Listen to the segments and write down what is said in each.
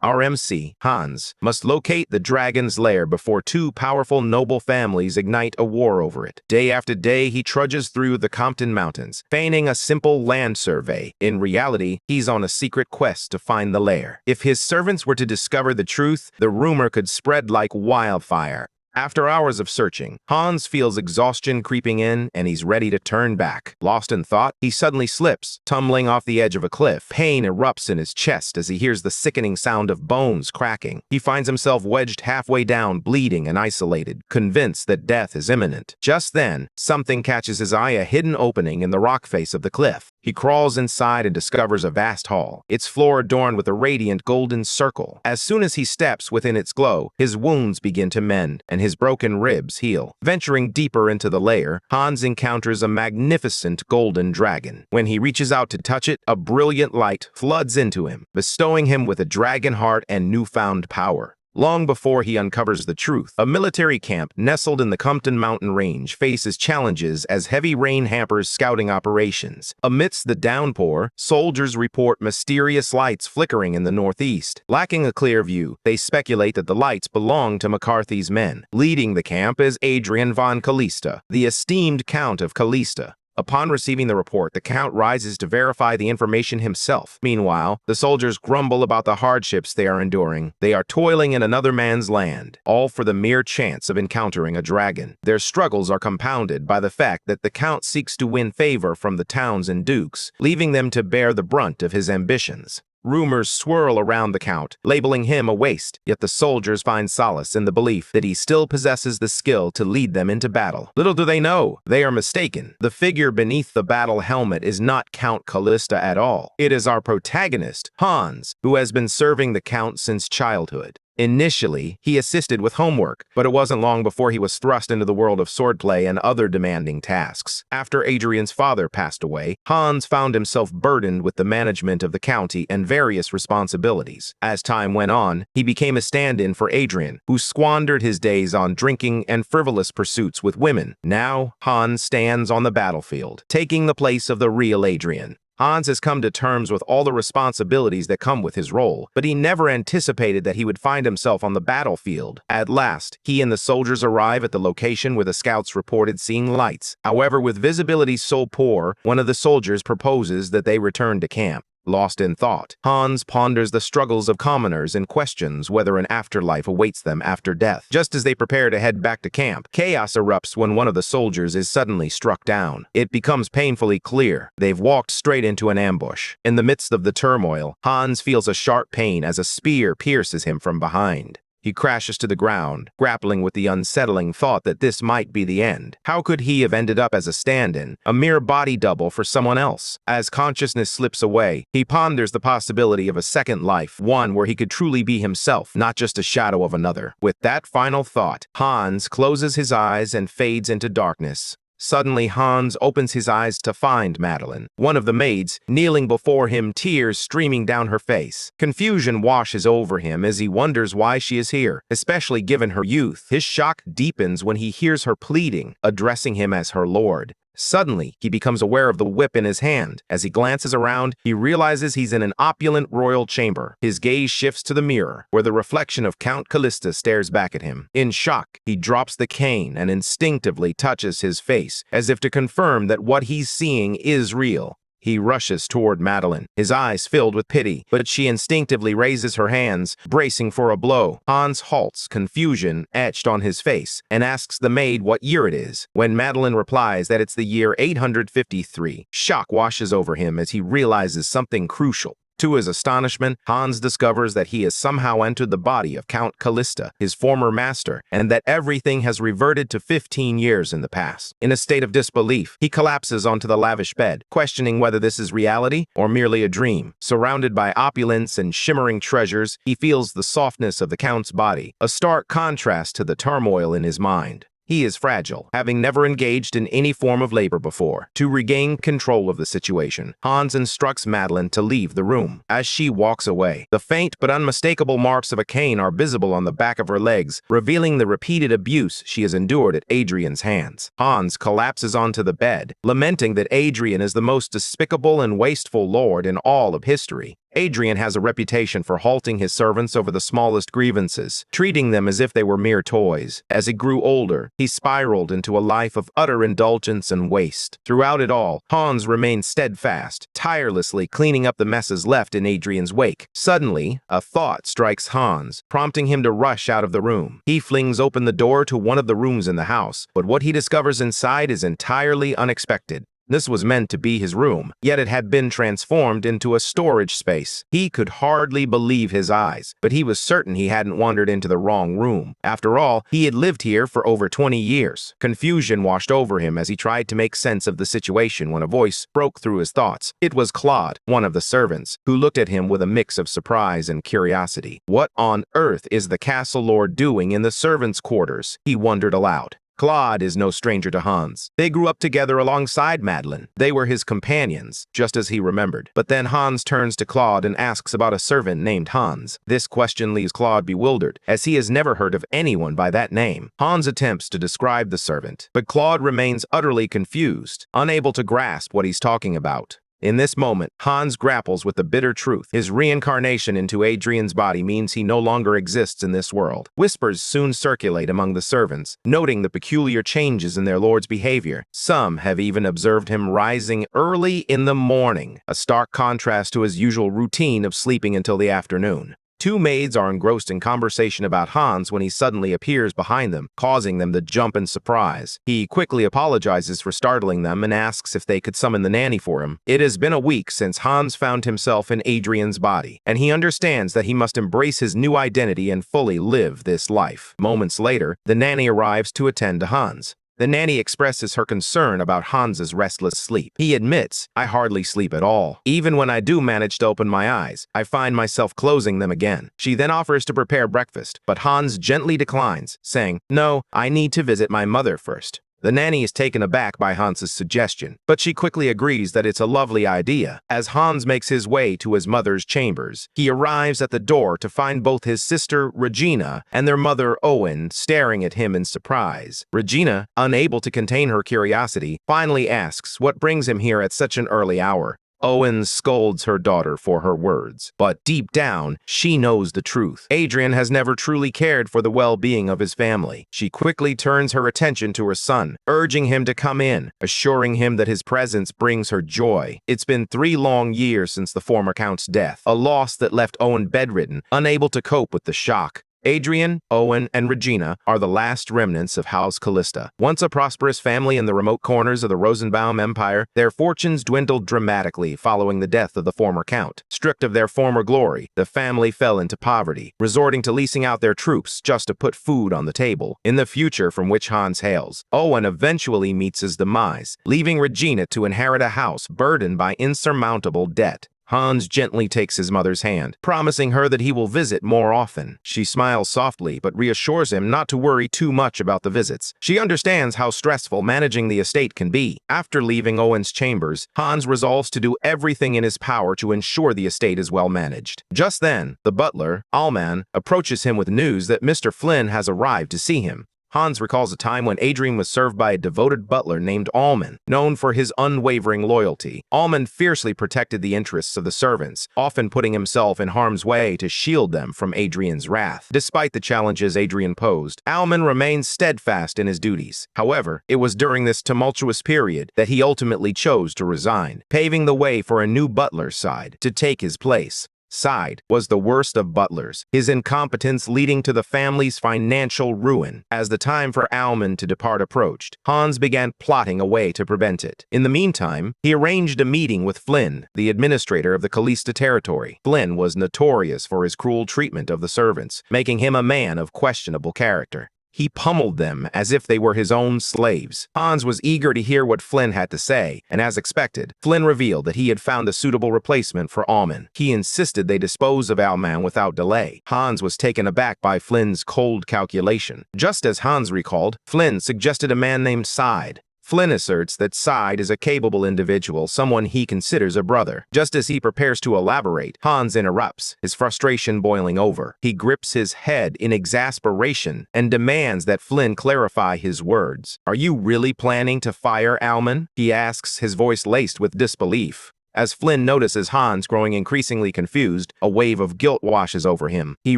Our MC, Hans, must locate the dragon's lair before two powerful noble families ignite a war over it. Day after day, he trudges through the Compton Mountains, feigning a simple land survey. In reality, he's on a secret quest to find the lair. If his servants were to discover the truth, the rumor could spread like wildfire. After hours of searching, Hans feels exhaustion creeping in and he's ready to turn back. Lost in thought, he suddenly slips, tumbling off the edge of a cliff. Pain erupts in his chest as he hears the sickening sound of bones cracking. He finds himself wedged halfway down, bleeding and isolated, convinced that death is imminent. Just then, something catches his eye, a hidden opening in the rock face of the cliff. He crawls inside and discovers a vast hall, its floor adorned with a radiant golden circle. As soon as he steps within its glow, his wounds begin to mend and his broken ribs heal. Venturing deeper into the lair, Hans encounters a magnificent golden dragon. When he reaches out to touch it, a brilliant light floods into him, bestowing him with a dragon heart and newfound power. Long before he uncovers the truth, a military camp nestled in the Compton Mountain Range faces challenges as heavy rain hampers scouting operations. Amidst the downpour, soldiers report mysterious lights flickering in the northeast. Lacking a clear view, they speculate that the lights belong to McCarthy's men. Leading the camp is Adrian von Callista, the esteemed Count of Callista. Upon receiving the report, the Count rises to verify the information himself. Meanwhile, the soldiers grumble about the hardships they are enduring. They are toiling in another man's land, all for the mere chance of encountering a dragon. Their struggles are compounded by the fact that the Count seeks to win favor from the towns and dukes, leaving them to bear the brunt of his ambitions. Rumors swirl around the Count, labeling him a waste, yet the soldiers find solace in the belief that he still possesses the skill to lead them into battle. Little do they know, they are mistaken. The figure beneath the battle helmet is not Count Callista at all. It is our protagonist, Hans, who has been serving the Count since childhood. Initially, he assisted with homework, but it wasn't long before he was thrust into the world of swordplay and other demanding tasks. After Adrian's father passed away, Hans found himself burdened with the management of the county and various responsibilities. As time went on, he became a stand-in for Adrian, who squandered his days on drinking and frivolous pursuits with women. Now, Hans stands on the battlefield, taking the place of the real Adrian. Hans has come to terms with all the responsibilities that come with his role, but he never anticipated that he would find himself on the battlefield. At last, he and the soldiers arrive at the location where the scouts reported seeing lights. However, with visibility so poor, one of the soldiers proposes that they return to camp. Lost in thought, Hans ponders the struggles of commoners and questions whether an afterlife awaits them after death. Just as they prepare to head back to camp, chaos erupts when one of the soldiers is suddenly struck down. It becomes painfully clear they've walked straight into an ambush. In the midst of the turmoil, Hans feels a sharp pain as a spear pierces him from behind. He crashes to the ground, grappling with the unsettling thought that this might be the end. How could he have ended up as a stand-in, a mere body double for someone else? As consciousness slips away, he ponders the possibility of a second life, one where he could truly be himself, not just a shadow of another. With that final thought, Hans closes his eyes and fades into darkness. Suddenly, Hans opens his eyes to find Madeline, one of the maids, kneeling before him, tears streaming down her face. Confusion washes over him as he wonders why she is here, especially given her youth. His shock deepens when he hears her pleading, addressing him as her lord. Suddenly, he becomes aware of the whip in his hand. As he glances around, he realizes he's in an opulent royal chamber. His gaze shifts to the mirror, where the reflection of Count Callista stares back at him. In shock, he drops the cane and instinctively touches his face, as if to confirm that what he's seeing is real. He rushes toward Madeline, his eyes filled with pity, but she instinctively raises her hands, bracing for a blow. Hans halts, confusion etched on his face, and asks the maid what year it is. When Madeline replies that it's the year 853, shock washes over him as he realizes something crucial. To his astonishment, Hans discovers that he has somehow entered the body of Count Callista, his former master, and that everything has reverted to 15 years in the past. In a state of disbelief, he collapses onto the lavish bed, questioning whether this is reality or merely a dream. Surrounded by opulence and shimmering treasures, he feels the softness of the Count's body, a stark contrast to the turmoil in his mind. He is fragile, having never engaged in any form of labor before. To regain control of the situation, Hans instructs Madeline to leave the room. As she walks away, the faint but unmistakable marks of a cane are visible on the back of her legs, revealing the repeated abuse she has endured at Adrian's hands. Hans collapses onto the bed, lamenting that Adrian is the most despicable and wasteful lord in all of history. Adrian has a reputation for halting his servants over the smallest grievances, treating them as if they were mere toys. As he grew older, he spiraled into a life of utter indulgence and waste. Throughout it all, Hans remained steadfast, tirelessly cleaning up the messes left in Adrian's wake. Suddenly, a thought strikes Hans, prompting him to rush out of the room. He flings open the door to one of the rooms in the house, but what he discovers inside is entirely unexpected. This was meant to be his room, yet it had been transformed into a storage space. He could hardly believe his eyes, but he was certain he hadn't wandered into the wrong room. After all, he had lived here for over 20 years. Confusion washed over him as he tried to make sense of the situation when a voice broke through his thoughts. It was Claude, one of the servants, who looked at him with a mix of surprise and curiosity. What on earth is the castle lord doing in the servants' quarters? He wondered aloud. Claude is no stranger to Hans. They grew up together alongside Madeline. They were his companions, just as he remembered. But then Hans turns to Claude and asks about a servant named Hans. This question leaves Claude bewildered, as he has never heard of anyone by that name. Hans attempts to describe the servant, but Claude remains utterly confused, unable to grasp what he's talking about. In this moment, Hans grapples with the bitter truth. His reincarnation into Adrian's body means he no longer exists in this world. Whispers soon circulate among the servants, noting the peculiar changes in their lord's behavior. Some have even observed him rising early in the morning, a stark contrast to his usual routine of sleeping until the afternoon. Two maids are engrossed in conversation about Hans when he suddenly appears behind them, causing them to jump in surprise. He quickly apologizes for startling them and asks if they could summon the nanny for him. It has been a week since Hans found himself in Adrian's body, and he understands that he must embrace his new identity and fully live this life. Moments later, the nanny arrives to attend to Hans. The nanny expresses her concern about Hans's restless sleep. He admits, "I hardly sleep at all. Even when I do manage to open my eyes, I find myself closing them again." She then offers to prepare breakfast, but Hans gently declines, saying, "No, I need to visit my mother first." The nanny is taken aback by Hans's suggestion, but she quickly agrees that it's a lovely idea. As Hans makes his way to his mother's chambers, he arrives at the door to find both his sister, Regina, and their mother, Owen, staring at him in surprise. Regina, unable to contain her curiosity, finally asks what brings him here at such an early hour. Owen scolds her daughter for her words, but deep down, she knows the truth. Adrian has never truly cared for the well-being of his family. She quickly turns her attention to her son, urging him to come in, assuring him that his presence brings her joy. It's been 3 long years since the former count's death, a loss that left Owen bedridden, unable to cope with the shock. Adrian, Owen, and Regina are the last remnants of House Callista. Once a prosperous family in the remote corners of the Rosenbaum Empire, their fortunes dwindled dramatically following the death of the former count. Stripped of their former glory, the family fell into poverty, resorting to leasing out their troops just to put food on the table. In the future from which Hans hails, Owen eventually meets his demise, leaving Regina to inherit a house burdened by insurmountable debt. Hans gently takes his mother's hand, promising her that he will visit more often. She smiles softly but reassures him not to worry too much about the visits. She understands how stressful managing the estate can be. After leaving Owen's chambers, Hans resolves to do everything in his power to ensure the estate is well managed. Just then, the butler, Allman, approaches him with news that Mr. Flynn has arrived to see him. Hans recalls a time when Adrian was served by a devoted butler named Allman, known for his unwavering loyalty. Allman fiercely protected the interests of the servants, often putting himself in harm's way to shield them from Adrian's wrath. Despite the challenges Adrian posed, Allman remained steadfast in his duties. However, it was during this tumultuous period that he ultimately chose to resign, paving the way for a new butler, Side, to take his place. Side was the worst of butlers, his incompetence leading to the family's financial ruin. As the time for Allman to depart approached, Hans began plotting a way to prevent it. In the meantime, he arranged a meeting with Flynn, the administrator of the Callista territory. Flynn was notorious for his cruel treatment of the servants, making him a man of questionable character. He pummeled them as if they were his own slaves. Hans was eager to hear what Flynn had to say, and as expected, Flynn revealed that he had found a suitable replacement for Allman. He insisted they dispose of Allman without delay. Hans was taken aback by Flynn's cold calculation. Just as Hans recalled, Flynn suggested a man named Side. Flynn asserts that Side is a capable individual, someone he considers a brother. Just as he prepares to elaborate, Hans interrupts, his frustration boiling over. He grips his head in exasperation and demands that Flynn clarify his words. "Are you really planning to fire Allman?" he asks, his voice laced with disbelief. As Flynn notices Hans growing increasingly confused, a wave of guilt washes over him. He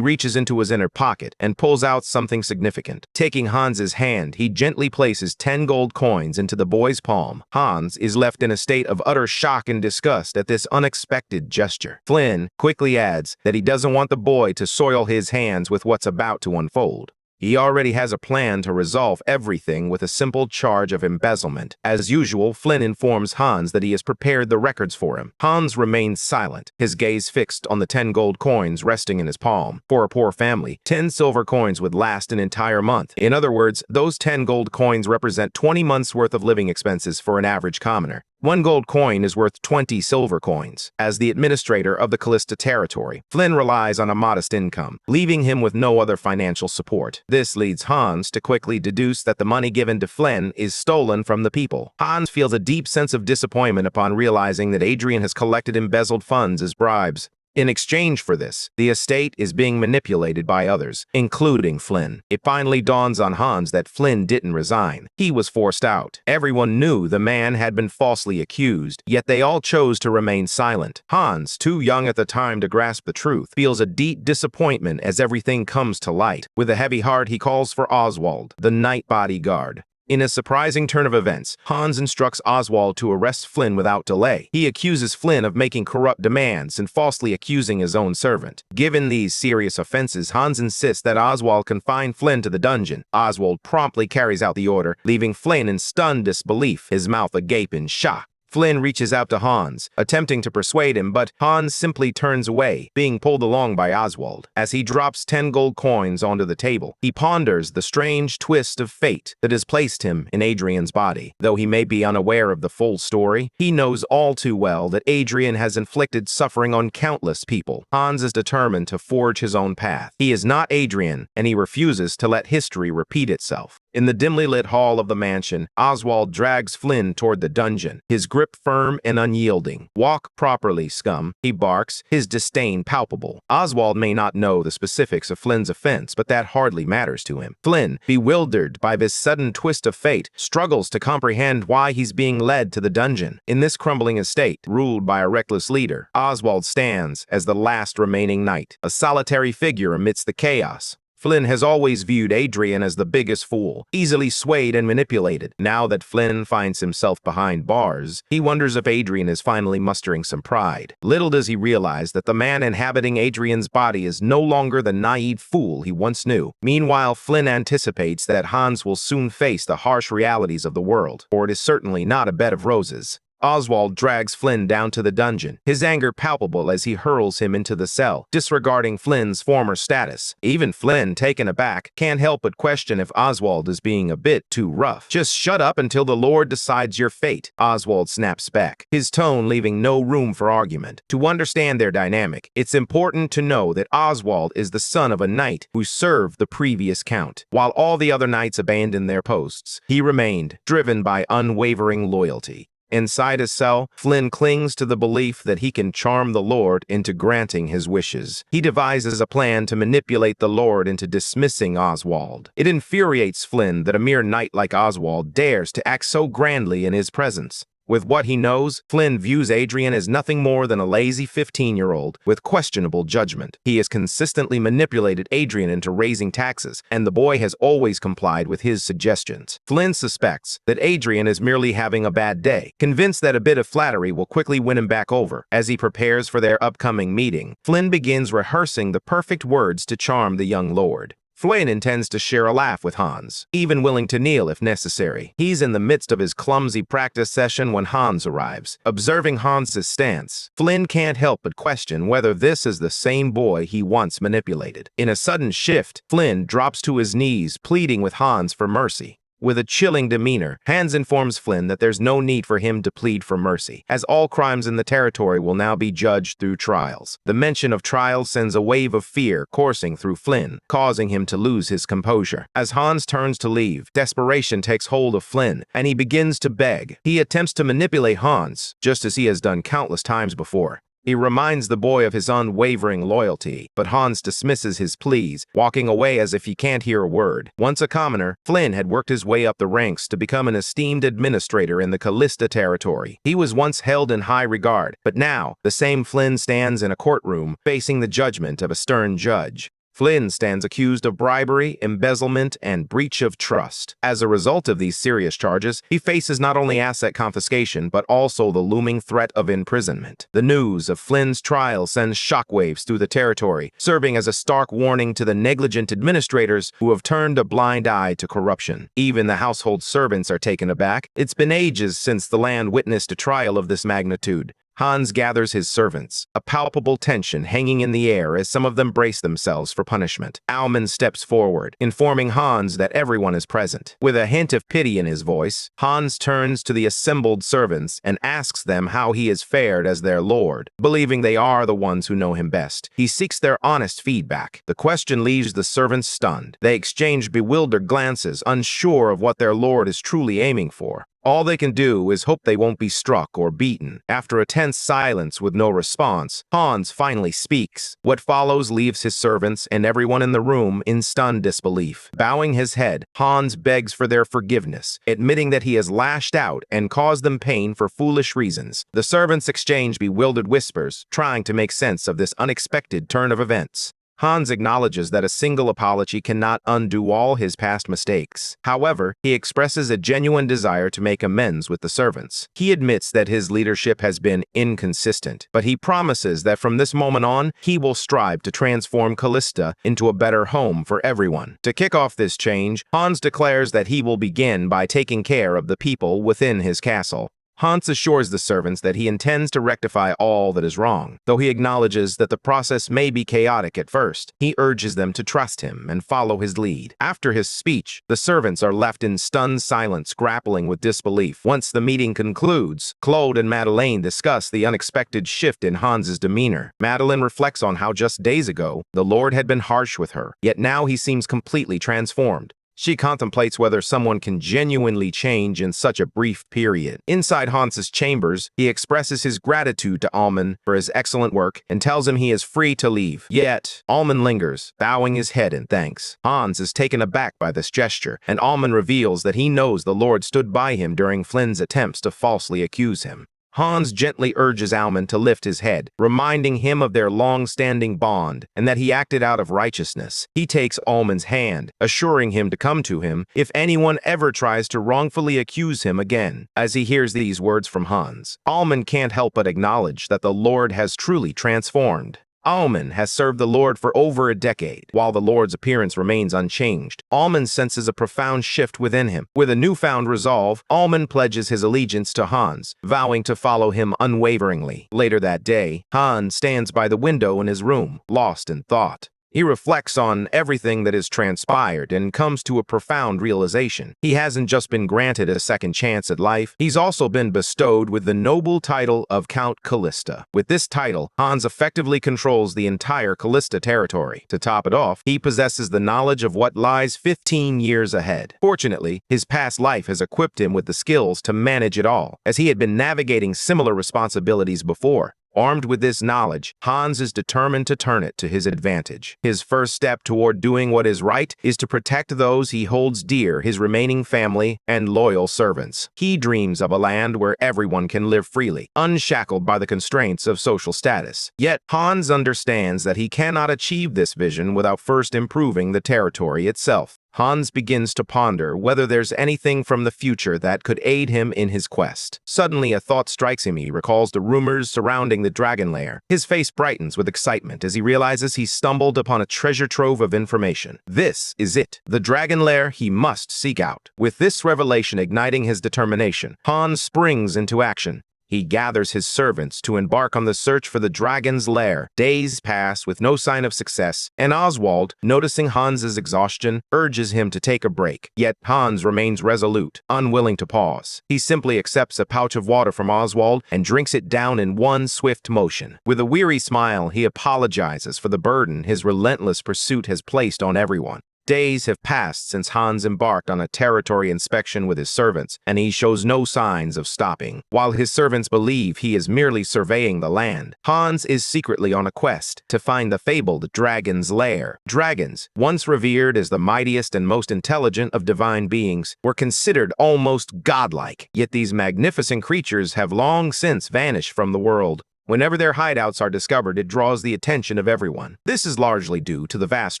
reaches into his inner pocket and pulls out something significant. Taking Hans's hand, he gently places 10 gold coins into the boy's palm. Hans is left in a state of utter shock and disgust at this unexpected gesture. Flynn quickly adds that he doesn't want the boy to soil his hands with what's about to unfold. He already has a plan to resolve everything with a simple charge of embezzlement. As usual, Flynn informs Hans that he has prepared the records for him. Hans remains silent, his gaze fixed on the 10 gold coins resting in his palm. For a poor family, 10 silver coins would last an entire month. In other words, those 10 gold coins represent 20 months' worth of living expenses for an average commoner. 1 gold coin is worth 20 silver coins. As the administrator of the Callista territory, Flynn relies on a modest income, leaving him with no other financial support. This leads Hans to quickly deduce that the money given to Flynn is stolen from the people. Hans feels a deep sense of disappointment upon realizing that Adrian has collected embezzled funds as bribes. In exchange for this, the estate is being manipulated by others, including Flynn. It finally dawns on Hans that Flynn didn't resign. He was forced out. Everyone knew the man had been falsely accused, yet they all chose to remain silent. Hans, too young at the time to grasp the truth, feels a deep disappointment as everything comes to light. With a heavy heart, he calls for Oswald, the night bodyguard. In a surprising turn of events, Hans instructs Oswald to arrest Flynn without delay. He accuses Flynn of making corrupt demands and falsely accusing his own servant. Given these serious offenses, Hans insists that Oswald confine Flynn to the dungeon. Oswald promptly carries out the order, leaving Flynn in stunned disbelief, his mouth agape in shock. Flynn reaches out to Hans, attempting to persuade him, but Hans simply turns away, being pulled along by Oswald. As he drops 10 gold coins onto the table, he ponders the strange twist of fate that has placed him in Adrian's body. Though he may be unaware of the full story, he knows all too well that Adrian has inflicted suffering on countless people. Hans is determined to forge his own path. He is not Adrian, and he refuses to let history repeat itself. In the dimly lit hall of the mansion, Oswald drags Flynn toward the dungeon, his grip firm and unyielding. "Walk properly, scum," he barks, his disdain palpable. Oswald may not know the specifics of Flynn's offense, but that hardly matters to him. Flynn, bewildered by this sudden twist of fate, struggles to comprehend why he's being led to the dungeon. In this crumbling estate, ruled by a reckless leader, Oswald stands as the last remaining knight, a solitary figure amidst the chaos. Flynn has always viewed Adrian as the biggest fool, easily swayed and manipulated. Now that Flynn finds himself behind bars, he wonders if Adrian is finally mustering some pride. Little does he realize that the man inhabiting Adrian's body is no longer the naive fool he once knew. Meanwhile, Flynn anticipates that Hans will soon face the harsh realities of the world, for it is certainly not a bed of roses. Oswald drags Flynn down to the dungeon, his anger palpable as he hurls him into the cell, disregarding Flynn's former status. Even Flynn, taken aback, can't help but question if Oswald is being a bit too rough. "Just shut up until the Lord decides your fate," Oswald snaps back, his tone leaving no room for argument. To understand their dynamic, it's important to know that Oswald is the son of a knight who served the previous count. While all the other knights abandoned their posts, he remained, driven by unwavering loyalty. Inside his cell, Flynn clings to the belief that he can charm the Lord into granting his wishes. He devises a plan to manipulate the Lord into dismissing Oswald. It infuriates Flynn that a mere knight like Oswald dares to act so grandly in his presence. With what he knows, Flynn views Adrian as nothing more than a lazy 15-year-old with questionable judgment. He has consistently manipulated Adrian into raising taxes, and the boy has always complied with his suggestions. Flynn suspects that Adrian is merely having a bad day, convinced that a bit of flattery will quickly win him back over. As he prepares for their upcoming meeting, Flynn begins rehearsing the perfect words to charm the young lord. Flynn intends to share a laugh with Hans, even willing to kneel if necessary. He's in the midst of his clumsy practice session when Hans arrives. Observing Hans's stance, Flynn can't help but question whether this is the same boy he once manipulated. In a sudden shift, Flynn drops to his knees, pleading with Hans for mercy. With a chilling demeanor, Hans informs Flynn that there's no need for him to plead for mercy, as all crimes in the territory will now be judged through trials. The mention of trials sends a wave of fear coursing through Flynn, causing him to lose his composure. As Hans turns to leave, desperation takes hold of Flynn, and he begins to beg. He attempts to manipulate Hans, just as he has done countless times before. He reminds the boy of his unwavering loyalty, but Hans dismisses his pleas, walking away as if he can't hear a word. Once a commoner, Flynn had worked his way up the ranks to become an esteemed administrator in the Callista territory. He was once held in high regard, but now, the same Flynn stands in a courtroom, facing the judgment of a stern judge. Flynn stands accused of bribery, embezzlement, and breach of trust. As a result of these serious charges, he faces not only asset confiscation, but also the looming threat of imprisonment. The news of Flynn's trial sends shockwaves through the territory, serving as a stark warning to the negligent administrators who have turned a blind eye to corruption. Even the household servants are taken aback. It's been ages since the land witnessed a trial of this magnitude. Hans gathers his servants, a palpable tension hanging in the air as some of them brace themselves for punishment. Alman steps forward, informing Hans that everyone is present. With a hint of pity in his voice, Hans turns to the assembled servants and asks them how he has fared as their lord. Believing they are the ones who know him best, he seeks their honest feedback. The question leaves the servants stunned. They exchange bewildered glances, unsure of what their lord is truly aiming for. All they can do is hope they won't be struck or beaten. After a tense silence with no response, Hans finally speaks. What follows leaves his servants and everyone in the room in stunned disbelief. Bowing his head, Hans begs for their forgiveness, admitting that he has lashed out and caused them pain for foolish reasons. The servants exchange bewildered whispers, trying to make sense of this unexpected turn of events. Hans acknowledges that a single apology cannot undo all his past mistakes. However, he expresses a genuine desire to make amends with the servants. He admits that his leadership has been inconsistent, but he promises that from this moment on, he will strive to transform Callista into a better home for everyone. To kick off this change, Hans declares that he will begin by taking care of the people within his castle. Hans assures the servants that he intends to rectify all that is wrong. Though he acknowledges that the process may be chaotic at first, he urges them to trust him and follow his lead. After his speech, the servants are left in stunned silence, grappling with disbelief. Once the meeting concludes, Claude and Madeleine discuss the unexpected shift in Hans's demeanor. Madeleine reflects on how just days ago, the Lord had been harsh with her, yet now he seems completely transformed. She contemplates whether someone can genuinely change in such a brief period. Inside Hans's chambers, he expresses his gratitude to Alman for his excellent work and tells him he is free to leave. Yet, Alman lingers, bowing his head in thanks. Hans is taken aback by this gesture, and Alman reveals that he knows the Lord stood by him during Flynn's attempts to falsely accuse him. Hans gently urges Alman to lift his head, reminding him of their long-standing bond and that he acted out of righteousness. He takes Alman's hand, assuring him to come to him if anyone ever tries to wrongfully accuse him again. As he hears these words from Hans, Alman can't help but acknowledge that the Lord has truly transformed. Alman has served the Lord for over a decade. While the Lord's appearance remains unchanged, Alman senses a profound shift within him. With a newfound resolve, Alman pledges his allegiance to Hans, vowing to follow him unwaveringly. Later that day, Hans stands by the window in his room, lost in thought. He reflects on everything that has transpired and comes to a profound realization. He hasn't just been granted a second chance at life, he's also been bestowed with the noble title of Count Callista. With this title, Hans effectively controls the entire Callista territory. To top it off, he possesses the knowledge of what lies 15 years ahead. Fortunately, his past life has equipped him with the skills to manage it all, as he had been navigating similar responsibilities before. Armed with this knowledge, Hans is determined to turn it to his advantage. His first step toward doing what is right is to protect those he holds dear, his remaining family and loyal servants. He dreams of a land where everyone can live freely, unshackled by the constraints of social status. Yet, Hans understands that he cannot achieve this vision without first improving the territory itself. Hans begins to ponder whether there's anything from the future that could aid him in his quest. Suddenly, a thought strikes him. He recalls the rumors surrounding the dragon lair. His face brightens with excitement as he realizes he's stumbled upon a treasure trove of information. This is it, the dragon lair he must seek out. With this revelation igniting his determination, Hans springs into action. He gathers his servants to embark on the search for the dragon's lair. Days pass with no sign of success, and Oswald, noticing Hans's exhaustion, urges him to take a break. Yet Hans remains resolute, unwilling to pause. He simply accepts a pouch of water from Oswald and drinks it down in one swift motion. With a weary smile, he apologizes for the burden his relentless pursuit has placed on everyone. Days have passed since Hans embarked on a territory inspection with his servants, and he shows no signs of stopping. While his servants believe he is merely surveying the land, Hans is secretly on a quest to find the fabled dragon's lair. Dragons, once revered as the mightiest and most intelligent of divine beings, were considered almost godlike. Yet these magnificent creatures have long since vanished from the world. Whenever their hideouts are discovered, it draws the attention of everyone. This is largely due to the vast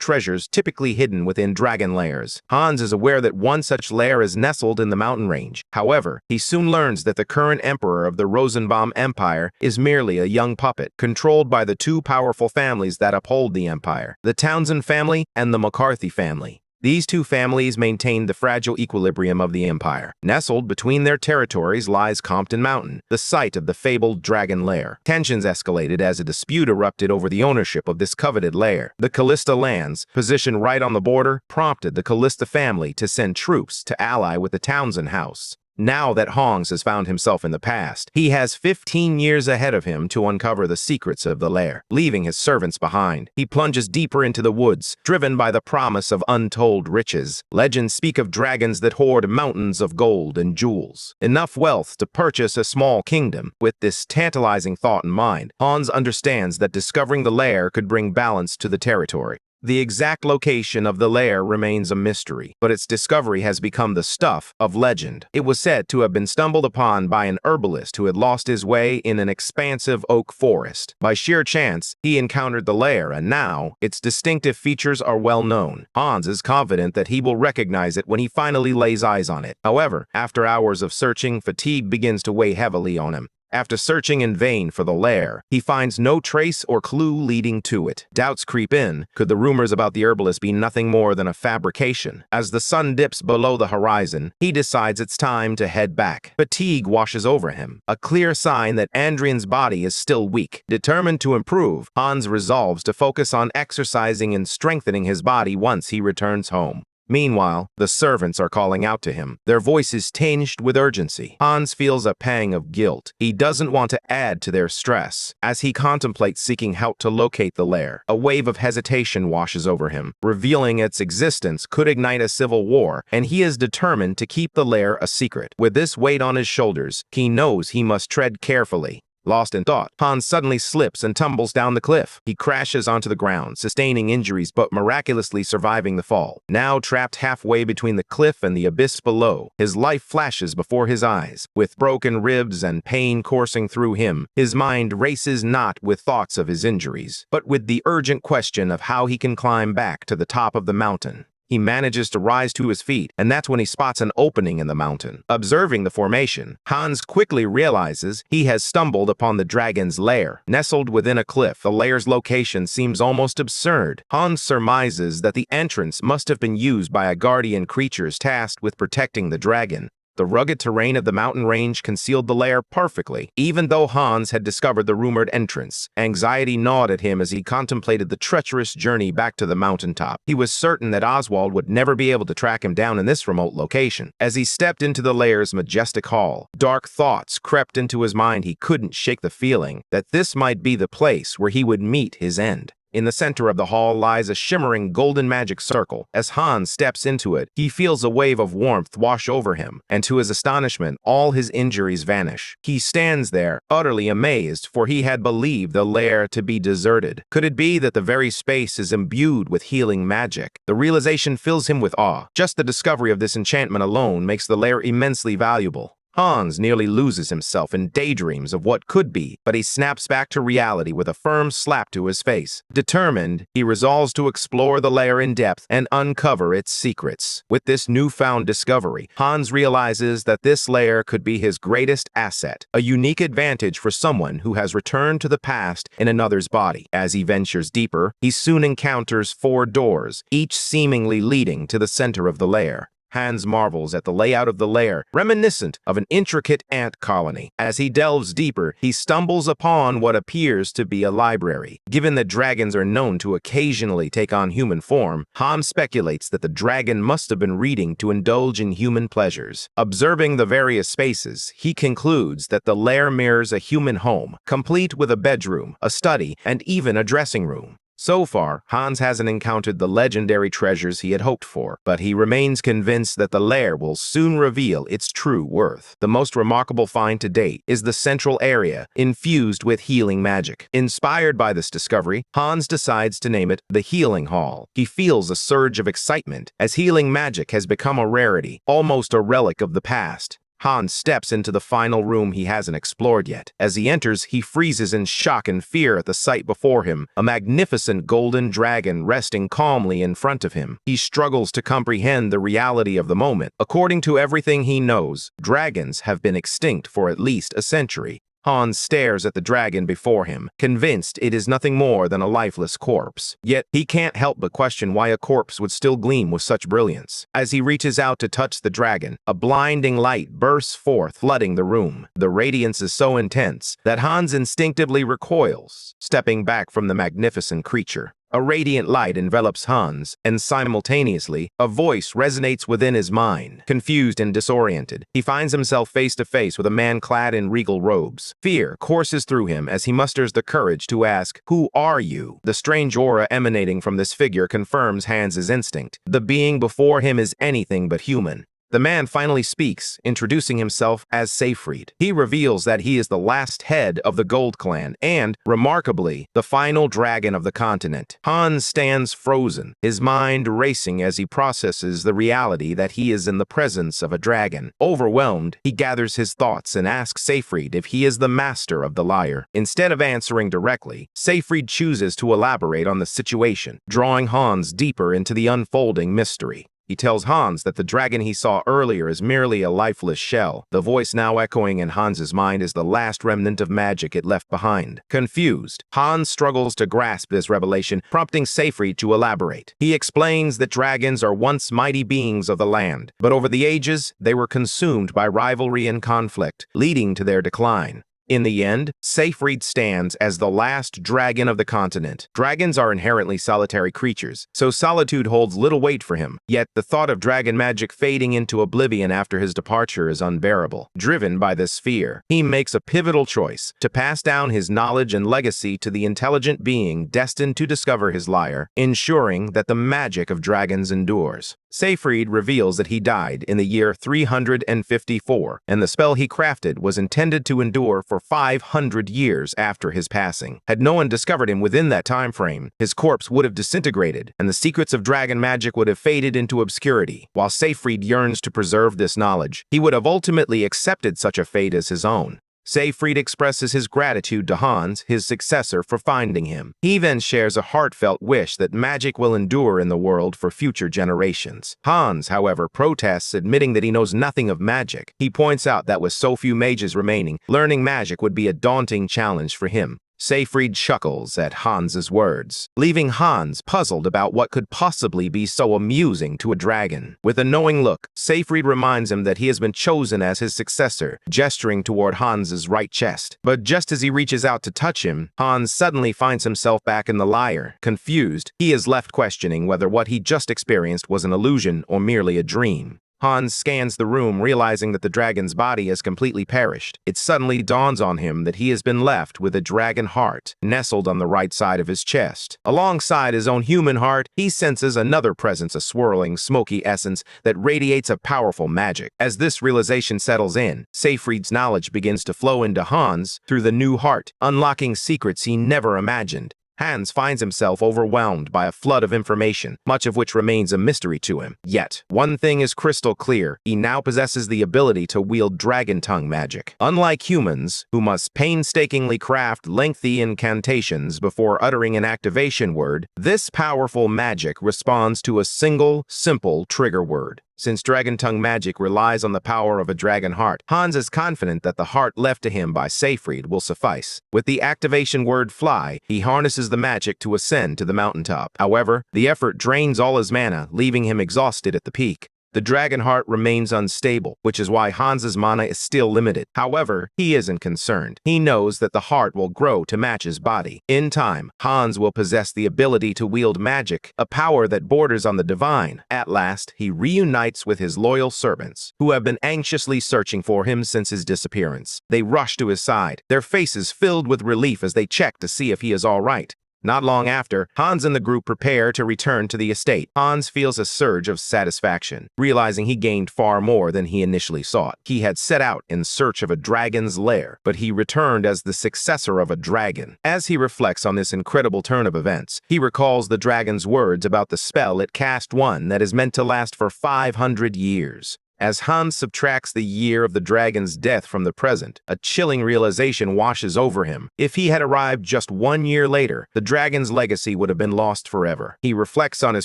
treasures typically hidden within dragon lairs. Hans is aware that one such lair is nestled in the mountain range. However, he soon learns that the current emperor of the Rosenbaum Empire is merely a young puppet, controlled by the two powerful families that uphold the empire, the Townsend family and the McCarthy family. These two families maintained the fragile equilibrium of the empire. Nestled between their territories lies Compton Mountain, the site of the fabled dragon lair. Tensions escalated as a dispute erupted over the ownership of this coveted lair. The Callista lands, positioned right on the border, prompted the Callista family to send troops to ally with the Townsend house. Now that Hans has found himself in the past, he has 15 years ahead of him to uncover the secrets of the lair. Leaving his servants behind, he plunges deeper into the woods, driven by the promise of untold riches. Legends speak of dragons that hoard mountains of gold and jewels, enough wealth to purchase a small kingdom. With this tantalizing thought in mind, Hans understands that discovering the lair could bring balance to the territory. The exact location of the lair remains a mystery, but its discovery has become the stuff of legend. It was said to have been stumbled upon by an herbalist who had lost his way in an expansive oak forest. By sheer chance, he encountered the lair, and now its distinctive features are well known. Hans is confident that he will recognize it when he finally lays eyes on it. However, after hours of searching, fatigue begins to weigh heavily on him. After searching in vain for the lair, he finds no trace or clue leading to it. Doubts creep in. Could the rumors about the herbalist be nothing more than a fabrication? As the sun dips below the horizon, he decides it's time to head back. Fatigue washes over him, a clear sign that Andrian's body is still weak. Determined to improve, Hans resolves to focus on exercising and strengthening his body once he returns home. Meanwhile, the servants are calling out to him, their voices tinged with urgency. Hans feels a pang of guilt. He doesn't want to add to their stress. As he contemplates seeking help to locate the lair, a wave of hesitation washes over him. Revealing its existence could ignite a civil war, and he is determined to keep the lair a secret. With this weight on his shoulders, he knows he must tread carefully. Lost in thought, Hans suddenly slips and tumbles down the cliff. He crashes onto the ground, sustaining injuries but miraculously surviving the fall. Now trapped halfway between the cliff and the abyss below, his life flashes before his eyes. With broken ribs and pain coursing through him, his mind races not with thoughts of his injuries, but with the urgent question of how he can climb back to the top of the mountain. He manages to rise to his feet, and that's when he spots an opening in the mountain. Observing the formation, Hans quickly realizes he has stumbled upon the dragon's lair. Nestled within a cliff, the lair's location seems almost absurd. Hans surmises that the entrance must have been used by a guardian creature tasked with protecting the dragon. The rugged terrain of the mountain range concealed the lair perfectly, even though Hans had discovered the rumored entrance. Anxiety gnawed at him as he contemplated the treacherous journey back to the mountaintop. He was certain that Oswald would never be able to track him down in this remote location. As he stepped into the lair's majestic hall, dark thoughts crept into his mind. He couldn't shake the feeling that this might be the place where he would meet his end. In the center of the hall lies a shimmering golden magic circle. As Hans steps into it, he feels a wave of warmth wash over him, and to his astonishment, all his injuries vanish. He stands there, utterly amazed, for he had believed the lair to be deserted. Could it be that the very space is imbued with healing magic? The realization fills him with awe. Just the discovery of this enchantment alone makes the lair immensely valuable. Hans nearly loses himself in daydreams of what could be, but he snaps back to reality with a firm slap to his face. Determined, he resolves to explore the lair in depth and uncover its secrets. With this newfound discovery, Hans realizes that this lair could be his greatest asset, a unique advantage for someone who has returned to the past in another's body. As he ventures deeper, he soon encounters 4 doors, each seemingly leading to the center of the lair. Hans marvels at the layout of the lair, reminiscent of an intricate ant colony. As he delves deeper, he stumbles upon what appears to be a library. Given that dragons are known to occasionally take on human form, Hans speculates that the dragon must have been reading to indulge in human pleasures. Observing the various spaces, he concludes that the lair mirrors a human home, complete with a bedroom, a study, and even a dressing room. So far, Hans hasn't encountered the legendary treasures he had hoped for, but he remains convinced that the lair will soon reveal its true worth. The most remarkable find to date is the central area, infused with healing magic. Inspired by this discovery, Hans decides to name it the Healing Hall. He feels a surge of excitement, as healing magic has become a rarity, almost a relic of the past. Hans steps into the final room he hasn't explored yet. As he enters, he freezes in shock and fear at the sight before him, a magnificent golden dragon resting calmly in front of him. He struggles to comprehend the reality of the moment. According to everything he knows, dragons have been extinct for at least a century. Hans stares at the dragon before him, convinced it is nothing more than a lifeless corpse. Yet, he can't help but question why a corpse would still gleam with such brilliance. As he reaches out to touch the dragon, a blinding light bursts forth, flooding the room. The radiance is so intense that Hans instinctively recoils, stepping back from the magnificent creature. A radiant light envelops Hans, and simultaneously, a voice resonates within his mind. Confused and disoriented, he finds himself face to face with a man clad in regal robes. Fear courses through him as he musters the courage to ask, "Who are you?" The strange aura emanating from this figure confirms Hans's instinct. The being before him is anything but human. The man finally speaks, introducing himself as Seyfried. He reveals that he is the last head of the Gold Clan and, remarkably, the final dragon of the continent. Hans stands frozen, his mind racing as he processes the reality that he is in the presence of a dragon. Overwhelmed, he gathers his thoughts and asks Seyfried if he is the master of the lyre. Instead of answering directly, Seyfried chooses to elaborate on the situation, drawing Hans deeper into the unfolding mystery. He tells Hans that the dragon he saw earlier is merely a lifeless shell. The voice now echoing in Hans's mind is the last remnant of magic it left behind. Confused, Hans struggles to grasp this revelation, prompting Seyfried to elaborate. He explains that dragons are once mighty beings of the land, but over the ages, they were consumed by rivalry and conflict, leading to their decline. In the end, Seyfried stands as the last dragon of the continent. Dragons are inherently solitary creatures, so solitude holds little weight for him. Yet the thought of dragon magic fading into oblivion after his departure is unbearable. Driven by this fear, he makes a pivotal choice to pass down his knowledge and legacy to the intelligent being destined to discover his lyre, ensuring that the magic of dragons endures. Seyfried reveals that he died in the year 354, and the spell he crafted was intended to endure for 500 years after his passing. Had no one discovered him within that time frame, his corpse would have disintegrated, and the secrets of dragon magic would have faded into obscurity. While Seyfried yearns to preserve this knowledge, he would have ultimately accepted such a fate as his own. Seyfried expresses his gratitude to Hans, his successor, for finding him. He then shares a heartfelt wish that magic will endure in the world for future generations. Hans, however, protests, admitting that he knows nothing of magic. He points out that with so few mages remaining, learning magic would be a daunting challenge for him. Seyfried chuckles at Hans's words, leaving Hans puzzled about what could possibly be so amusing to a dragon. With a knowing look, Seyfried reminds him that he has been chosen as his successor, gesturing toward Hans's right chest. But just as he reaches out to touch him, Hans suddenly finds himself back in the lyre. Confused, he is left questioning whether what he just experienced was an illusion or merely a dream. Hans scans the room, realizing that the dragon's body has completely perished. It suddenly dawns on him that he has been left with a dragon heart nestled on the right side of his chest. Alongside his own human heart, he senses another presence, a swirling, smoky essence that radiates a powerful magic. As this realization settles in, Seyfried's knowledge begins to flow into Hans through the new heart, unlocking secrets he never imagined. Hans finds himself overwhelmed by a flood of information, much of which remains a mystery to him. Yet, one thing is crystal clear: he now possesses the ability to wield dragon tongue magic. Unlike humans, who must painstakingly craft lengthy incantations before uttering an activation word, this powerful magic responds to a single, simple trigger word. Since dragon tongue magic relies on the power of a dragon heart, Hans is confident that the heart left to him by Seyfried will suffice. With the activation word fly, he harnesses the magic to ascend to the mountaintop. However, the effort drains all his mana, leaving him exhausted at the peak. The dragon heart remains unstable, which is why Hans's mana is still limited. However, he isn't concerned. He knows that the heart will grow to match his body. In time, Hans will possess the ability to wield magic, a power that borders on the divine. At last, he reunites with his loyal servants, who have been anxiously searching for him since his disappearance. They rush to his side, their faces filled with relief as they check to see if he is all right. Not long after, Hans and the group prepare to return to the estate. Hans feels a surge of satisfaction, realizing he gained far more than he initially sought. He had set out in search of a dragon's lair, but he returned as the successor of a dragon. As he reflects on this incredible turn of events, he recalls the dragon's words about the spell it cast, one that is meant to last for 500 years. As Hans subtracts the year of the dragon's death from the present, a chilling realization washes over him. If he had arrived just 1 year later, the dragon's legacy would have been lost forever. He reflects on his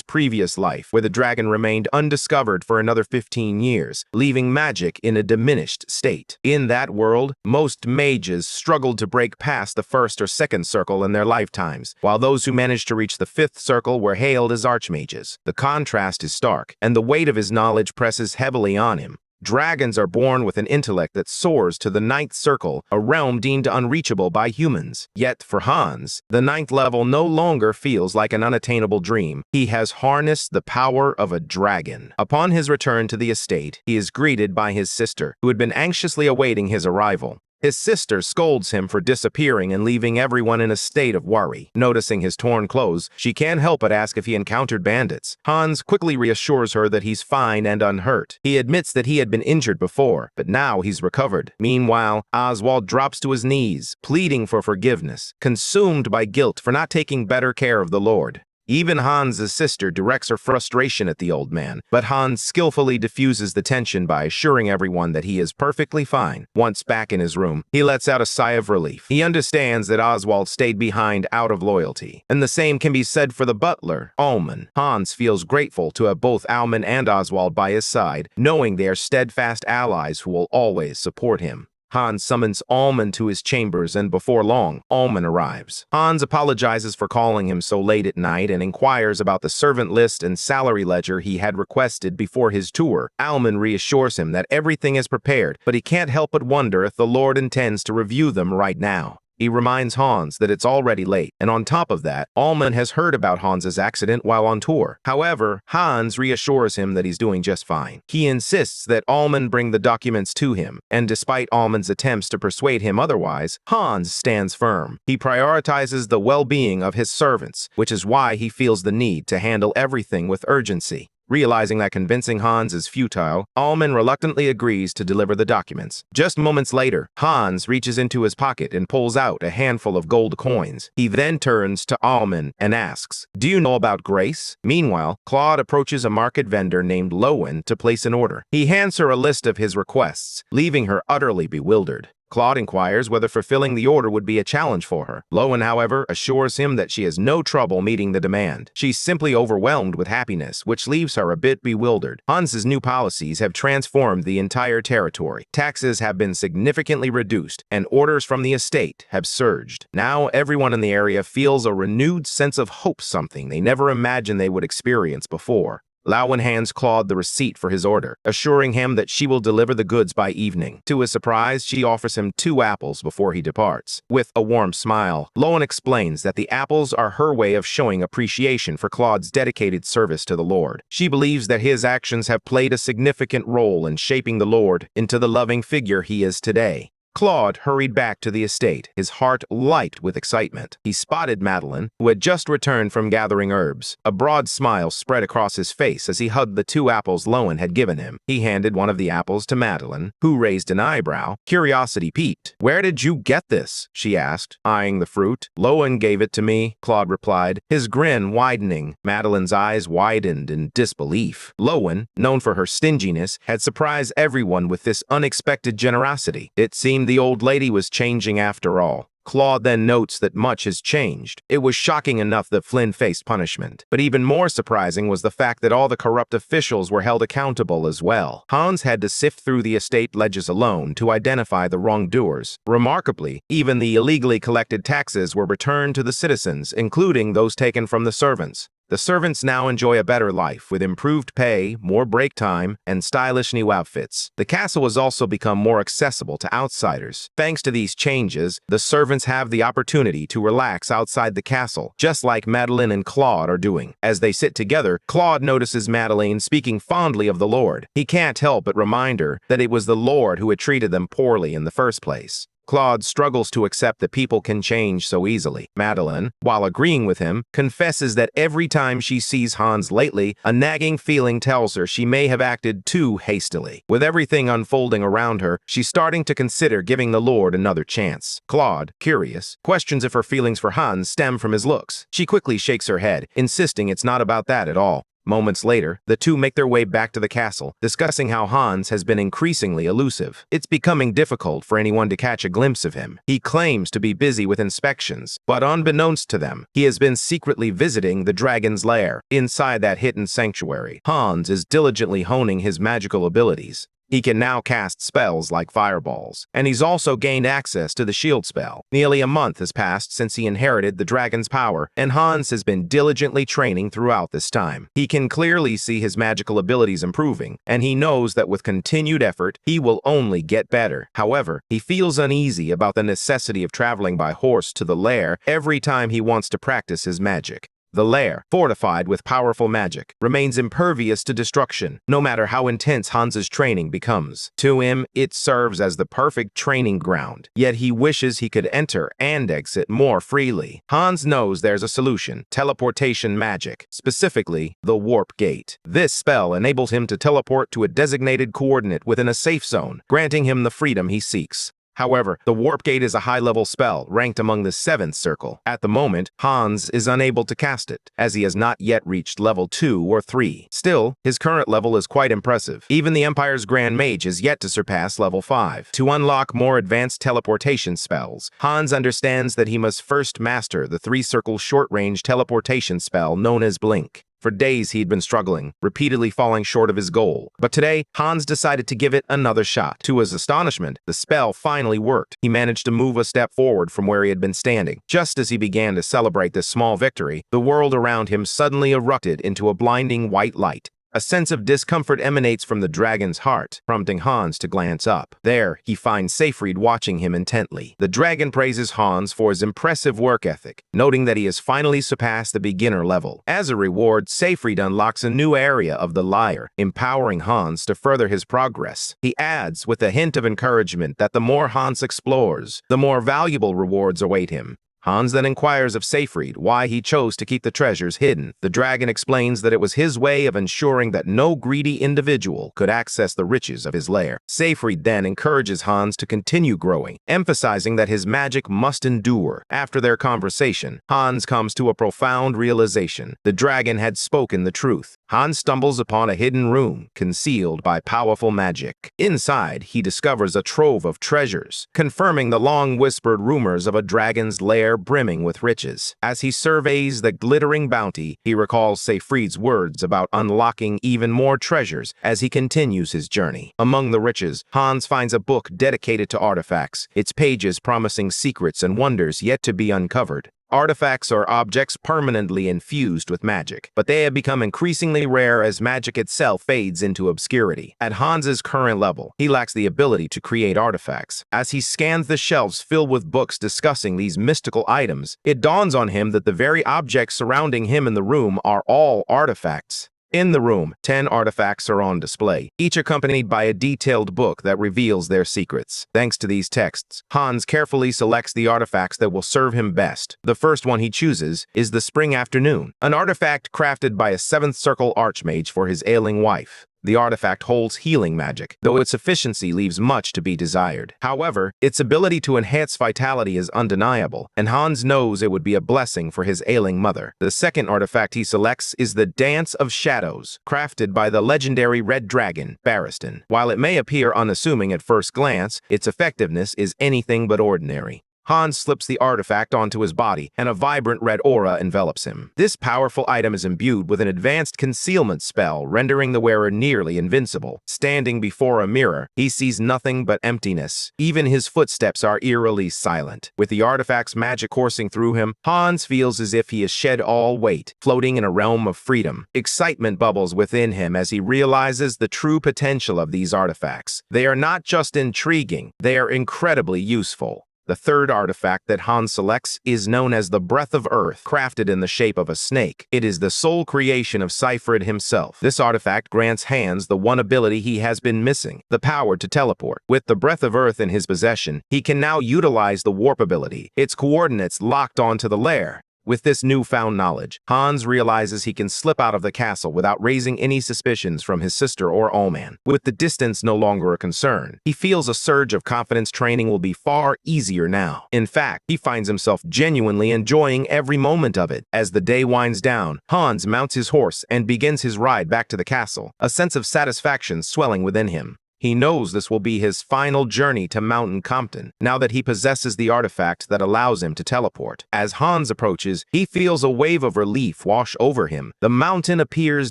previous life, where the dragon remained undiscovered for another 15 years, leaving magic in a diminished state. In that world, most mages struggled to break past the first or second circle in their lifetimes, while those who managed to reach the fifth circle were hailed as archmages. The contrast is stark, and the weight of his knowledge presses heavily on him. Dragons are born with an intellect that soars to the ninth circle, a realm deemed unreachable by humans. Yet for Hans, the ninth level no longer feels like an unattainable dream. He has harnessed the power of a dragon. Upon his return to the estate, he is greeted by his sister, who had been anxiously awaiting his arrival. His sister scolds him for disappearing and leaving everyone in a state of worry. Noticing his torn clothes, she can't help but ask if he encountered bandits. Hans quickly reassures her that he's fine and unhurt. He admits that he had been injured before, but now he's recovered. Meanwhile, Oswald drops to his knees, pleading for forgiveness, consumed by guilt for not taking better care of the Lord. Even Hans' sister directs her frustration at the old man, but Hans skillfully diffuses the tension by assuring everyone that he is perfectly fine. Once back in his room, he lets out a sigh of relief. He understands that Oswald stayed behind out of loyalty, and the same can be said for the butler, Alman. Hans feels grateful to have both Alman and Oswald by his side, knowing they are steadfast allies who will always support him. Hans summons Alman to his chambers, and before long, Alman arrives. Hans apologizes for calling him so late at night and inquires about the servant list and salary ledger he had requested before his tour. Alman reassures him that everything is prepared, but he can't help but wonder if the Lord intends to review them right now. He reminds Hans that it's already late, and on top of that, Alman has heard about Hans's accident while on tour. However, Hans reassures him that he's doing just fine. He insists that Alman bring the documents to him, and despite Alman's attempts to persuade him otherwise, Hans stands firm. He prioritizes the well-being of his servants, which is why he feels the need to handle everything with urgency. Realizing that convincing Hans is futile, Alman reluctantly agrees to deliver the documents. Just moments later, Hans reaches into his pocket and pulls out a handful of gold coins. He then turns to Alman and asks, "Do you know about Grace?" Meanwhile, Claude approaches a market vendor named Lowen to place an order. He hands her a list of his requests, leaving her utterly bewildered. Claude inquires whether fulfilling the order would be a challenge for her. Lowen, however, assures him that she has no trouble meeting the demand. She's simply overwhelmed with happiness, which leaves her a bit bewildered. Hans's new policies have transformed the entire territory. Taxes have been significantly reduced, and orders from the estate have surged. Now everyone in the area feels a renewed sense of hope, something they never imagined they would experience before. Lowen hands Claude the receipt for his order, assuring him that she will deliver the goods by evening. To his surprise, she offers him 2 apples before he departs. With a warm smile, Lowen explains that the apples are her way of showing appreciation for Claude's dedicated service to the Lord. She believes that his actions have played a significant role in shaping the Lord into the loving figure he is today. Claude hurried back to the estate, his heart light with excitement. He spotted Madeline, who had just returned from gathering herbs. A broad smile spread across his face as he hugged the 2 apples Lowen had given him. He handed one of the apples to Madeline, who raised an eyebrow. Curiosity piqued. "Where did you get this?" she asked, eyeing the fruit. "Lowen gave it to me," Claude replied, his grin widening. Madeline's eyes widened in disbelief. Lowen, known for her stinginess, had surprised everyone with this unexpected generosity. It seemed the old lady was changing after all. Claude then notes that much has changed. It was shocking enough that Flynn faced punishment, but even more surprising was the fact that all the corrupt officials were held accountable as well. Hans had to sift through the estate ledgers alone to identify the wrongdoers. Remarkably, even the illegally collected taxes were returned to the citizens, including those taken from the servants. The servants now enjoy a better life, with improved pay, more break time, and stylish new outfits. The castle has also become more accessible to outsiders. Thanks to these changes, the servants have the opportunity to relax outside the castle, just like Madeline and Claude are doing. As they sit together, Claude notices Madeline speaking fondly of the Lord. He can't help but remind her that it was the Lord who had treated them poorly in the first place. Claude struggles to accept that people can change so easily. Madeline, while agreeing with him, confesses that every time she sees Hans lately, a nagging feeling tells her she may have acted too hastily. With everything unfolding around her, she's starting to consider giving the Lord another chance. Claude, curious, questions if her feelings for Hans stem from his looks. She quickly shakes her head, insisting it's not about that at all. Moments later, the two make their way back to the castle, discussing how Hans has been increasingly elusive. It's becoming difficult for anyone to catch a glimpse of him. He claims to be busy with inspections, but unbeknownst to them, he has been secretly visiting the dragon's lair. Inside that hidden sanctuary, Hans is diligently honing his magical abilities. He can now cast spells like fireballs, and he's also gained access to the shield spell. Nearly a month has passed since he inherited the dragon's power, and Hans has been diligently training throughout this time. He can clearly see his magical abilities improving, and he knows that with continued effort, he will only get better. However, he feels uneasy about the necessity of traveling by horse to the lair every time he wants to practice his magic. The lair, fortified with powerful magic, remains impervious to destruction, no matter how intense Hans's training becomes. To him, it serves as the perfect training ground, yet he wishes he could enter and exit more freely. Hans knows there's a solution: teleportation magic, specifically the warp gate. This spell enables him to teleport to a designated coordinate within a safe zone, granting him the freedom he seeks. However, the Warp Gate is a high-level spell, ranked among the 7th circle. At the moment, Hans is unable to cast it, as he has not yet reached level 2 or 3. Still, his current level is quite impressive. Even the Empire's Grand Mage has yet to surpass level 5. To unlock more advanced teleportation spells, Hans understands that he must first master the 3-circle short-range teleportation spell known as Blink. For days he'd been struggling, repeatedly falling short of his goal. But today, Hans decided to give it another shot. To his astonishment, the spell finally worked. He managed to move a step forward from where he had been standing. Just as he began to celebrate this small victory, the world around him suddenly erupted into a blinding white light. A sense of discomfort emanates from the dragon's heart, prompting Hans to glance up. There, he finds Seyfried watching him intently. The dragon praises Hans for his impressive work ethic, noting that he has finally surpassed the beginner level. As a reward, Seyfried unlocks a new area of the lair, empowering Hans to further his progress. He adds, with a hint of encouragement, that the more Hans explores, the more valuable rewards await him. Hans then inquires of Seyfried why he chose to keep the treasures hidden. The dragon explains that it was his way of ensuring that no greedy individual could access the riches of his lair. Seyfried then encourages Hans to continue growing, emphasizing that his magic must endure. After their conversation, Hans comes to a profound realization. The dragon had spoken the truth. Hans stumbles upon a hidden room, concealed by powerful magic. Inside, he discovers a trove of treasures, confirming the long-whispered rumors of a dragon's lair brimming with riches. As he surveys the glittering bounty, he recalls Seyfried's words about unlocking even more treasures as he continues his journey. Among the riches, Hans finds a book dedicated to artifacts, its pages promising secrets and wonders yet to be uncovered. Artifacts are objects permanently infused with magic, but they have become increasingly rare as magic itself fades into obscurity. At Hans's current level, he lacks the ability to create artifacts. As he scans the shelves filled with books discussing these mystical items, it dawns on him that the very objects surrounding him in the room are all artifacts. In the room, 10 artifacts are on display, each accompanied by a detailed book that reveals their secrets. Thanks to these texts, Hans carefully selects the artifacts that will serve him best. The first one he chooses is the Spring Afternoon, an artifact crafted by a 7th Circle Archmage for his ailing wife. The artifact holds healing magic, though its efficiency leaves much to be desired. However, its ability to enhance vitality is undeniable, and Hans knows it would be a blessing for his ailing mother. The second artifact he selects is the Dance of Shadows, crafted by the legendary Red Dragon, Barristan. While it may appear unassuming at first glance, its effectiveness is anything but ordinary. Hans slips the artifact onto his body, and a vibrant red aura envelops him. This powerful item is imbued with an advanced concealment spell, rendering the wearer nearly invincible. Standing before a mirror, he sees nothing but emptiness. Even his footsteps are eerily silent. With the artifact's magic coursing through him, Hans feels as if he has shed all weight, floating in a realm of freedom. Excitement bubbles within him as he realizes the true potential of these artifacts. They are not just intriguing, they are incredibly useful. The third artifact that Hans selects is known as the Breath of Earth, crafted in the shape of a snake. It is the sole creation of Seyfried himself. This artifact grants Hans the one ability he has been missing, the power to teleport. With the Breath of Earth in his possession, he can now utilize the warp ability, its coordinates locked onto the lair. With this newfound knowledge, Hans realizes he can slip out of the castle without raising any suspicions from his sister or Allman. With the distance no longer a concern, he feels a surge of confidence. Training will be far easier now. In fact, he finds himself genuinely enjoying every moment of it. As the day winds down, Hans mounts his horse and begins his ride back to the castle, a sense of satisfaction swelling within him. He knows this will be his final journey to Mountain Compton, now that he possesses the artifact that allows him to teleport. As Hans approaches, he feels a wave of relief wash over him. The mountain appears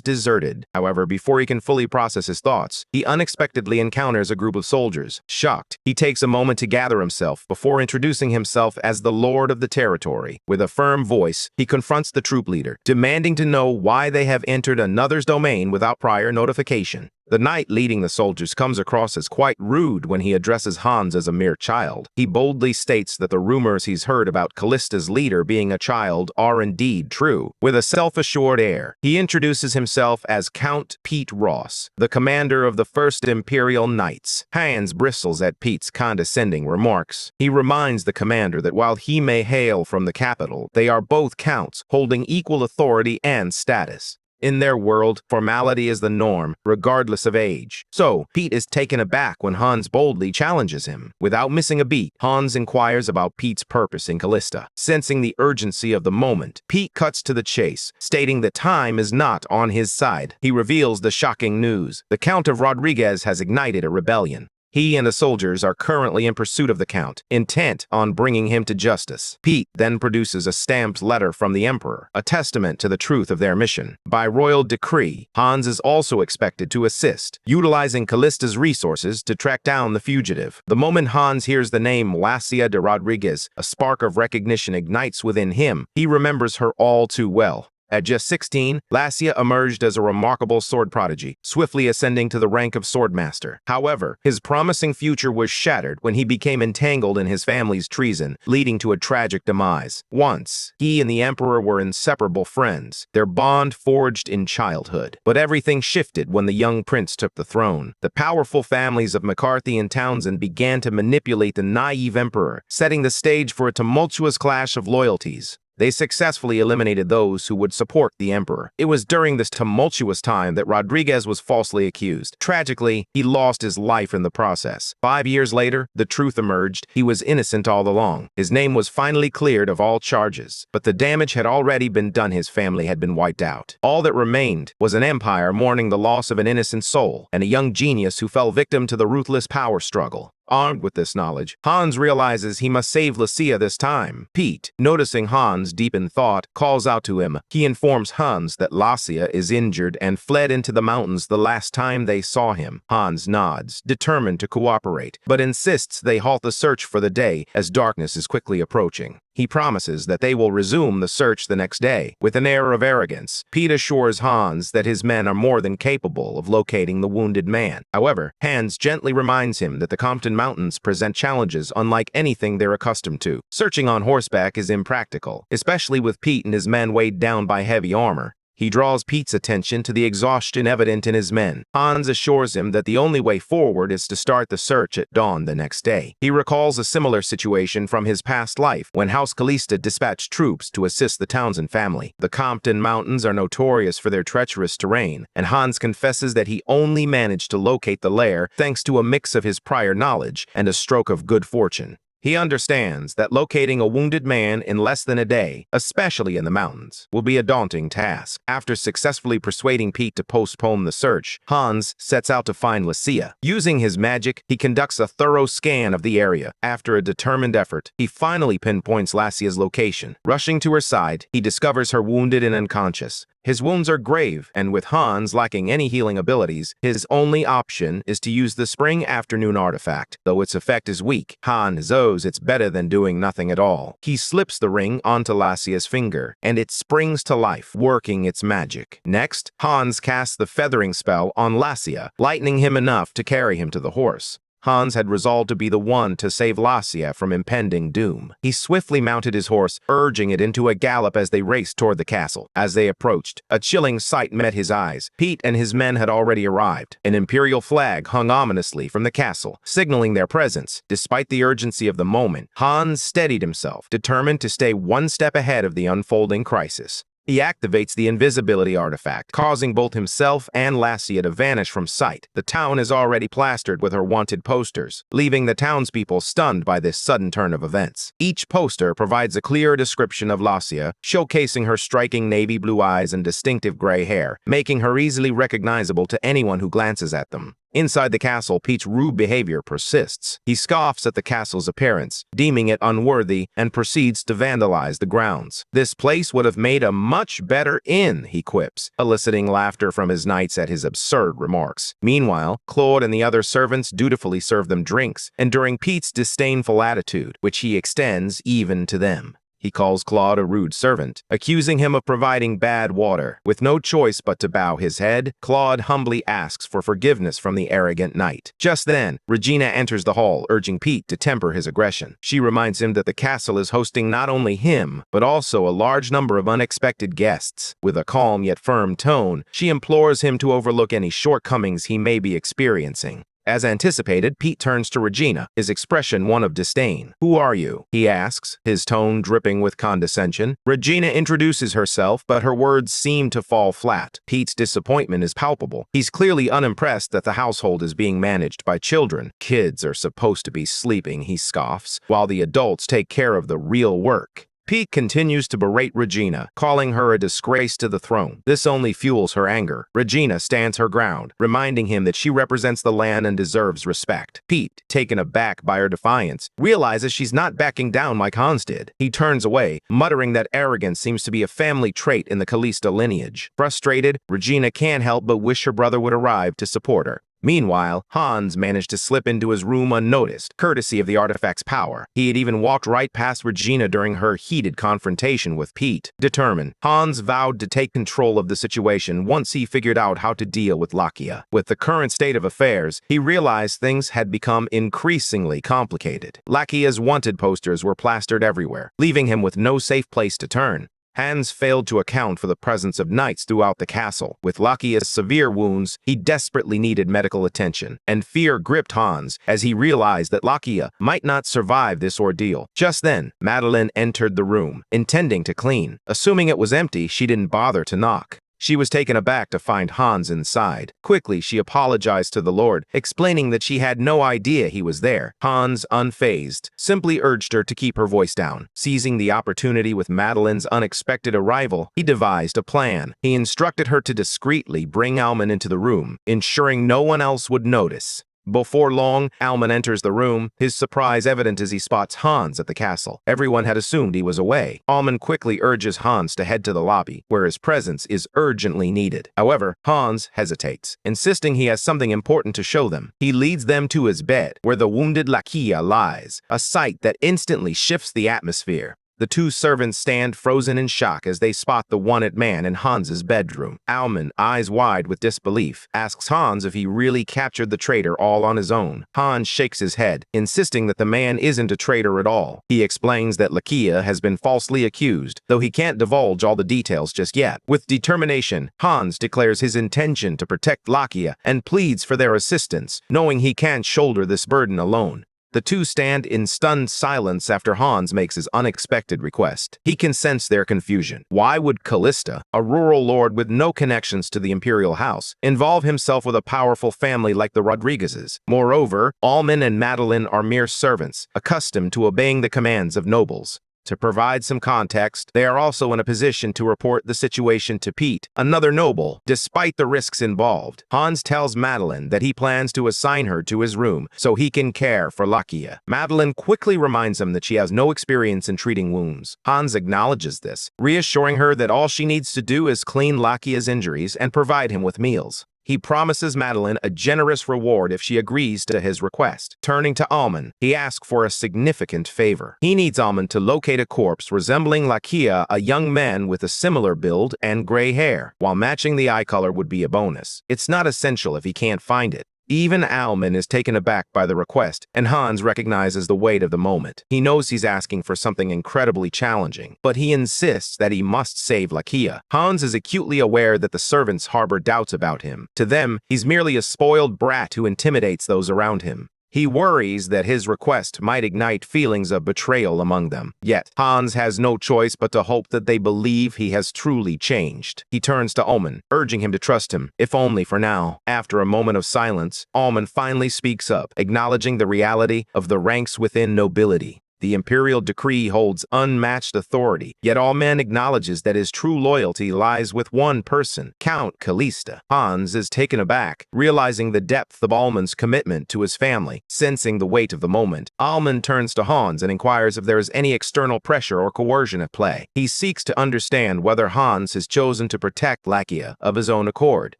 deserted. However, before he can fully process his thoughts, he unexpectedly encounters a group of soldiers. Shocked, he takes a moment to gather himself before introducing himself as the Lord of the territory. With a firm voice, he confronts the troop leader, demanding to know why they have entered another's domain without prior notification. The knight leading the soldiers comes across as quite rude when he addresses Hans as a mere child. He boldly states that the rumors he's heard about Callista's leader being a child are indeed true. With a self-assured air, he introduces himself as Count Pete Ross, the commander of the 1st Imperial Knights. Hans bristles at Pete's condescending remarks. He reminds the commander that while he may hail from the capital, they are both counts, holding equal authority and status. In their world, formality is the norm, regardless of age. So, Pete is taken aback when Hans boldly challenges him. Without missing a beat, Hans inquires about Pete's purpose in Callista. Sensing the urgency of the moment, Pete cuts to the chase, stating that time is not on his side. He reveals the shocking news. The Count of Rodriguez has ignited a rebellion. He and the soldiers are currently in pursuit of the Count, intent on bringing him to justice. Pete then produces a stamped letter from the Emperor, a testament to the truth of their mission. By royal decree, Hans is also expected to assist, utilizing Callista's resources to track down the fugitive. The moment Hans hears the name Lacia de Rodriguez, a spark of recognition ignites within him. He remembers her all too well. At just 16, Lacia emerged as a remarkable sword prodigy, swiftly ascending to the rank of swordmaster. However, his promising future was shattered when he became entangled in his family's treason, leading to a tragic demise. Once, he and the Emperor were inseparable friends, their bond forged in childhood. But everything shifted when the young prince took the throne. The powerful families of McCarthy and Townsend began to manipulate the naive emperor, setting the stage for a tumultuous clash of loyalties. They successfully eliminated those who would support the emperor. It was during this tumultuous time that Rodriguez was falsely accused. Tragically, he lost his life in the process. 5 years later, the truth emerged. He was innocent all along. His name was finally cleared of all charges. But the damage had already been done. His family had been wiped out. All that remained was an empire mourning the loss of an innocent soul, and a young genius who fell victim to the ruthless power struggle. Armed with this knowledge, Hans realizes he must save Lacia this time. Pete, noticing Hans deep in thought, calls out to him. He informs Hans that Lacia is injured and fled into the mountains the last time they saw him. Hans nods, determined to cooperate, but insists they halt the search for the day as darkness is quickly approaching. He promises that they will resume the search the next day. With an air of arrogance, Pete assures Hans that his men are more than capable of locating the wounded man. However, Hans gently reminds him that the Compton Mountains present challenges unlike anything they're accustomed to. Searching on horseback is impractical, especially with Pete and his men weighed down by heavy armor. He draws Pete's attention to the exhaustion evident in his men. Hans assures him that the only way forward is to start the search at dawn the next day. He recalls a similar situation from his past life when House Callista dispatched troops to assist the Townsend family. The Compton Mountains are notorious for their treacherous terrain, and Hans confesses that he only managed to locate the lair thanks to a mix of his prior knowledge and a stroke of good fortune. He understands that locating a wounded man in less than a day, especially in the mountains, will be a daunting task. After successfully persuading Pete to postpone the search, Hans sets out to find Lacia. Using his magic, he conducts a thorough scan of the area. After a determined effort, he finally pinpoints Lacia's location. Rushing to her side, he discovers her wounded and unconscious. His wounds are grave, and with Hans lacking any healing abilities, his only option is to use the Spring Afternoon artifact. Though its effect is weak, Hans knows it's better than doing nothing at all. He slips the ring onto Lacia's finger, and it springs to life, working its magic. Next, Hans casts the feathering spell on Lacia, lightening him enough to carry him to the horse. Hans had resolved to be the one to save Lacia from impending doom. He swiftly mounted his horse, urging it into a gallop as they raced toward the castle. As they approached, a chilling sight met his eyes. Pete and his men had already arrived. An imperial flag hung ominously from the castle, signaling their presence. Despite the urgency of the moment, Hans steadied himself, determined to stay one step ahead of the unfolding crisis. He activates the invisibility artifact, causing both himself and Lacia to vanish from sight. The town is already plastered with her wanted posters, leaving the townspeople stunned by this sudden turn of events. Each poster provides a clear description of Lacia, showcasing her striking navy blue eyes and distinctive gray hair, making her easily recognizable to anyone who glances at them. Inside the castle, Pete's rude behavior persists. He scoffs at the castle's appearance, deeming it unworthy, and proceeds to vandalize the grounds. This place would have made a much better inn, he quips, eliciting laughter from his knights at his absurd remarks. Meanwhile, Claude and the other servants dutifully serve them drinks, enduring Pete's disdainful attitude, which he extends even to them. He calls Claude a rude servant, accusing him of providing bad water. With no choice but to bow his head, Claude humbly asks for forgiveness from the arrogant knight. Just then, Regina enters the hall, urging Pete to temper his aggression. She reminds him that the castle is hosting not only him, but also a large number of unexpected guests. With a calm yet firm tone, she implores him to overlook any shortcomings he may be experiencing. As anticipated, Pete turns to Regina, his expression one of disdain. "Who are you?" he asks, his tone dripping with condescension. Regina introduces herself, but her words seem to fall flat. Pete's disappointment is palpable. He's clearly unimpressed that the household is being managed by children. "Kids are supposed to be sleeping," he scoffs, "while the adults take care of the real work." Pete continues to berate Regina, calling her a disgrace to the throne. This only fuels her anger. Regina stands her ground, reminding him that she represents the land and deserves respect. Pete, taken aback by her defiance, realizes she's not backing down like Hans did. He turns away, muttering that arrogance seems to be a family trait in the Callista lineage. Frustrated, Regina can't help but wish her brother would arrive to support her. Meanwhile, Hans managed to slip into his room unnoticed, courtesy of the artifact's power. He had even walked right past Regina during her heated confrontation with Pete. Determined, Hans vowed to take control of the situation once he figured out how to deal with Lacia. With the current state of affairs, he realized things had become increasingly complicated. Lacia's wanted posters were plastered everywhere, leaving him with no safe place to turn. Hans failed to account for the presence of knights throughout the castle. With Lacia's severe wounds, he desperately needed medical attention, and fear gripped Hans as he realized that Lacia might not survive this ordeal. Just then, Madeleine entered the room, intending to clean. Assuming it was empty, she didn't bother to knock. She was taken aback to find Hans inside. Quickly, she apologized to the Lord, explaining that she had no idea he was there. Hans, unfazed, simply urged her to keep her voice down. Seizing the opportunity with Madeleine's unexpected arrival, he devised a plan. He instructed her to discreetly bring Alman into the room, ensuring no one else would notice. Before long, Alman enters the room, his surprise evident as he spots Hans at the castle. Everyone had assumed he was away. Alman quickly urges Hans to head to the lobby, where his presence is urgently needed. However, Hans hesitates, insisting he has something important to show them. He leads them to his bed, where the wounded Lacia lies, a sight that instantly shifts the atmosphere. The two servants stand frozen in shock as they spot the wanted man in Hans's bedroom. Alman, eyes wide with disbelief, asks Hans if he really captured the traitor all on his own. Hans shakes his head, insisting that the man isn't a traitor at all. He explains that Lacia has been falsely accused, though he can't divulge all the details just yet. With determination, Hans declares his intention to protect Lacia and pleads for their assistance, knowing he can't shoulder this burden alone. The two stand in stunned silence after Hans makes his unexpected request. He can sense their confusion. Why would Callista, a rural lord with no connections to the imperial house, involve himself with a powerful family like the Rodriguezes? Moreover, Alman and Madeleine are mere servants, accustomed to obeying the commands of nobles. To provide some context, they are also in a position to report the situation to Pete, another noble, despite the risks involved. Hans tells Madeleine that he plans to assign her to his room so he can care for Lacia. Madeleine quickly reminds him that she has no experience in treating wounds. Hans acknowledges this, reassuring her that all she needs to do is clean Lacia's injuries and provide him with meals. He promises Madeleine a generous reward if she agrees to his request. Turning to Alman, he asks for a significant favor. He needs Alman to locate a corpse resembling Lacia, a young man with a similar build and gray hair, while matching the eye color would be a bonus. It's not essential if he can't find it. Even Alman is taken aback by the request, and Hans recognizes the weight of the moment. He knows he's asking for something incredibly challenging, but he insists that he must save Lakia. Hans is acutely aware that the servants harbor doubts about him. To them, he's merely a spoiled brat who intimidates those around him. He worries that his request might ignite feelings of betrayal among them. Yet, Hans has no choice but to hope that they believe he has truly changed. He turns to Ullman, urging him to trust him, if only for now. After a moment of silence, Ullman finally speaks up, acknowledging the reality of the ranks within nobility. The imperial decree holds unmatched authority, yet Ullman acknowledges that his true loyalty lies with one person, Count Kalista. Hans is taken aback, realizing the depth of Ullman's commitment to his family. Sensing the weight of the moment, Ullman turns to Hans and inquires if there is any external pressure or coercion at play. He seeks to understand whether Hans has chosen to protect Lakia of his own accord.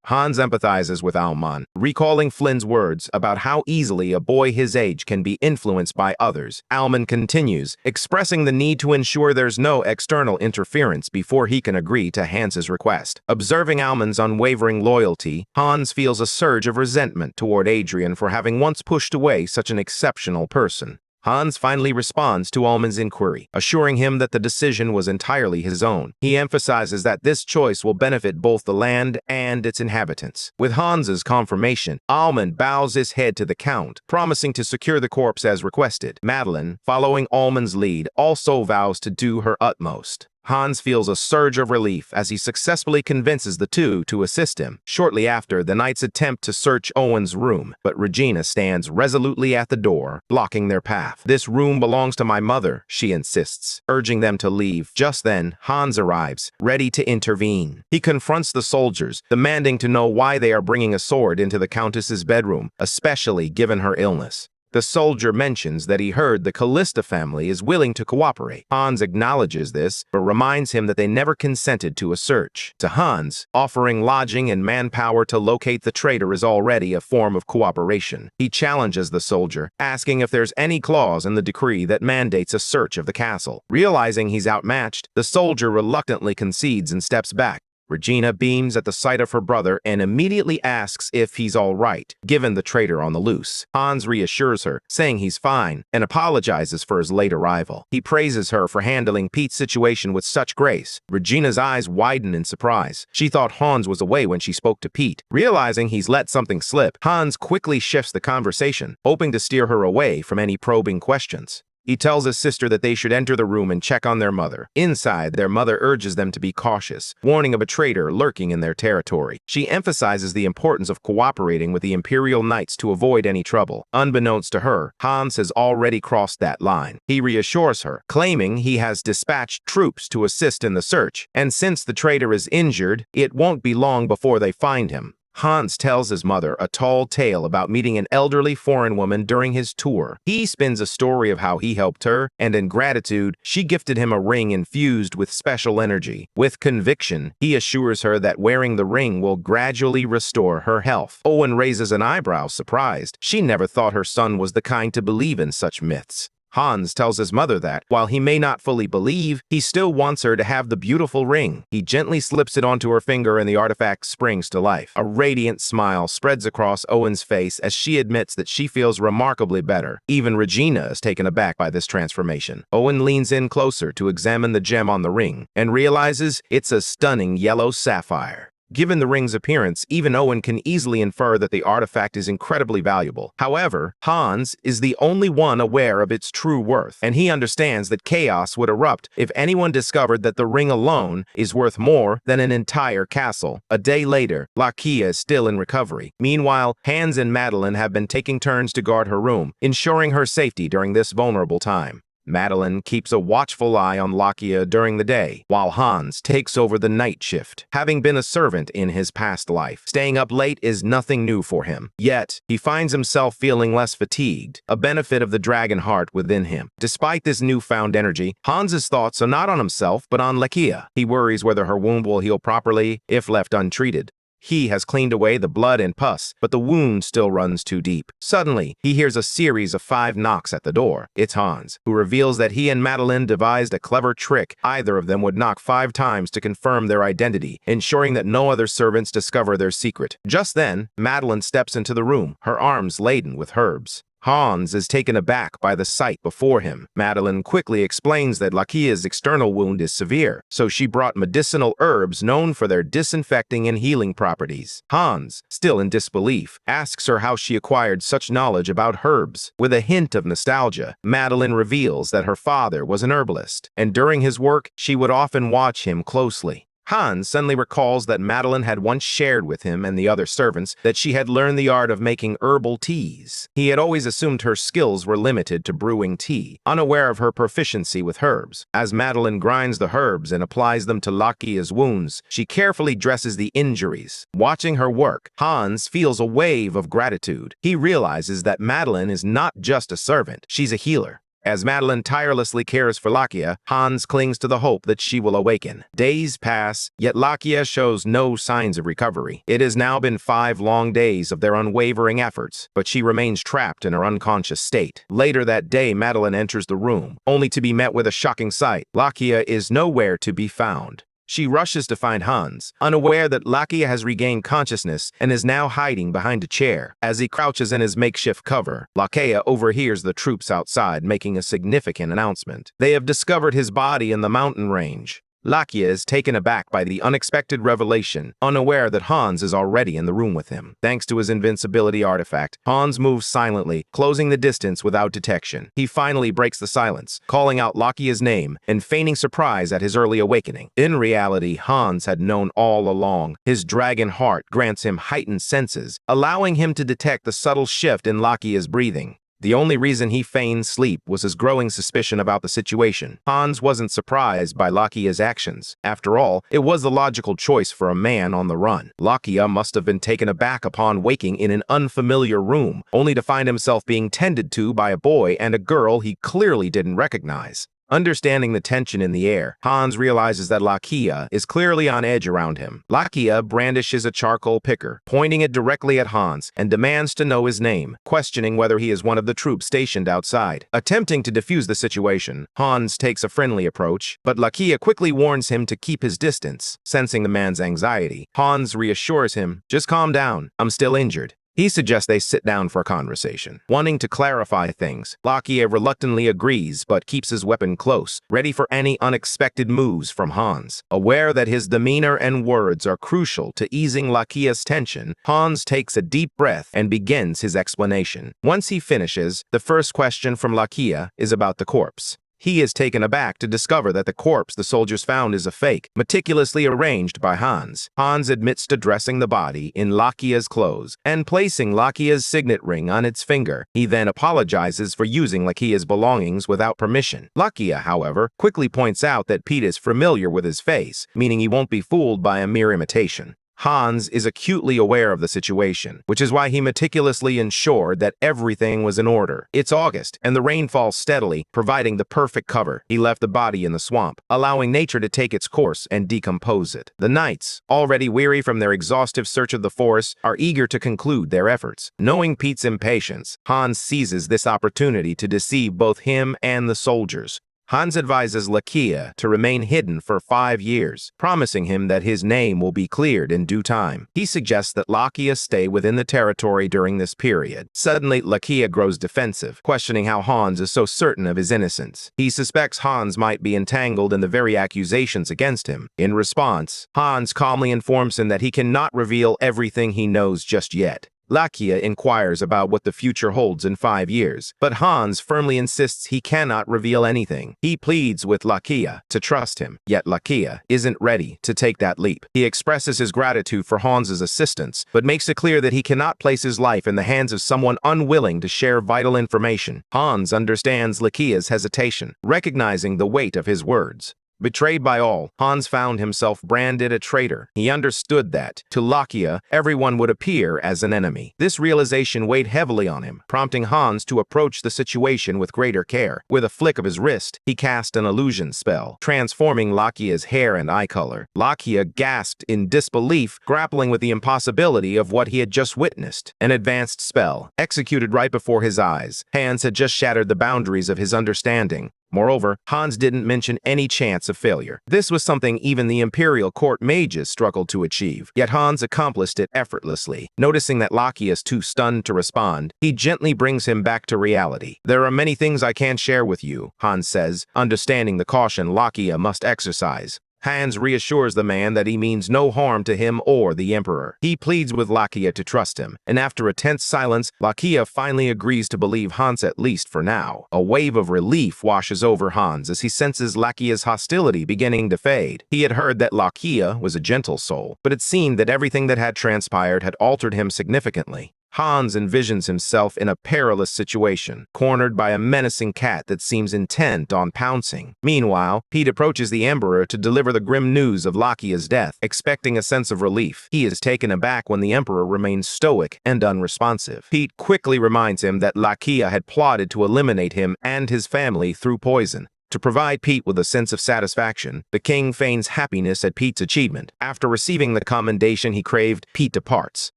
Hans empathizes with Ullman, recalling Flynn's words about how easily a boy his age can be influenced by others. Ullman continues, expressing the need to ensure there's no external interference before he can agree to Hans's request. Observing Ullman's unwavering loyalty, Hans feels a surge of resentment toward Adrian for having once pushed away such an exceptional person. Hans finally responds to Ullman's inquiry, assuring him that the decision was entirely his own. He emphasizes that this choice will benefit both the land and its inhabitants. With Hans's confirmation, Ullman bows his head to the Count, promising to secure the corpse as requested. Madeline, following Ullman's lead, also vows to do her utmost. Hans feels a surge of relief as he successfully convinces the two to assist him. Shortly after, the knights attempt to search Owen's room, but Regina stands resolutely at the door, blocking their path. "This room belongs to my mother," she insists, urging them to leave. Just then, Hans arrives, ready to intervene. He confronts the soldiers, demanding to know why they are bringing a sword into the Countess's bedroom, especially given her illness. The soldier mentions that he heard the Kalista family is willing to cooperate. Hans acknowledges this, but reminds him that they never consented to a search. To Hans, offering lodging and manpower to locate the traitor is already a form of cooperation. He challenges the soldier, asking if there's any clause in the decree that mandates a search of the castle. Realizing he's outmatched, the soldier reluctantly concedes and steps back. Regina beams at the sight of her brother and immediately asks if he's all right, given the traitor on the loose. Hans reassures her, saying he's fine, and apologizes for his late arrival. He praises her for handling Pete's situation with such grace. Regina's eyes widen in surprise. She thought Hans was away when she spoke to Pete. Realizing he's let something slip, Hans quickly shifts the conversation, hoping to steer her away from any probing questions. He tells his sister that they should enter the room and check on their mother. Inside, their mother urges them to be cautious, warning of a traitor lurking in their territory. She emphasizes the importance of cooperating with the Imperial Knights to avoid any trouble. Unbeknownst to her, Hans has already crossed that line. He reassures her, claiming he has dispatched troops to assist in the search, and since the traitor is injured, it won't be long before they find him. Hans tells his mother a tall tale about meeting an elderly foreign woman during his tour. He spins a story of how he helped her, and in gratitude, she gifted him a ring infused with special energy. With conviction, he assures her that wearing the ring will gradually restore her health. Owen raises an eyebrow, surprised. She never thought her son was the kind to believe in such myths. Hans tells his mother that, while he may not fully believe, he still wants her to have the beautiful ring. He gently slips it onto her finger and the artifact springs to life. A radiant smile spreads across Owen's face as she admits that she feels remarkably better. Even Regina is taken aback by this transformation. Owen leans in closer to examine the gem on the ring and realizes it's a stunning yellow sapphire. Given the ring's appearance, even Owen can easily infer that the artifact is incredibly valuable. However, Hans is the only one aware of its true worth, and he understands that chaos would erupt if anyone discovered that the ring alone is worth more than an entire castle. A day later, Lakia is still in recovery. Meanwhile, Hans and Madeline have been taking turns to guard her room, ensuring her safety during this vulnerable time. Madeline keeps a watchful eye on Lakia during the day, while Hans takes over the night shift. Having been a servant in his past life, staying up late is nothing new for him. Yet, he finds himself feeling less fatigued, a benefit of the dragon heart within him. Despite this newfound energy, Hans's thoughts are not on himself, but on Lakia. He worries whether her wound will heal properly if left untreated. He has cleaned away the blood and pus, but the wound still runs too deep. Suddenly, he hears a series of 5 knocks at the door. It's Hans, who reveals that he and Madeline devised a clever trick. Either of them would knock 5 times to confirm their identity, ensuring that no other servants discover their secret. Just then, Madeline steps into the room, her arms laden with herbs. Hans is taken aback by the sight before him. Madeline quickly explains that Lakia's external wound is severe, so she brought medicinal herbs known for their disinfecting and healing properties. Hans, still in disbelief, asks her how she acquired such knowledge about herbs. With a hint of nostalgia, Madeline reveals that her father was an herbalist, and during his work, she would often watch him closely. Hans suddenly recalls that Madeline had once shared with him and the other servants that she had learned the art of making herbal teas. He had always assumed her skills were limited to brewing tea, unaware of her proficiency with herbs. As Madeline grinds the herbs and applies them to Lakia's wounds, she carefully dresses the injuries. Watching her work, Hans feels a wave of gratitude. He realizes that Madeline is not just a servant, she's a healer. As Madeline tirelessly cares for Lakia, Hans clings to the hope that she will awaken. Days pass, yet Lakia shows no signs of recovery. It has now been 5 long days of their unwavering efforts, but she remains trapped in her unconscious state. Later that day, Madeline enters the room, only to be met with a shocking sight. Lakia is nowhere to be found. She rushes to find Hans, unaware that Lakia has regained consciousness and is now hiding behind a chair. As he crouches in his makeshift cover, Lakia overhears the troops outside making a significant announcement. They have discovered his body in the mountain range. Lakia is taken aback by the unexpected revelation, unaware that Hans is already in the room with him. Thanks to his invincibility artifact, Hans moves silently, closing the distance without detection. He finally breaks the silence, calling out Lakia's name and feigning surprise at his early awakening. In reality, Hans had known all along. His dragon heart grants him heightened senses, allowing him to detect the subtle shift in Lakia's breathing. The only reason he feigned sleep was his growing suspicion about the situation. Hans wasn't surprised by Lakia's actions. After all, it was the logical choice for a man on the run. Lakia must have been taken aback upon waking in an unfamiliar room, only to find himself being tended to by a boy and a girl he clearly didn't recognize. Understanding the tension in the air, Hans realizes that Lakia is clearly on edge around him. Lakia brandishes a charcoal picker, pointing it directly at Hans, and demands to know his name, questioning whether he is one of the troops stationed outside. Attempting to defuse the situation, Hans takes a friendly approach, but Lakia quickly warns him to keep his distance. Sensing the man's anxiety, Hans reassures him, "Just calm down, I'm still injured." He suggests they sit down for a conversation. Wanting to clarify things, Lakia reluctantly agrees but keeps his weapon close, ready for any unexpected moves from Hans. Aware that his demeanor and words are crucial to easing Lakia's tension, Hans takes a deep breath and begins his explanation. Once he finishes, the first question from Lakia is about the corpse. He is taken aback to discover that the corpse the soldiers found is a fake, meticulously arranged by Hans. Hans admits to dressing the body in Lakia's clothes and placing Lakia's signet ring on its finger. He then apologizes for using Lakia's belongings without permission. Lakia, however, quickly points out that Pete is familiar with his face, meaning he won't be fooled by a mere imitation. Hans is acutely aware of the situation, which is why he meticulously ensured that everything was in order. It's August, and the rain falls steadily, providing the perfect cover. He left the body in the swamp, allowing nature to take its course and decompose it. The knights, already weary from their exhaustive search of the forest, are eager to conclude their efforts. Knowing Pete's impatience, Hans seizes this opportunity to deceive both him and the soldiers. Hans advises Lakia to remain hidden for 5 years, promising him that his name will be cleared in due time. He suggests that Lakia stay within the territory during this period. Suddenly, Lakia grows defensive, questioning how Hans is so certain of his innocence. He suspects Hans might be entangled in the very accusations against him. In response, Hans calmly informs him that he cannot reveal everything he knows just yet. Lakia inquires about what the future holds in 5 years, but Hans firmly insists he cannot reveal anything. He pleads with Lakia to trust him, yet Lakia isn't ready to take that leap. He expresses his gratitude for Hans's assistance, but makes it clear that he cannot place his life in the hands of someone unwilling to share vital information. Hans understands Lakia's hesitation, recognizing the weight of his words. Betrayed by all, Hans found himself branded a traitor. He understood that, to Lakia, everyone would appear as an enemy. This realization weighed heavily on him, prompting Hans to approach the situation with greater care. With a flick of his wrist, he cast an illusion spell, transforming Lakia's hair and eye color. Lakia gasped in disbelief, grappling with the impossibility of what he had just witnessed. An advanced spell, executed right before his eyes. Hans had just shattered the boundaries of his understanding. Moreover, Hans didn't mention any chance of failure. This was something even the Imperial Court mages struggled to achieve, yet Hans accomplished it effortlessly. Noticing that Lakia is too stunned to respond, he gently brings him back to reality. "There are many things I can't share with you," Hans says, understanding the caution Lakia must exercise. Hans reassures the man that he means no harm to him or the Emperor. He pleads with Lakia to trust him, and after a tense silence, Lakia finally agrees to believe Hans at least for now. A wave of relief washes over Hans as he senses Lakia's hostility beginning to fade. He had heard that Lakia was a gentle soul, but it seemed that everything that had transpired had altered him significantly. Hans envisions himself in a perilous situation, cornered by a menacing cat that seems intent on pouncing. Meanwhile, Pete approaches the Emperor to deliver the grim news of Lakia's death, expecting a sense of relief. He is taken aback when the Emperor remains stoic and unresponsive. Pete quickly reminds him that Lakia had plotted to eliminate him and his family through poison. To provide Pete with a sense of satisfaction, the king feigns happiness at Pete's achievement. After receiving the commendation he craved, Pete departs.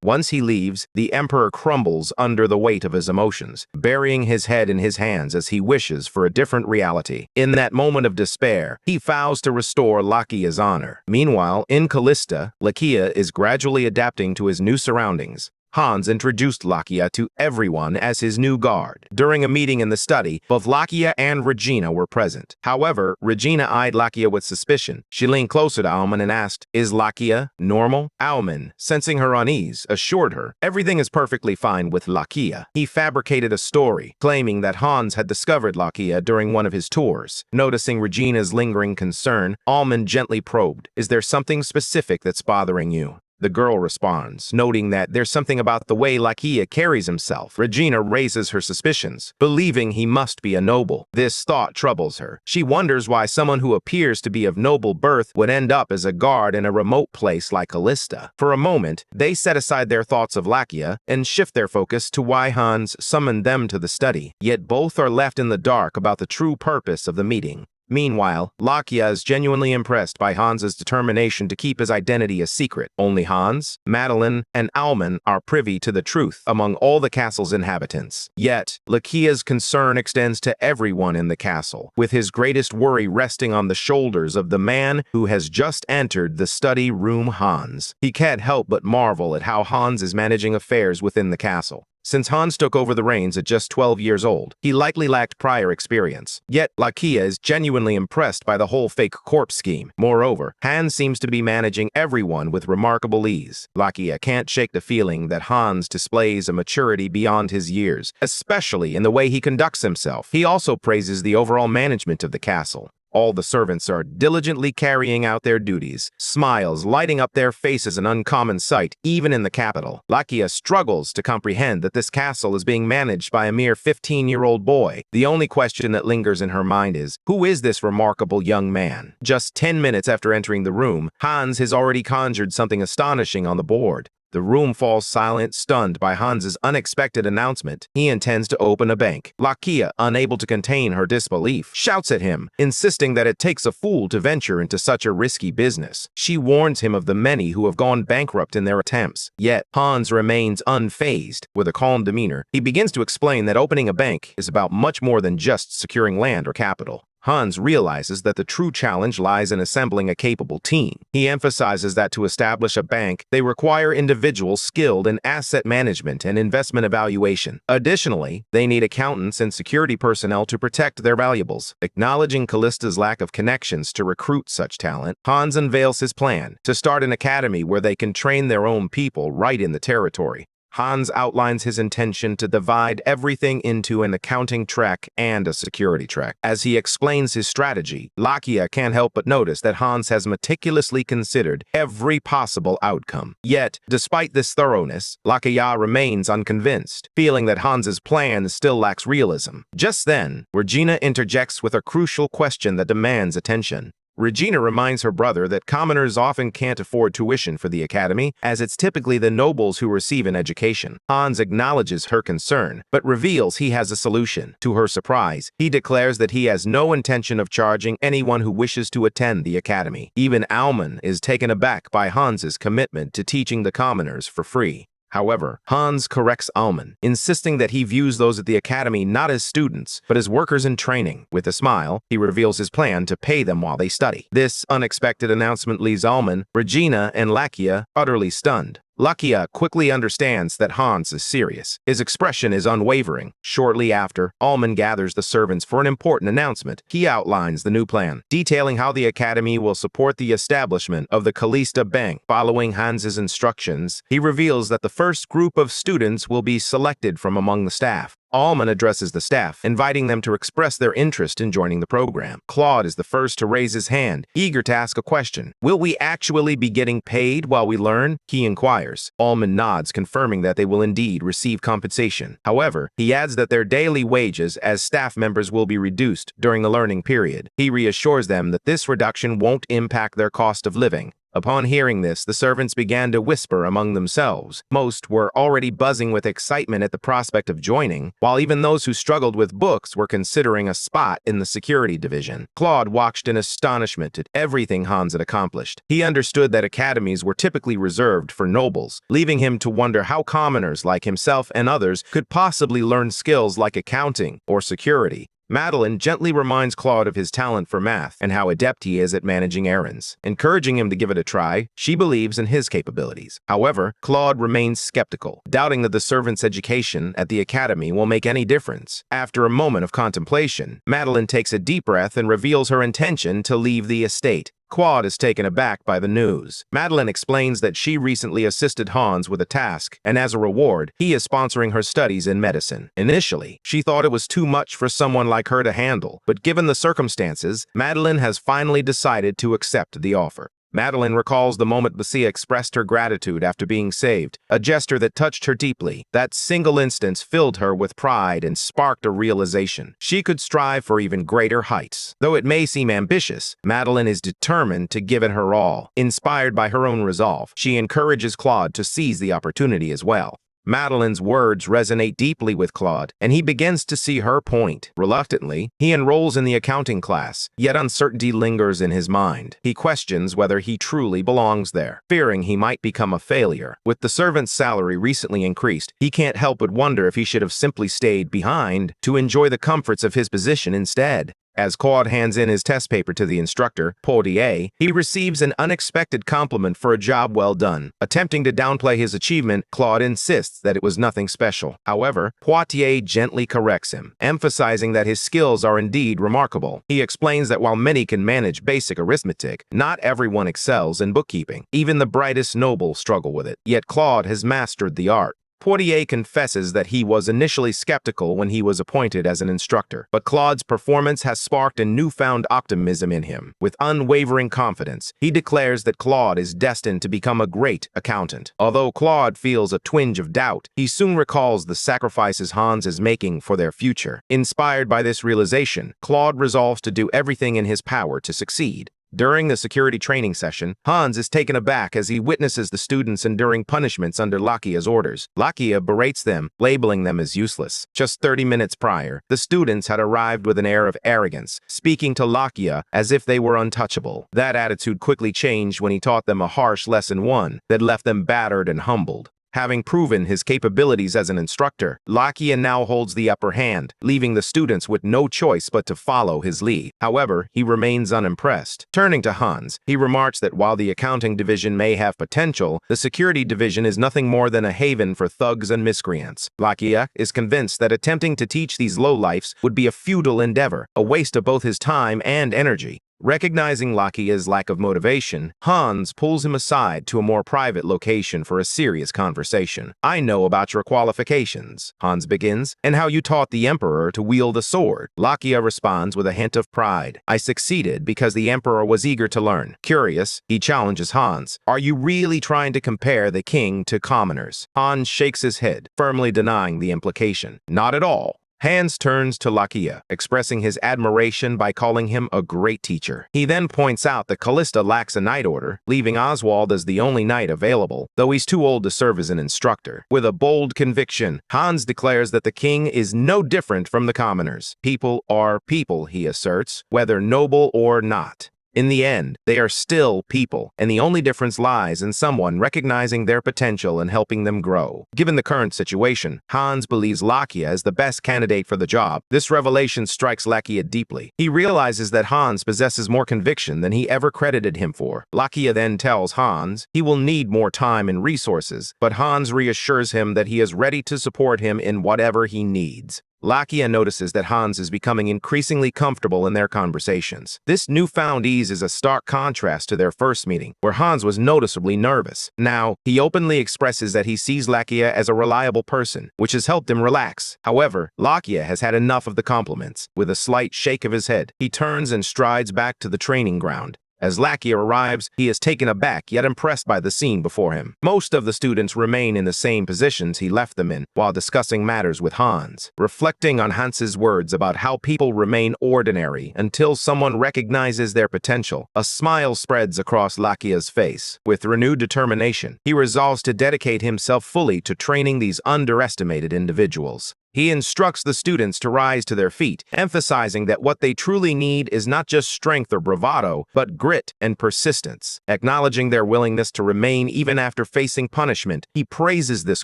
Once he leaves, the Emperor crumbles under the weight of his emotions, burying his head in his hands as he wishes for a different reality. In that moment of despair, he vows to restore Lakia's honor. Meanwhile, in Callista, Lakia is gradually adapting to his new surroundings. Hans introduced Lakia to everyone as his new guard. During a meeting in the study, both Lakia and Regina were present. However, Regina eyed Lakia with suspicion. She leaned closer to Aumann and asked, "Is Lakia normal?" Aumann, sensing her unease, assured her, "Everything is perfectly fine with Lakia." He fabricated a story, claiming that Hans had discovered Lakia during one of his tours. Noticing Regina's lingering concern, Aumann gently probed, "Is there something specific that's bothering you?" The girl responds, noting that there's something about the way Lakia carries himself. Regina raises her suspicions, believing he must be a noble. This thought troubles her. She wonders why someone who appears to be of noble birth would end up as a guard in a remote place like Callista. For a moment, they set aside their thoughts of Lakia and shift their focus to why Hans summoned them to the study. Yet both are left in the dark about the true purpose of the meeting. Meanwhile, Lakia is genuinely impressed by Hans's determination to keep his identity a secret. Only Hans, Madeline, and Aumann are privy to the truth among all the castle's inhabitants. Yet, Lakia's concern extends to everyone in the castle, with his greatest worry resting on the shoulders of the man who has just entered the study room, Hans. He can't help but marvel at how Hans is managing affairs within the castle. Since Hans took over the reins at just 12 years old, he likely lacked prior experience. Yet, Lakia is genuinely impressed by the whole fake corpse scheme. Moreover, Hans seems to be managing everyone with remarkable ease. Lakia can't shake the feeling that Hans displays a maturity beyond his years, especially in the way he conducts himself. He also praises the overall management of the castle. All the servants are diligently carrying out their duties, smiles lighting up their faces, an uncommon sight, even in the capital. Lakia struggles to comprehend that this castle is being managed by a mere 15-year-old boy. The only question that lingers in her mind is, who is this remarkable young man? Just 10 minutes after entering the room, Hans has already conjured something astonishing on the board. The room falls silent, stunned by Hans's unexpected announcement. He intends to open a bank. Lakia, unable to contain her disbelief, shouts at him, insisting that it takes a fool to venture into such a risky business. She warns him of the many who have gone bankrupt in their attempts. Yet, Hans remains unfazed. With a calm demeanor, he begins to explain that opening a bank is about much more than just securing land or capital. Hans realizes that the true challenge lies in assembling a capable team. He emphasizes that to establish a bank, they require individuals skilled in asset management and investment evaluation. Additionally, they need accountants and security personnel to protect their valuables. Acknowledging Callista's lack of connections to recruit such talent, Hans unveils his plan to start an academy where they can train their own people right in the territory. Hans outlines his intention to divide everything into an accounting track and a security track. As he explains his strategy, Lakia can't help but notice that Hans has meticulously considered every possible outcome. Yet, despite this thoroughness, Lakia remains unconvinced, feeling that Hans's plan still lacks realism. Just then, Regina interjects with a crucial question that demands attention. Regina reminds her brother that commoners often can't afford tuition for the academy, as it's typically the nobles who receive an education. Hans acknowledges her concern, but reveals he has a solution. To her surprise, he declares that he has no intention of charging anyone who wishes to attend the academy. Even Alman is taken aback by Hans's commitment to teaching the commoners for free. However, Hans corrects Alman, insisting that he views those at the academy not as students, but as workers in training. With a smile, he reveals his plan to pay them while they study. This unexpected announcement leaves Alman, Regina, and Lakia utterly stunned. Lakia quickly understands that Hans is serious. His expression is unwavering. Shortly after, Alman gathers the servants for an important announcement. He outlines the new plan, detailing how the academy will support the establishment of the Callista Bank. Following Hans's instructions, he reveals that the first group of students will be selected from among the staff. Alman addresses the staff, inviting them to express their interest in joining the program. Claude is the first to raise his hand, eager to ask a question. Will we actually be getting paid while we learn? He inquires. Alman nods, confirming that they will indeed receive compensation. However, he adds that their daily wages as staff members will be reduced during the learning period. He reassures them that this reduction won't impact their cost of living. Upon hearing this, the servants began to whisper among themselves. Most were already buzzing with excitement at the prospect of joining, while even those who struggled with books were considering a spot in the security division. Claude watched in astonishment at everything Hans had accomplished. He understood that academies were typically reserved for nobles, leaving him to wonder how commoners like himself and others could possibly learn skills like accounting or security. Madeline gently reminds Claude of his talent for math and how adept he is at managing errands. Encouraging him to give it a try, she believes in his capabilities. However, Claude remains skeptical, doubting that the servant's education at the academy will make any difference. After a moment of contemplation, Madeline takes a deep breath and reveals her intention to leave the estate. Claude is taken aback by the news. Madeline explains that she recently assisted Hans with a task, and as a reward, he is sponsoring her studies in medicine. Initially, she thought it was too much for someone like her to handle, but given the circumstances, Madeline has finally decided to accept the offer. Madeline recalls the moment Basia expressed her gratitude after being saved, a gesture that touched her deeply. That single instance filled her with pride and sparked a realization. She could strive for even greater heights. Though it may seem ambitious, Madeline is determined to give it her all. Inspired by her own resolve, she encourages Claude to seize the opportunity as well. Madeline's words resonate deeply with Claude, and he begins to see her point. Reluctantly, he enrolls in the accounting class, yet uncertainty lingers in his mind. He questions whether he truly belongs there, fearing he might become a failure. With the servant's salary recently increased, he can't help but wonder if he should have simply stayed behind to enjoy the comforts of his position instead. As Claude hands in his test paper to the instructor, Poitier, he receives an unexpected compliment for a job well done. Attempting to downplay his achievement, Claude insists that it was nothing special. However, Poitier gently corrects him, emphasizing that his skills are indeed remarkable. He explains that while many can manage basic arithmetic, not everyone excels in bookkeeping. Even the brightest nobles struggle with it, yet Claude has mastered the art. Poitier confesses that he was initially skeptical when he was appointed as an instructor, but Claude's performance has sparked a newfound optimism in him. With unwavering confidence, he declares that Claude is destined to become a great accountant. Although Claude feels a twinge of doubt, he soon recalls the sacrifices Hans is making for their future. Inspired by this realization, Claude resolves to do everything in his power to succeed. During the security training session, Hans is taken aback as he witnesses the students enduring punishments under Lakia's orders. Lakia berates them, labeling them as useless. Just 30 minutes prior, the students had arrived with an air of arrogance, speaking to Lakia as if they were untouchable. That attitude quickly changed when he taught them a harsh lesson one that left them battered and humbled. Having proven his capabilities as an instructor, Lakia now holds the upper hand, leaving the students with no choice but to follow his lead. However, he remains unimpressed. Turning to Hans, he remarks that while the accounting division may have potential, the security division is nothing more than a haven for thugs and miscreants. Lakia is convinced that attempting to teach these lowlifes would be a futile endeavor, a waste of both his time and energy. Recognizing Lakia's lack of motivation, Hans pulls him aside to a more private location for a serious conversation. "I know about your qualifications," Hans begins, "and how you taught the Emperor to wield a sword." Lakia responds with a hint of pride. "I succeeded because the Emperor was eager to learn." Curious, he challenges Hans, "Are you really trying to compare the king to commoners?" Hans shakes his head, firmly denying the implication. "Not at all. Hans turns to Lakia, expressing his admiration by calling him a great teacher. He then points out that Callista lacks a knight order, leaving Oswald as the only knight available, though he's too old to serve as an instructor. With a bold conviction, Hans declares that the king is no different from the commoners. People are people, he asserts, whether noble or not. In the end, they are still people, and the only difference lies in someone recognizing their potential and helping them grow. Given the current situation, Hans believes Lakia is the best candidate for the job. This revelation strikes Lakia deeply. He realizes that Hans possesses more conviction than he ever credited him for. Lakia then tells Hans he will need more time and resources, but Hans reassures him that he is ready to support him in whatever he needs. Lakia notices that Hans is becoming increasingly comfortable in their conversations. This newfound ease is a stark contrast to their first meeting, where Hans was noticeably nervous. Now, he openly expresses that he sees Lakia as a reliable person, which has helped him relax. However, Lakia has had enough of the compliments. With a slight shake of his head, he turns and strides back to the training ground. As Lakia arrives, he is taken aback yet impressed by the scene before him. Most of the students remain in the same positions he left them in while discussing matters with Hans. Reflecting on Hans's words about how people remain ordinary until someone recognizes their potential, a smile spreads across Lakia's face. With renewed determination, he resolves to dedicate himself fully to training these underestimated individuals. He instructs the students to rise to their feet, emphasizing that what they truly need is not just strength or bravado, but grit and persistence. Acknowledging their willingness to remain even after facing punishment, he praises this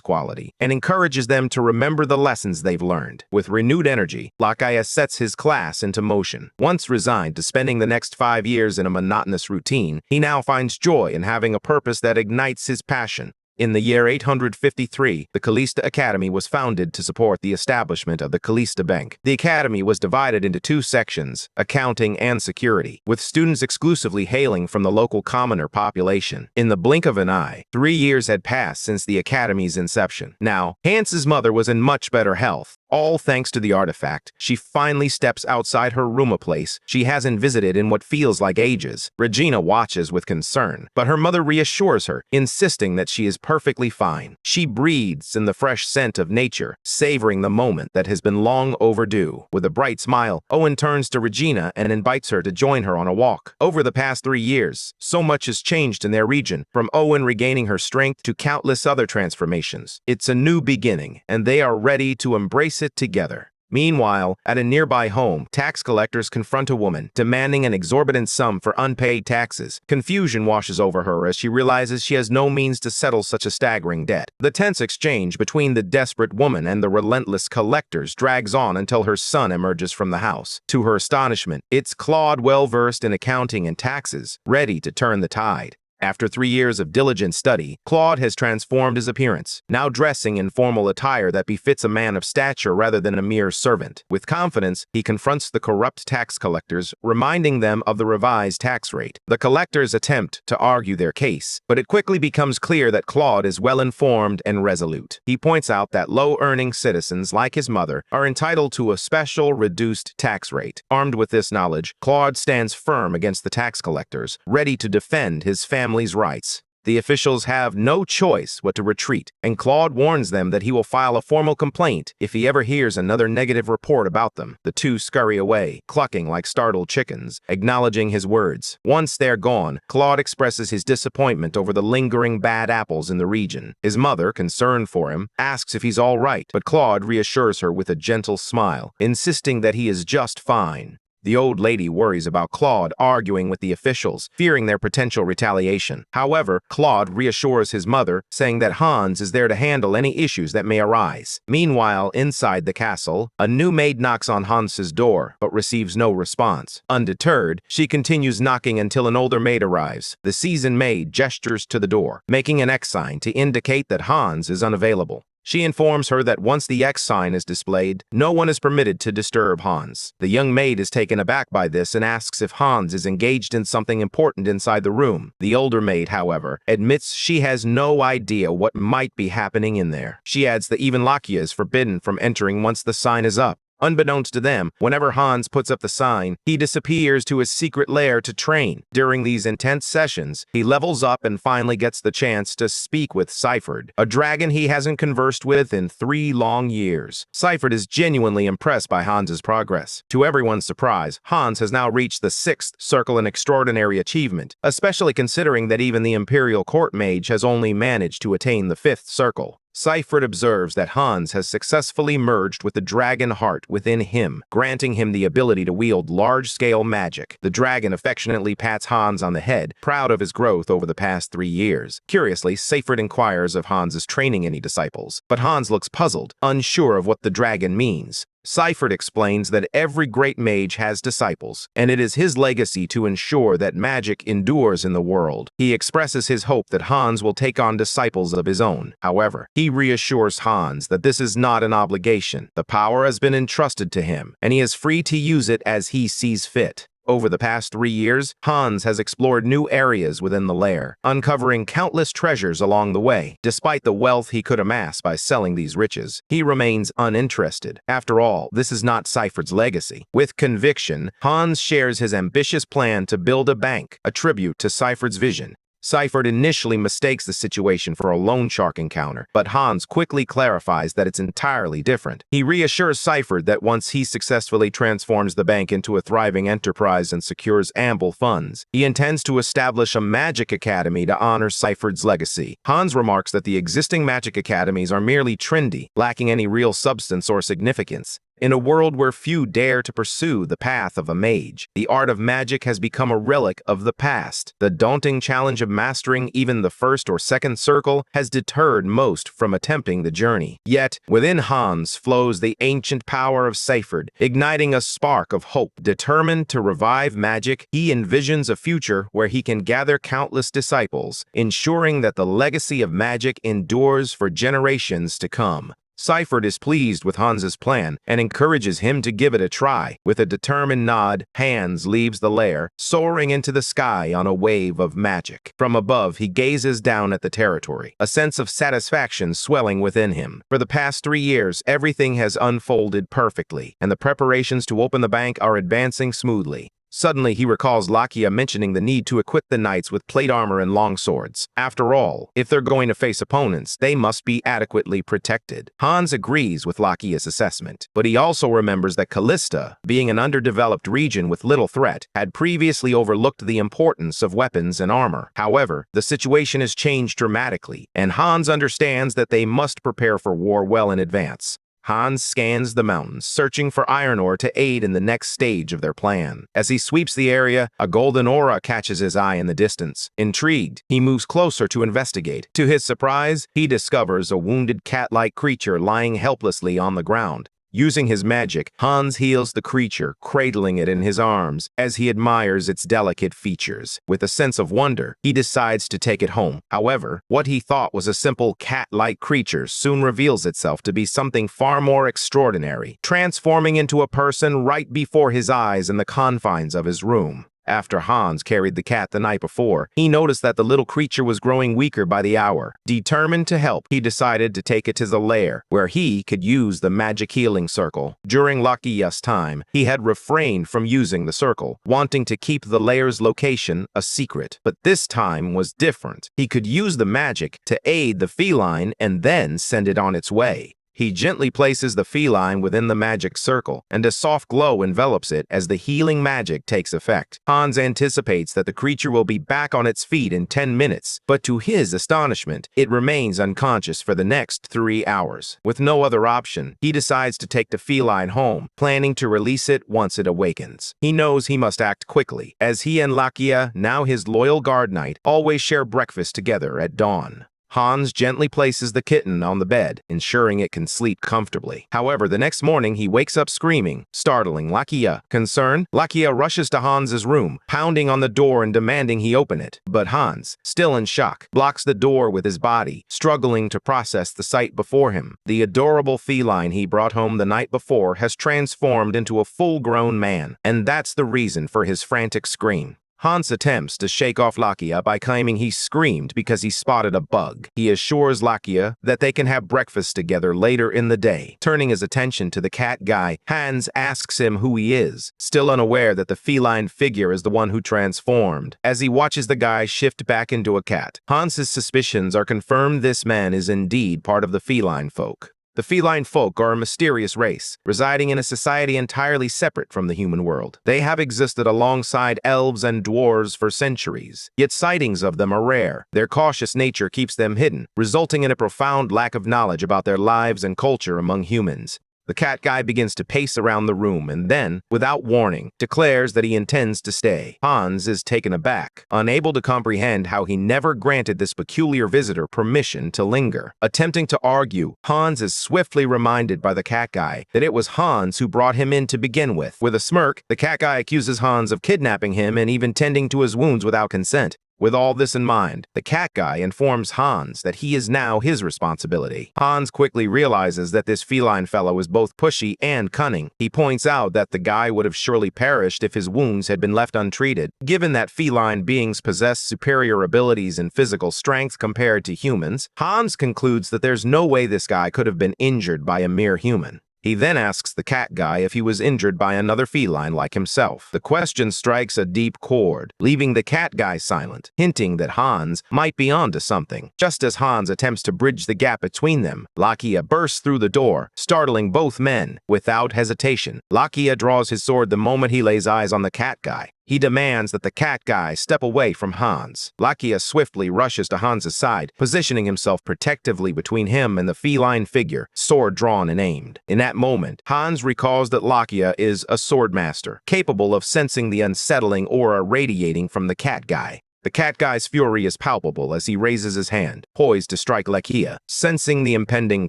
quality and encourages them to remember the lessons they've learned. With renewed energy, Lakia sets his class into motion. Once resigned to spending the next 5 years in a monotonous routine, he now finds joy in having a purpose that ignites his passion. In the year 853, the Callista Academy was founded to support the establishment of the Callista Bank. The academy was divided into 2 sections, accounting and security, with students exclusively hailing from the local commoner population. In the blink of an eye, 3 years had passed since the academy's inception. Now, Hans's mother was in much better health. All thanks to the artifact, she finally steps outside her room, a place she hasn't visited in what feels like ages. Regina watches with concern, but her mother reassures her, insisting that she is perfectly fine. She breathes in the fresh scent of nature, savoring the moment that has been long overdue. With a bright smile, Owen turns to Regina and invites her to join her on a walk. Over the past 3 years, so much has changed in their region, from Owen regaining her strength to countless other transformations. It's a new beginning, and they are ready to embrace it together. Meanwhile, at a nearby home, tax collectors confront a woman, demanding an exorbitant sum for unpaid taxes. Confusion washes over her as she realizes she has no means to settle such a staggering debt. The tense exchange between the desperate woman and the relentless collectors drags on until her son emerges from the house. To her astonishment, it's Claude, well-versed in accounting and taxes, ready to turn the tide. After 3 years of diligent study, Claude has transformed his appearance, now dressing in formal attire that befits a man of stature rather than a mere servant. With confidence, he confronts the corrupt tax collectors, reminding them of the revised tax rate. The collectors attempt to argue their case, but it quickly becomes clear that Claude is well-informed and resolute. He points out that low-earning citizens, like his mother, are entitled to a special reduced tax rate. Armed with this knowledge, Claude stands firm against the tax collectors, ready to defend his family's rights. The officials have no choice but to retreat, and Claude warns them that he will file a formal complaint if he ever hears another negative report about them. The two scurry away, clucking like startled chickens, acknowledging his words. Once they're gone, Claude expresses his disappointment over the lingering bad apples in the region. His mother, concerned for him, asks if he's all right, but Claude reassures her with a gentle smile, insisting that he is just fine. The old lady worries about Claude arguing with the officials, fearing their potential retaliation. However, Claude reassures his mother, saying that Hans is there to handle any issues that may arise. Meanwhile, inside the castle, a new maid knocks on Hans's door, but receives no response. Undeterred, she continues knocking until an older maid arrives. The seasoned maid gestures to the door, making an X sign to indicate that Hans is unavailable. She informs her that once the X sign is displayed, no one is permitted to disturb Hans. The young maid is taken aback by this and asks if Hans is engaged in something important inside the room. The older maid, however, admits she has no idea what might be happening in there. She adds that even Lakia is forbidden from entering once the sign is up. Unbeknownst to them, whenever Hans puts up the sign, he disappears to his secret lair to train. During these intense sessions, he levels up and finally gets the chance to speak with Seifert, a dragon he hasn't conversed with in 3 long years. Seifert is genuinely impressed by Hans's progress. To everyone's surprise, Hans has now reached the 6th circle, an extraordinary achievement, especially considering that even the Imperial Court mage has only managed to attain the 5th circle. Seifert observes that Hans has successfully merged with the dragon heart within him, granting him the ability to wield large-scale magic. The dragon affectionately pats Hans on the head, proud of his growth over the past 3 years. Curiously, Seifert inquires if Hans is training any disciples, but Hans looks puzzled, unsure of what the dragon means. Seifert explains that every great mage has disciples, and it is his legacy to ensure that magic endures in the world. He expresses his hope that Hans will take on disciples of his own. However, he reassures Hans that this is not an obligation. The power has been entrusted to him, and he is free to use it as he sees fit. Over the past 3 years, Hans has explored new areas within the lair, uncovering countless treasures along the way. Despite the wealth he could amass by selling these riches, he remains uninterested. After all, this is not Seifert's legacy. With conviction, Hans shares his ambitious plan to build a bank, a tribute to Seifert's vision. Seifert initially mistakes the situation for a loan shark encounter, but Hans quickly clarifies that it's entirely different. He reassures Seifert that once he successfully transforms the bank into a thriving enterprise and secures ample funds, he intends to establish a magic academy to honor Seifert's legacy. Hans remarks that the existing magic academies are merely trendy, lacking any real substance or significance. In a world where few dare to pursue the path of a mage, the art of magic has become a relic of the past. The daunting challenge of mastering even the 1st or 2nd circle has deterred most from attempting the journey. Yet, within Hans flows the ancient power of Seifert, igniting a spark of hope. Determined to revive magic, he envisions a future where he can gather countless disciples, ensuring that the legacy of magic endures for generations to come. Seifert is pleased with Hans's plan and encourages him to give it a try. With a determined nod, Hans leaves the lair, soaring into the sky on a wave of magic. From above, he gazes down at the territory, a sense of satisfaction swelling within him. For the past 3 years, everything has unfolded perfectly, and the preparations to open the bank are advancing smoothly. Suddenly, he recalls Lakia mentioning the need to equip the knights with plate armor and longswords. After all, if they're going to face opponents, they must be adequately protected. Hans agrees with Lakia's assessment, but he also remembers that Callista, being an underdeveloped region with little threat, had previously overlooked the importance of weapons and armor. However, the situation has changed dramatically, and Hans understands that they must prepare for war well in advance. Hans scans the mountains, searching for iron ore to aid in the next stage of their plan. As he sweeps the area, a golden aura catches his eye in the distance. Intrigued, he moves closer to investigate. To his surprise, he discovers a wounded cat-like creature lying helplessly on the ground. Using his magic, Hans heals the creature, cradling it in his arms as he admires its delicate features. With a sense of wonder, he decides to take it home. However, what he thought was a simple cat-like creature soon reveals itself to be something far more extraordinary, transforming into a person right before his eyes in the confines of his room. After Hans carried the cat the night before, he noticed that the little creature was growing weaker by the hour. Determined to help, he decided to take it to the lair, where he could use the magic healing circle. During Lakia's time, he had refrained from using the circle, wanting to keep the lair's location a secret. But this time was different. He could use the magic to aid the feline and then send it on its way. He gently places the feline within the magic circle, and a soft glow envelops it as the healing magic takes effect. Hans anticipates that the creature will be back on its feet in 10 minutes, but to his astonishment, it remains unconscious for the next 3 hours. With no other option, he decides to take the feline home, planning to release it once it awakens. He knows he must act quickly, as he and Lakia, now his loyal guard knight, always share breakfast together at dawn. Hans gently places the kitten on the bed, ensuring it can sleep comfortably. However, the next morning he wakes up screaming, startling Lakia. Concerned, Lakia rushes to Hans's room, pounding on the door and demanding he open it. But Hans, still in shock, blocks the door with his body, struggling to process the sight before him. The adorable feline he brought home the night before has transformed into a full-grown man, and that's the reason for his frantic scream. Hans attempts to shake off Lakia by claiming he screamed because he spotted a bug. He assures Lakia that they can have breakfast together later in the day. Turning his attention to the cat guy, Hans asks him who he is, still unaware that the feline figure is the one who transformed. As he watches the guy shift back into a cat, Hans's suspicions are confirmed this man is indeed part of the feline folk. The feline folk are a mysterious race, residing in a society entirely separate from the human world. They have existed alongside elves and dwarves for centuries, yet sightings of them are rare. Their cautious nature keeps them hidden, resulting in a profound lack of knowledge about their lives and culture among humans. The cat guy begins to pace around the room and then, without warning, declares that he intends to stay. Hans is taken aback, unable to comprehend how he never granted this peculiar visitor permission to linger. Attempting to argue, Hans is swiftly reminded by the cat guy that it was Hans who brought him in to begin with. With a smirk, the cat guy accuses Hans of kidnapping him and even tending to his wounds without consent. With all this in mind, the cat guy informs Hans that he is now his responsibility. Hans quickly realizes that this feline fellow is both pushy and cunning. He points out that the guy would have surely perished if his wounds had been left untreated. Given that feline beings possess superior abilities and physical strength compared to humans, Hans concludes that there's no way this guy could have been injured by a mere human. He then asks the cat guy if he was injured by another feline like himself. The question strikes a deep chord, leaving the cat guy silent, hinting that Hans might be onto something. Just as Hans attempts to bridge the gap between them, Lakia bursts through the door, startling both men. Without hesitation, Lakia draws his sword the moment he lays eyes on the cat guy. He demands that the cat guy step away from Hans. Lakia swiftly rushes to Hans's side, positioning himself protectively between him and the feline figure, sword drawn and aimed. In that moment, Hans recalls that Lakia is a sword master, capable of sensing the unsettling aura radiating from the cat guy. The cat guy's fury is palpable as he raises his hand, poised to strike Lakia. Sensing the impending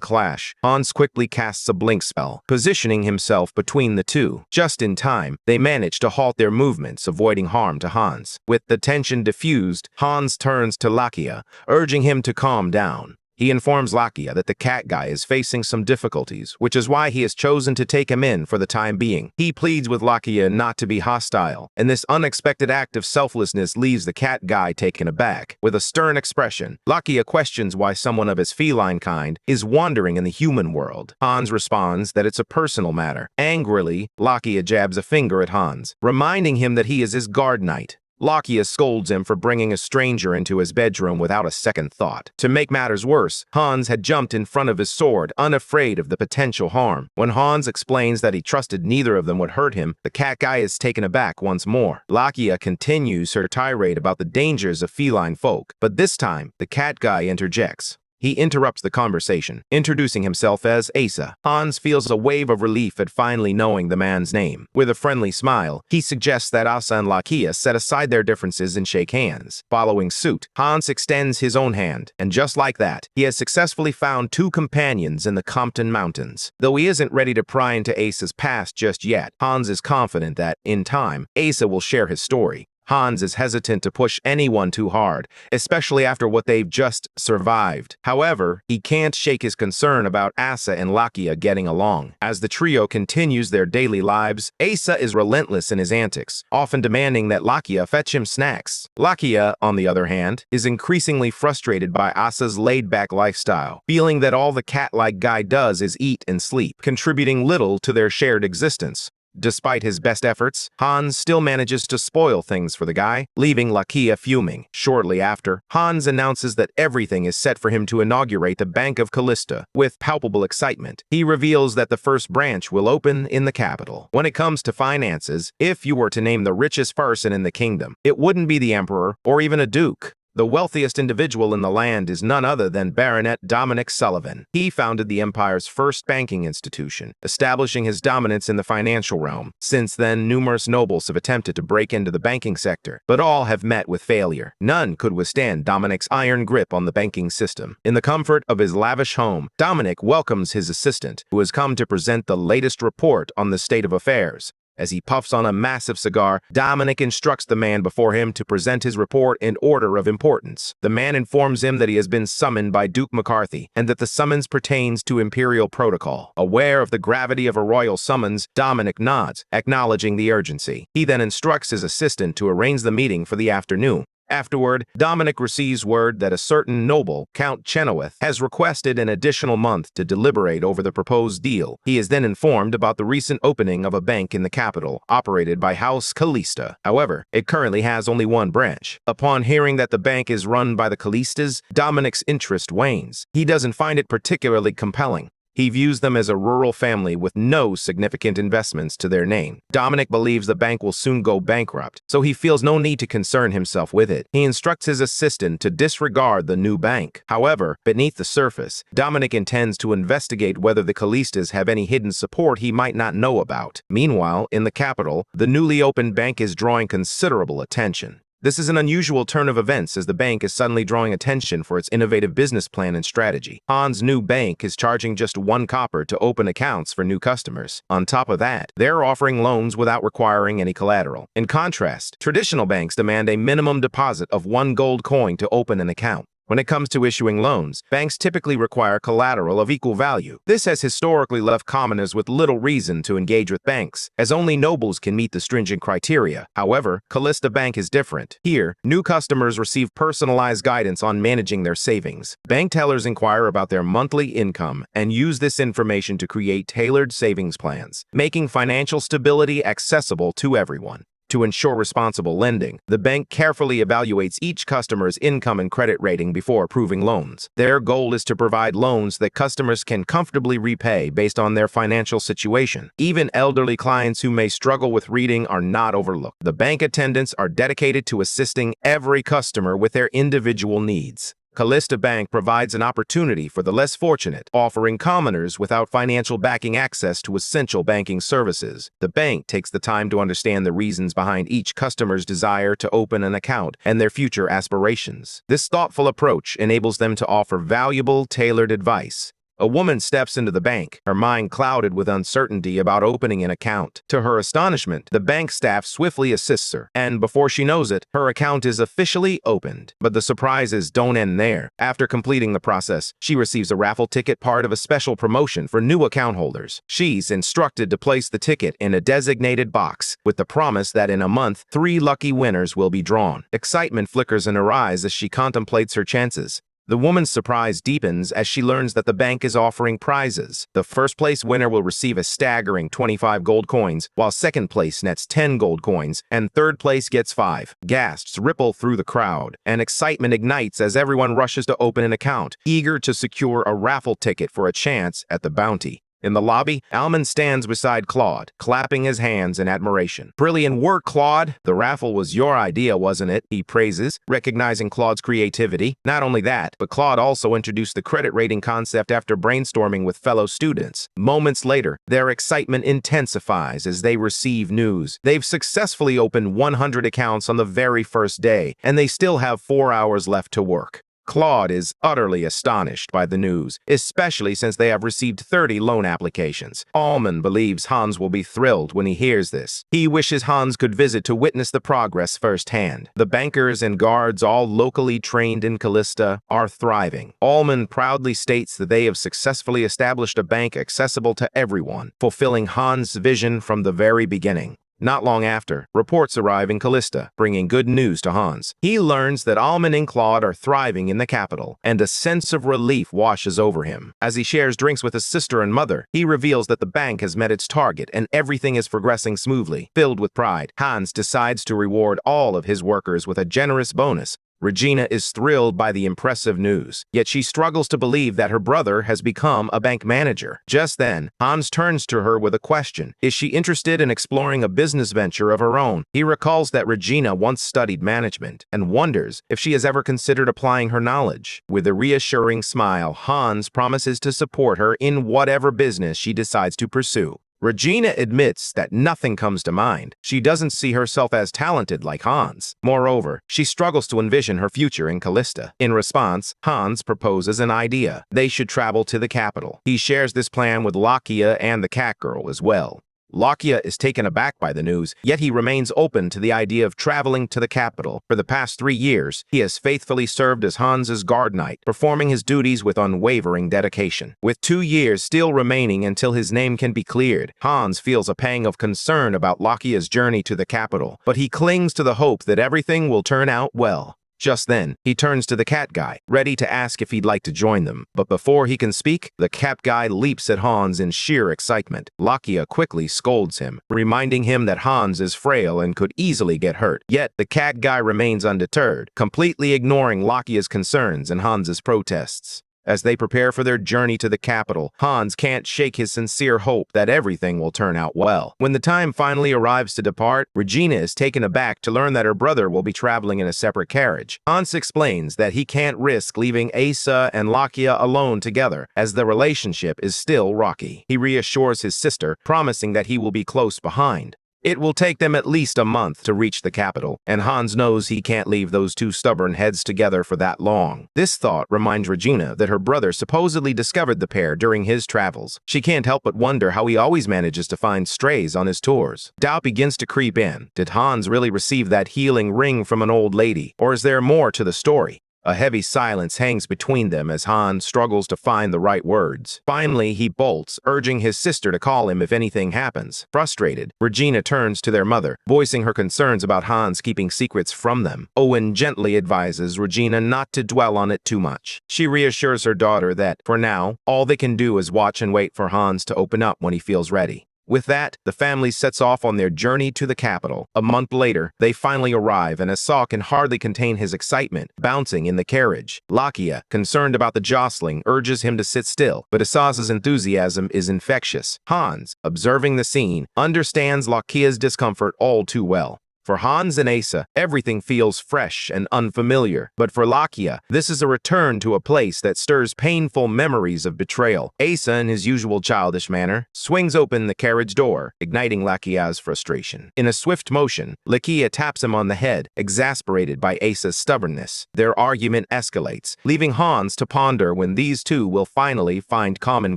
clash, Hans quickly casts a blink spell, positioning himself between the two. Just in time, they manage to halt their movements, avoiding harm to Hans. With the tension diffused, Hans turns to Lakia, urging him to calm down. He informs Lakia that the cat guy is facing some difficulties, which is why he has chosen to take him in for the time being. He pleads with Lakia not to be hostile, and this unexpected act of selflessness leaves the cat guy taken aback. With a stern expression, Lakia questions why someone of his feline kind is wandering in the human world. Hans responds that it's a personal matter. Angrily, Lakia jabs a finger at Hans, reminding him that he is his guard knight. Lakia scolds him for bringing a stranger into his bedroom without a second thought. To make matters worse, Hans had jumped in front of his sword, unafraid of the potential harm. When Hans explains that he trusted neither of them would hurt him, the cat guy is taken aback once more. Lakia continues her tirade about the dangers of feline folk, but this time, the cat guy interjects. He interrupts the conversation, introducing himself as Asa. Hans feels a wave of relief at finally knowing the man's name. With a friendly smile, he suggests that Asa and Lakia set aside their differences and shake hands. Following suit, Hans extends his own hand, and just like that, he has successfully found two companions in the Compton Mountains. Though he isn't ready to pry into Asa's past just yet, Hans is confident that, in time, Asa will share his story. Hans is hesitant to push anyone too hard, especially after what they've just survived. However, he can't shake his concern about Asa and Lakia getting along. As the trio continues their daily lives, Asa is relentless in his antics, often demanding that Lakia fetch him snacks. Lakia, on the other hand, is increasingly frustrated by Asa's laid-back lifestyle, feeling that all the cat-like guy does is eat and sleep, contributing little to their shared existence. Despite his best efforts, Hans still manages to spoil things for the guy, leaving Lakia fuming. Shortly after, Hans announces that everything is set for him to inaugurate the Bank of Callista. With palpable excitement, he reveals that the first branch will open in the capital. When it comes to finances, if you were to name the richest person in the kingdom, it wouldn't be the emperor or even a duke. The wealthiest individual in the land is none other than Baronet Dominic Sullivan. He founded the empire's first banking institution, establishing his dominance in the financial realm. Since then, numerous nobles have attempted to break into the banking sector, but all have met with failure. None could withstand Dominic's iron grip on the banking system. In the comfort of his lavish home, Dominic welcomes his assistant, who has come to present the latest report on the state of affairs. As he puffs on a massive cigar, Dominic instructs the man before him to present his report in order of importance. The man informs him that he has been summoned by Duke McCarthy and that the summons pertains to Imperial protocol. Aware of the gravity of a royal summons, Dominic nods, acknowledging the urgency. He then instructs his assistant to arrange the meeting for the afternoon. Afterward, Dominic receives word that a certain noble, Count Chenoweth, has requested an additional month to deliberate over the proposed deal. He is then informed about the recent opening of a bank in the capital, operated by House Callista. However, it currently has only one branch. Upon hearing that the bank is run by the Callistas, Dominic's interest wanes. He doesn't find it particularly compelling. He views them as a rural family with no significant investments to their name. Dominic believes the bank will soon go bankrupt, so he feels no need to concern himself with it. He instructs his assistant to disregard the new bank. However, beneath the surface, Dominic intends to investigate whether the Callistas have any hidden support he might not know about. Meanwhile, in the capital, the newly opened bank is drawing considerable attention. This is an unusual turn of events as the bank is suddenly drawing attention for its innovative business plan and strategy. Han's new bank is charging just 1 copper to open accounts for new customers. On top of that, they're offering loans without requiring any collateral. In contrast, traditional banks demand a minimum deposit of 1 gold coin to open an account. When it comes to issuing loans, banks typically require collateral of equal value. This has historically left commoners with little reason to engage with banks, as only nobles can meet the stringent criteria. However, Callista Bank is different. Here, new customers receive personalized guidance on managing their savings. Bank tellers inquire about their monthly income and use this information to create tailored savings plans, making financial stability accessible to everyone. To ensure responsible lending, the bank carefully evaluates each customer's income and credit rating before approving loans. Their goal is to provide loans that customers can comfortably repay based on their financial situation. Even elderly clients who may struggle with reading are not overlooked. The bank attendants are dedicated to assisting every customer with their individual needs. Callista Bank provides an opportunity for the less fortunate, offering commoners without financial backing access to essential banking services. The bank takes the time to understand the reasons behind each customer's desire to open an account and their future aspirations. This thoughtful approach enables them to offer valuable, tailored advice. A woman steps into the bank, her mind clouded with uncertainty about opening an account. To her astonishment, the bank staff swiftly assists her, and before she knows it, her account is officially opened. But the surprises don't end there. After completing the process, she receives a raffle ticket, part of a special promotion for new account holders. She's instructed to place the ticket in a designated box, with the promise that in a month, 3 lucky winners will be drawn. Excitement flickers in her eyes as she contemplates her chances. The woman's surprise deepens as she learns that the bank is offering prizes. The first-place winner will receive a staggering 25 gold coins, while second place nets 10 gold coins, and third place gets 5. Gasps ripple through the crowd, and excitement ignites as everyone rushes to open an account, eager to secure a raffle ticket for a chance at the bounty. In the lobby, Almond stands beside Claude, clapping his hands in admiration. "Brilliant work, Claude! The raffle was your idea, wasn't it?" he praises, recognizing Claude's creativity. Not only that, but Claude also introduced the credit rating concept after brainstorming with fellow students. Moments later, their excitement intensifies as they receive news. They've successfully opened 100 accounts on the very first day, and they still have 4 hours left to work. Claude is utterly astonished by the news, especially since they have received 30 loan applications. Almond believes Hans will be thrilled when he hears this. He wishes Hans could visit to witness the progress firsthand. The bankers and guards, all locally trained in Callista, are thriving. Almond proudly states that they have successfully established a bank accessible to everyone, fulfilling Hans' vision from the very beginning. Not long after, reports arrive in Callista, bringing good news to Hans. He learns that Almond and Claude are thriving in the capital, and a sense of relief washes over him. As he shares drinks with his sister and mother, he reveals that the bank has met its target and everything is progressing smoothly. Filled with pride, Hans decides to reward all of his workers with a generous bonus. Regina is thrilled by the impressive news, yet she struggles to believe that her brother has become a bank manager. Just then, Hans turns to her with a question. Is she interested in exploring a business venture of her own? He recalls that Regina once studied management and wonders if she has ever considered applying her knowledge. With a reassuring smile, Hans promises to support her in whatever business she decides to pursue. Regina admits that nothing comes to mind. She doesn't see herself as talented like Hans. Moreover, she struggles to envision her future in Callista. In response, Hans proposes an idea. They should travel to the capital. He shares this plan with Lakia and the cat girl as well. Lakia is taken aback by the news, yet he remains open to the idea of traveling to the capital. For the past 3 years, he has faithfully served as Hans's guard knight, performing his duties with unwavering dedication. With 2 years still remaining until his name can be cleared, Hans feels a pang of concern about Lakia's journey to the capital, but he clings to the hope that everything will turn out well. Just then, he turns to the cat guy, ready to ask if he'd like to join them. But before he can speak, the cat guy leaps at Hans in sheer excitement. Lakia quickly scolds him, reminding him that Hans is frail and could easily get hurt. Yet, the cat guy remains undeterred, completely ignoring Lakia's concerns and Hans's protests. As they prepare for their journey to the capital, Hans can't shake his sincere hope that everything will turn out well. When the time finally arrives to depart, Regina is taken aback to learn that her brother will be traveling in a separate carriage. Hans explains that he can't risk leaving Asa and Lakia alone together, as the relationship is still rocky. He reassures his sister, promising that he will be close behind. It will take them at least a month to reach the capital, and Hans knows he can't leave those two stubborn heads together for that long. This thought reminds Regina that her brother supposedly discovered the pair during his travels. She can't help but wonder how he always manages to find strays on his tours. Doubt begins to creep in. Did Hans really receive that healing ring from an old lady, or is there more to the story? A heavy silence hangs between them as Hans struggles to find the right words. Finally, he bolts, urging his sister to call him if anything happens. Frustrated, Regina turns to their mother, voicing her concerns about Hans keeping secrets from them. Owen gently advises Regina not to dwell on it too much. She reassures her daughter that, for now, all they can do is watch and wait for Hans to open up when he feels ready. With that, the family sets off on their journey to the capital. A month later, they finally arrive, and Asa can hardly contain his excitement, bouncing in the carriage. Lakia, concerned about the jostling, urges him to sit still, but Asa's enthusiasm is infectious. Hans, observing the scene, understands Lakia's discomfort all too well. For Hans and Asa, everything feels fresh and unfamiliar. But for Lakia, this is a return to a place that stirs painful memories of betrayal. Asa, in his usual childish manner, swings open the carriage door, igniting Lakia's frustration. In a swift motion, Lakia taps him on the head, exasperated by Asa's stubbornness. Their argument escalates, leaving Hans to ponder when these two will finally find common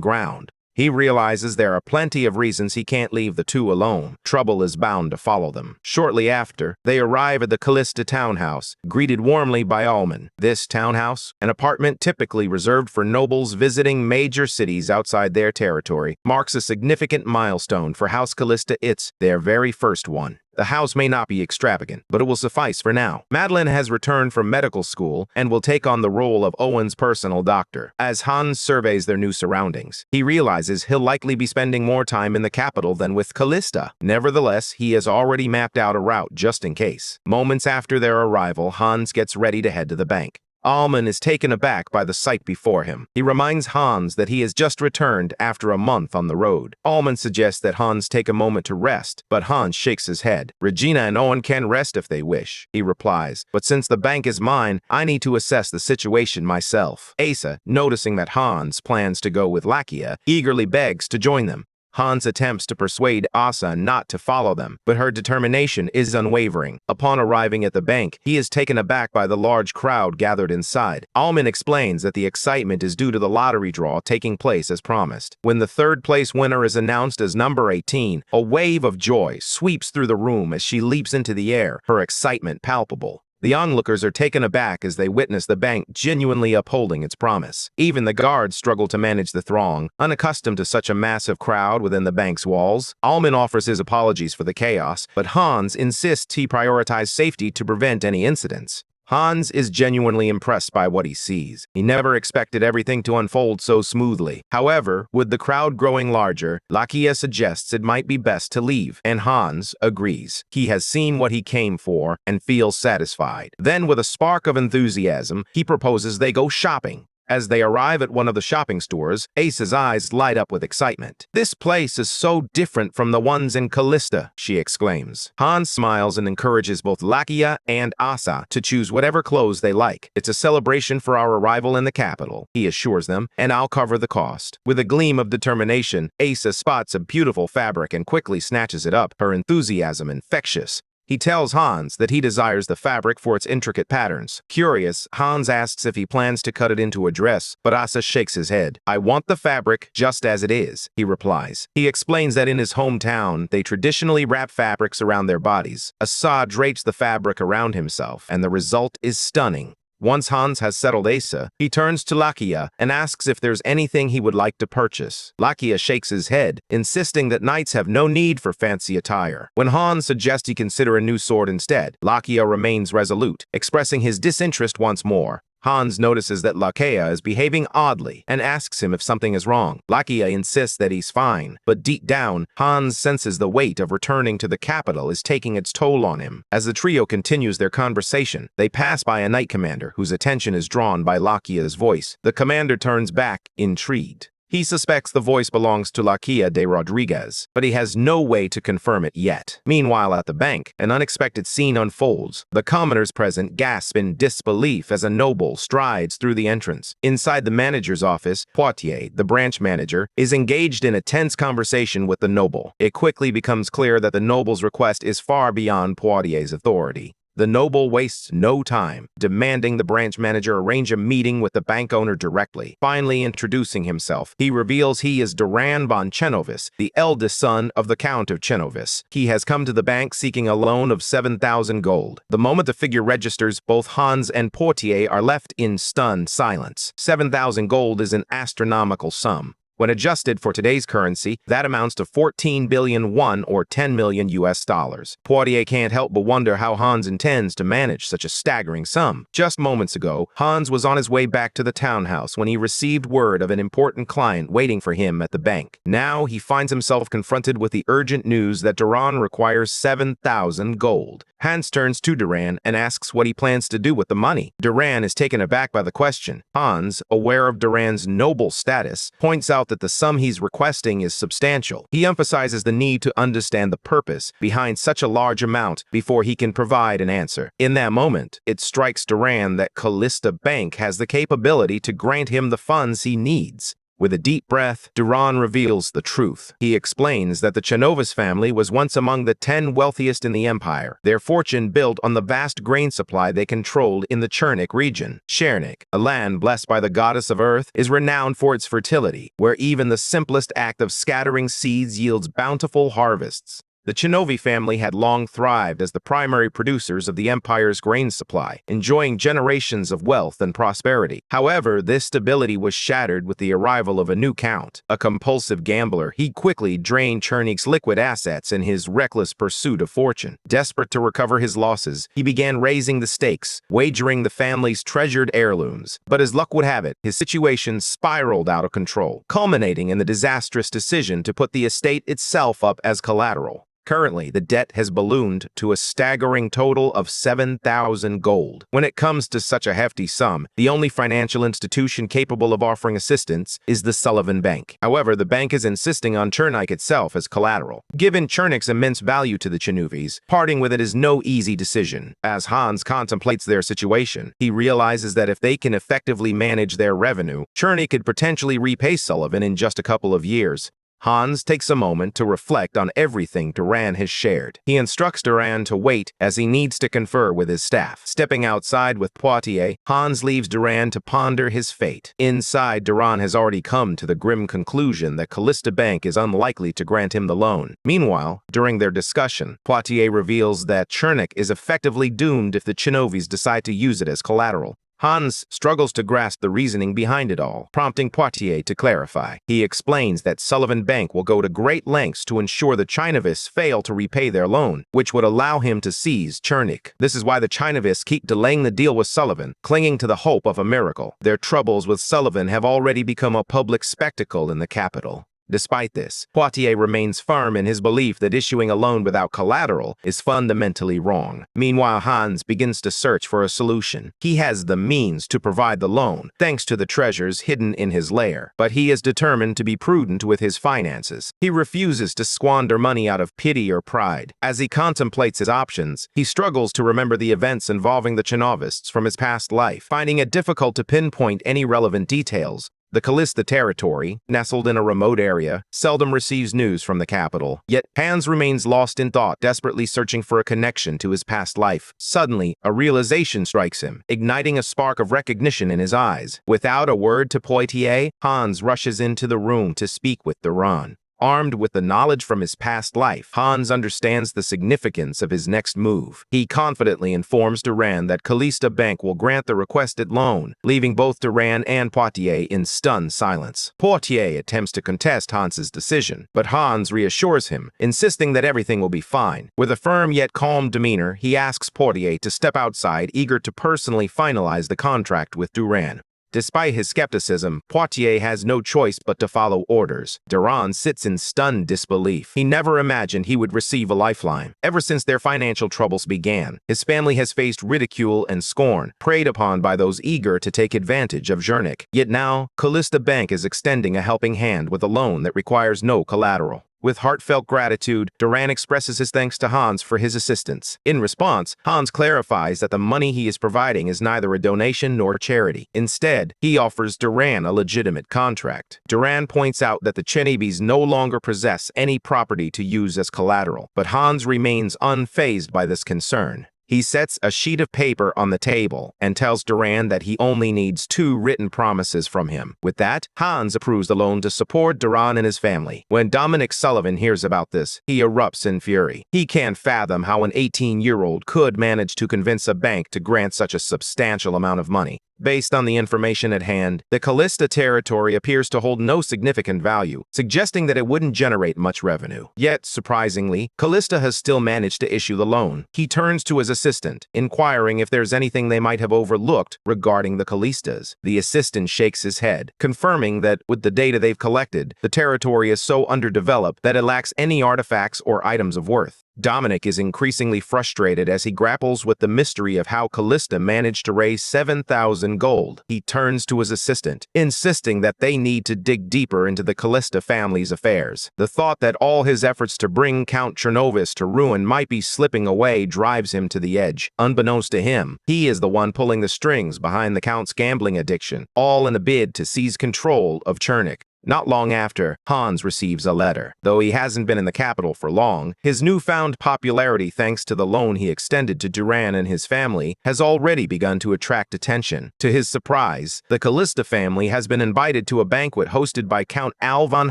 ground. He realizes there are plenty of reasons he can't leave the two alone. Trouble is bound to follow them. Shortly after, they arrive at the Callista townhouse, greeted warmly by Alman. This townhouse, an apartment typically reserved for nobles visiting major cities outside their territory, marks a significant milestone for House Callista. It's their very first one. The house may not be extravagant, but it will suffice for now. Madeline has returned from medical school and will take on the role of Owen's personal doctor. As Hans surveys their new surroundings, he realizes he'll likely be spending more time in the capital than with Callista. Nevertheless, he has already mapped out a route just in case. Moments after their arrival, Hans gets ready to head to the bank. Alman is taken aback by the sight before him. He reminds Hans that he has just returned after a month on the road. Alman suggests that Hans take a moment to rest, but Hans shakes his head. Regina and Owen can rest if they wish, he replies, but since the bank is mine, I need to assess the situation myself. Asa, noticing that Hans plans to go with Lakia, eagerly begs to join them. Hans attempts to persuade Asa not to follow them, but her determination is unwavering. Upon arriving at the bank, he is taken aback by the large crowd gathered inside. Alman explains that the excitement is due to the lottery draw taking place as promised. When the third-place winner is announced as number 18, a wave of joy sweeps through the room as she leaps into the air, her excitement palpable. The onlookers are taken aback as they witness the bank genuinely upholding its promise. Even the guards struggle to manage the throng, unaccustomed to such a massive crowd within the bank's walls. Alman offers his apologies for the chaos, but Hans insists he prioritize safety to prevent any incidents. Hans is genuinely impressed by what he sees. He never expected everything to unfold so smoothly. However, with the crowd growing larger, Lakia suggests it might be best to leave, and Hans agrees. He has seen what he came for and feels satisfied. Then, with a spark of enthusiasm, he proposes they go shopping. As they arrive at one of the shopping stores, Asa's eyes light up with excitement. "This place is so different from the ones in Callista," she exclaims. Hans smiles and encourages both Lakia and Asa to choose whatever clothes they like. "It's a celebration for our arrival in the capital," he assures them, "and I'll cover the cost." With a gleam of determination, Asa spots a beautiful fabric and quickly snatches it up, her enthusiasm infectious. He tells Hans that he desires the fabric for its intricate patterns. Curious, Hans asks if he plans to cut it into a dress, but Asa shakes his head. "I want the fabric just as it is," he replies. He explains that in his hometown, they traditionally wrap fabrics around their bodies. Asa drapes the fabric around himself, and the result is stunning. Once Hans has settled Asa, he turns to Lakia and asks if there's anything he would like to purchase. Lakia shakes his head, insisting that knights have no need for fancy attire. When Hans suggests he consider a new sword instead, Lakia remains resolute, expressing his disinterest once more. Hans notices that Lakia is behaving oddly and asks him if something is wrong. Lakia insists that he's fine, but deep down, Hans senses the weight of returning to the capital is taking its toll on him. As the trio continues their conversation, they pass by a knight commander whose attention is drawn by Lakia's voice. The commander turns back, intrigued. He suspects the voice belongs to Lakia de Rodriguez, but he has no way to confirm it yet. Meanwhile, at the bank, an unexpected scene unfolds. The commoners present gasp in disbelief as a noble strides through the entrance. Inside the manager's office, Poitier, the branch manager, is engaged in a tense conversation with the noble. It quickly becomes clear that the noble's request is far beyond Poitier's authority. The noble wastes no time, demanding the branch manager arrange a meeting with the bank owner directly. Finally introducing himself, he reveals he is Duran von Chenovis, the eldest son of the Count of Chenovis. He has come to the bank seeking a loan of 7,000 gold. The moment the figure registers, both Hans and Poitier are left in stunned silence. 7,000 gold is an astronomical sum. When adjusted for today's currency, that amounts to 14 billion won or 10 million US dollars. Poitier can't help but wonder how Hans intends to manage such a staggering sum. Just moments ago, Hans was on his way back to the townhouse when he received word of an important client waiting for him at the bank. Now he finds himself confronted with the urgent news that Duran requires 7,000 gold. Hans turns to Duran and asks what he plans to do with the money. Duran is taken aback by the question. Hans, aware of Duran's noble status, points out that the sum he's requesting is substantial. He emphasizes the need to understand the purpose behind such a large amount before he can provide an answer. In that moment, it strikes Duran that Callista Bank has the capability to grant him the funds he needs. With a deep breath, Duran reveals the truth. He explains that the Chenovis family was once among the 10 wealthiest in the empire, their fortune built on the vast grain supply they controlled in the Chernik region. Chernik, a land blessed by the goddess of earth, is renowned for its fertility, where even the simplest act of scattering seeds yields bountiful harvests. The Chenovi family had long thrived as the primary producers of the empire's grain supply, enjoying generations of wealth and prosperity. However, this stability was shattered with the arrival of a new count. A compulsive gambler, he quickly drained Chernik's liquid assets in his reckless pursuit of fortune. Desperate to recover his losses, he began raising the stakes, wagering the family's treasured heirlooms. But as luck would have it, his situation spiraled out of control, culminating in the disastrous decision to put the estate itself up as collateral. Currently, the debt has ballooned to a staggering total of 7,000 gold. When it comes to such a hefty sum, the only financial institution capable of offering assistance is the Sullivan Bank. However, the bank is insisting on Chernik itself as collateral. Given Chernik's immense value to the Chenovis, parting with it is no easy decision. As Hans contemplates their situation, he realizes that if they can effectively manage their revenue, Chernik could potentially repay Sullivan in just a couple of years. Hans takes a moment to reflect on everything Duran has shared. He instructs Duran to wait as he needs to confer with his staff. Stepping outside with Poitier, Hans leaves Duran to ponder his fate. Inside, Duran has already come to the grim conclusion that Callista Bank is unlikely to grant him the loan. Meanwhile, during their discussion, Poitier reveals that Chernik is effectively doomed if the Chenovis decide to use it as collateral. Hans struggles to grasp the reasoning behind it all, prompting Poitier to clarify. He explains that Sullivan Bank will go to great lengths to ensure the Chinovis fail to repay their loan, which would allow him to seize Chernik. This is why the Chinovis keep delaying the deal with Sullivan, clinging to the hope of a miracle. Their troubles with Sullivan have already become a public spectacle in the capital. Despite this, Poitier remains firm in his belief that issuing a loan without collateral is fundamentally wrong. Meanwhile, Hans begins to search for a solution. He has the means to provide the loan, thanks to the treasures hidden in his lair, but he is determined to be prudent with his finances. He refuses to squander money out of pity or pride. As he contemplates his options, he struggles to remember the events involving the Chenovists from his past life, finding it difficult to pinpoint any relevant details. The Callista territory, nestled in a remote area, seldom receives news from the capital. Yet Hans remains lost in thought, desperately searching for a connection to his past life. Suddenly, a realization strikes him, igniting a spark of recognition in his eyes. Without a word to Poitier, Hans rushes into the room to speak with Duran. Armed with the knowledge from his past life, Hans understands the significance of his next move. He confidently informs Duran that Callista Bank will grant the requested loan, leaving both Duran and Poitier in stunned silence. Poitier attempts to contest Hans's decision, but Hans reassures him, insisting that everything will be fine. With a firm yet calm demeanor, he asks Poitier to step outside, eager to personally finalize the contract with Duran. Despite his skepticism, Poitier has no choice but to follow orders. Duran sits in stunned disbelief. He never imagined he would receive a lifeline. Ever since their financial troubles began, his family has faced ridicule and scorn, preyed upon by those eager to take advantage of Zhernik. Yet now, Callista Bank is extending a helping hand with a loan that requires no collateral. With heartfelt gratitude, Duran expresses his thanks to Hans for his assistance. In response, Hans clarifies that the money he is providing is neither a donation nor charity. Instead, he offers Duran a legitimate contract. Duran points out that the Chenebes no longer possess any property to use as collateral, but Hans remains unfazed by this concern. He sets a sheet of paper on the table and tells Duran that he only needs 2 written promises from him. With that, Hans approves the loan to support Duran and his family. When Dominic Sullivan hears about this, he erupts in fury. He can't fathom how an 18-year-old could manage to convince a bank to grant such a substantial amount of money. Based on the information at hand, the Callista territory appears to hold no significant value, suggesting that it wouldn't generate much revenue. Yet, surprisingly, Callista has still managed to issue the loan. He turns to his assistant, inquiring if there's anything they might have overlooked regarding the Callistas. The assistant shakes his head, confirming that with the data they've collected, the territory is so underdeveloped that it lacks any artifacts or items of worth. Dominic is increasingly frustrated as he grapples with the mystery of how Callista managed to raise 7,000 gold. He turns to his assistant, insisting that they need to dig deeper into the Callista family's affairs. The thought that all his efforts to bring Count Chernovis to ruin might be slipping away drives him to the edge. Unbeknownst to him, he is the one pulling the strings behind the Count's gambling addiction, all in a bid to seize control of Chernik. Not long after, Hans receives a letter. Though he hasn't been in the capital for long, his newfound popularity thanks to the loan he extended to Duran and his family has already begun to attract attention. To his surprise, the Callista family has been invited to a banquet hosted by Count Al von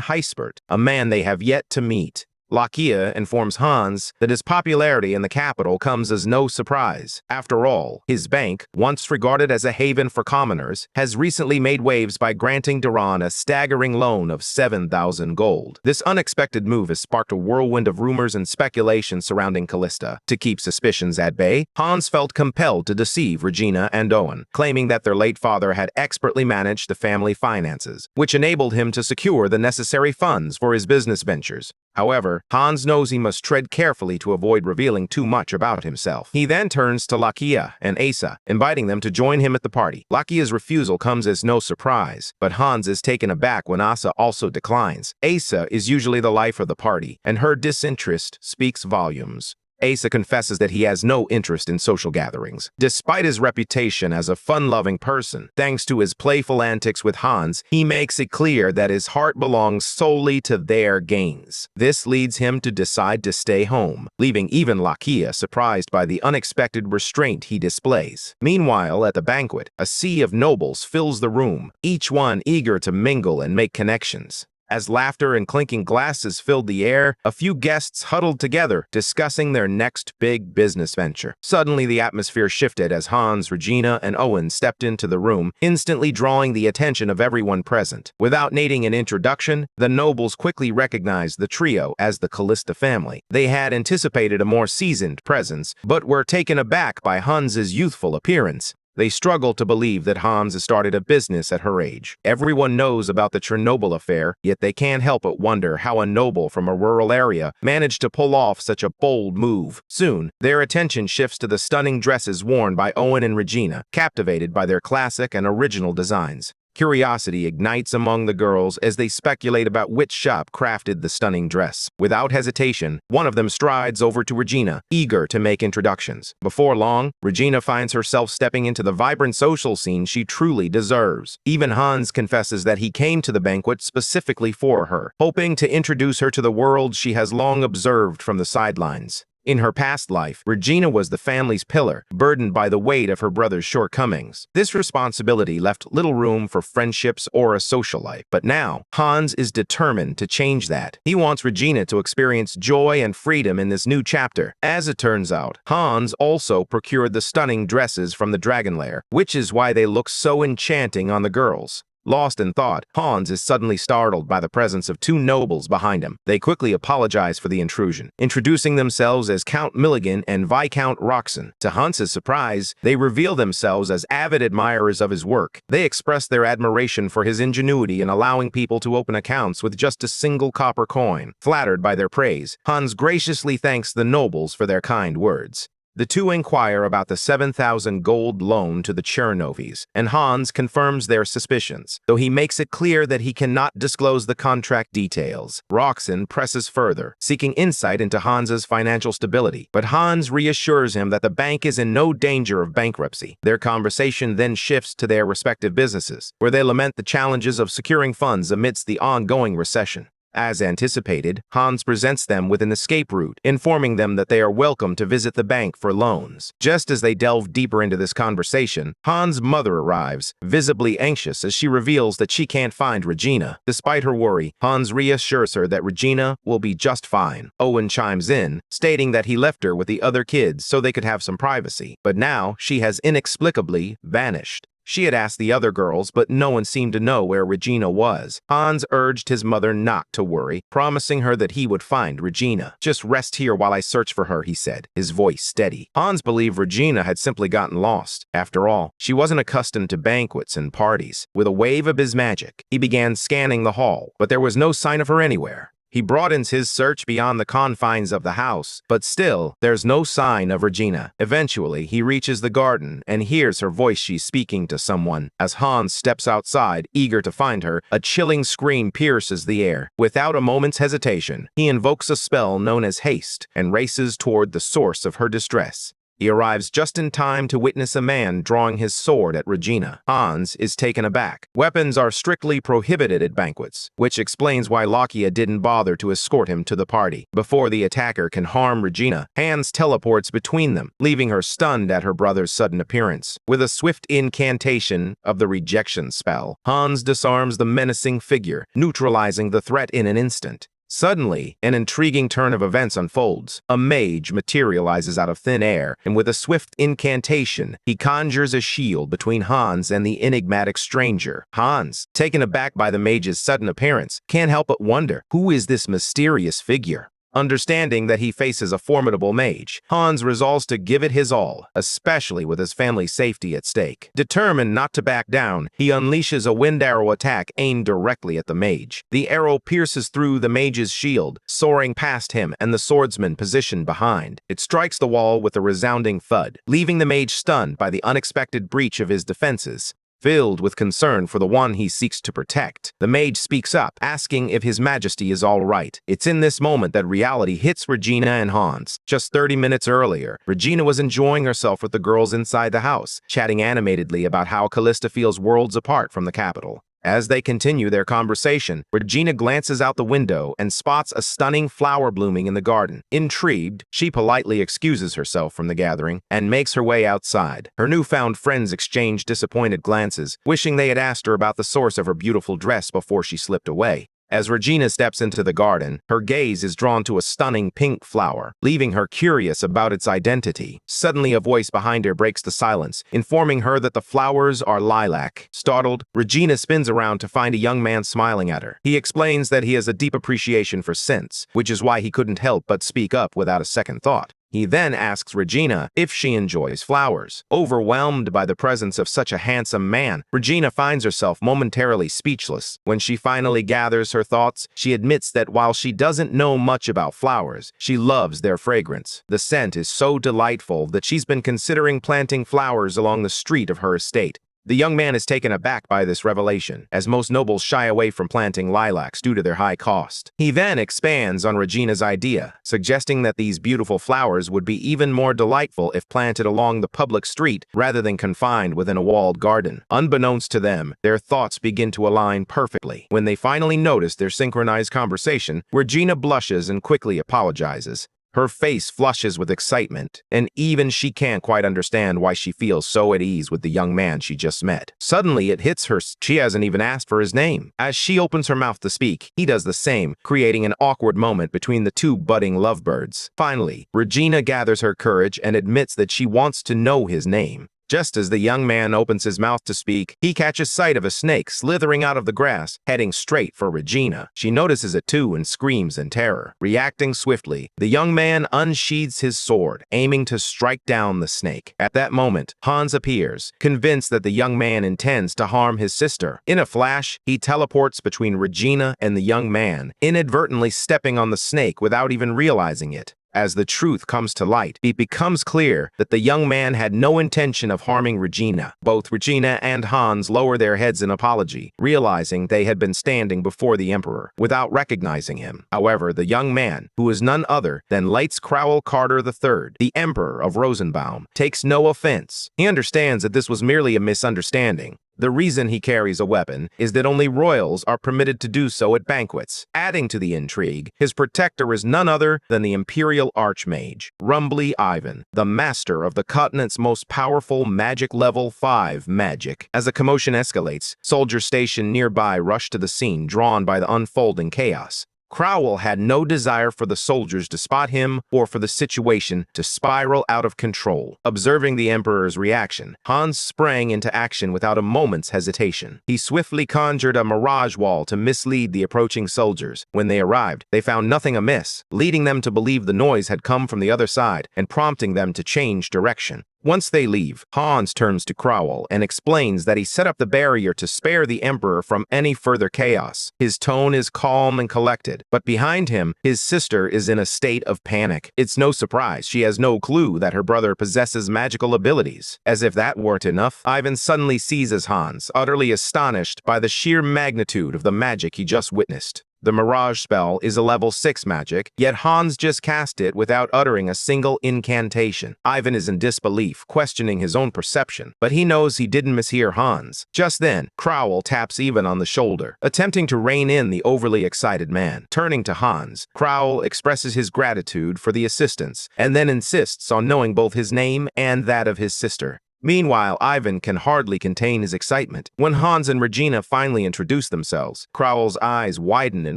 Heispert, a man they have yet to meet. Lakia informs Hans that his popularity in the capital comes as no surprise. After all, his bank, once regarded as a haven for commoners, has recently made waves by granting Duran a staggering loan of 7,000 gold. This unexpected move has sparked a whirlwind of rumors and speculation surrounding Callista. To keep suspicions at bay, Hans felt compelled to deceive Regina and Owen, claiming that their late father had expertly managed the family finances, which enabled him to secure the necessary funds for his business ventures. However, Hans knows he must tread carefully to avoid revealing too much about himself. He then turns to Lakia and Asa, inviting them to join him at the party. Lakia's refusal comes as no surprise, but Hans is taken aback when Asa also declines. Asa is usually the life of the party, and her disinterest speaks volumes. Asa confesses that he has no interest in social gatherings. Despite his reputation as a fun-loving person, thanks to his playful antics with Hans, he makes it clear that his heart belongs solely to their gains. This leads him to decide to stay home, leaving even Lakia surprised by the unexpected restraint he displays. Meanwhile, at the banquet, a sea of nobles fills the room, each one eager to mingle and make connections. As laughter and clinking glasses filled the air, a few guests huddled together, discussing their next big business venture. Suddenly, the atmosphere shifted as Hans, Regina, and Owen stepped into the room, instantly drawing the attention of everyone present. Without needing an introduction, the nobles quickly recognized the trio as the Callista family. They had anticipated a more seasoned presence, but were taken aback by Hans's youthful appearance. They struggle to believe that Hans has started a business at her age. Everyone knows about the Chernobyl affair, yet they can't help but wonder how a noble from a rural area managed to pull off such a bold move. Soon, their attention shifts to the stunning dresses worn by Owen and Regina, captivated by their classic and original designs. Curiosity ignites among the girls as they speculate about which shop crafted the stunning dress. Without hesitation, one of them strides over to Regina, eager to make introductions. Before long, Regina finds herself stepping into the vibrant social scene she truly deserves. Even Hans confesses that he came to the banquet specifically for her, hoping to introduce her to the world she has long observed from the sidelines. In her past life, Regina was the family's pillar, burdened by the weight of her brother's shortcomings. This responsibility left little room for friendships or a social life. But now, Hans is determined to change that. He wants Regina to experience joy and freedom in this new chapter. As it turns out, Hans also procured the stunning dresses from the Dragon Lair, which is why they look so enchanting on the girls. Lost in thought, Hans is suddenly startled by the presence of two nobles behind him. They quickly apologize for the intrusion, introducing themselves as Count Milligan and Viscount Roxon. To Hans's surprise, they reveal themselves as avid admirers of his work. They express their admiration for his ingenuity in allowing people to open accounts with just a single copper coin. Flattered by their praise, Hans graciously thanks the nobles for their kind words. The two inquire about the 7,000 gold loan to the Chernovies, and Hans confirms their suspicions, though he makes it clear that he cannot disclose the contract details. Roxon presses further, seeking insight into Hans's financial stability, but Hans reassures him that the bank is in no danger of bankruptcy. Their conversation then shifts to their respective businesses, where they lament the challenges of securing funds amidst the ongoing recession. As anticipated, Hans presents them with an escape route, informing them that they are welcome to visit the bank for loans. Just as they delve deeper into this conversation, Hans' mother arrives, visibly anxious as she reveals that she can't find Regina. Despite her worry, Hans reassures her that Regina will be just fine. Owen chimes in, stating that he left her with the other kids so they could have some privacy, but now she has inexplicably vanished. She had asked the other girls, but no one seemed to know where Regina was. Hans urged his mother not to worry, promising her that he would find Regina. "Just rest here while I search for her," he said, his voice steady. Hans believed Regina had simply gotten lost. After all, she wasn't accustomed to banquets and parties. With a wave of his magic, he began scanning the hall, but there was no sign of her anywhere. He broadens his search beyond the confines of the house, but still, there's no sign of Regina. Eventually, he reaches the garden and hears her voice. She's speaking to someone. As Hans steps outside, eager to find her, a chilling scream pierces the air. Without a moment's hesitation, he invokes a spell known as haste and races toward the source of her distress. He arrives just in time to witness a man drawing his sword at Regina. Hans is taken aback. Weapons are strictly prohibited at banquets, which explains why Lakia didn't bother to escort him to the party. Before the attacker can harm Regina, Hans teleports between them, leaving her stunned at her brother's sudden appearance. With a swift incantation of the rejection spell, Hans disarms the menacing figure, neutralizing the threat in an instant. Suddenly, an intriguing turn of events unfolds. A mage materializes out of thin air, and with a swift incantation, he conjures a shield between Hans and the enigmatic stranger. Hans, taken aback by the mage's sudden appearance, can't help but wonder, who is this mysterious figure? Understanding that he faces a formidable mage, Hans resolves to give it his all, especially with his family's safety at stake. Determined not to back down, he unleashes a wind arrow attack aimed directly at the mage. The arrow pierces through the mage's shield, soaring past him and the swordsman positioned behind. It strikes the wall with a resounding thud, leaving the mage stunned by the unexpected breach of his defenses. Filled with concern for the one he seeks to protect, the mage speaks up, asking if His Majesty is all right. It's in this moment that reality hits Regina and Hans. Just 30 minutes earlier, Regina was enjoying herself with the girls inside the house, chatting animatedly about how Callista feels worlds apart from the capital. As they continue their conversation, Regina glances out the window and spots a stunning flower blooming in the garden. Intrigued, she politely excuses herself from the gathering and makes her way outside. Her newfound friends exchange disappointed glances, wishing they had asked her about the source of her beautiful dress before she slipped away. As Regina steps into the garden, her gaze is drawn to a stunning pink flower, leaving her curious about its identity. Suddenly, a voice behind her breaks the silence, informing her that the flowers are lilac. Startled, Regina spins around to find a young man smiling at her. He explains that he has a deep appreciation for scents, which is why he couldn't help but speak up without a second thought. He then asks Regina if she enjoys flowers. Overwhelmed by the presence of such a handsome man, Regina finds herself momentarily speechless. When she finally gathers her thoughts, she admits that while she doesn't know much about flowers, she loves their fragrance. The scent is so delightful that she's been considering planting flowers along the street of her estate. The young man is taken aback by this revelation, as most nobles shy away from planting lilacs due to their high cost. He then expands on Regina's idea, suggesting that these beautiful flowers would be even more delightful if planted along the public street rather than confined within a walled garden. Unbeknownst to them, their thoughts begin to align perfectly. When they finally notice their synchronized conversation, Regina blushes and quickly apologizes. Her face flushes with excitement, and even she can't quite understand why she feels so at ease with the young man she just met. Suddenly, it hits her she hasn't even asked for his name. As she opens her mouth to speak, he does the same, creating an awkward moment between the two budding lovebirds. Finally, Regina gathers her courage and admits that she wants to know his name. Just as the young man opens his mouth to speak, he catches sight of a snake slithering out of the grass, heading straight for Regina. She notices it too and screams in terror. Reacting swiftly, the young man unsheathes his sword, aiming to strike down the snake. At that moment, Hans appears, convinced that the young man intends to harm his sister. In a flash, he teleports between Regina and the young man, inadvertently stepping on the snake without even realizing it. As the truth comes to light, it becomes clear that the young man had no intention of harming Regina. Both Regina and Hans lower their heads in apology, realizing they had been standing before the Emperor without recognizing him. However, the young man, who is none other than Leitz Crowell Carter III, the Emperor of Rosenbaum, takes no offense. He understands that this was merely a misunderstanding. The reason he carries a weapon is that only royals are permitted to do so at banquets. Adding to the intrigue, his protector is none other than the Imperial Archmage, Rumbly Ivan, the master of the continent's most powerful magic level 5 magic. As the commotion escalates, soldiers stationed nearby rush to the scene, drawn by the unfolding chaos. Crowell had no desire for the soldiers to spot him or for the situation to spiral out of control. Observing the Emperor's reaction, Hans sprang into action without a moment's hesitation. He swiftly conjured a mirage wall to mislead the approaching soldiers. When they arrived, they found nothing amiss, leading them to believe the noise had come from the other side and prompting them to change direction. Once they leave, Hans turns to Crowell and explains that he set up the barrier to spare the Emperor from any further chaos. His tone is calm and collected, but behind him, his sister is in a state of panic. It's no surprise she has no clue that her brother possesses magical abilities. As if that weren't enough, Ivan suddenly seizes Hans, utterly astonished by the sheer magnitude of the magic he just witnessed. The Mirage spell is a level 6 magic, yet Hans just cast it without uttering a single incantation. Ivan is in disbelief, questioning his own perception, but he knows he didn't mishear Hans. Just then, Crowell taps Ivan on the shoulder, attempting to rein in the overly excited man. Turning to Hans, Crowell expresses his gratitude for the assistance, and then insists on knowing both his name and that of his sister. Meanwhile, Ivan can hardly contain his excitement. When Hans and Regina finally introduce themselves, Crowell's eyes widen in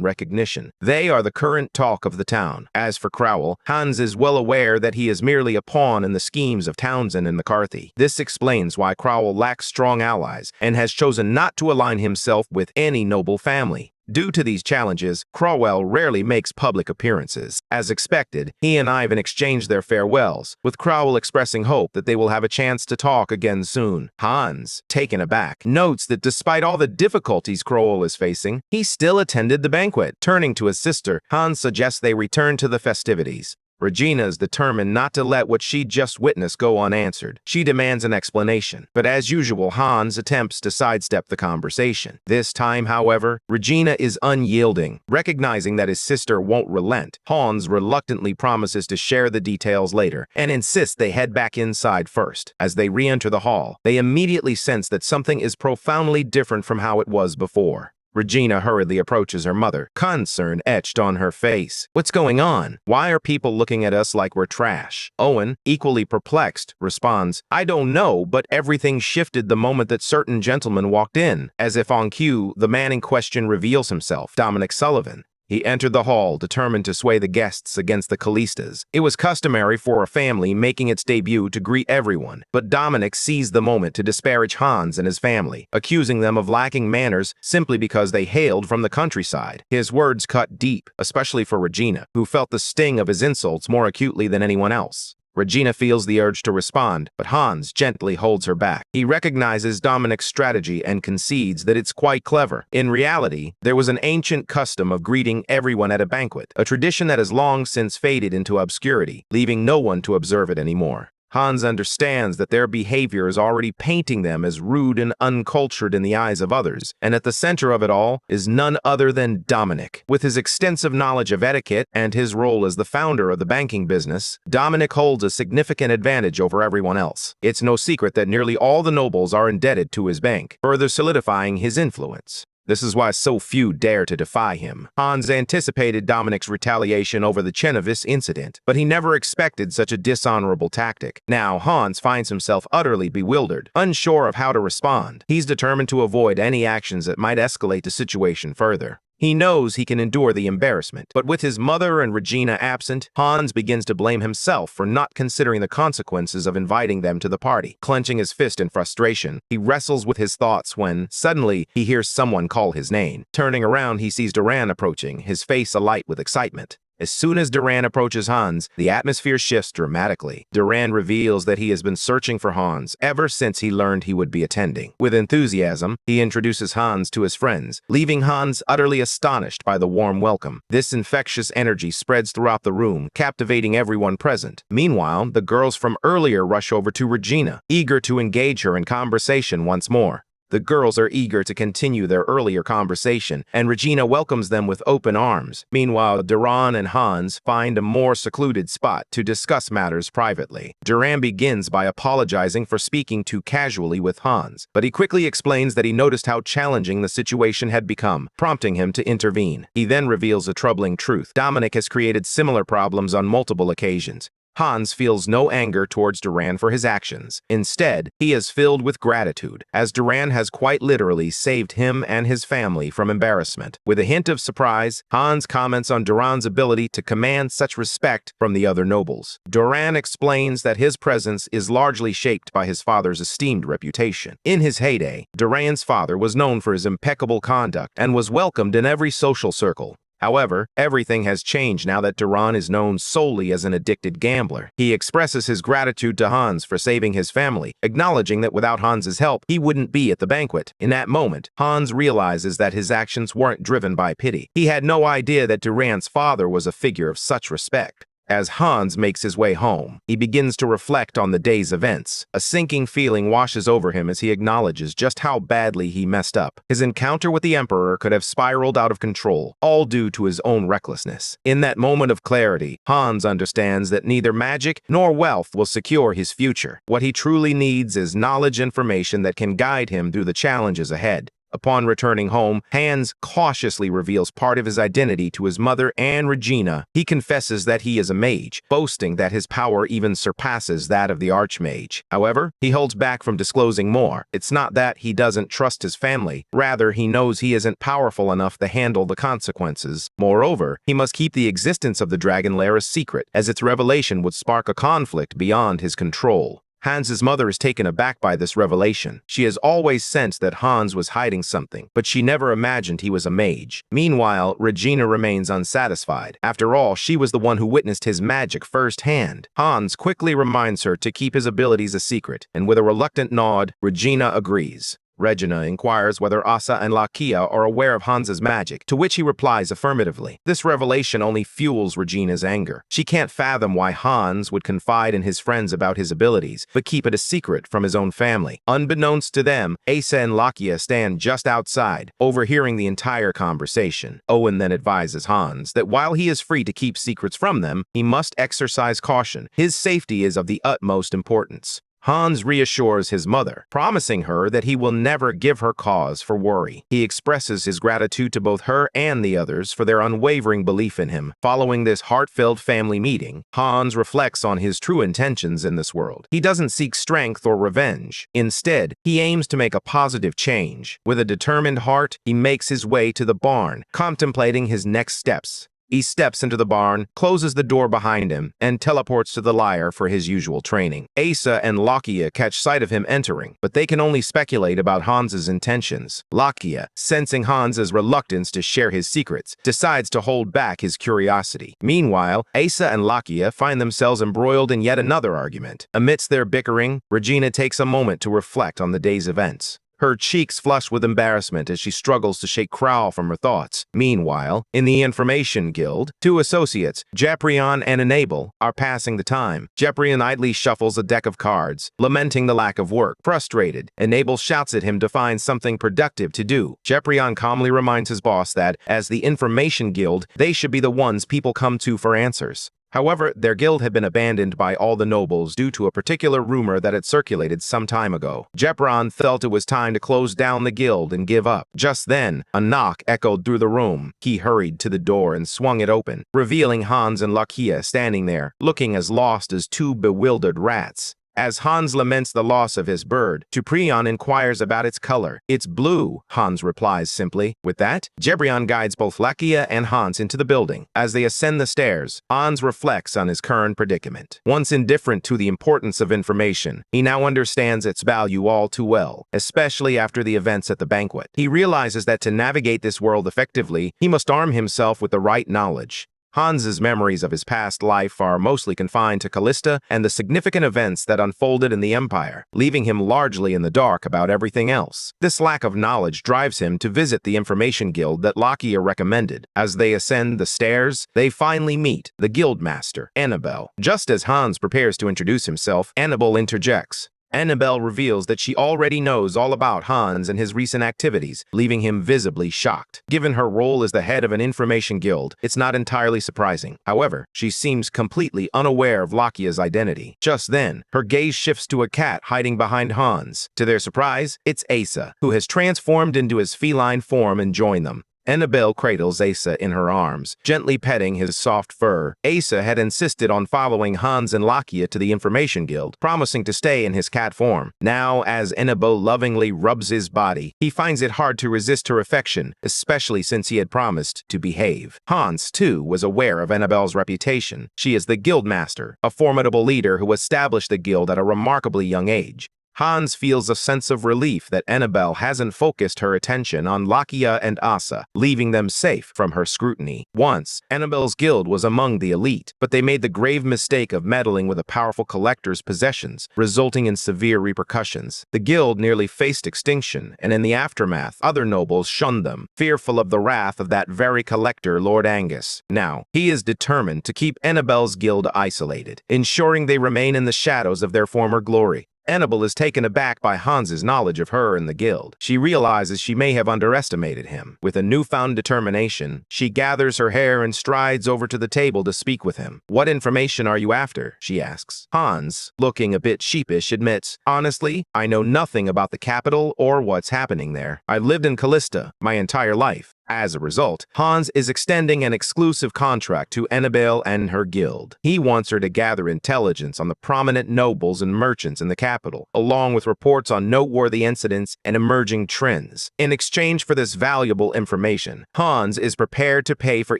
recognition. They are the current talk of the town. As for Crowell, Hans is well aware that he is merely a pawn in the schemes of Townsend and McCarthy. This explains why Crowell lacks strong allies and has chosen not to align himself with any noble family. Due to these challenges, Crowell rarely makes public appearances. As expected, he and Ivan exchange their farewells, with Crowell expressing hope that they will have a chance to talk again soon. Hans, taken aback, notes that despite all the difficulties Crowell is facing, he still attended the banquet. Turning to his sister, Hans suggests they return to the festivities. Regina is determined not to let what she just witnessed go unanswered. She demands an explanation, but as usual, Hans attempts to sidestep the conversation. This time, however, Regina is unyielding. Recognizing that his sister won't relent, Hans reluctantly promises to share the details later and insists they head back inside first. As they re-enter the hall, they immediately sense that something is profoundly different from how it was before. Regina hurriedly approaches her mother, concern etched on her face. What's going on? Why are people looking at us like we're trash? Owen, equally perplexed, responds, I don't know, but everything shifted the moment that certain gentlemen walked in. As if on cue, the man in question reveals himself, Dominic Sullivan. He entered the hall, determined to sway the guests against the Callistas. It was customary for a family making its debut to greet everyone, but Dominic seized the moment to disparage Hans and his family, accusing them of lacking manners simply because they hailed from the countryside. His words cut deep, especially for Regina, who felt the sting of his insults more acutely than anyone else. Regina feels the urge to respond, but Hans gently holds her back. He recognizes Dominic's strategy and concedes that it's quite clever. In reality, there was an ancient custom of greeting everyone at a banquet, a tradition that has long since faded into obscurity, leaving no one to observe it anymore. Hans understands that their behavior is already painting them as rude and uncultured in the eyes of others, and at the center of it all is none other than Dominic. With his extensive knowledge of etiquette and his role as the founder of the banking business, Dominic holds a significant advantage over everyone else. It's no secret that nearly all the nobles are indebted to his bank, further solidifying his influence. This is why so few dare to defy him. Hans anticipated Dominic's retaliation over the Chenevis incident, but he never expected such a dishonorable tactic. Now, Hans finds himself utterly bewildered, unsure of how to respond. He's determined to avoid any actions that might escalate the situation further. He knows he can endure the embarrassment, but with his mother and Regina absent, Hans begins to blame himself for not considering the consequences of inviting them to the party. Clenching his fist in frustration, he wrestles with his thoughts when, suddenly, he hears someone call his name. Turning around, he sees Duran approaching, his face alight with excitement. As soon as Duran approaches Hans, the atmosphere shifts dramatically. Duran reveals that he has been searching for Hans ever since he learned he would be attending. With enthusiasm, he introduces Hans to his friends, leaving Hans utterly astonished by the warm welcome. This infectious energy spreads throughout the room, captivating everyone present. Meanwhile, the girls from earlier rush over to Regina, eager to engage her in conversation once more. The girls are eager to continue their earlier conversation, and Regina welcomes them with open arms. Meanwhile, Duran and Hans find a more secluded spot to discuss matters privately. Duran begins by apologizing for speaking too casually with Hans, but he quickly explains that he noticed how challenging the situation had become, prompting him to intervene. He then reveals a troubling truth. Dominic has created similar problems on multiple occasions. Hans feels no anger towards Duran for his actions. Instead, he is filled with gratitude, as Duran has quite literally saved him and his family from embarrassment. With a hint of surprise, Hans comments on Duran's ability to command such respect from the other nobles. Duran explains that his presence is largely shaped by his father's esteemed reputation. In his heyday, Duran's father was known for his impeccable conduct and was welcomed in every social circle. However, everything has changed now that Duran is known solely as an addicted gambler. He expresses his gratitude to Hans for saving his family, acknowledging that without Hans's help, he wouldn't be at the banquet. In that moment, Hans realizes that his actions weren't driven by pity. He had no idea that Duran's father was a figure of such respect. As Hans makes his way home, he begins to reflect on the day's events. A sinking feeling washes over him as he acknowledges just how badly he messed up. His encounter with the Emperor could have spiraled out of control, all due to his own recklessness. In that moment of clarity, Hans understands that neither magic nor wealth will secure his future. What he truly needs is knowledge and information that can guide him through the challenges ahead. Upon returning home, Hans cautiously reveals part of his identity to his mother and Regina. He confesses that he is a mage, boasting that his power even surpasses that of the Archmage. However, he holds back from disclosing more. It's not that he doesn't trust his family. Rather, he knows he isn't powerful enough to handle the consequences. Moreover, he must keep the existence of the Dragon Lair a secret, as its revelation would spark a conflict beyond his control. Hans's mother is taken aback by this revelation. She has always sensed that Hans was hiding something, but she never imagined he was a mage. Meanwhile, Regina remains unsatisfied. After all, she was the one who witnessed his magic firsthand. Hans quickly reminds her to keep his abilities a secret, and with a reluctant nod, Regina agrees. Regina inquires whether Asa and Lakia are aware of Hans's magic, to which he replies affirmatively. This revelation only fuels Regina's anger. She can't fathom why Hans would confide in his friends about his abilities, but keep it a secret from his own family. Unbeknownst to them, Asa and Lakia stand just outside, overhearing the entire conversation. Owen then advises Hans that while he is free to keep secrets from them, he must exercise caution. His safety is of the utmost importance. Hans reassures his mother, promising her that he will never give her cause for worry. He expresses his gratitude to both her and the others for their unwavering belief in him. Following this heartfelt family meeting, Hans reflects on his true intentions in this world. He doesn't seek strength or revenge. Instead, he aims to make a positive change. With a determined heart, he makes his way to the barn, contemplating his next steps. He steps into the barn, closes the door behind him, and teleports to the lair for his usual training. Asa and Lakia catch sight of him entering, but they can only speculate about Hans's intentions. Lakia, sensing Hans's reluctance to share his secrets, decides to hold back his curiosity. Meanwhile, Asa and Lakia find themselves embroiled in yet another argument. Amidst their bickering, Regina takes a moment to reflect on the day's events. her cheeks flush with embarrassment as she struggles to shake Crowl from her thoughts. Meanwhile, in the Information Guild, two associates, Jeprion and Enable, are passing the time. Jeprion idly shuffles a deck of cards, lamenting the lack of work. Frustrated, Enable shouts at him to find something productive to do. Jeprion calmly reminds his boss that, as the Information Guild, they should be the ones people come to for answers. However, their guild had been abandoned by all the nobles due to a particular rumor that had circulated some time ago. Jeprion felt it was time to close down the guild and give up. Just then, a knock echoed through the room. He hurried to the door and swung it open, revealing Hans and Lakia standing there, looking as lost as two bewildered rats. As Hans laments the loss of his bird, Jeprion inquires about its color. "It's blue," Hans replies simply. With that, Jeprion guides both Lakia and Hans into the building. As they ascend the stairs, Hans reflects on his current predicament. Once indifferent to the importance of information, he now understands its value all too well, especially after the events at the banquet. He realizes that to navigate this world effectively, he must arm himself with the right knowledge. Hans's memories of his past life are mostly confined to Callista and the significant events that unfolded in the Empire, leaving him largely in the dark about everything else. This lack of knowledge drives him to visit the Information Guild that Lakia recommended. As they ascend the stairs, they finally meet the Guildmaster, Annabelle. Just as Hans prepares to introduce himself, Annabelle interjects. Annabelle reveals that she already knows all about Hans and his recent activities, leaving him visibly shocked. Given her role as the head of an information guild, it's not entirely surprising. However, she seems completely unaware of Lakia's identity. Just then, her gaze shifts to a cat hiding behind Hans. To their surprise, it's Asa, who has transformed into his feline form and joined them. Annabelle cradles Asa in her arms, gently petting his soft fur. Asa had insisted on following Hans and Lakia to the Information Guild, promising to stay in his cat form. Now, as Annabelle lovingly rubs his body, he finds it hard to resist her affection, especially since he had promised to behave. Hans, too, was aware of Annabelle's reputation. She is the Guildmaster, a formidable leader who established the guild at a remarkably young age. Hans feels a sense of relief that Annabelle hasn't focused her attention on Lakia and Asa, leaving them safe from her scrutiny. Once, Annabelle's guild was among the elite, but they made the grave mistake of meddling with a powerful collector's possessions, resulting in severe repercussions. The guild nearly faced extinction, and in the aftermath, other nobles shunned them, fearful of the wrath of that very collector, Lord Angus. Now, he is determined to keep Annabelle's guild isolated, ensuring they remain in the shadows of their former glory. Annabelle is taken aback by Hans's knowledge of her and the guild. She realizes she may have underestimated him. With a newfound determination, she gathers her hair and strides over to the table to speak with him. "What information are you after?" she asks. Hans, looking a bit sheepish, admits, "Honestly, I know nothing about the capital or what's happening there. I've lived in Callista my entire life." As a result, Hans is extending an exclusive contract to Annabelle and her guild. He wants her to gather intelligence on the prominent nobles and merchants in the capital, along with reports on noteworthy incidents and emerging trends. In exchange for this valuable information, Hans is prepared to pay for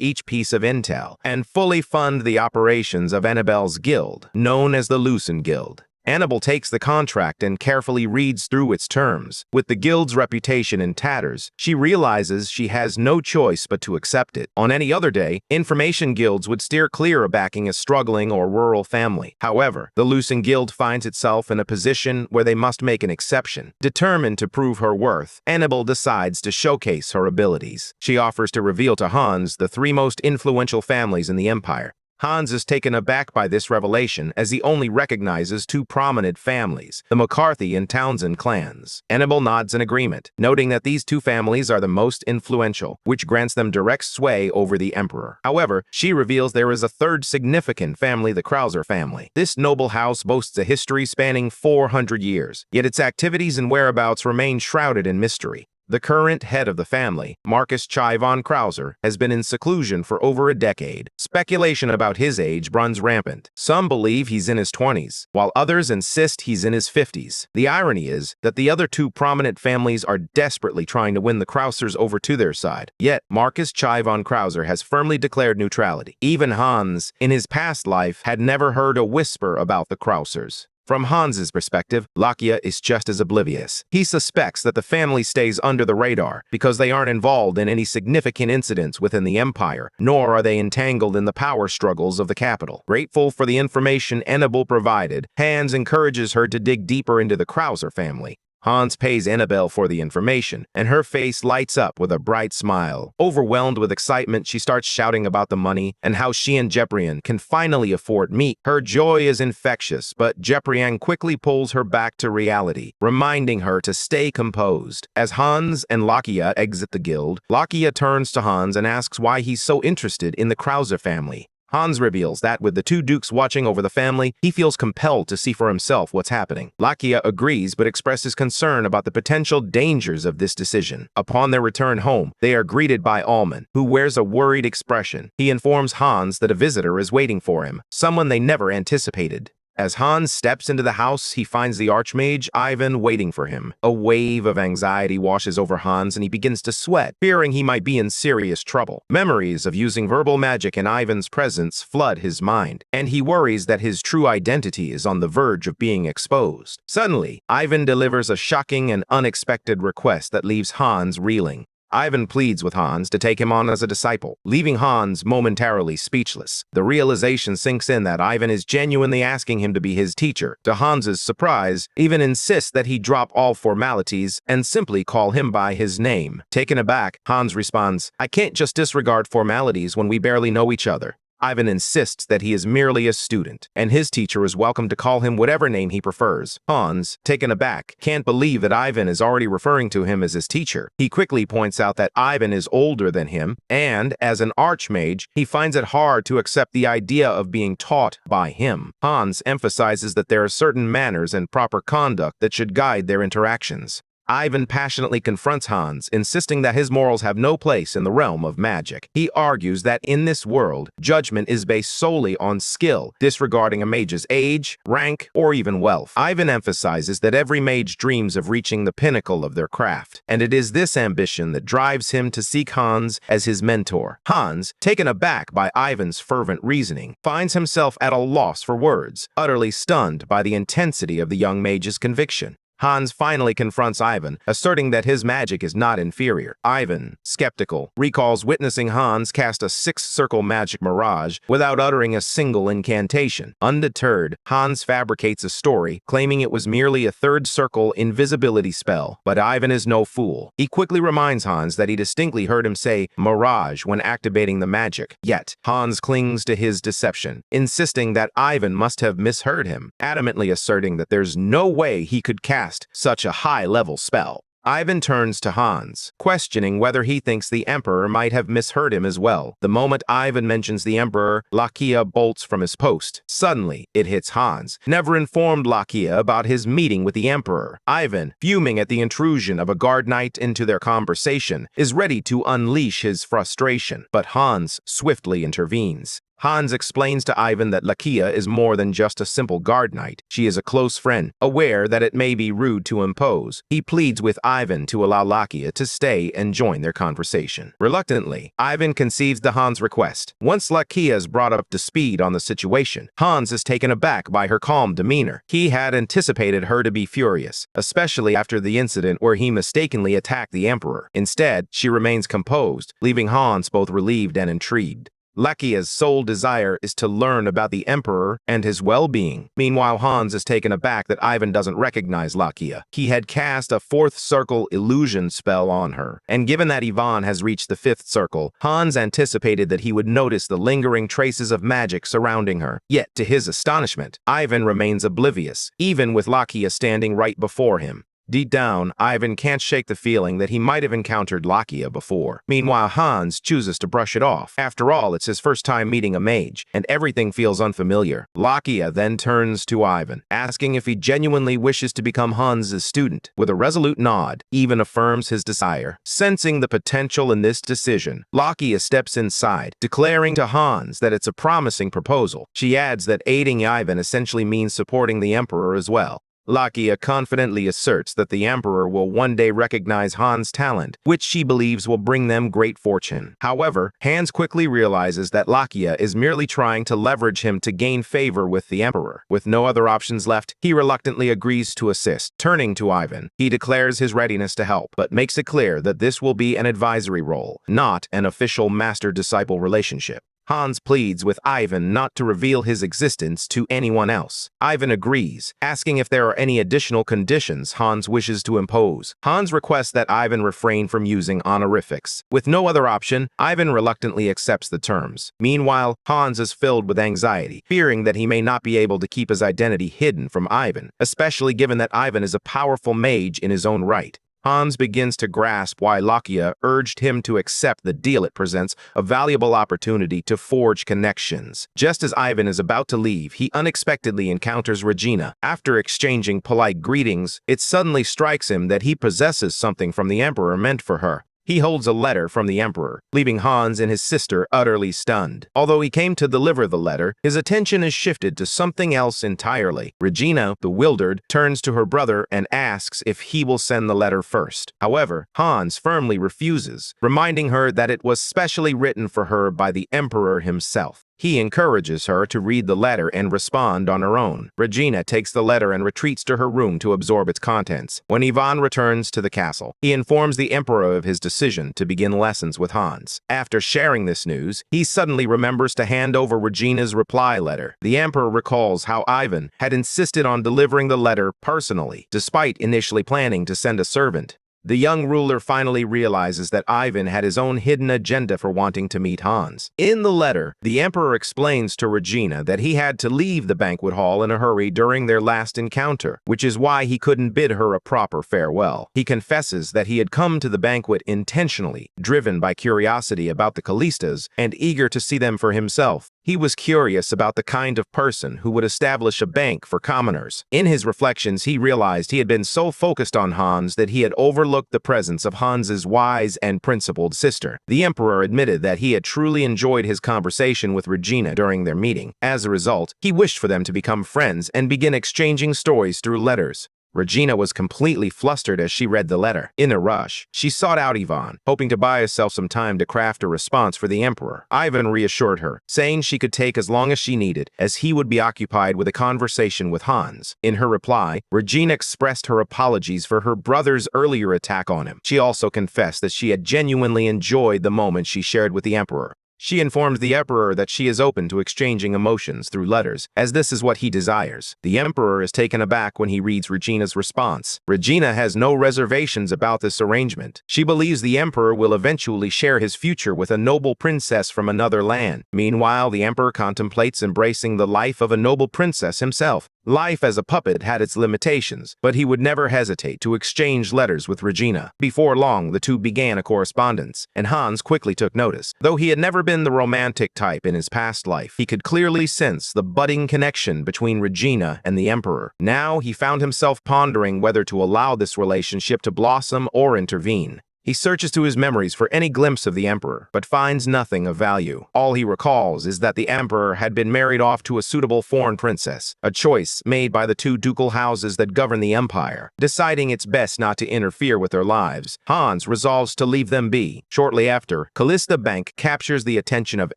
each piece of intel and fully fund the operations of Annabelle's guild, known as the Lucen Guild. Annabelle takes the contract and carefully reads through its terms. With the guild's reputation in tatters, she realizes she has no choice but to accept it. On any other day, information guilds would steer clear of backing a struggling or rural family. However, the Lucen Guild finds itself in a position where they must make an exception. Determined to prove her worth, Annabelle decides to showcase her abilities. She offers to reveal to Hans the three most influential families in the Empire. Hans is taken aback by this revelation as he only recognizes two prominent families, the McCarthy and Townsend clans. Annabelle nods in agreement, noting that these two families are the most influential, which grants them direct sway over the Emperor. However, she reveals there is a third significant family, the Krauser family. This noble house boasts a history spanning 400 years, yet its activities and whereabouts remain shrouded in mystery. The current head of the family, Marcus Chai von Krauser, has been in seclusion for over a decade. Speculation about his age runs rampant. Some believe he's in his 20s, while others insist he's in his 50s. The irony is that the other two prominent families are desperately trying to win the Krausers over to their side. Yet, Marcus Chai von Krauser has firmly declared neutrality. Even Hans, in his past life, had never heard a whisper about the Krausers. From Hans's perspective, Lakia is just as oblivious. He suspects that the family stays under the radar because they aren't involved in any significant incidents within the Empire, nor are they entangled in the power struggles of the capital. Grateful for the information Annabelle provided, Hans encourages her to dig deeper into the Krauser family. Hans pays Annabelle for the information, and her face lights up with a bright smile. Overwhelmed with excitement, she starts shouting about the money and how she and Jeprian can finally afford meat. Her joy is infectious, but Jeprian quickly pulls her back to reality, reminding her to stay composed. As Hans and Lakia exit the guild, Lakia turns to Hans and asks why he's so interested in the Krauser family. Hans reveals that with the two dukes watching over the family, he feels compelled to see for himself what's happening. Lakia agrees but expresses concern about the potential dangers of this decision. Upon their return home, they are greeted by Alman, who wears a worried expression. He informs Hans that a visitor is waiting for him, someone they never anticipated. As Hans steps into the house, he finds the Archmage, Ivan, waiting for him. A wave of anxiety washes over Hans and he begins to sweat, fearing he might be in serious trouble. Memories of using verbal magic in Ivan's presence flood his mind, and he worries that his true identity is on the verge of being exposed. Suddenly, Ivan delivers a shocking and unexpected request that leaves Hans reeling. Ivan pleads with Hans to take him on as a disciple, leaving Hans momentarily speechless. The realization sinks in that Ivan is genuinely asking him to be his teacher. To Hans's surprise, Ivan insists that he drop all formalities and simply call him by his name. Taken aback, Hans responds, "I can't just disregard formalities when we barely know each other." Ivan insists that he is merely a student, and his teacher is welcome to call him whatever name he prefers. Hans, taken aback, can't believe that Ivan is already referring to him as his teacher. He quickly points out that Ivan is older than him, and as an archmage, he finds it hard to accept the idea of being taught by him. Hans emphasizes that there are certain manners and proper conduct that should guide their interactions. Ivan passionately confronts Hans, insisting that his morals have no place in the realm of magic. He argues that in this world, judgment is based solely on skill, disregarding a mage's age, rank, or even wealth. Ivan emphasizes that every mage dreams of reaching the pinnacle of their craft, and it is this ambition that drives him to seek Hans as his mentor. Hans, taken aback by Ivan's fervent reasoning, finds himself at a loss for words, utterly stunned by the intensity of the young mage's conviction. Hans finally confronts Ivan, asserting that his magic is not inferior. Ivan, skeptical, recalls witnessing Hans cast a six-circle magic mirage without uttering a single incantation. Undeterred, Hans fabricates a story, claiming it was merely a third-circle invisibility spell. But Ivan is no fool. He quickly reminds Hans that he distinctly heard him say mirage when activating the magic. Yet, Hans clings to his deception, insisting that Ivan must have misheard him, adamantly asserting that there's no way he could cast such a high-level spell. Ivan turns to Hans, questioning whether he thinks the Emperor might have misheard him as well. The moment Ivan mentions the Emperor, Lakia bolts from his post. Suddenly, it hits Hans, never informed Lakia about his meeting with the Emperor. Ivan, fuming at the intrusion of a guard knight into their conversation, is ready to unleash his frustration, but Hans swiftly intervenes. Hans explains to Ivan that Lakia is more than just a simple guard knight. She is a close friend, aware that it may be rude to impose. He pleads with Ivan to allow Lakia to stay and join their conversation. Reluctantly, Ivan concedes the Hans' request. Once Lakia is brought up to speed on the situation, Hans is taken aback by her calm demeanor. He had anticipated her to be furious, especially after the incident where he mistakenly attacked the Emperor. Instead, she remains composed, leaving Hans both relieved and intrigued. Lakia's sole desire is to learn about the Emperor and his well-being. Meanwhile, Hans is taken aback that Ivan doesn't recognize Lakia. He had cast a fourth circle illusion spell on her, and given that Ivan has reached the fifth circle, Hans anticipated that he would notice the lingering traces of magic surrounding her. Yet, to his astonishment, Ivan remains oblivious, even with Lakia standing right before him. Deep down, Ivan can't shake the feeling that he might have encountered Lakia before. Meanwhile, Hans chooses to brush it off. After all, it's his first time meeting a mage, and everything feels unfamiliar. Lakia then turns to Ivan, asking if he genuinely wishes to become Hans' student. With a resolute nod, Ivan affirms his desire. Sensing the potential in this decision, Lakia steps inside, declaring to Hans that it's a promising proposal. She adds that aiding Ivan essentially means supporting the Emperor as well. Lakia confidently asserts that the Emperor will one day recognize Hans' talent, which she believes will bring them great fortune. However, Hans quickly realizes that Lakia is merely trying to leverage him to gain favor with the Emperor. With no other options left, he reluctantly agrees to assist. Turning to Ivan, he declares his readiness to help, but makes it clear that this will be an advisory role, not an official master-disciple relationship. Hans pleads with Ivan not to reveal his existence to anyone else. Ivan agrees, asking if there are any additional conditions Hans wishes to impose. Hans requests that Ivan refrain from using honorifics. With no other option, Ivan reluctantly accepts the terms. Meanwhile, Hans is filled with anxiety, fearing that he may not be able to keep his identity hidden from Ivan, especially given that Ivan is a powerful mage in his own right. Hans begins to grasp why Lakia urged him to accept the deal. It presents a valuable opportunity to forge connections. Just as Ivan is about to leave, he unexpectedly encounters Regina. After exchanging polite greetings, it suddenly strikes him that he possesses something from the Emperor meant for her. He holds a letter from the Emperor, leaving Hans and his sister utterly stunned. Although he came to deliver the letter, his attention is shifted to something else entirely. Regina, bewildered, turns to her brother and asks if he will send the letter first. However, Hans firmly refuses, reminding her that it was specially written for her by the Emperor himself. He encourages her to read the letter and respond on her own. Regina takes the letter and retreats to her room to absorb its contents. When Ivan returns to the castle, he informs the Emperor of his decision to begin lessons with Hans. After sharing this news, he suddenly remembers to hand over Regina's reply letter. The Emperor recalls how Ivan had insisted on delivering the letter personally, despite initially planning to send a servant. The young ruler finally realizes that Ivan had his own hidden agenda for wanting to meet Hans. In the letter, the Emperor explains to Regina that he had to leave the banquet hall in a hurry during their last encounter, which is why he couldn't bid her a proper farewell. He confesses that he had come to the banquet intentionally, driven by curiosity about the Callistas and eager to see them for himself. He was curious about the kind of person who would establish a bank for commoners. In his reflections, he realized he had been so focused on Hans that he had overlooked the presence of Hans's wise and principled sister. The Emperor admitted that he had truly enjoyed his conversation with Regina during their meeting. As a result, he wished for them to become friends and begin exchanging stories through letters. Regina was completely flustered as she read the letter. In a rush, she sought out Ivan, hoping to buy herself some time to craft a response for the Emperor. Ivan reassured her, saying she could take as long as she needed, as he would be occupied with a conversation with Hans. In her reply, Regina expressed her apologies for her brother's earlier attack on him. She also confessed that she had genuinely enjoyed the moment she shared with the Emperor. She informed the Emperor that she is open to exchanging emotions through letters, as this is what he desires. The Emperor is taken aback when he reads Regina's response. Regina has no reservations about this arrangement. She believes the Emperor will eventually share his future with a noble princess from another land. Meanwhile, the Emperor contemplates embracing the life of a noble princess himself. Life as a puppet had its limitations, but he would never hesitate to exchange letters with Regina. Before long, the two began a correspondence, and Hans quickly took notice. Though he had never been the romantic type in his past life, he could clearly sense the budding connection between Regina and the Emperor. Now he found himself pondering whether to allow this relationship to blossom or intervene. He searches through his memories for any glimpse of the Emperor, but finds nothing of value. All he recalls is that the Emperor had been married off to a suitable foreign princess, a choice made by the two ducal houses that govern the empire. Deciding it's best not to interfere with their lives, Hans resolves to leave them be. Shortly after, Callista Bank captures the attention of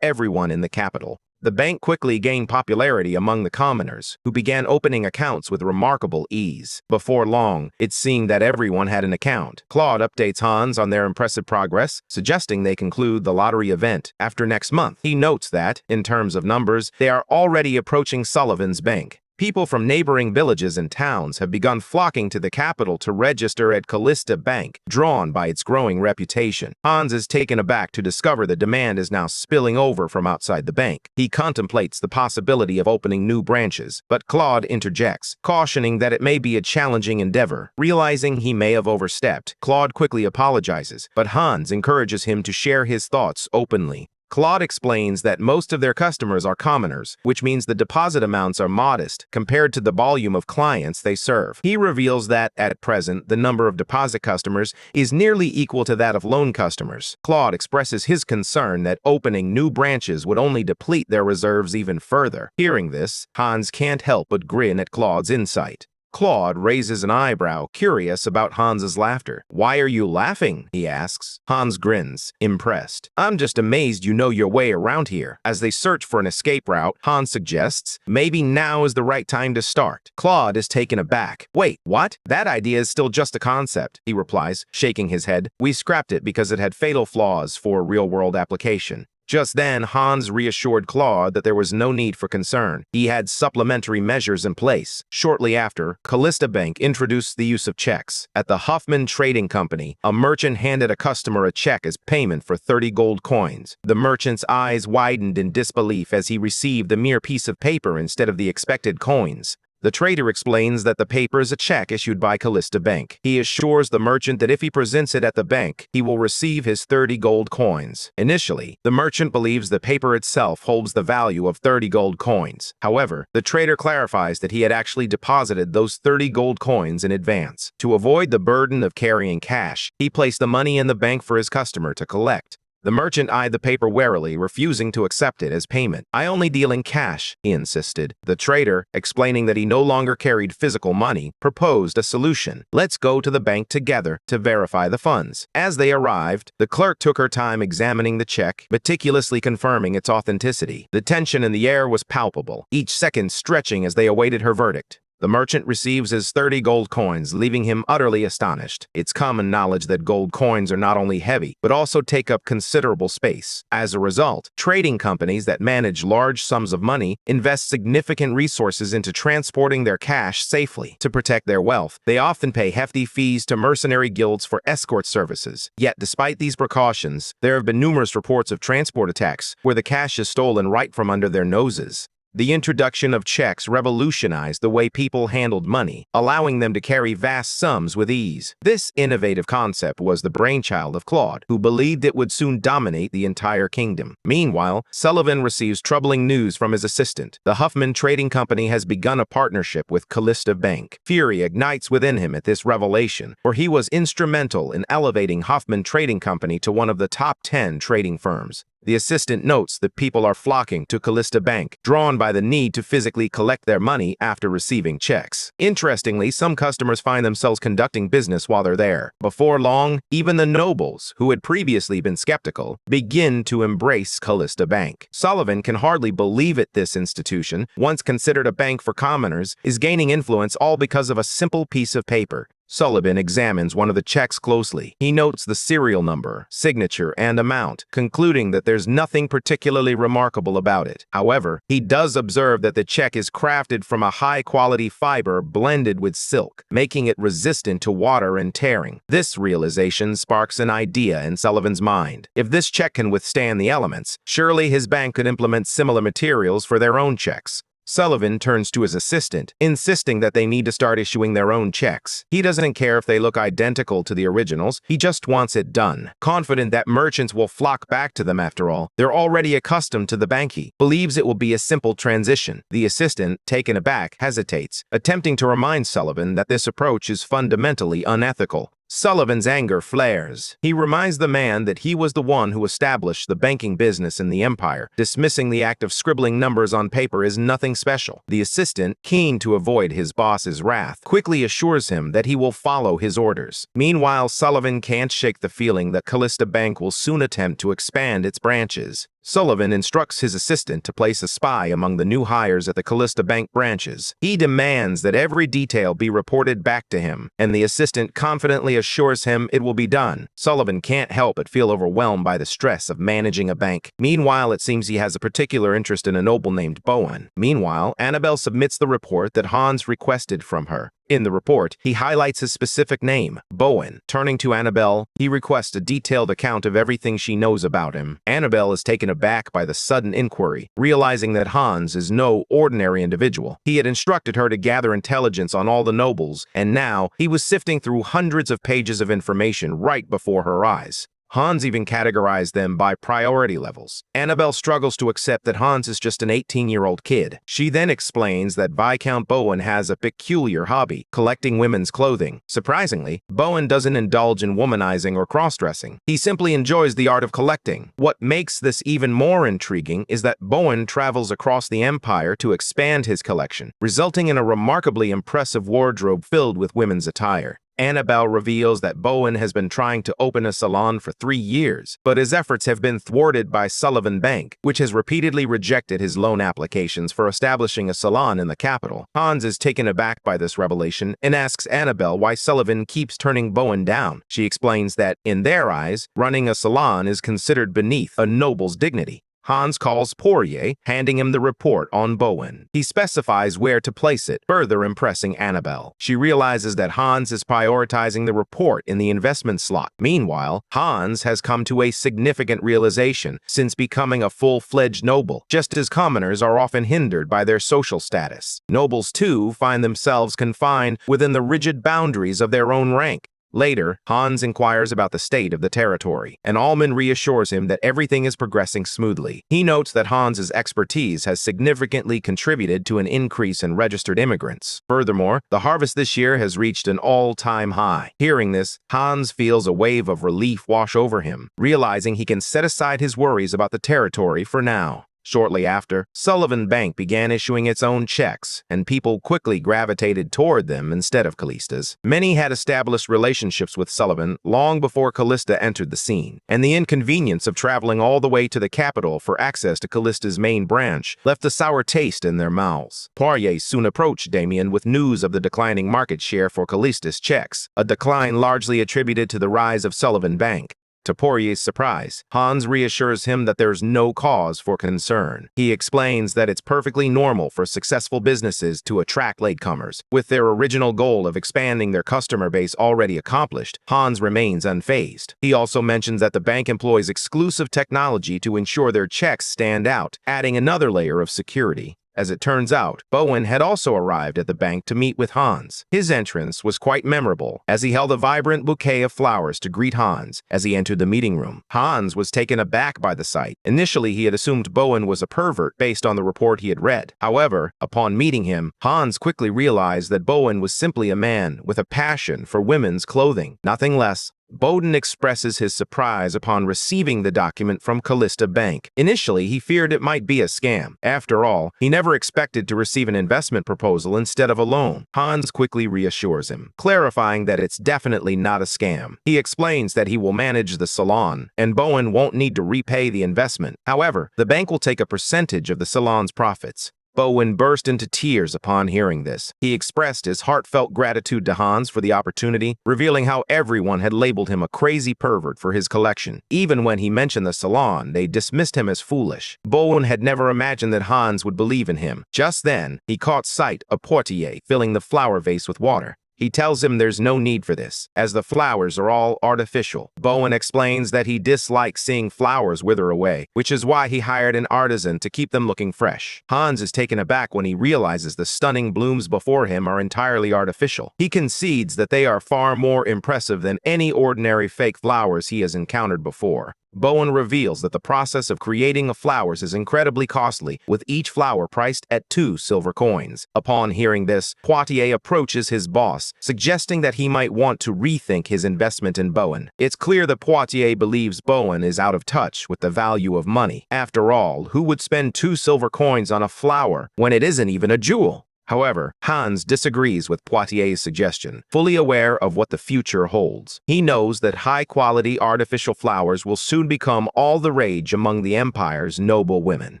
everyone in the capital. The bank quickly gained popularity among the commoners, who began opening accounts with remarkable ease. Before long, it seemed that everyone had an account. Claude updates Hans on their impressive progress, suggesting they conclude the lottery event after next month. He notes that, in terms of numbers, they are already approaching Sullivan's bank. People from neighboring villages and towns have begun flocking to the capital to register at Callista Bank, drawn by its growing reputation. Hans is taken aback to discover the demand is now spilling over from outside the bank. He contemplates the possibility of opening new branches, but Claude interjects, cautioning that it may be a challenging endeavor. Realizing he may have overstepped, Claude quickly apologizes, but Hans encourages him to share his thoughts openly. Claude explains that most of their customers are commoners, which means the deposit amounts are modest compared to the volume of clients they serve. He reveals that, at present, the number of deposit customers is nearly equal to that of loan customers. Claude expresses his concern that opening new branches would only deplete their reserves even further. Hearing this, Hans can't help but grin at Claude's insight. Claude raises an eyebrow, curious about Hans's laughter. "Why are you laughing?" he asks. Hans grins, impressed. "I'm just amazed you know your way around here." As they search for an escape route, Hans suggests, "Maybe now is the right time to start." Claude is taken aback. "Wait, what? That idea is still just a concept," he replies, shaking his head. "We scrapped it because it had fatal flaws for real-world application." Just then, Hans reassured Claude that there was no need for concern. He had supplementary measures in place. Shortly after, Callista Bank introduced the use of checks. At the Huffman Trading Company, a merchant handed a customer a check as payment for 30 gold coins. The merchant's eyes widened in disbelief as he received a mere piece of paper instead of the expected coins. The trader explains that the paper is a check issued by Callista Bank. He assures the merchant that if he presents it at the bank, he will receive his 30 gold coins. Initially, the merchant believes the paper itself holds the value of 30 gold coins. However, the trader clarifies that he had actually deposited those 30 gold coins in advance. To avoid the burden of carrying cash, he placed the money in the bank for his customer to collect. The merchant eyed the paper warily, refusing to accept it as payment. "I only deal in cash," he insisted. The trader, explaining that he no longer carried physical money, proposed a solution. "Let's go to the bank together to verify the funds." As they arrived, the clerk took her time examining the check, meticulously confirming its authenticity. The tension in the air was palpable, each second stretching as they awaited her verdict. The merchant receives his 30 gold coins, leaving him utterly astonished. It's common knowledge that gold coins are not only heavy, but also take up considerable space. As a result, trading companies that manage large sums of money invest significant resources into transporting their cash safely. To protect their wealth, they often pay hefty fees to mercenary guilds for escort services. Yet, despite these precautions, there have been numerous reports of transport attacks where the cash is stolen right from under their noses. The introduction of checks revolutionized the way people handled money, allowing them to carry vast sums with ease. This innovative concept was the brainchild of Claude, who believed it would soon dominate the entire kingdom. Meanwhile, Sullivan receives troubling news from his assistant. The Huffman Trading Company has begun a partnership with Callista Bank. Fury ignites within him at this revelation, for he was instrumental in elevating Huffman Trading Company to one of the top 10 trading firms. The assistant notes that people are flocking to Callista Bank, drawn by the need to physically collect their money after receiving checks. Interestingly, some customers find themselves conducting business while they're there. Before long, even the nobles, who had previously been skeptical, begin to embrace Callista Bank. Sullivan can hardly believe it. This institution, once considered a bank for commoners, is gaining influence all because of a simple piece of paper. Sullivan examines one of the checks closely. He notes the serial number, signature, and amount, concluding that there's nothing particularly remarkable about it. However, he does observe that the check is crafted from a high-quality fiber blended with silk, making it resistant to water and tearing. This realization sparks an idea in Sullivan's mind. If this check can withstand the elements, surely his bank could implement similar materials for their own checks. Sullivan turns to his assistant, insisting that they need to start issuing their own checks. He doesn't care if they look identical to the originals, he just wants it done. Confident that merchants will flock back to them after all, they're already accustomed to the bank. He believes it will be a simple transition. The assistant, taken aback, hesitates, attempting to remind Sullivan that this approach is fundamentally unethical. Sullivan's anger flares. He reminds the man that he was the one who established the banking business in the empire. Dismissing the act of scribbling numbers on paper is nothing special. The assistant, keen to avoid his boss's wrath, quickly assures him that he will follow his orders. Meanwhile, Sullivan can't shake the feeling that Callista Bank will soon attempt to expand its branches. Sullivan instructs his assistant to place a spy among the new hires at the Callista Bank branches. He demands that every detail be reported back to him, and the assistant confidently assures him it will be done. Sullivan can't help but feel overwhelmed by the stress of managing a bank. Meanwhile, it seems he has a particular interest in a noble named Bowen. Meanwhile, Annabelle submits the report that Hans requested from her. In the report, he highlights his specific name, Bowen. Turning to Annabelle, he requests a detailed account of everything she knows about him. Annabelle is taken aback by the sudden inquiry, realizing that Hans is no ordinary individual. He had instructed her to gather intelligence on all the nobles, and now he was sifting through hundreds of pages of information right before her eyes. Hans even categorized them by priority levels. Annabelle struggles to accept that Hans is just an 18-year-old kid. She then explains that Viscount Bowen has a peculiar hobby, collecting women's clothing. Surprisingly, Bowen doesn't indulge in womanizing or cross-dressing. He simply enjoys the art of collecting. What makes this even more intriguing is that Bowen travels across the empire to expand his collection, resulting in a remarkably impressive wardrobe filled with women's attire. Annabelle reveals that Bowen has been trying to open a salon for 3 years, but his efforts have been thwarted by Sullivan Bank, which has repeatedly rejected his loan applications for establishing a salon in the capital. Hans is taken aback by this revelation and asks Annabelle why Sullivan keeps turning Bowen down. She explains that, in their eyes, running a salon is considered beneath a noble's dignity. Hans calls Poirier, handing him the report on Bowen. He specifies where to place it, further impressing Annabelle. She realizes that Hans is prioritizing the report in the investment slot. Meanwhile, Hans has come to a significant realization since becoming a full-fledged noble. Just as commoners are often hindered by their social status, nobles too find themselves confined within the rigid boundaries of their own rank. Later, Hans inquires about the state of the territory, and Allman reassures him that everything is progressing smoothly. He notes that Hans's expertise has significantly contributed to an increase in registered immigrants. Furthermore, the harvest this year has reached an all-time high. Hearing this, Hans feels a wave of relief wash over him, realizing he can set aside his worries about the territory for now. Shortly after, Sullivan Bank began issuing its own checks, and people quickly gravitated toward them instead of Callista's. Many had established relationships with Sullivan long before Callista entered the scene, and the inconvenience of traveling all the way to the capital for access to Callista's main branch left a sour taste in their mouths. Poirier soon approached Damien with news of the declining market share for Callista's checks, a decline largely attributed to the rise of Sullivan Bank. To Poirier's surprise, Hans reassures him that there's no cause for concern. He explains that it's perfectly normal for successful businesses to attract latecomers. With their original goal of expanding their customer base already accomplished, Hans remains unfazed. He also mentions that the bank employs exclusive technology to ensure their checks stand out, adding another layer of security. As it turns out, Bowen had also arrived at the bank to meet with Hans. His entrance was quite memorable, as he held a vibrant bouquet of flowers to greet Hans as he entered the meeting room. Hans was taken aback by the sight. Initially, he had assumed Bowen was a pervert based on the report he had read. However, upon meeting him, Hans quickly realized that Bowen was simply a man with a passion for women's clothing, nothing less. Bowden expresses his surprise upon receiving the document from Callista Bank. Initially, he feared it might be a scam. After all, he never expected to receive an investment proposal instead of a loan. Hans quickly reassures him, clarifying that it's definitely not a scam. He explains that he will manage the salon, and Bowen won't need to repay the investment. However, the bank will take a percentage of the salon's profits. Bowen burst into tears upon hearing this. He expressed his heartfelt gratitude to Hans for the opportunity, revealing how everyone had labeled him a crazy pervert for his collection. Even when he mentioned the salon, they dismissed him as foolish. Bowen had never imagined that Hans would believe in him. Just then, he caught sight of Poirier filling the flower vase with water. He tells him there's no need for this, as the flowers are all artificial. Bowen explains that he dislikes seeing flowers wither away, which is why he hired an artisan to keep them looking fresh. Hans is taken aback when he realizes the stunning blooms before him are entirely artificial. He concedes that they are far more impressive than any ordinary fake flowers he has encountered before. Bowen reveals that the process of creating the flowers is incredibly costly, with each flower priced at 2 silver coins. Upon hearing this, Poirier approaches his boss, suggesting that he might want to rethink his investment in Bowen. It's clear that Poirier believes Bowen is out of touch with the value of money. After all, who would spend 2 silver coins on a flower when it isn't even a jewel? However, Hans disagrees with Poitier's suggestion, fully aware of what the future holds. He knows that high-quality artificial flowers will soon become all the rage among the Empire's noble women.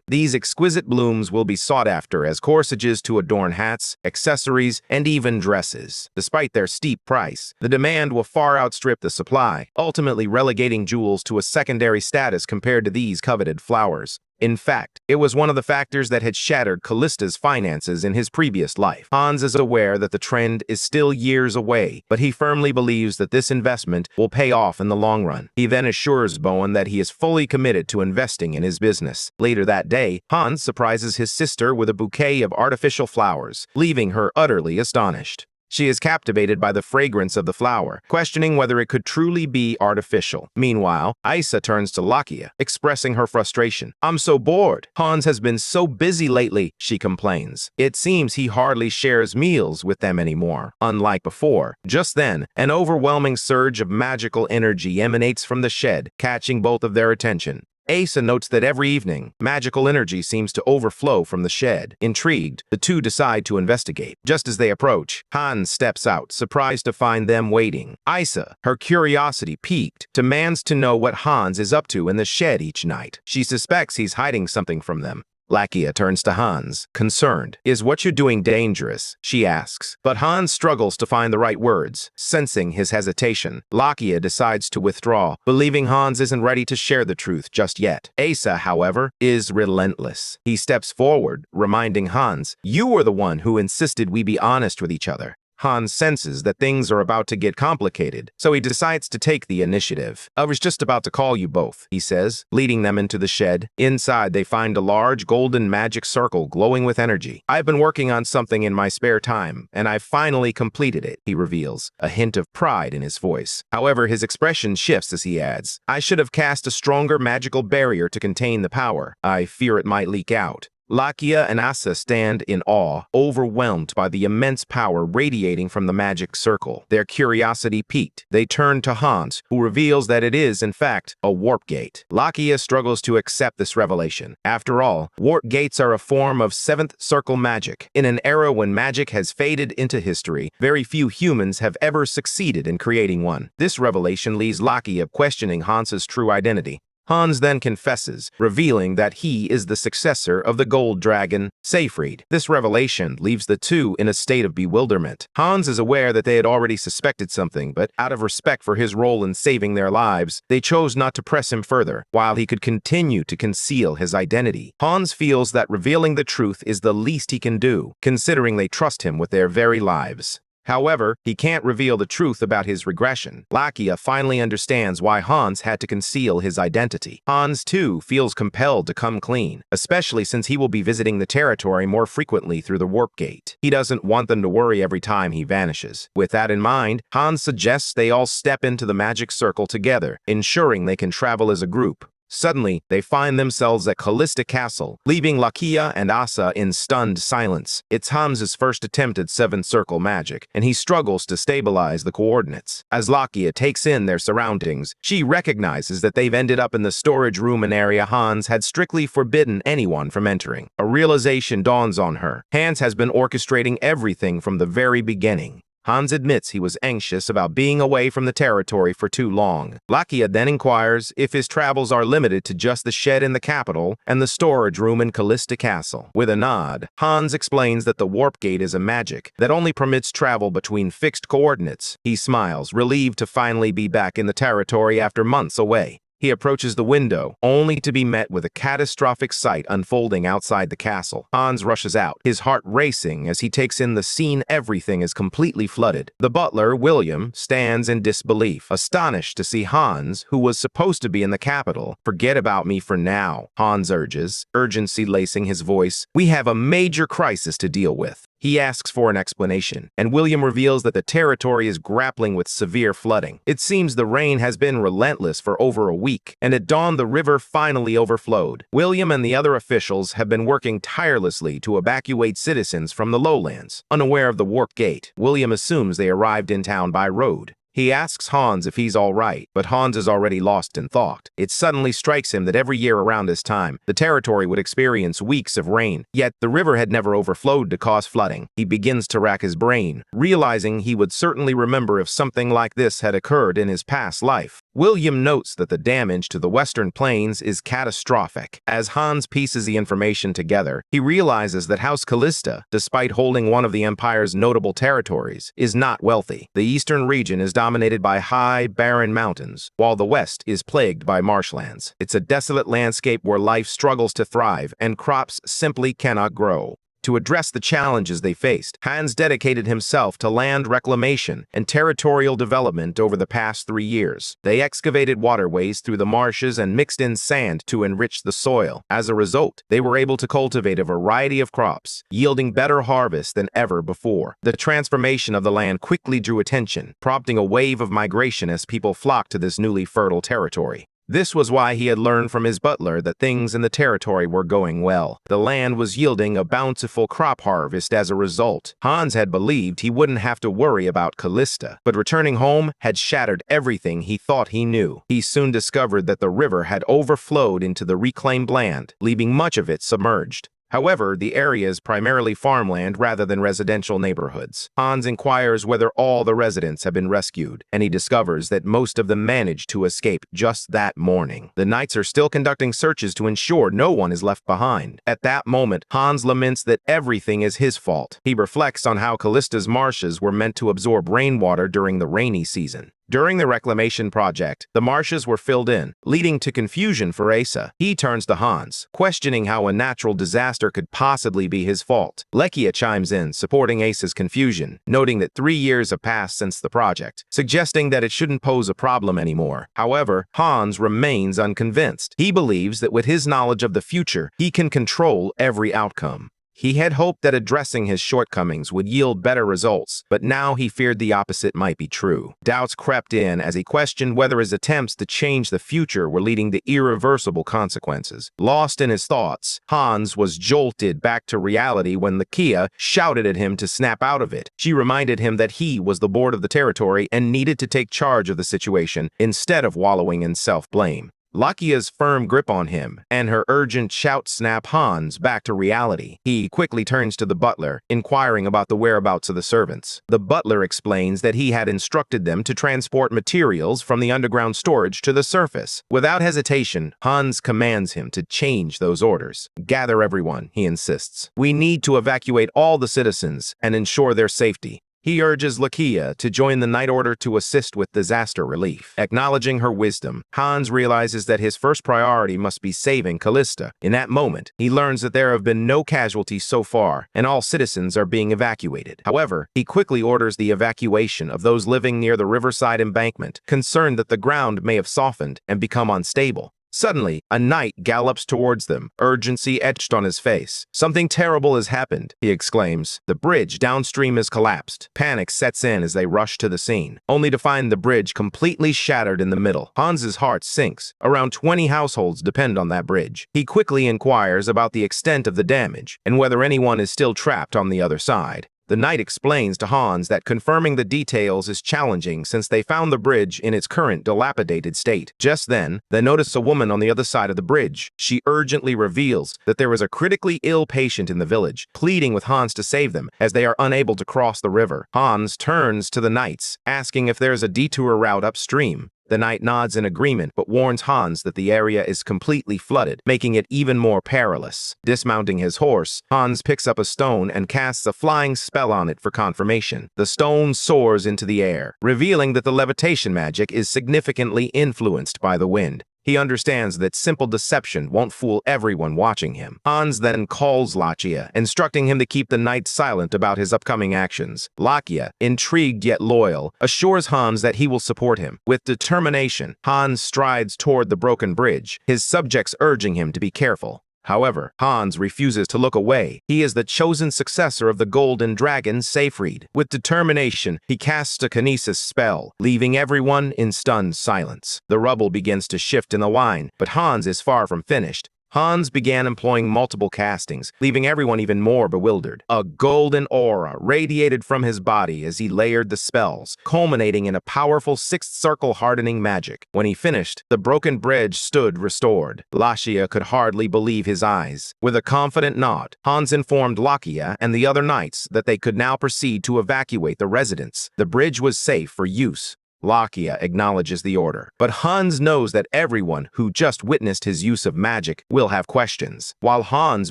These exquisite blooms will be sought after as corsages to adorn hats, accessories, and even dresses. Despite their steep price, the demand will far outstrip the supply, ultimately relegating jewels to a secondary status compared to these coveted flowers. In fact, it was one of the factors that had shattered Callista's finances in his previous life. Hans is aware that the trend is still years away, but he firmly believes that this investment will pay off in the long run. He then assures Bowen that he is fully committed to investing in his business. Later that day, Hans surprises his sister with a bouquet of artificial flowers, leaving her utterly astonished. She is captivated by the fragrance of the flower, questioning whether it could truly be artificial. Meanwhile, Isa turns to Lakia, expressing her frustration. "I'm so bored. Hans has been so busy lately," she complains. It seems he hardly shares meals with them anymore, unlike before. Just then, an overwhelming surge of magical energy emanates from the shed, catching both of their attention. Asa notes that every evening, magical energy seems to overflow from the shed. Intrigued, the two decide to investigate. Just as they approach, Hans steps out, surprised to find them waiting. Isa, her curiosity piqued, demands to know what Hans is up to in the shed each night. She suspects he's hiding something from them. Lakia turns to Hans, concerned. "Is what you're doing dangerous?" she asks. But Hans struggles to find the right words. Sensing his hesitation, Lakia decides to withdraw, believing Hans isn't ready to share the truth just yet. Asa, however, is relentless. He steps forward, reminding Hans, "You were the one who insisted we be honest with each other." Hans senses that things are about to get complicated, so he decides to take the initiative. "I was just about to call you both," he says, leading them into the shed. Inside, they find a large golden magic circle glowing with energy. "I've been working on something in my spare time, and I've finally completed it," he reveals, a hint of pride in his voice. However, his expression shifts as he adds, "I should have cast a stronger magical barrier to contain the power. I fear it might leak out." Lakia and Asa stand in awe, overwhelmed by the immense power radiating from the magic circle. Their curiosity piqued. They turn to Hans, who reveals that it is, in fact, a warp gate. Lakia struggles to accept this revelation. After all, warp gates are a form of seventh circle magic. In an era when magic has faded into history, very few humans have ever succeeded in creating one. This revelation leaves Lakia questioning Hans's true identity. Hans then confesses, revealing that he is the successor of the gold dragon, Seyfried. This revelation leaves the two in a state of bewilderment. Hans is aware that they had already suspected something, but out of respect for his role in saving their lives, they chose not to press him further, while he could continue to conceal his identity. Hans feels that revealing the truth is the least he can do, considering they trust him with their very lives. However, he can't reveal the truth about his regression. Lakia finally understands why Hans had to conceal his identity. Hans, too, feels compelled to come clean, especially since he will be visiting the territory more frequently through the warp gate. He doesn't want them to worry every time he vanishes. With that in mind, Hans suggests they all step into the magic circle together, ensuring they can travel as a group. Suddenly, they find themselves at Callista Castle, leaving Lakia and Asa in stunned silence. It's Hans's first attempt at seventh circle magic, and he struggles to stabilize the coordinates. As Lakia takes in their surroundings, she recognizes that they've ended up in the storage room, an area Hans had strictly forbidden anyone from entering. A realization dawns on her. Hans has been orchestrating everything from the very beginning. Hans admits he was anxious about being away from the territory for too long. Lakia then inquires if his travels are limited to just the shed in the capital and the storage room in Callista Castle. With a nod, Hans explains that the warp gate is a magic that only permits travel between fixed coordinates. He smiles, relieved to finally be back in the territory after months away. He approaches the window, only to be met with a catastrophic sight unfolding outside the castle. Hans rushes out, his heart racing as he takes in the scene. Everything is completely flooded. The butler, William, stands in disbelief, astonished to see Hans, who was supposed to be in the capital. "Forget about me for now," Hans urges, urgency lacing his voice. "We have a major crisis to deal with." He asks for an explanation, and William reveals that the territory is grappling with severe flooding. It seems the rain has been relentless for over a week, and at dawn the river finally overflowed. William and the other officials have been working tirelessly to evacuate citizens from the lowlands. Unaware of the warp gate, William assumes they arrived in town by road. He asks Hans if he's all right, but Hans is already lost in thought. It suddenly strikes him that every year around this time, the territory would experience weeks of rain, yet the river had never overflowed to cause flooding. He begins to rack his brain, realizing he would certainly remember if something like this had occurred in his past life. William notes that the damage to the western plains is catastrophic. As Hans pieces the information together, he realizes that House Callista, despite holding one of the empire's notable territories, is not wealthy. The eastern region is dominated by high, barren mountains, while the west is plagued by marshlands. It's a desolate landscape where life struggles to thrive and crops simply cannot grow. To address the challenges they faced, Hans dedicated himself to land reclamation and territorial development over the past 3 years. They excavated waterways through the marshes and mixed in sand to enrich the soil. As a result, they were able to cultivate a variety of crops, yielding better harvests than ever before. The transformation of the land quickly drew attention, prompting a wave of migration as people flocked to this newly fertile territory. This was why he had learned from his butler that things in the territory were going well. The land was yielding a bountiful crop harvest as a result. Hans had believed he wouldn't have to worry about Callista, but returning home had shattered everything he thought he knew. He soon discovered that the river had overflowed into the reclaimed land, leaving much of it submerged. However, the area is primarily farmland rather than residential neighborhoods. Hans inquires whether all the residents have been rescued, and he discovers that most of them managed to escape just that morning. The knights are still conducting searches to ensure no one is left behind. At that moment, Hans laments that everything is his fault. He reflects on how Callista's marshes were meant to absorb rainwater during the rainy season. During the reclamation project, the marshes were filled in, leading to confusion for Asa. He turns to Hans, questioning how a natural disaster could possibly be his fault. Lekia chimes in, supporting Asa's confusion, noting that 3 years have passed since the project, suggesting that it shouldn't pose a problem anymore. However, Hans remains unconvinced. He believes that with his knowledge of the future, he can control every outcome. He had hoped that addressing his shortcomings would yield better results, but now he feared the opposite might be true. Doubts crept in as he questioned whether his attempts to change the future were leading to irreversible consequences. Lost in his thoughts, Hans was jolted back to reality when Lekia shouted at him to snap out of it. She reminded him that he was the lord of the territory and needed to take charge of the situation instead of wallowing in self-blame. Lakia's firm grip on him and her urgent shout snap Hans back to reality. He quickly turns to the butler, inquiring about the whereabouts of the servants. The butler explains that he had instructed them to transport materials from the underground storage to the surface. Without hesitation, Hans commands him to change those orders. "Gather everyone," he insists. "We need to evacuate all the citizens and ensure their safety." He urges Lekia to join the Night Order to assist with disaster relief. Acknowledging her wisdom, Hans realizes that his first priority must be saving Callista. In that moment, he learns that there have been no casualties so far, and all citizens are being evacuated. However, he quickly orders the evacuation of those living near the riverside embankment, concerned that the ground may have softened and become unstable. Suddenly, a knight gallops towards them, urgency etched on his face. "Something terrible has happened," he exclaims. "The bridge downstream has collapsed." Panic sets in as they rush to the scene, only to find the bridge completely shattered in the middle. Hans's heart sinks. Around 20 households depend on that bridge. He quickly inquires about the extent of the damage and whether anyone is still trapped on the other side. The knight explains to Hans that confirming the details is challenging since they found the bridge in its current dilapidated state. Just then, they notice a woman on the other side of the bridge. She urgently reveals that there is a critically ill patient in the village, pleading with Hans to save them as they are unable to cross the river. Hans turns to the knights, asking if there is a detour route upstream. The knight nods in agreement but warns Hans that the area is completely flooded, making it even more perilous. Dismounting his horse, Hans picks up a stone and casts a flying spell on it for confirmation. The stone soars into the air, revealing that the levitation magic is significantly influenced by the wind. He understands that simple deception won't fool everyone watching him. Hans then calls Lakia, instructing him to keep the knight silent about his upcoming actions. Lakia, intrigued yet loyal, assures Hans that he will support him. With determination, Hans strides toward the broken bridge, his subjects urging him to be careful. However, Hans refuses to look away. He is the chosen successor of the Golden Dragon, Seyfried. With determination, he casts a kinesis spell, leaving everyone in stunned silence. The rubble begins to shift in the line, but Hans is far from finished. Hans began employing multiple castings, leaving everyone even more bewildered. A golden aura radiated from his body as he layered the spells, culminating in a powerful sixth circle hardening magic. When he finished, the broken bridge stood restored. Lakia could hardly believe his eyes. With a confident nod, Hans informed Lakia and the other knights that they could now proceed to evacuate the residents. The bridge was safe for use. Lakia acknowledges the order, but Hans knows that everyone who just witnessed his use of magic will have questions. While Hans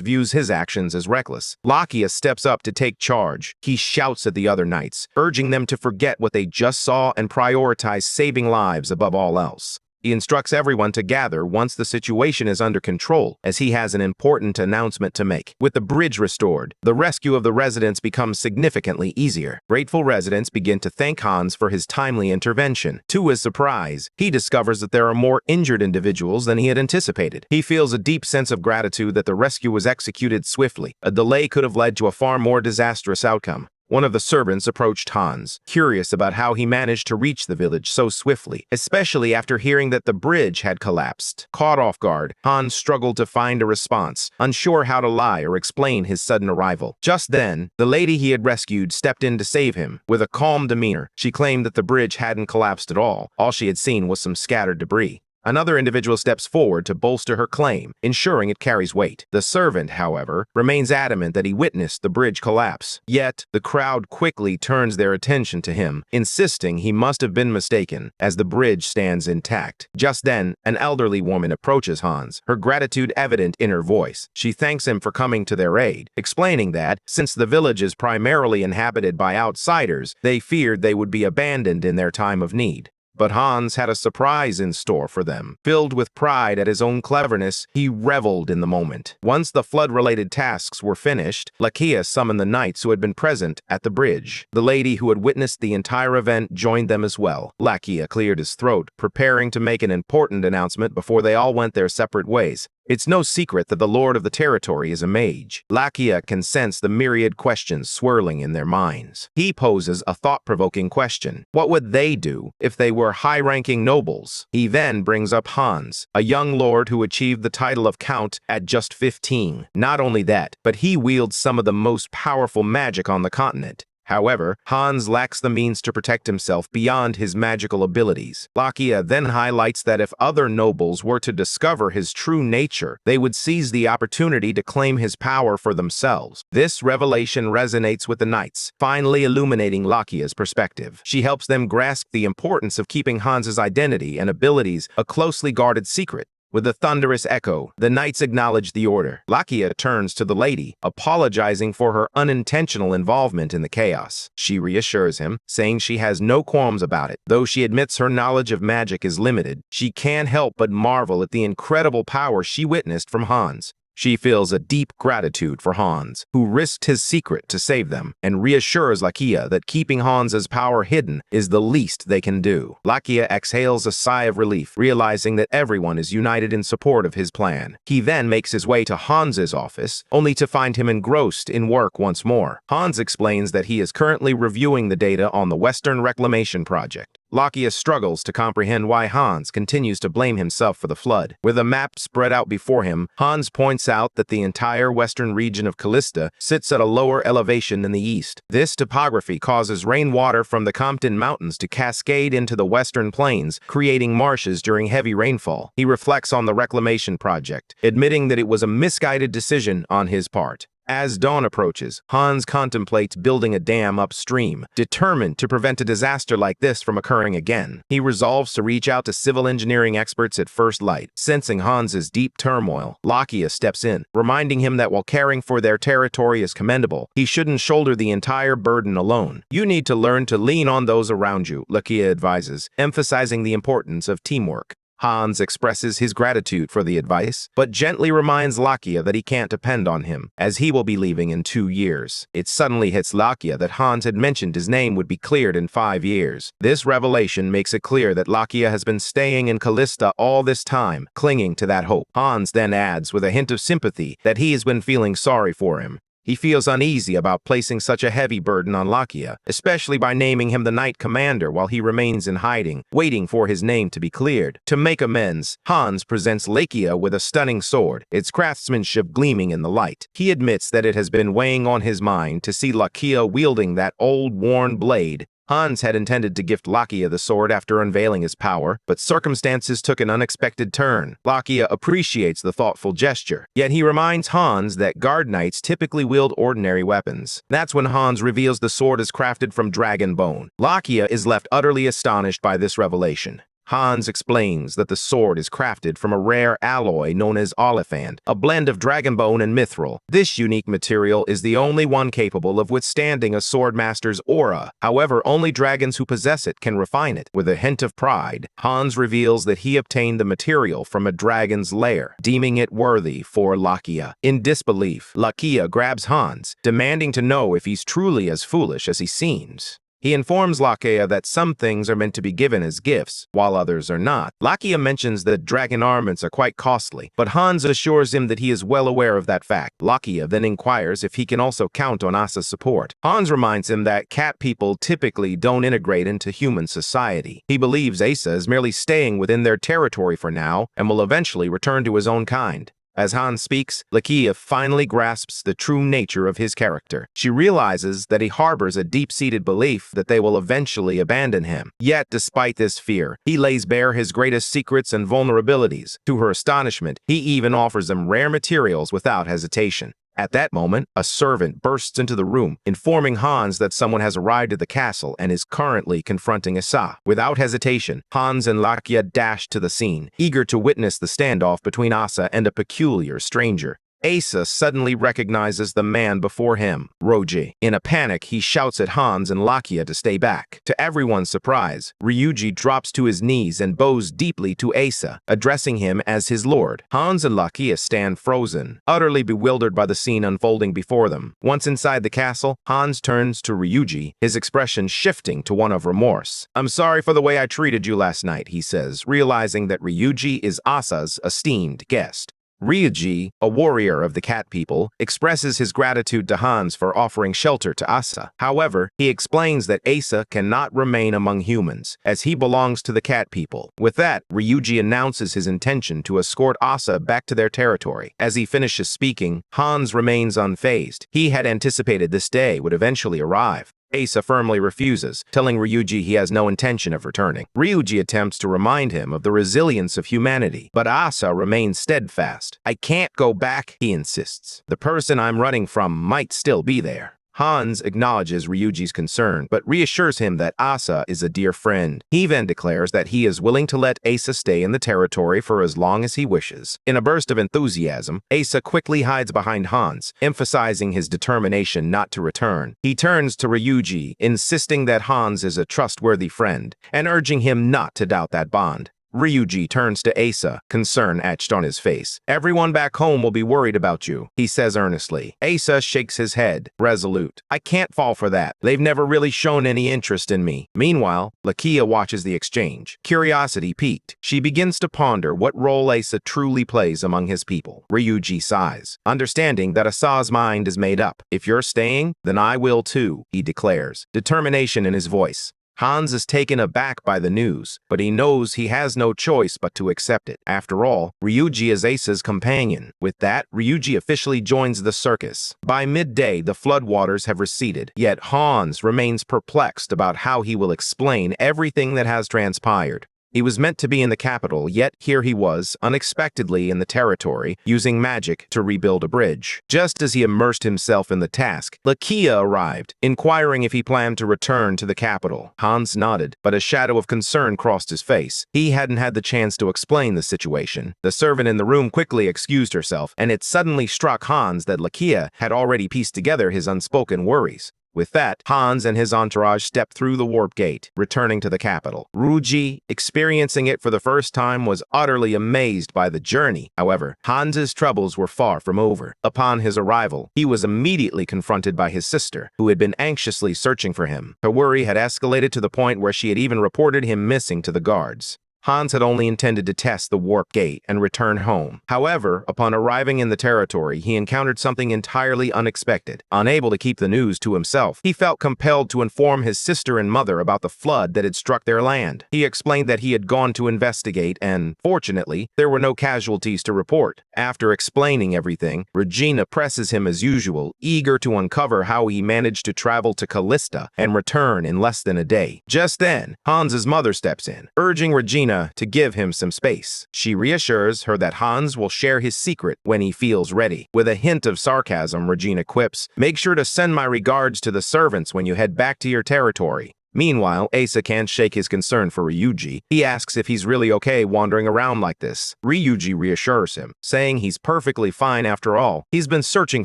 views his actions as reckless, Lakia steps up to take charge. He shouts at the other knights, urging them to forget what they just saw and prioritize saving lives above all else. He instructs everyone to gather once the situation is under control, as he has an important announcement to make. With the bridge restored, the rescue of the residents becomes significantly easier. Grateful residents begin to thank Hans for his timely intervention. To his surprise, he discovers that there are more injured individuals than he had anticipated. He feels a deep sense of gratitude that the rescue was executed swiftly. A delay could have led to a far more disastrous outcome. One of the servants approached Hans, curious about how he managed to reach the village so swiftly, especially after hearing that the bridge had collapsed. Caught off guard, Hans struggled to find a response, unsure how to lie or explain his sudden arrival. Just then, the lady he had rescued stepped in to save him. With a calm demeanor, she claimed that the bridge hadn't collapsed at all. All she had seen was some scattered debris. Another individual steps forward to bolster her claim, ensuring it carries weight. The servant, however, remains adamant that he witnessed the bridge collapse. Yet, the crowd quickly turns their attention to him, insisting he must have been mistaken, as the bridge stands intact. Just then, an elderly woman approaches Hans, her gratitude evident in her voice. She thanks him for coming to their aid, explaining that, since the village is primarily inhabited by outsiders, they feared they would be abandoned in their time of need. But Hans had a surprise in store for them. Filled with pride at his own cleverness, he reveled in the moment. Once the flood-related tasks were finished, Lakia summoned the knights who had been present at the bridge. The lady who had witnessed the entire event joined them as well. Lakia cleared his throat, preparing to make an important announcement before they all went their separate ways. It's no secret that the lord of the territory is a mage. Lakia can sense the myriad questions swirling in their minds. He poses a thought-provoking question. What would they do if they were high-ranking nobles? He then brings up Hans, a young lord who achieved the title of count at just 15. Not only that, but he wields some of the most powerful magic on the continent. However, Hans lacks the means to protect himself beyond his magical abilities. Lakia then highlights that if other nobles were to discover his true nature, they would seize the opportunity to claim his power for themselves. This revelation resonates with the knights, finally illuminating Lakia's perspective. She helps them grasp the importance of keeping Hans's identity and abilities a closely guarded secret. With a thunderous echo, the knights acknowledge the order. Lakia turns to the lady, apologizing for her unintentional involvement in the chaos. She reassures him, saying she has no qualms about it. Though she admits her knowledge of magic is limited, she can't help but marvel at the incredible power she witnessed from Hans. She feels a deep gratitude for Hans, who risked his secret to save them, and reassures Lakia that keeping Hans's power hidden is the least they can do. Lakia exhales a sigh of relief, realizing that everyone is united in support of his plan. He then makes his way to Hans's office, only to find him engrossed in work once more. Hans explains that he is currently reviewing the data on the Western Reclamation Project. Lakia struggles to comprehend why Hans continues to blame himself for the flood. With a map spread out before him, Hans points out that the entire western region of Callista sits at a lower elevation than the east. This topography causes rainwater from the Compton Mountains to cascade into the western plains, creating marshes during heavy rainfall. He reflects on the reclamation project, admitting that it was a misguided decision on his part. As dawn approaches, Hans contemplates building a dam upstream, determined to prevent a disaster like this from occurring again. He resolves to reach out to civil engineering experts at first light. Sensing Hans's deep turmoil, Lakia steps in, reminding him that while caring for their territory is commendable, he shouldn't shoulder the entire burden alone. You need to learn to lean on those around you, Lakia advises, emphasizing the importance of teamwork. Hans expresses his gratitude for the advice, but gently reminds Lakia that he can't depend on him, as he will be leaving in 2 years. It suddenly hits Lakia that Hans had mentioned his name would be cleared in 5 years. This revelation makes it clear that Lakia has been staying in Callista all this time, clinging to that hope. Hans then adds, with a hint of sympathy, that he has been feeling sorry for him. He feels uneasy about placing such a heavy burden on Lakia, especially by naming him the Knight Commander while he remains in hiding, waiting for his name to be cleared. To make amends, Hans presents Lakia with a stunning sword, its craftsmanship gleaming in the light. He admits that it has been weighing on his mind to see Lakia wielding that old, worn blade. Hans had intended to gift Lakia the sword after unveiling his power, but circumstances took an unexpected turn. Lakia appreciates the thoughtful gesture, yet he reminds Hans that guard knights typically wield ordinary weapons. That's when Hans reveals the sword is crafted from dragon bone. Lakia is left utterly astonished by this revelation. Hans explains that the sword is crafted from a rare alloy known as olifant, a blend of dragon bone and mithril. This unique material is the only one capable of withstanding a swordmaster's aura. However, only dragons who possess it can refine it. With a hint of pride, Hans reveals that he obtained the material from a dragon's lair, deeming it worthy for Lakia. In disbelief, Lakia grabs Hans, demanding to know if he's truly as foolish as he seems. He informs Lakia that some things are meant to be given as gifts, while others are not. Lakia mentions that dragon armaments are quite costly, but Hans assures him that he is well aware of that fact. Lakia then inquires if he can also count on Asa's support. Hans reminds him that cat people typically don't integrate into human society. He believes Asa is merely staying within their territory for now and will eventually return to his own kind. As Hans speaks, Lakia finally grasps the true nature of his character. She realizes that he harbors a deep-seated belief that they will eventually abandon him. Yet, despite this fear, he lays bare his greatest secrets and vulnerabilities. To her astonishment, he even offers them rare materials without hesitation. At that moment, a servant bursts into the room, informing Hans that someone has arrived at the castle and is currently confronting Asa. Without hesitation, Hans and Lakia dash to the scene, eager to witness the standoff between Asa and a peculiar stranger. Asa suddenly recognizes the man before him, Ryuji. In a panic, he shouts at Hans and Lakia to stay back. To everyone's surprise, Ryuji drops to his knees and bows deeply to Asa, addressing him as his lord. Hans and Lakia stand frozen, utterly bewildered by the scene unfolding before them. Once inside the castle, Hans turns to Ryuji, his expression shifting to one of remorse. "I'm sorry for the way I treated you last night," he says, realizing that Ryuji is Asa's esteemed guest. Ryuji, a warrior of the cat people, expresses his gratitude to Hans for offering shelter to Asa. However, he explains that Asa cannot remain among humans, as he belongs to the cat people. With that, Ryuji announces his intention to escort Asa back to their territory. As he finishes speaking, Hans remains unfazed. He had anticipated this day would eventually arrive. Asa firmly refuses, telling Ryuji he has no intention of returning. Ryuji attempts to remind him of the resilience of humanity, but Asa remains steadfast. "I can't go back," he insists. "The person I'm running from might still be there." Hans acknowledges Ryuji's concern, but reassures him that Asa is a dear friend. He then declares that he is willing to let Asa stay in the territory for as long as he wishes. In a burst of enthusiasm, Asa quickly hides behind Hans, emphasizing his determination not to return. He turns to Ryuji, insisting that Hans is a trustworthy friend, and urging him not to doubt that bond. Ryuji turns to Asa, concern etched on his face. "Everyone back home will be worried about you," he says earnestly. Asa shakes his head, resolute. "I can't fall for that. They've never really shown any interest in me." Meanwhile, Lakia watches the exchange. Curiosity piqued, she begins to ponder what role Asa truly plays among his people. Ryuji sighs, understanding that Asa's mind is made up. "If you're staying, then I will too," he declares, determination in his voice. Hans is taken aback by the news, but he knows he has no choice but to accept it. After all, Ryuji is Asa's companion. With that, Ryuji officially joins the circus. By midday, the floodwaters have receded, yet Hans remains perplexed about how he will explain everything that has transpired. He was meant to be in the capital, yet here he was, unexpectedly in the territory, using magic to rebuild a bridge. Just as he immersed himself in the task, Lakia arrived, inquiring if he planned to return to the capital. Hans nodded, but a shadow of concern crossed his face. He hadn't had the chance to explain the situation. The servant in the room quickly excused herself, and it suddenly struck Hans that Lakia had already pieced together his unspoken worries. With that, Hans and his entourage stepped through the warp gate, returning to the capital. Ryuji, experiencing it for the first time, was utterly amazed by the journey. However, Hans's troubles were far from over. Upon his arrival, he was immediately confronted by his sister, who had been anxiously searching for him. Her worry had escalated to the point where she had even reported him missing to the guards. Hans had only intended to test the warp gate and return home. However, upon arriving in the territory, he encountered something entirely unexpected. Unable to keep the news to himself, he felt compelled to inform his sister and mother about the flood that had struck their land. He explained that he had gone to investigate and, fortunately, there were no casualties to report. After explaining everything, Regina presses him as usual, eager to uncover how he managed to travel to Callista and return in less than a day. Just then, Hans's mother steps in, urging Regina to give him some space. She reassures her that Hans will share his secret when he feels ready. With a hint of sarcasm, Regina quips, "Make sure to send my regards to the servants when you head back to your territory." Meanwhile, Asa can't shake his concern for Ryuji. He asks if he's really okay wandering around like this. Ryuji reassures him, saying he's perfectly fine after all. He's been searching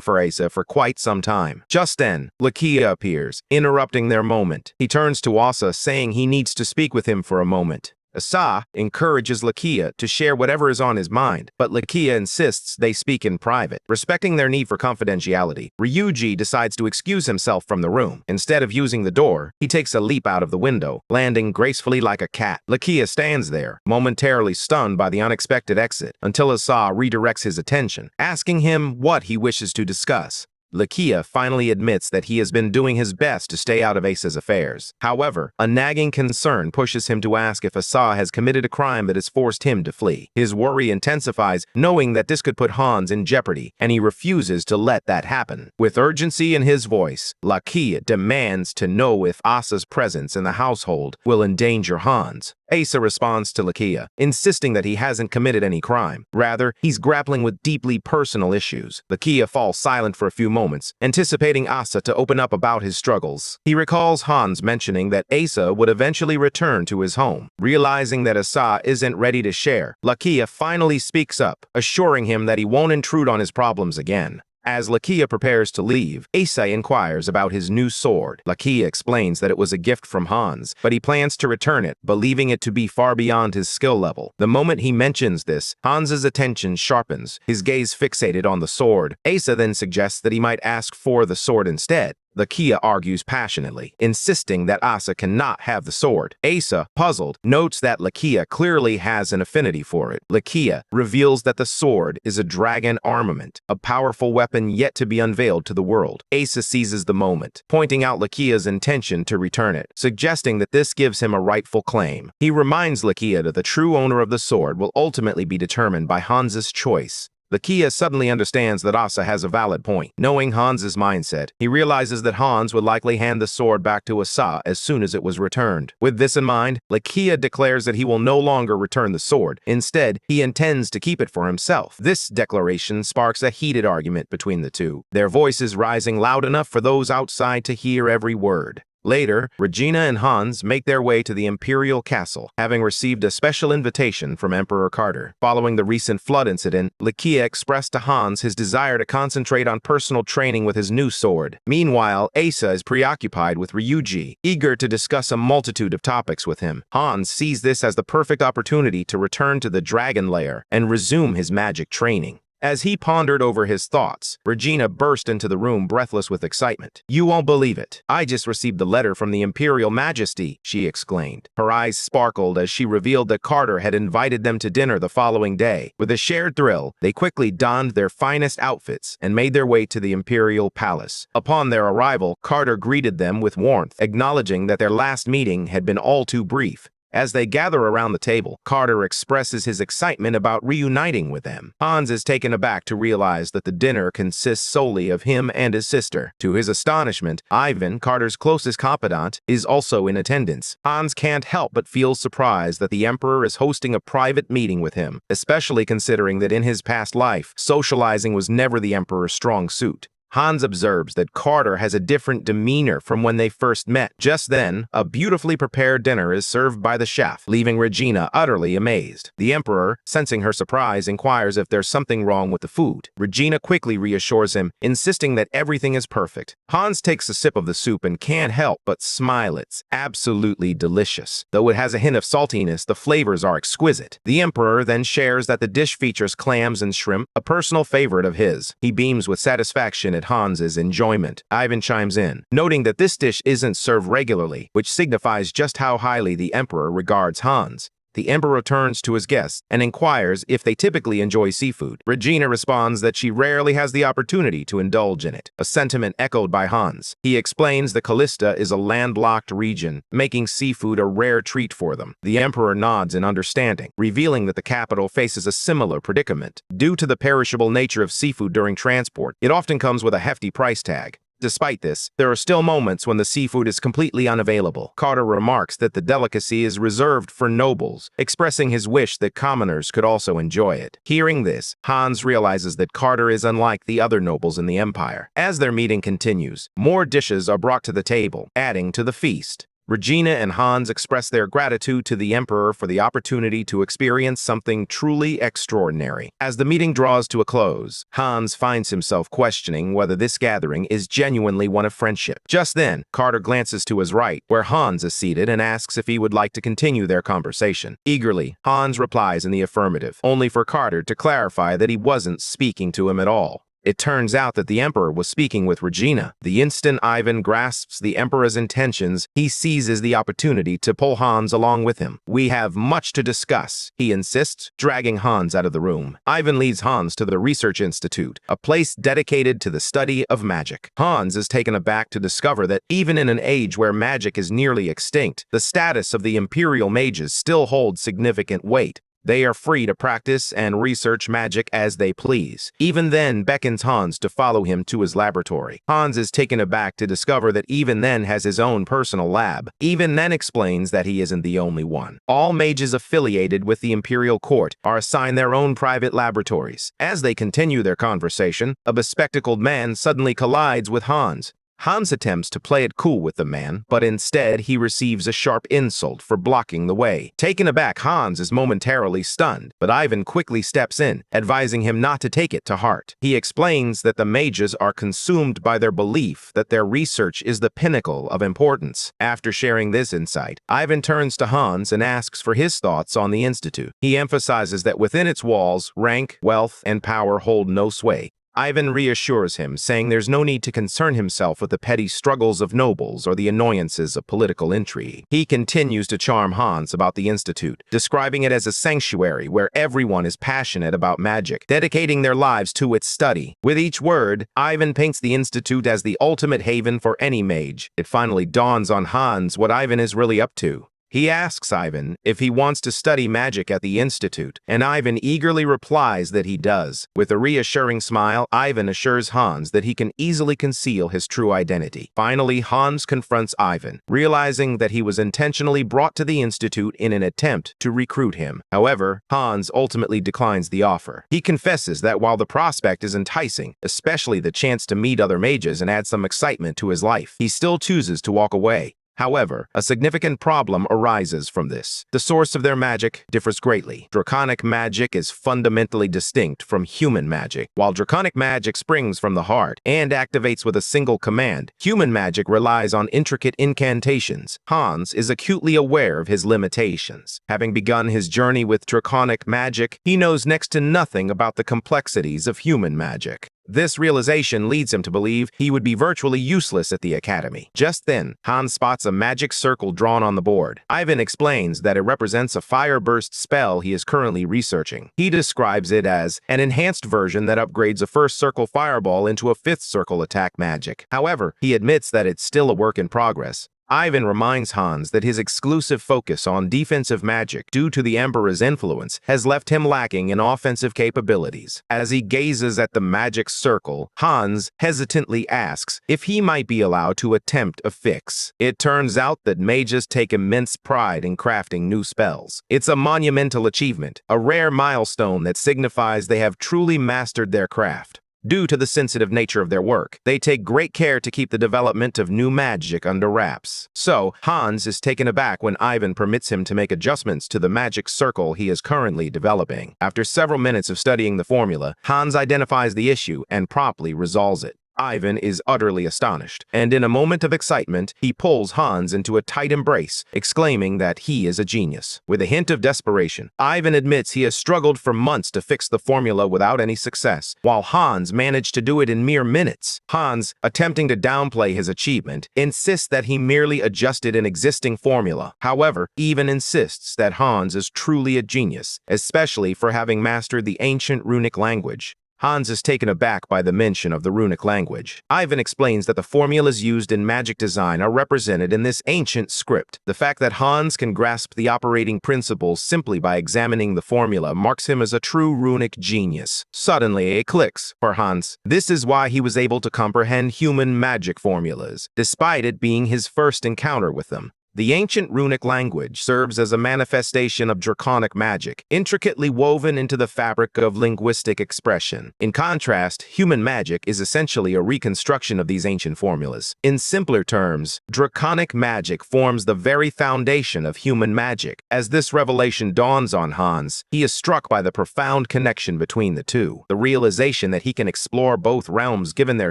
for Asa for quite some time. Just then, Lakia appears, interrupting their moment. He turns to Asa, saying he needs to speak with him for a moment. Asa encourages Lakia to share whatever is on his mind, but Lakia insists they speak in private. Respecting their need for confidentiality, Ryuji decides to excuse himself from the room. Instead of using the door, he takes a leap out of the window, landing gracefully like a cat. Lakia stands there, momentarily stunned by the unexpected exit, until Asa redirects his attention, asking him what he wishes to discuss. Lakia finally admits that he has been doing his best to stay out of Asa's affairs. However, a nagging concern pushes him to ask if Asa has committed a crime that has forced him to flee. His worry intensifies, knowing that this could put Hans in jeopardy, and he refuses to let that happen. With urgency in his voice, Lakia demands to know if Asa's presence in the household will endanger Hans. Asa responds to Lakia, insisting that he hasn't committed any crime. Rather, he's grappling with deeply personal issues. Lakia falls silent for a few moments, anticipating Asa to open up about his struggles. He recalls Hans mentioning that Asa would eventually return to his home. Realizing that Asa isn't ready to share, Lakia finally speaks up, assuring him that he won't intrude on his problems again. As Lakia prepares to leave, Asa inquires about his new sword. Lakia explains that it was a gift from Hans, but he plans to return it, believing it to be far beyond his skill level. The moment he mentions this, Hans's attention sharpens, his gaze fixated on the sword. Asa then suggests that he might ask for the sword instead. Lakia argues passionately, insisting that Asa cannot have the sword. Asa, puzzled, notes that Lakia clearly has an affinity for it. Lakia reveals that the sword is a dragon armament, a powerful weapon yet to be unveiled to the world. Asa seizes the moment, pointing out Lakia's intention to return it, suggesting that this gives him a rightful claim. He reminds Lakia that the true owner of the sword will ultimately be determined by Hans's choice. Lakia suddenly understands that Asa has a valid point. Knowing Hans's mindset, he realizes that Hans would likely hand the sword back to Asa as soon as it was returned. With this in mind, Lakia declares that he will no longer return the sword. Instead, he intends to keep it for himself. This declaration sparks a heated argument between the two, their voices rising loud enough for those outside to hear every word. Later, Regina and Hans make their way to the Imperial Castle, having received a special invitation from Emperor Carter. Following the recent flood incident, Lakia expressed to Hans his desire to concentrate on personal training with his new sword. Meanwhile, Asa is preoccupied with Ryuji, eager to discuss a multitude of topics with him. Hans sees this as the perfect opportunity to return to the Dragon Lair and resume his magic training. As he pondered over his thoughts, Regina burst into the room breathless with excitement. "You won't believe it. I just received the letter from the Imperial Majesty," she exclaimed. Her eyes sparkled as she revealed that Carter had invited them to dinner the following day. With a shared thrill, they quickly donned their finest outfits and made their way to the Imperial Palace. Upon their arrival, Carter greeted them with warmth, acknowledging that their last meeting had been all too brief. As they gather around the table, Carter expresses his excitement about reuniting with them. Hans is taken aback to realize that the dinner consists solely of him and his sister. To his astonishment, Ivan, Carter's closest confidant, is also in attendance. Hans can't help but feel surprised that the Emperor is hosting a private meeting with him, especially considering that in his past life, socializing was never the Emperor's strong suit. Hans observes that Carter has a different demeanor from when they first met. Just then, a beautifully prepared dinner is served by the chef, leaving Regina utterly amazed. The Emperor, sensing her surprise, inquires if there's something wrong with the food. Regina quickly reassures him, insisting that everything is perfect. Hans takes a sip of the soup and can't help but smile. It's absolutely delicious. Though it has a hint of saltiness, the flavors are exquisite. The Emperor then shares that the dish features clams and shrimp, a personal favorite of his. He beams with satisfaction at Hans's enjoyment. Ivan chimes in, noting that this dish isn't served regularly, which signifies just how highly the Emperor regards Hans. The Emperor turns to his guests and inquires if they typically enjoy seafood. Regina responds that she rarely has the opportunity to indulge in it, a sentiment echoed by Hans. He explains that Callista is a landlocked region, making seafood a rare treat for them. The Emperor nods in understanding, revealing that the capital faces a similar predicament. Due to the perishable nature of seafood during transport, it often comes with a hefty price tag. Despite this, there are still moments when the seafood is completely unavailable. Carter remarks that the delicacy is reserved for nobles, expressing his wish that commoners could also enjoy it. Hearing this, Hans realizes that Carter is unlike the other nobles in the empire. As their meeting continues, more dishes are brought to the table, adding to the feast. Regina and Hans express their gratitude to the Emperor for the opportunity to experience something truly extraordinary. As the meeting draws to a close, Hans finds himself questioning whether this gathering is genuinely one of friendship. Just then, Carter glances to his right, where Hans is seated, and asks if he would like to continue their conversation. Eagerly, Hans replies in the affirmative, only for Carter to clarify that he wasn't speaking to him at all. It turns out that the Emperor was speaking with Regina. The instant Ivan grasps the Emperor's intentions, he seizes the opportunity to pull Hans along with him. "We have much to discuss," he insists, dragging Hans out of the room. Ivan leads Hans to the Research Institute, a place dedicated to the study of magic. Hans is taken aback to discover that even in an age where magic is nearly extinct, the status of the Imperial mages still holds significant weight. They are free to practice and research magic as they please. Even then beckons Hans to follow him to his laboratory. Hans is taken aback to discover that Even then has his own personal lab. Even then explains that he isn't the only one. All mages affiliated with the Imperial Court are assigned their own private laboratories. As they continue their conversation, a bespectacled man suddenly collides with Hans. Hans attempts to play it cool with the man, but instead he receives a sharp insult for blocking the way. Taken aback, Hans is momentarily stunned, but Ivan quickly steps in, advising him not to take it to heart. He explains that the mages are consumed by their belief that their research is the pinnacle of importance. After sharing this insight, Ivan turns to Hans and asks for his thoughts on the institute. He emphasizes that within its walls, rank, wealth, and power hold no sway. Ivan reassures him, saying there's no need to concern himself with the petty struggles of nobles or the annoyances of political intrigue. He continues to charm Hans about the institute, describing it as a sanctuary where everyone is passionate about magic, dedicating their lives to its study. With each word, Ivan paints the institute as the ultimate haven for any mage. It finally dawns on Hans what Ivan is really up to. He asks Ivan if he wants to study magic at the institute, and Ivan eagerly replies that he does. With a reassuring smile, Ivan assures Hans that he can easily conceal his true identity. Finally, Hans confronts Ivan, realizing that he was intentionally brought to the institute in an attempt to recruit him. However, Hans ultimately declines the offer. He confesses that while the prospect is enticing, especially the chance to meet other mages and add some excitement to his life, he still chooses to walk away. However, a significant problem arises from this. The source of their magic differs greatly. Draconic magic is fundamentally distinct from human magic. While draconic magic springs from the heart and activates with a single command, human magic relies on intricate incantations. Hans is acutely aware of his limitations. Having begun his journey with draconic magic, he knows next to nothing about the complexities of human magic. This realization leads him to believe he would be virtually useless at the academy. Just then, Hans spots a magic circle drawn on the board. Ivan explains that it represents a fire burst spell he is currently researching. He describes it as an enhanced version that upgrades a first circle fireball into a fifth circle attack magic. However, he admits that it's still a work in progress. Ivan reminds Hans that his exclusive focus on defensive magic due to the Emperor's influence has left him lacking in offensive capabilities. As he gazes at the magic circle, Hans hesitantly asks if he might be allowed to attempt a fix. It turns out that mages take immense pride in crafting new spells. It's a monumental achievement, a rare milestone that signifies they have truly mastered their craft. Due to the sensitive nature of their work, they take great care to keep the development of new magic under wraps. So, Hans is taken aback when Ivan permits him to make adjustments to the magic circle he is currently developing. After several minutes of studying the formula, Hans identifies the issue and promptly resolves it. Ivan is utterly astonished, and in a moment of excitement, he pulls Hans into a tight embrace, exclaiming that he is a genius. With a hint of desperation, Ivan admits he has struggled for months to fix the formula without any success, while Hans managed to do it in mere minutes. Hans, attempting to downplay his achievement, insists that he merely adjusted an existing formula. However, Ivan insists that Hans is truly a genius, especially for having mastered the ancient runic language. Hans is taken aback by the mention of the runic language. Ivan explains that the formulas used in magic design are represented in this ancient script. The fact that Hans can grasp the operating principles simply by examining the formula marks him as a true runic genius. Suddenly, it clicks for Hans. This is why he was able to comprehend human magic formulas, despite it being his first encounter with them. The ancient runic language serves as a manifestation of draconic magic, intricately woven into the fabric of linguistic expression. In contrast, human magic is essentially a reconstruction of these ancient formulas. In simpler terms, draconic magic forms the very foundation of human magic. As this revelation dawns on Hans, he is struck by the profound connection between the two. The realization that he can explore both realms given their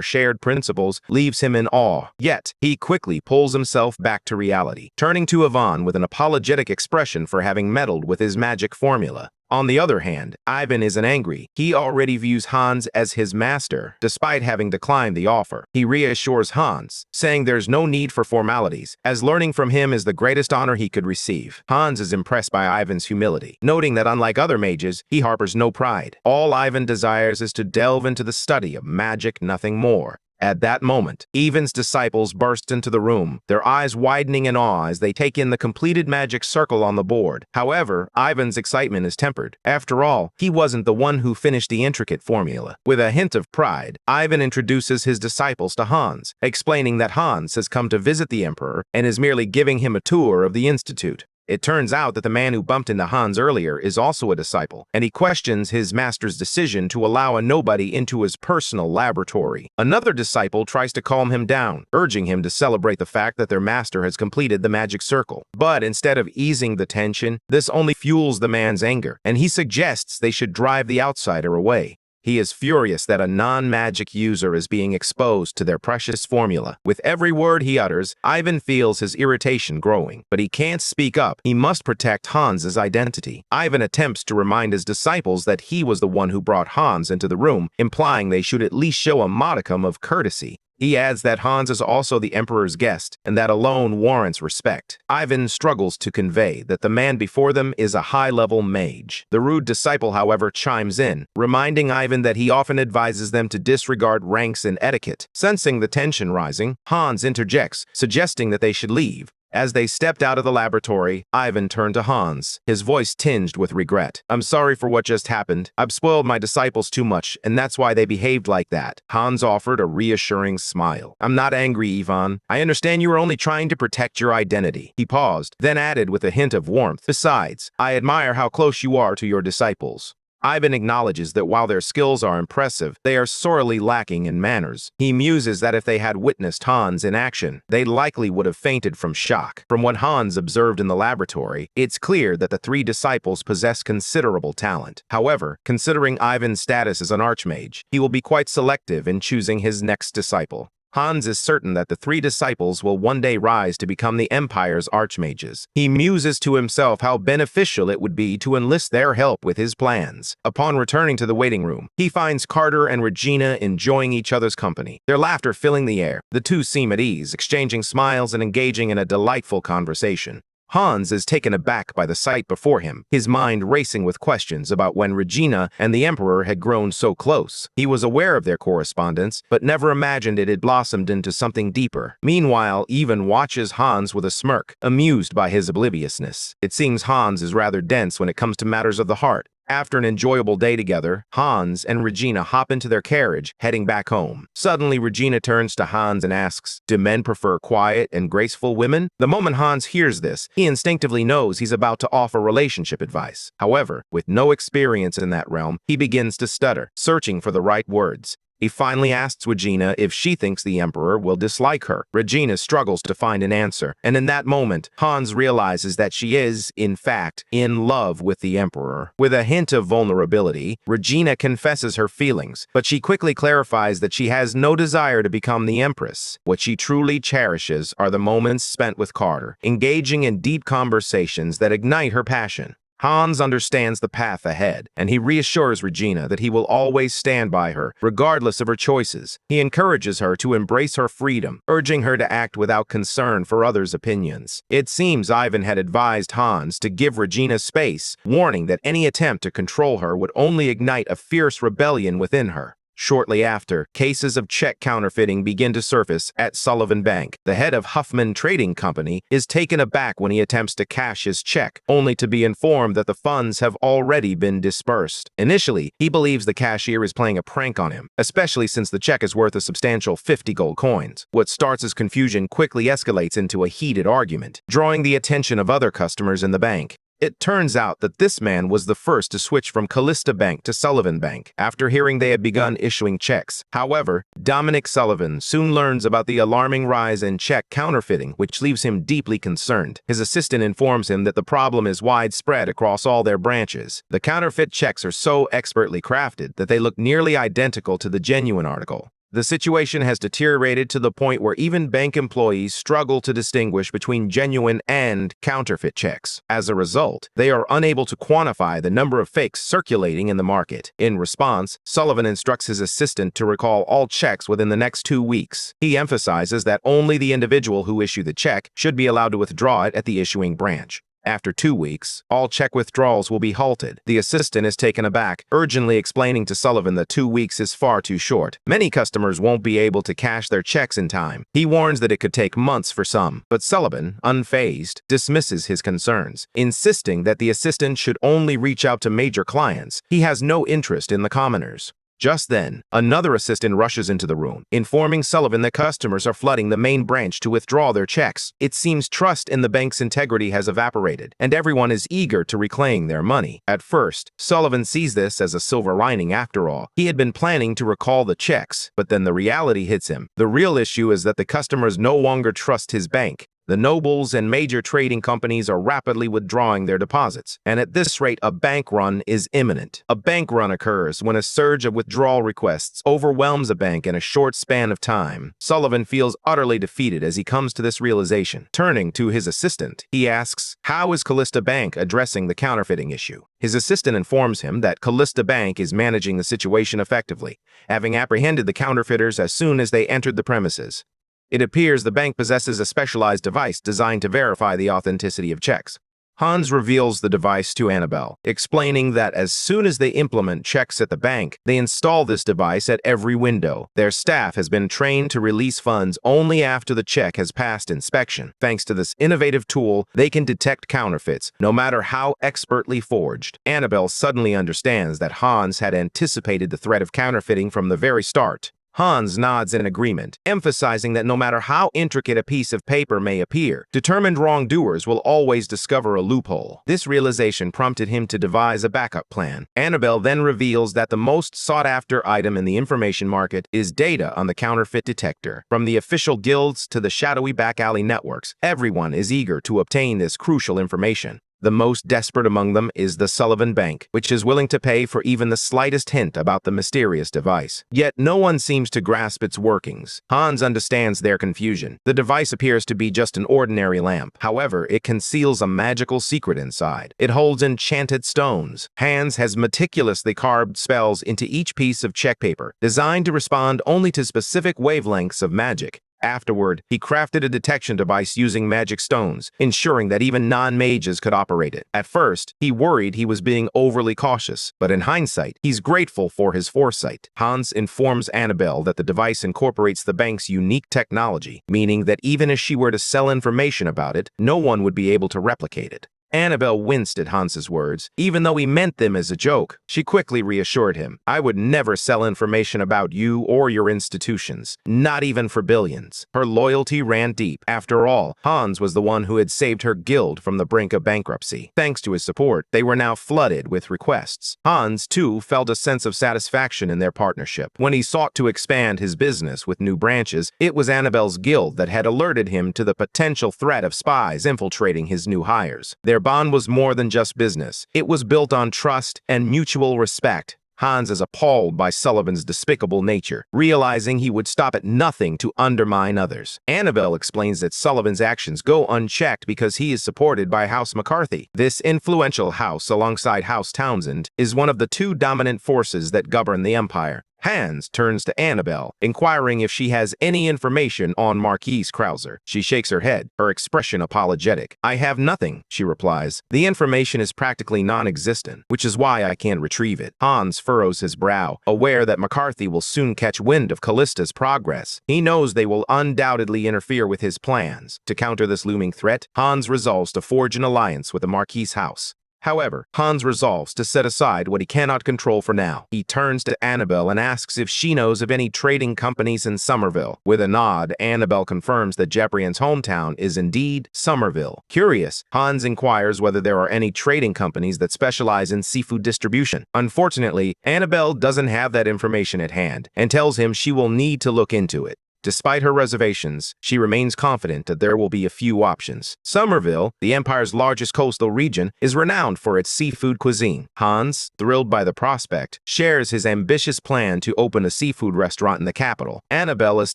shared principles leaves him in awe. Yet, he quickly pulls himself back to reality, turning to Ivan with an apologetic expression for having meddled with his magic formula. On the other hand, Ivan isn't angry. He already views Hans as his master, despite having declined the offer. He reassures Hans, saying there's no need for formalities, as learning from him is the greatest honor he could receive. Hans is impressed by Ivan's humility, noting that unlike other mages, he harbors no pride. All Ivan desires is to delve into the study of magic, nothing more. At that moment, Ivan's disciples burst into the room, their eyes widening in awe as they take in the completed magic circle on the board. However, Ivan's excitement is tempered. After all, he wasn't the one who finished the intricate formula. With a hint of pride, Ivan introduces his disciples to Hans, explaining that Hans has come to visit the Emperor and is merely giving him a tour of the institute. It turns out that the man who bumped into Hans earlier is also a disciple, and he questions his master's decision to allow a nobody into his personal laboratory. Another disciple tries to calm him down, urging him to celebrate the fact that their master has completed the magic circle. But instead of easing the tension, this only fuels the man's anger, and he suggests they should drive the outsider away. He is furious that a non-magic user is being exposed to their precious formula. With every word he utters, Ivan feels his irritation growing, but he can't speak up. He must protect Hans's identity. Ivan attempts to remind his disciples that he was the one who brought Hans into the room, implying they should at least show a modicum of courtesy. He adds that Hans is also the Emperor's guest, and that alone warrants respect. Ivan struggles to convey that the man before them is a high-level mage. The rude disciple, however, chimes in, reminding Ivan that he often advises them to disregard ranks and etiquette. Sensing the tension rising, Hans interjects, suggesting that they should leave. As they stepped out of the laboratory, Ivan turned to Hans, his voice tinged with regret. "I'm sorry for what just happened. I've spoiled my disciples too much, and that's why they behaved like that." Hans offered a reassuring smile. "I'm not angry, Ivan. I understand you were only trying to protect your identity." He paused, then added with a hint of warmth, "Besides, I admire how close you are to your disciples." Ivan acknowledges that while their skills are impressive, they are sorely lacking in manners. He muses that if they had witnessed Hans in action, they likely would have fainted from shock. From what Hans observed in the laboratory, it's clear that the three disciples possess considerable talent. However, considering Ivan's status as an archmage, he will be quite selective in choosing his next disciple. Hans is certain that the three disciples will one day rise to become the Empire's archmages. He muses to himself how beneficial it would be to enlist their help with his plans. Upon returning to the waiting room, he finds Carter and Regina enjoying each other's company, their laughter filling the air. The two seem at ease, exchanging smiles and engaging in a delightful conversation. Hans is taken aback by the sight before him, his mind racing with questions about when Regina and the Emperor had grown so close. He was aware of their correspondence, but never imagined it had blossomed into something deeper. Meanwhile, Ivan watches Hans with a smirk, amused by his obliviousness. It seems Hans is rather dense when it comes to matters of the heart. After an enjoyable day together, Hans and Regina hop into their carriage, heading back home. Suddenly, Regina turns to Hans and asks, "Do men prefer quiet and graceful women?" The moment Hans hears this, he instinctively knows he's about to offer relationship advice. However, with no experience in that realm, he begins to stutter, searching for the right words. He finally asks Regina if she thinks the Emperor will dislike her. Regina struggles to find an answer, and in that moment, Hans realizes that she is, in fact, in love with the Emperor. With a hint of vulnerability, Regina confesses her feelings, but she quickly clarifies that she has no desire to become the Empress. What she truly cherishes are the moments spent with Carter, engaging in deep conversations that ignite her passion. Hans understands the path ahead, and he reassures Regina that he will always stand by her, regardless of her choices. He encourages her to embrace her freedom, urging her to act without concern for others' opinions. It seems Ivan had advised Hans to give Regina space, warning that any attempt to control her would only ignite a fierce rebellion within her. Shortly after, cases of check counterfeiting begin to surface at Sullivan Bank. The head of Huffman Trading Company is taken aback when he attempts to cash his check, only to be informed that the funds have already been dispersed. Initially, he believes the cashier is playing a prank on him, especially since the check is worth a substantial 50 gold coins. What starts as confusion quickly escalates into a heated argument, drawing the attention of other customers in the bank. It turns out that this man was the first to switch from Callista Bank to Sullivan Bank after hearing they had begun issuing checks. However, Dominic Sullivan soon learns about the alarming rise in check counterfeiting, which leaves him deeply concerned. His assistant informs him that the problem is widespread across all their branches. The counterfeit checks are so expertly crafted that they look nearly identical to the genuine article. The situation has deteriorated to the point where even bank employees struggle to distinguish between genuine and counterfeit checks. As a result, they are unable to quantify the number of fakes circulating in the market. In response, Sullivan instructs his assistant to recall all checks within the next 2 weeks. He emphasizes that only the individual who issued the check should be allowed to withdraw it at the issuing branch. After 2 weeks, all check withdrawals will be halted. The assistant is taken aback, urgently explaining to Sullivan that 2 weeks is far too short. Many customers won't be able to cash their checks in time. He warns that it could take months for some, but Sullivan, unfazed, dismisses his concerns, insisting that the assistant should only reach out to major clients. He has no interest in the commoners. Just then, another assistant rushes into the room, informing Sullivan that customers are flooding the main branch to withdraw their checks. It seems trust in the bank's integrity has evaporated, and everyone is eager to reclaim their money. At first, Sullivan sees this as a silver lining after all. He had been planning to recall the checks, but then the reality hits him. The real issue is that the customers no longer trust his bank. The nobles and major trading companies are rapidly withdrawing their deposits, and at this rate, a bank run is imminent. A bank run occurs when a surge of withdrawal requests overwhelms a bank in a short span of time. Sullivan feels utterly defeated as he comes to this realization. Turning to his assistant, he asks, "How is Callista Bank addressing the counterfeiting issue?" His assistant informs him that Callista Bank is managing the situation effectively, having apprehended the counterfeiters as soon as they entered the premises. It appears the bank possesses a specialized device designed to verify the authenticity of checks. Hans reveals the device to Annabelle, explaining that as soon as they implement checks at the bank, they install this device at every window. Their staff has been trained to release funds only after the check has passed inspection. Thanks to this innovative tool, they can detect counterfeits, no matter how expertly forged. Annabelle suddenly understands that Hans had anticipated the threat of counterfeiting from the very start. Hans nods in agreement, emphasizing that no matter how intricate a piece of paper may appear, determined wrongdoers will always discover a loophole. This realization prompted him to devise a backup plan. Annabelle then reveals that the most sought-after item in the information market is data on the counterfeit detector. From the official guilds to the shadowy back-alley networks, everyone is eager to obtain this crucial information. The most desperate among them is the Sullivan Bank, which is willing to pay for even the slightest hint about the mysterious device. Yet no one seems to grasp its workings. Hans understands their confusion. The device appears to be just an ordinary lamp. However, it conceals a magical secret inside. It holds enchanted stones. Hans has meticulously carved spells into each piece of check paper, designed to respond only to specific wavelengths of magic. Afterward, he crafted a detection device using magic stones, ensuring that even non-mages could operate it. At first, he worried he was being overly cautious, but in hindsight, he's grateful for his foresight. Hans informs Annabelle that the device incorporates the bank's unique technology, meaning that even if she were to sell information about it, no one would be able to replicate it. Annabelle winced at Hans's words, even though he meant them as a joke. She quickly reassured him, "I would never sell information about you or your institutions, not even for billions." Her loyalty ran deep. After all, Hans was the one who had saved her guild from the brink of bankruptcy. Thanks to his support, they were now flooded with requests. Hans, too, felt a sense of satisfaction in their partnership. When he sought to expand his business with new branches, it was Annabelle's guild that had alerted him to the potential threat of spies infiltrating his new hires. Their bond was more than just business. It was built on trust and mutual respect. Hans is appalled by Sullivan's despicable nature, realizing he would stop at nothing to undermine others. Annabelle explains that Sullivan's actions go unchecked because he is supported by House McCarthy. This influential house, alongside House Townsend, is one of the two dominant forces that govern the empire. Hans turns to Annabelle, inquiring if she has any information on Marquise Krauser. She shakes her head, her expression apologetic. "I have nothing," she replies. "The information is practically non-existent, which is why I can't retrieve it." Hans furrows his brow, aware that McCarthy will soon catch wind of Callista's progress. He knows they will undoubtedly interfere with his plans. To counter this looming threat, Hans resolves to forge an alliance with the Marquise house. However, Hans resolves to set aside what he cannot control for now. He turns to Annabelle and asks if she knows of any trading companies in Somerville. With a nod, Annabelle confirms that Jeprian's hometown is indeed Somerville. Curious, Hans inquires whether there are any trading companies that specialize in seafood distribution. Unfortunately, Annabelle doesn't have that information at hand and tells him she will need to look into it. Despite her reservations, she remains confident that there will be a few options. Somerville, the Empire's largest coastal region, is renowned for its seafood cuisine. Hans, thrilled by the prospect, shares his ambitious plan to open a seafood restaurant in the capital. Annabelle is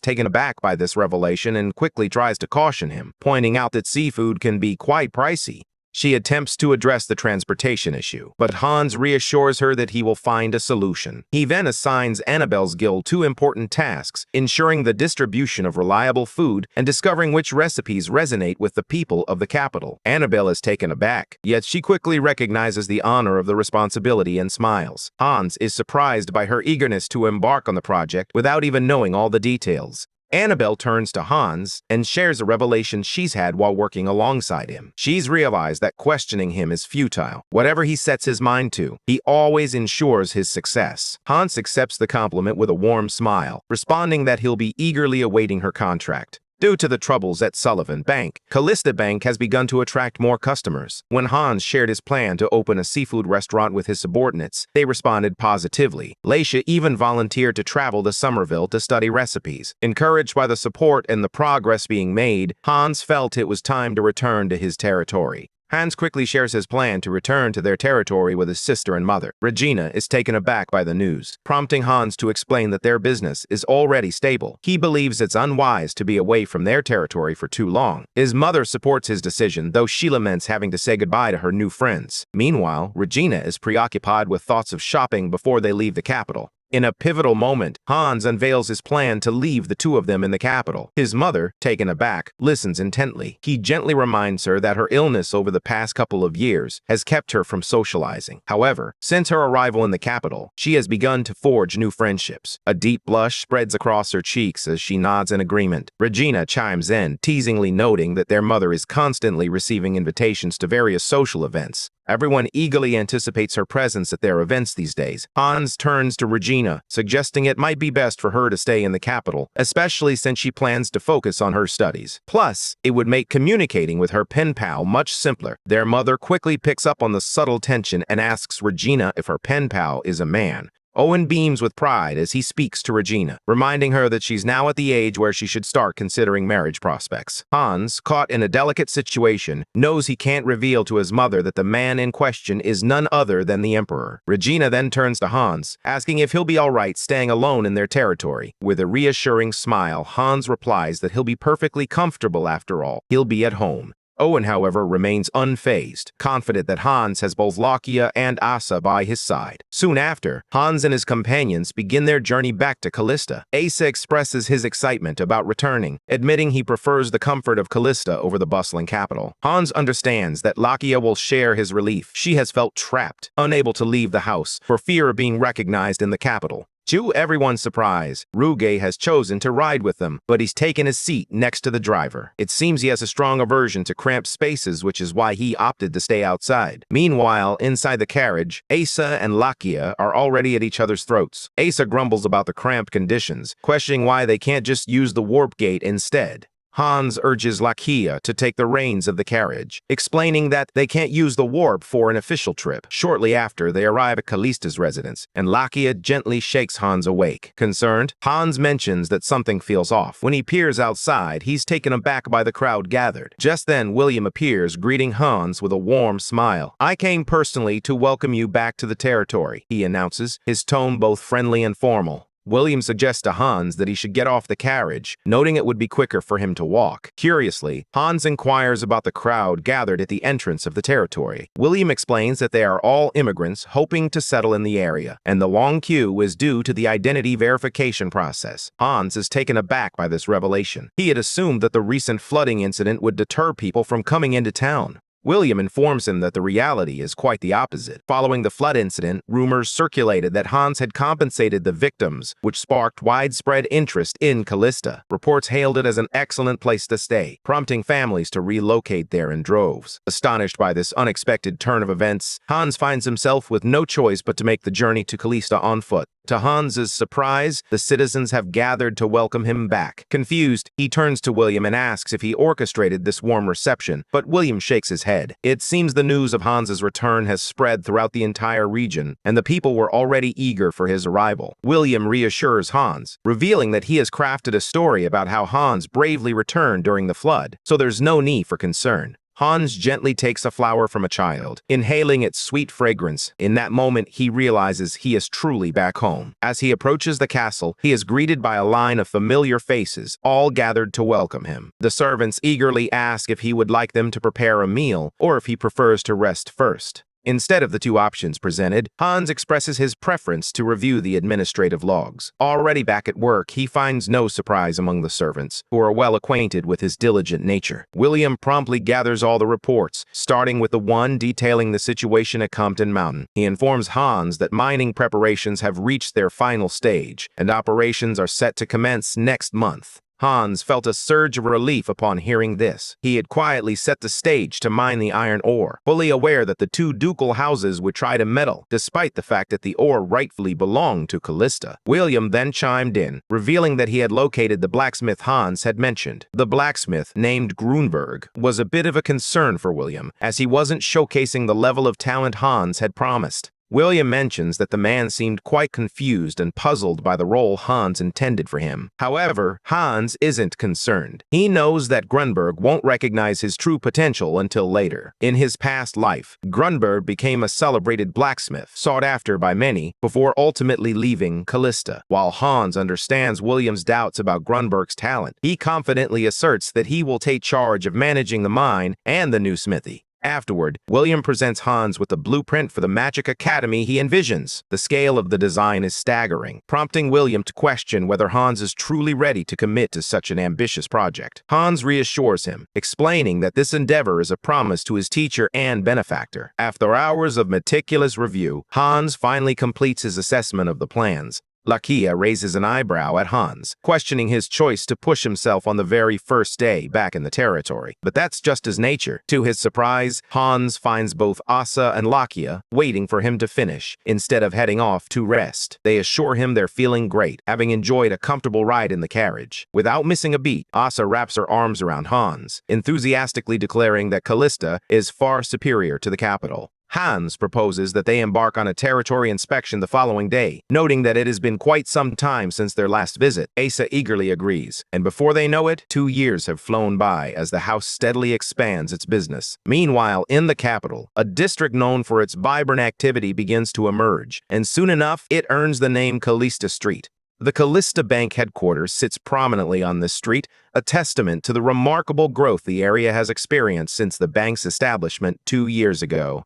taken aback by this revelation and quickly tries to caution him, pointing out that seafood can be quite pricey. She attempts to address the transportation issue, but Hans reassures her that he will find a solution. He then assigns Annabelle's guild two important tasks, ensuring the distribution of reliable food and discovering which recipes resonate with the people of the capital. Annabelle is taken aback, yet she quickly recognizes the honor of the responsibility and smiles. Hans is surprised by her eagerness to embark on the project without even knowing all the details. Annabelle turns to Hans and shares a revelation she's had while working alongside him. She's realized that questioning him is futile. Whatever he sets his mind to, he always ensures his success. Hans accepts the compliment with a warm smile, responding that he'll be eagerly awaiting her contract. Due to the troubles at Sullivan Bank, Callista Bank has begun to attract more customers. When Hans shared his plan to open a seafood restaurant with his subordinates, they responded positively. Laisha even volunteered to travel to Somerville to study recipes. Encouraged by the support and the progress being made, Hans felt it was time to return to his territory. Hans quickly shares his plan to return to their territory with his sister and mother. Regina is taken aback by the news, prompting Hans to explain that their business is already stable. He believes it's unwise to be away from their territory for too long. His mother supports his decision, though she laments having to say goodbye to her new friends. Meanwhile, Regina is preoccupied with thoughts of shopping before they leave the capital. In a pivotal moment, Hans unveils his plan to leave the two of them in the capital. His mother, taken aback, listens intently. He gently reminds her that her illness over the past couple of years has kept her from socializing. However, since her arrival in the capital, she has begun to forge new friendships. A deep blush spreads across her cheeks as she nods in agreement. Regina chimes in, teasingly noting that their mother is constantly receiving invitations to various social events. Everyone eagerly anticipates her presence at their events these days. Hans turns to Regina, suggesting it might be best for her to stay in the capital, especially since she plans to focus on her studies. Plus, it would make communicating with her pen pal much simpler. Their mother quickly picks up on the subtle tension and asks Regina if her pen pal is a man. Owen beams with pride as he speaks to Regina, reminding her that she's now at the age where she should start considering marriage prospects. Hans, caught in a delicate situation, knows he can't reveal to his mother that the man in question is none other than the Emperor. Regina then turns to Hans, asking if he'll be all right staying alone in their territory. With a reassuring smile, Hans replies that he'll be perfectly comfortable after all. He'll be at home. Owen, however, remains unfazed, confident that Hans has both Lakia and Asa by his side. Soon after, Hans and his companions begin their journey back to Callista. Asa expresses his excitement about returning, admitting he prefers the comfort of Callista over the bustling capital. Hans understands that Lakia will share his relief. She has felt trapped, unable to leave the house, for fear of being recognized in the capital. To everyone's surprise, Ruge has chosen to ride with them, but he's taken his seat next to the driver. It seems he has a strong aversion to cramped spaces, which is why he opted to stay outside. Meanwhile, inside the carriage, Asa and Lakia are already at each other's throats. Asa grumbles about the cramped conditions, questioning why they can't just use the warp gate instead. Hans urges Lakia to take the reins of the carriage, explaining that they can't use the warp for an official trip. Shortly after, they arrive at Callista's residence, and Lakia gently shakes Hans awake. Concerned, Hans mentions that something feels off. When he peers outside, he's taken aback by the crowd gathered. Just then, William appears, greeting Hans with a warm smile. "I came personally to welcome you back to the territory," he announces, his tone both friendly and formal. William suggests to Hans that he should get off the carriage, noting it would be quicker for him to walk. Curiously, Hans inquires about the crowd gathered at the entrance of the territory. William explains that they are all immigrants hoping to settle in the area, and the long queue is due to the identity verification process. Hans is taken aback by this revelation. He had assumed that the recent flooding incident would deter people from coming into town. William informs him that the reality is quite the opposite. Following the flood incident, rumors circulated that Hans had compensated the victims, which sparked widespread interest in Callista. Reports hailed it as an excellent place to stay, prompting families to relocate there in droves. Astonished by this unexpected turn of events, Hans finds himself with no choice but to make the journey to Callista on foot. To Hans's surprise, the citizens have gathered to welcome him back. Confused, he turns to William and asks if he orchestrated this warm reception, but William shakes his head. It seems the news of Hans's return has spread throughout the entire region, and the people were already eager for his arrival. William reassures Hans, revealing that he has crafted a story about how Hans bravely returned during the flood, so there's no need for concern. Hans gently takes a flower from a child, inhaling its sweet fragrance. In that moment, he realizes he is truly back home. As he approaches the castle, he is greeted by a line of familiar faces, all gathered to welcome him. The servants eagerly ask if he would like them to prepare a meal or if he prefers to rest first. Instead of the two options presented, Hans expresses his preference to review the administrative logs. Already back at work, he finds no surprise among the servants, who are well acquainted with his diligent nature. William promptly gathers all the reports, starting with the one detailing the situation at Compton Mountain. He informs Hans that mining preparations have reached their final stage, and operations are set to commence next month. Hans felt a surge of relief upon hearing this. He had quietly set the stage to mine the iron ore, fully aware that the two ducal houses would try to meddle, despite the fact that the ore rightfully belonged to Callista. William then chimed in, revealing that he had located the blacksmith Hans had mentioned. The blacksmith, named Grunberg, was a bit of a concern for William, as he wasn't showcasing the level of talent Hans had promised. William mentions that the man seemed quite confused and puzzled by the role Hans intended for him. However, Hans isn't concerned. He knows that Grunberg won't recognize his true potential until later. In his past life, Grunberg became a celebrated blacksmith, sought after by many, before ultimately leaving Callista. While Hans understands William's doubts about Grunberg's talent, he confidently asserts that he will take charge of managing the mine and the new smithy. Afterward, William presents Hans with the blueprint for the magic academy he envisions. The scale of the design is staggering, prompting William to question whether Hans is truly ready to commit to such an ambitious project. Hans reassures him, explaining that this endeavor is a promise to his teacher and benefactor. After hours of meticulous review, Hans finally completes his assessment of the plans. Lakia raises an eyebrow at Hans, questioning his choice to push himself on the very first day back in the territory. But that's just his nature. To his surprise, Hans finds both Asa and Lakia waiting for him to finish, instead of heading off to rest. They assure him they're feeling great, having enjoyed a comfortable ride in the carriage. Without missing a beat, Asa wraps her arms around Hans, enthusiastically declaring that Callista is far superior to the capital. Hans proposes that they embark on a territory inspection the following day, noting that it has been quite some time since their last visit. Asa eagerly agrees, and before they know it, 2 years have flown by as the house steadily expands its business. Meanwhile, in the capital, a district known for its vibrant activity begins to emerge, and soon enough, it earns the name Callista Street. The Callista Bank headquarters sits prominently on this street, a testament to the remarkable growth the area has experienced since the bank's establishment 2 years ago.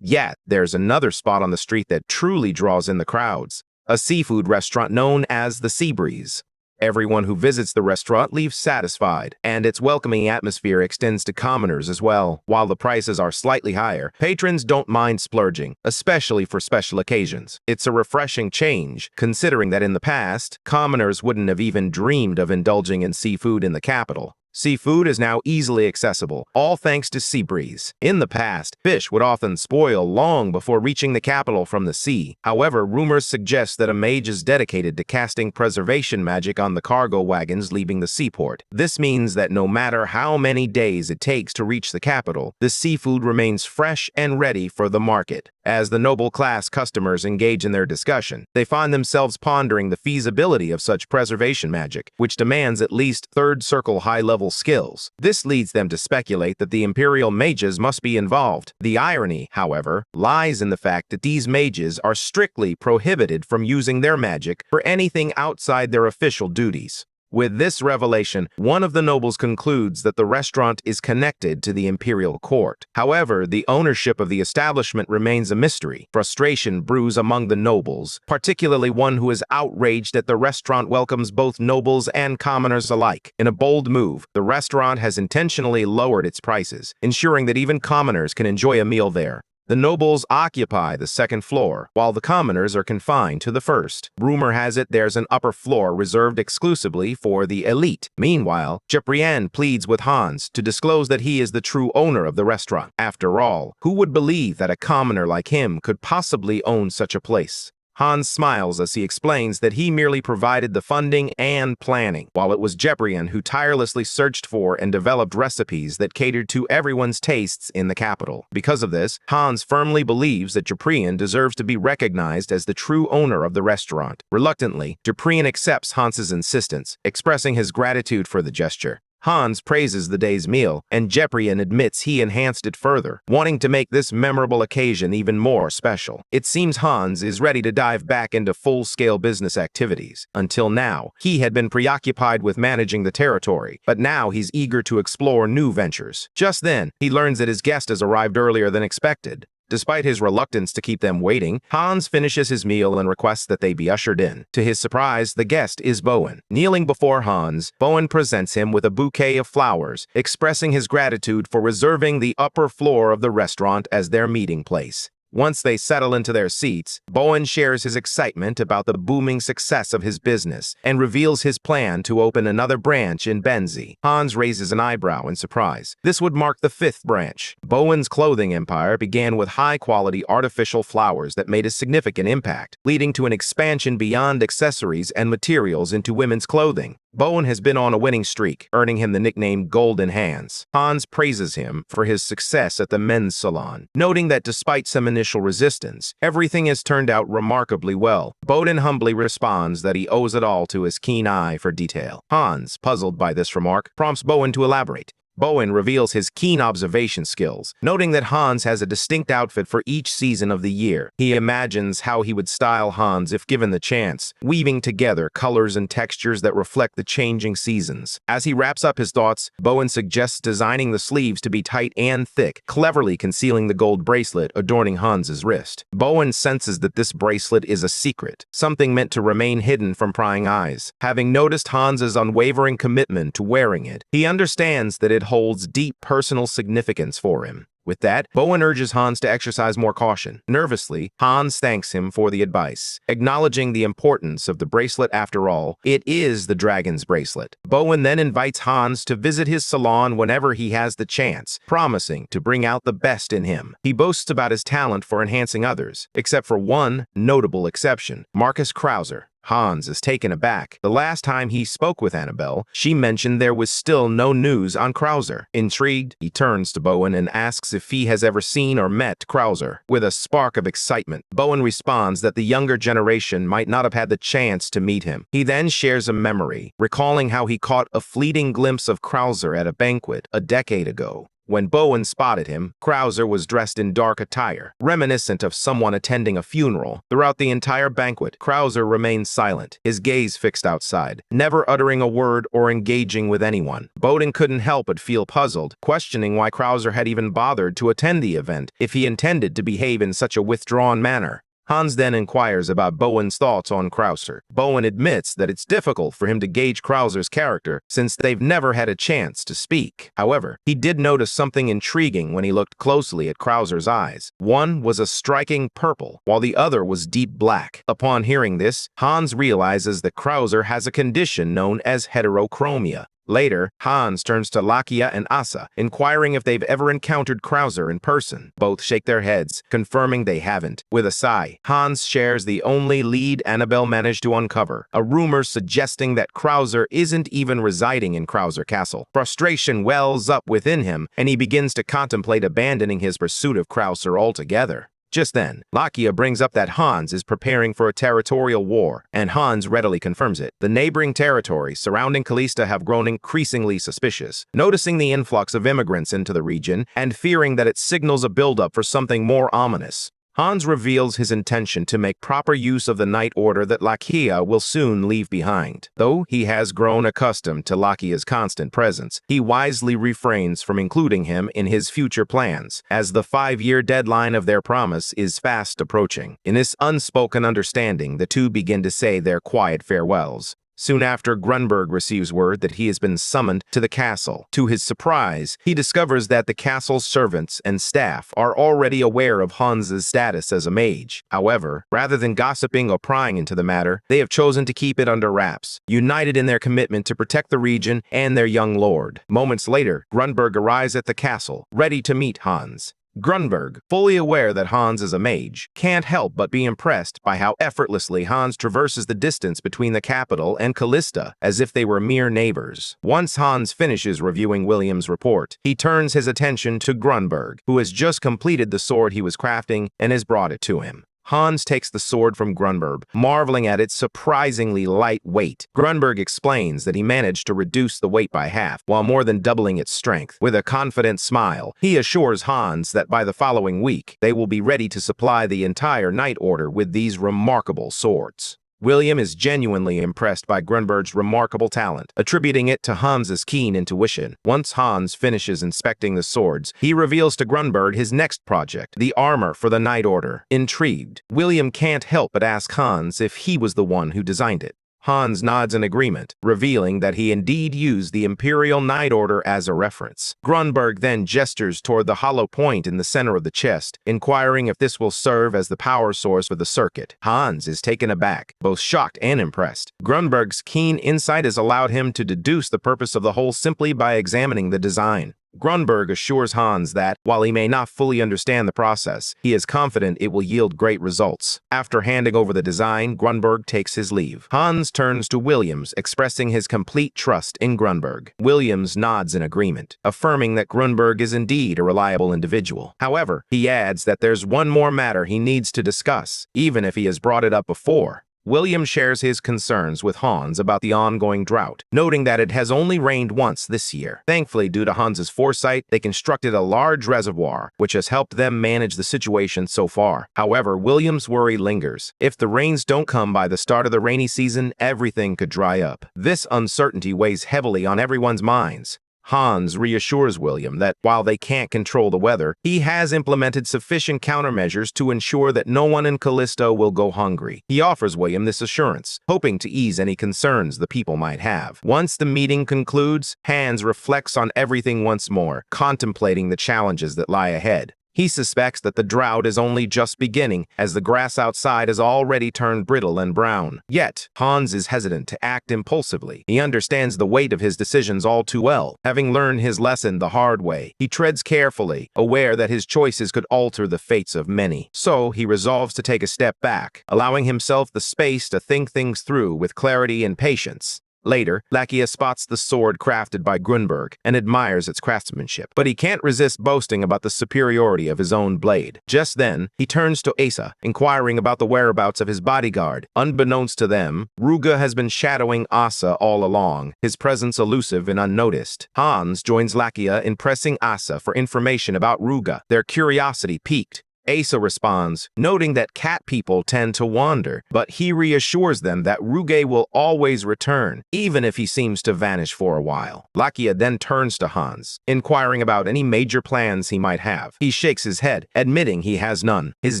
Yet, there's another spot on the street that truly draws in the crowds, a seafood restaurant known as the Sea Breeze. Everyone who visits the restaurant leaves satisfied, and its welcoming atmosphere extends to commoners as well. While the prices are slightly higher, patrons don't mind splurging, especially for special occasions. It's a refreshing change, considering that in the past, commoners wouldn't have even dreamed of indulging in seafood in the capital. Seafood is now easily accessible, all thanks to Sea Breeze. In the past, fish would often spoil long before reaching the capital from the sea. However, rumors suggest that a mage is dedicated to casting preservation magic on the cargo wagons leaving the seaport. This means that no matter how many days it takes to reach the capital, the seafood remains fresh and ready for the market. As the noble-class customers engage in their discussion, they find themselves pondering the feasibility of such preservation magic, which demands at least third-circle high-level skills. This leads them to speculate that the Imperial mages must be involved. The irony, however, lies in the fact that these mages are strictly prohibited from using their magic for anything outside their official duties. With this revelation, one of the nobles concludes that the restaurant is connected to the imperial court. However, the ownership of the establishment remains a mystery. Frustration brews among the nobles, particularly one who is outraged that the restaurant welcomes both nobles and commoners alike. In a bold move, the restaurant has intentionally lowered its prices, ensuring that even commoners can enjoy a meal there. The nobles occupy the second floor, while the commoners are confined to the first. Rumor has it there's an upper floor reserved exclusively for the elite. Meanwhile, Ciprian pleads with Hans to disclose that he is the true owner of the restaurant. After all, who would believe that a commoner like him could possibly own such a place? Hans smiles as he explains that he merely provided the funding and planning, while it was Ciprian who tirelessly searched for and developed recipes that catered to everyone's tastes in the capital. Because of this, Hans firmly believes that Ciprian deserves to be recognized as the true owner of the restaurant. Reluctantly, Ciprian accepts Hans's insistence, expressing his gratitude for the gesture. Hans praises the day's meal, and Ciprian admits he enhanced it further, wanting to make this memorable occasion even more special. It seems Hans is ready to dive back into full-scale business activities. Until now, he had been preoccupied with managing the territory, but now he's eager to explore new ventures. Just then, he learns that his guest has arrived earlier than expected. Despite his reluctance to keep them waiting, Hans finishes his meal and requests that they be ushered in. To his surprise, the guest is Bowen. Kneeling before Hans, Bowen presents him with a bouquet of flowers, expressing his gratitude for reserving the upper floor of the restaurant as their meeting place. Once they settle into their seats, Bowen shares his excitement about the booming success of his business and reveals his plan to open another branch in Benzie. Hans raises an eyebrow in surprise. This would mark the 5th branch. Bowen's clothing empire began with high-quality artificial flowers that made a significant impact, leading to an expansion beyond accessories and materials into women's clothing. Bowen has been on a winning streak, earning him the nickname Golden Hands. Hans praises him for his success at the men's salon, noting that despite some initial resistance, everything has turned out remarkably well. Bowen humbly responds that he owes it all to his keen eye for detail. Hans, puzzled by this remark, prompts Bowen to elaborate. Bowen reveals his keen observation skills, noting that Hans has a distinct outfit for each season of the year. He imagines how he would style Hans if given the chance, weaving together colors and textures that reflect the changing seasons. As he wraps up his thoughts, Bowen suggests designing the sleeves to be tight and thick, cleverly concealing the gold bracelet adorning Hans's wrist. Bowen senses that this bracelet is a secret, something meant to remain hidden from prying eyes. Having noticed Hans's unwavering commitment to wearing it, he understands that it holds deep personal significance for him. With that, Bowen urges Hans to exercise more caution. Nervously, Hans thanks him for the advice, acknowledging the importance of the bracelet. After all, it is the dragon's bracelet. Bowen then invites Hans to visit his salon whenever he has the chance, promising to bring out the best in him. He boasts about his talent for enhancing others, except for one notable exception, Marcus Krauser. Hans is taken aback. The last time he spoke with Annabelle, she mentioned there was still no news on Krauser. Intrigued, he turns to Bowen and asks if he has ever seen or met Krauser. With a spark of excitement, Bowen responds that the younger generation might not have had the chance to meet him. He then shares a memory, recalling how he caught a fleeting glimpse of Krauser at a banquet a decade ago. When Bowen spotted him, Krauser was dressed in dark attire, reminiscent of someone attending a funeral. Throughout the entire banquet, Krauser remained silent, his gaze fixed outside, never uttering a word or engaging with anyone. Bowen couldn't help but feel puzzled, questioning why Krauser had even bothered to attend the event if he intended to behave in such a withdrawn manner. Hans then inquires about Bowen's thoughts on Krauser. Bowen admits that it's difficult for him to gauge Krauser's character since they've never had a chance to speak. However, he did notice something intriguing when he looked closely at Krauser's eyes. One was a striking purple, while the other was deep black. Upon hearing this, Hans realizes that Krauser has a condition known as heterochromia. Later, Hans turns to Lakia and Asa, inquiring if they've ever encountered Krauser in person. Both shake their heads, confirming they haven't. With a sigh, Hans shares the only lead Annabelle managed to uncover, a rumor suggesting that Krauser isn't even residing in Krauser Castle. Frustration wells up within him, and he begins to contemplate abandoning his pursuit of Krauser altogether. Just then, Lakia brings up that Hans is preparing for a territorial war, and Hans readily confirms it. The neighboring territories surrounding Callista have grown increasingly suspicious, noticing the influx of immigrants into the region and fearing that it signals a buildup for something more ominous. Hans reveals his intention to make proper use of the night order that Lakia will soon leave behind. Though he has grown accustomed to Lakia's constant presence, he wisely refrains from including him in his future plans, as the 5-year deadline of their promise is fast approaching. In this unspoken understanding, the two begin to say their quiet farewells. Soon after, Grunberg receives word that he has been summoned to the castle. To his surprise, he discovers that the castle's servants and staff are already aware of Hans's status as a mage. However, rather than gossiping or prying into the matter, they have chosen to keep it under wraps, united in their commitment to protect the region and their young lord. Moments later, Grunberg arrives at the castle, ready to meet Hans. Grunberg, fully aware that Hans is a mage, can't help but be impressed by how effortlessly Hans traverses the distance between the capital and Callista, as if they were mere neighbors. Once Hans finishes reviewing William's report, he turns his attention to Grunberg, who has just completed the sword he was crafting and has brought it to him. Hans takes the sword from Grunberg, marveling at its surprisingly light weight. Grunberg explains that he managed to reduce the weight by half, while more than doubling its strength. With a confident smile, he assures Hans that by the following week, they will be ready to supply the entire Night Order with these remarkable swords. William is genuinely impressed by Grunberg's remarkable talent, attributing it to Hans's keen intuition. Once Hans finishes inspecting the swords, he reveals to Grunberg his next project, the armor for the Night Order. Intrigued, William can't help but ask Hans if he was the one who designed it. Hans nods in agreement, revealing that he indeed used the Imperial Night Order as a reference. Grunberg then gestures toward the hollow point in the center of the chest, inquiring if this will serve as the power source for the circuit. Hans is taken aback, both shocked and impressed. Grunberg's keen insight has allowed him to deduce the purpose of the hole simply by examining the design. Grunberg assures Hans that, while he may not fully understand the process, he is confident it will yield great results. After handing over the design, Grunberg takes his leave. Hans turns to Williams, expressing his complete trust in Grunberg. Williams nods in agreement, affirming that Grunberg is indeed a reliable individual. However, he adds that there's one more matter he needs to discuss, even if he has brought it up before. William shares his concerns with Hans about the ongoing drought, noting that it has only rained once this year. Thankfully, due to Hans's foresight, they constructed a large reservoir, which has helped them manage the situation so far. However, William's worry lingers. If the rains don't come by the start of the rainy season, everything could dry up. This uncertainty weighs heavily on everyone's minds. Hans reassures William that while they can't control the weather, he has implemented sufficient countermeasures to ensure that no one in Callista will go hungry. He offers William this assurance, hoping to ease any concerns the people might have. Once the meeting concludes, Hans reflects on everything once more, contemplating the challenges that lie ahead. He suspects that the drought is only just beginning, as the grass outside has already turned brittle and brown. Yet, Hans is hesitant to act impulsively. He understands the weight of his decisions all too well. Having learned his lesson the hard way, he treads carefully, aware that his choices could alter the fates of many. So, he resolves to take a step back, allowing himself the space to think things through with clarity and patience. Later, Lakia spots the sword crafted by Grunberg and admires its craftsmanship, but he can't resist boasting about the superiority of his own blade. Just then, he turns to Asa, inquiring about the whereabouts of his bodyguard. Unbeknownst to them, Ruga has been shadowing Asa all along, his presence elusive and unnoticed. Hans joins Lakia in pressing Asa for information about Ruga, their curiosity piqued. Asa responds, noting that cat people tend to wander, but he reassures them that Ruge will always return, even if he seems to vanish for a while. Lakia then turns to Hans, inquiring about any major plans he might have. He shakes his head, admitting he has none. His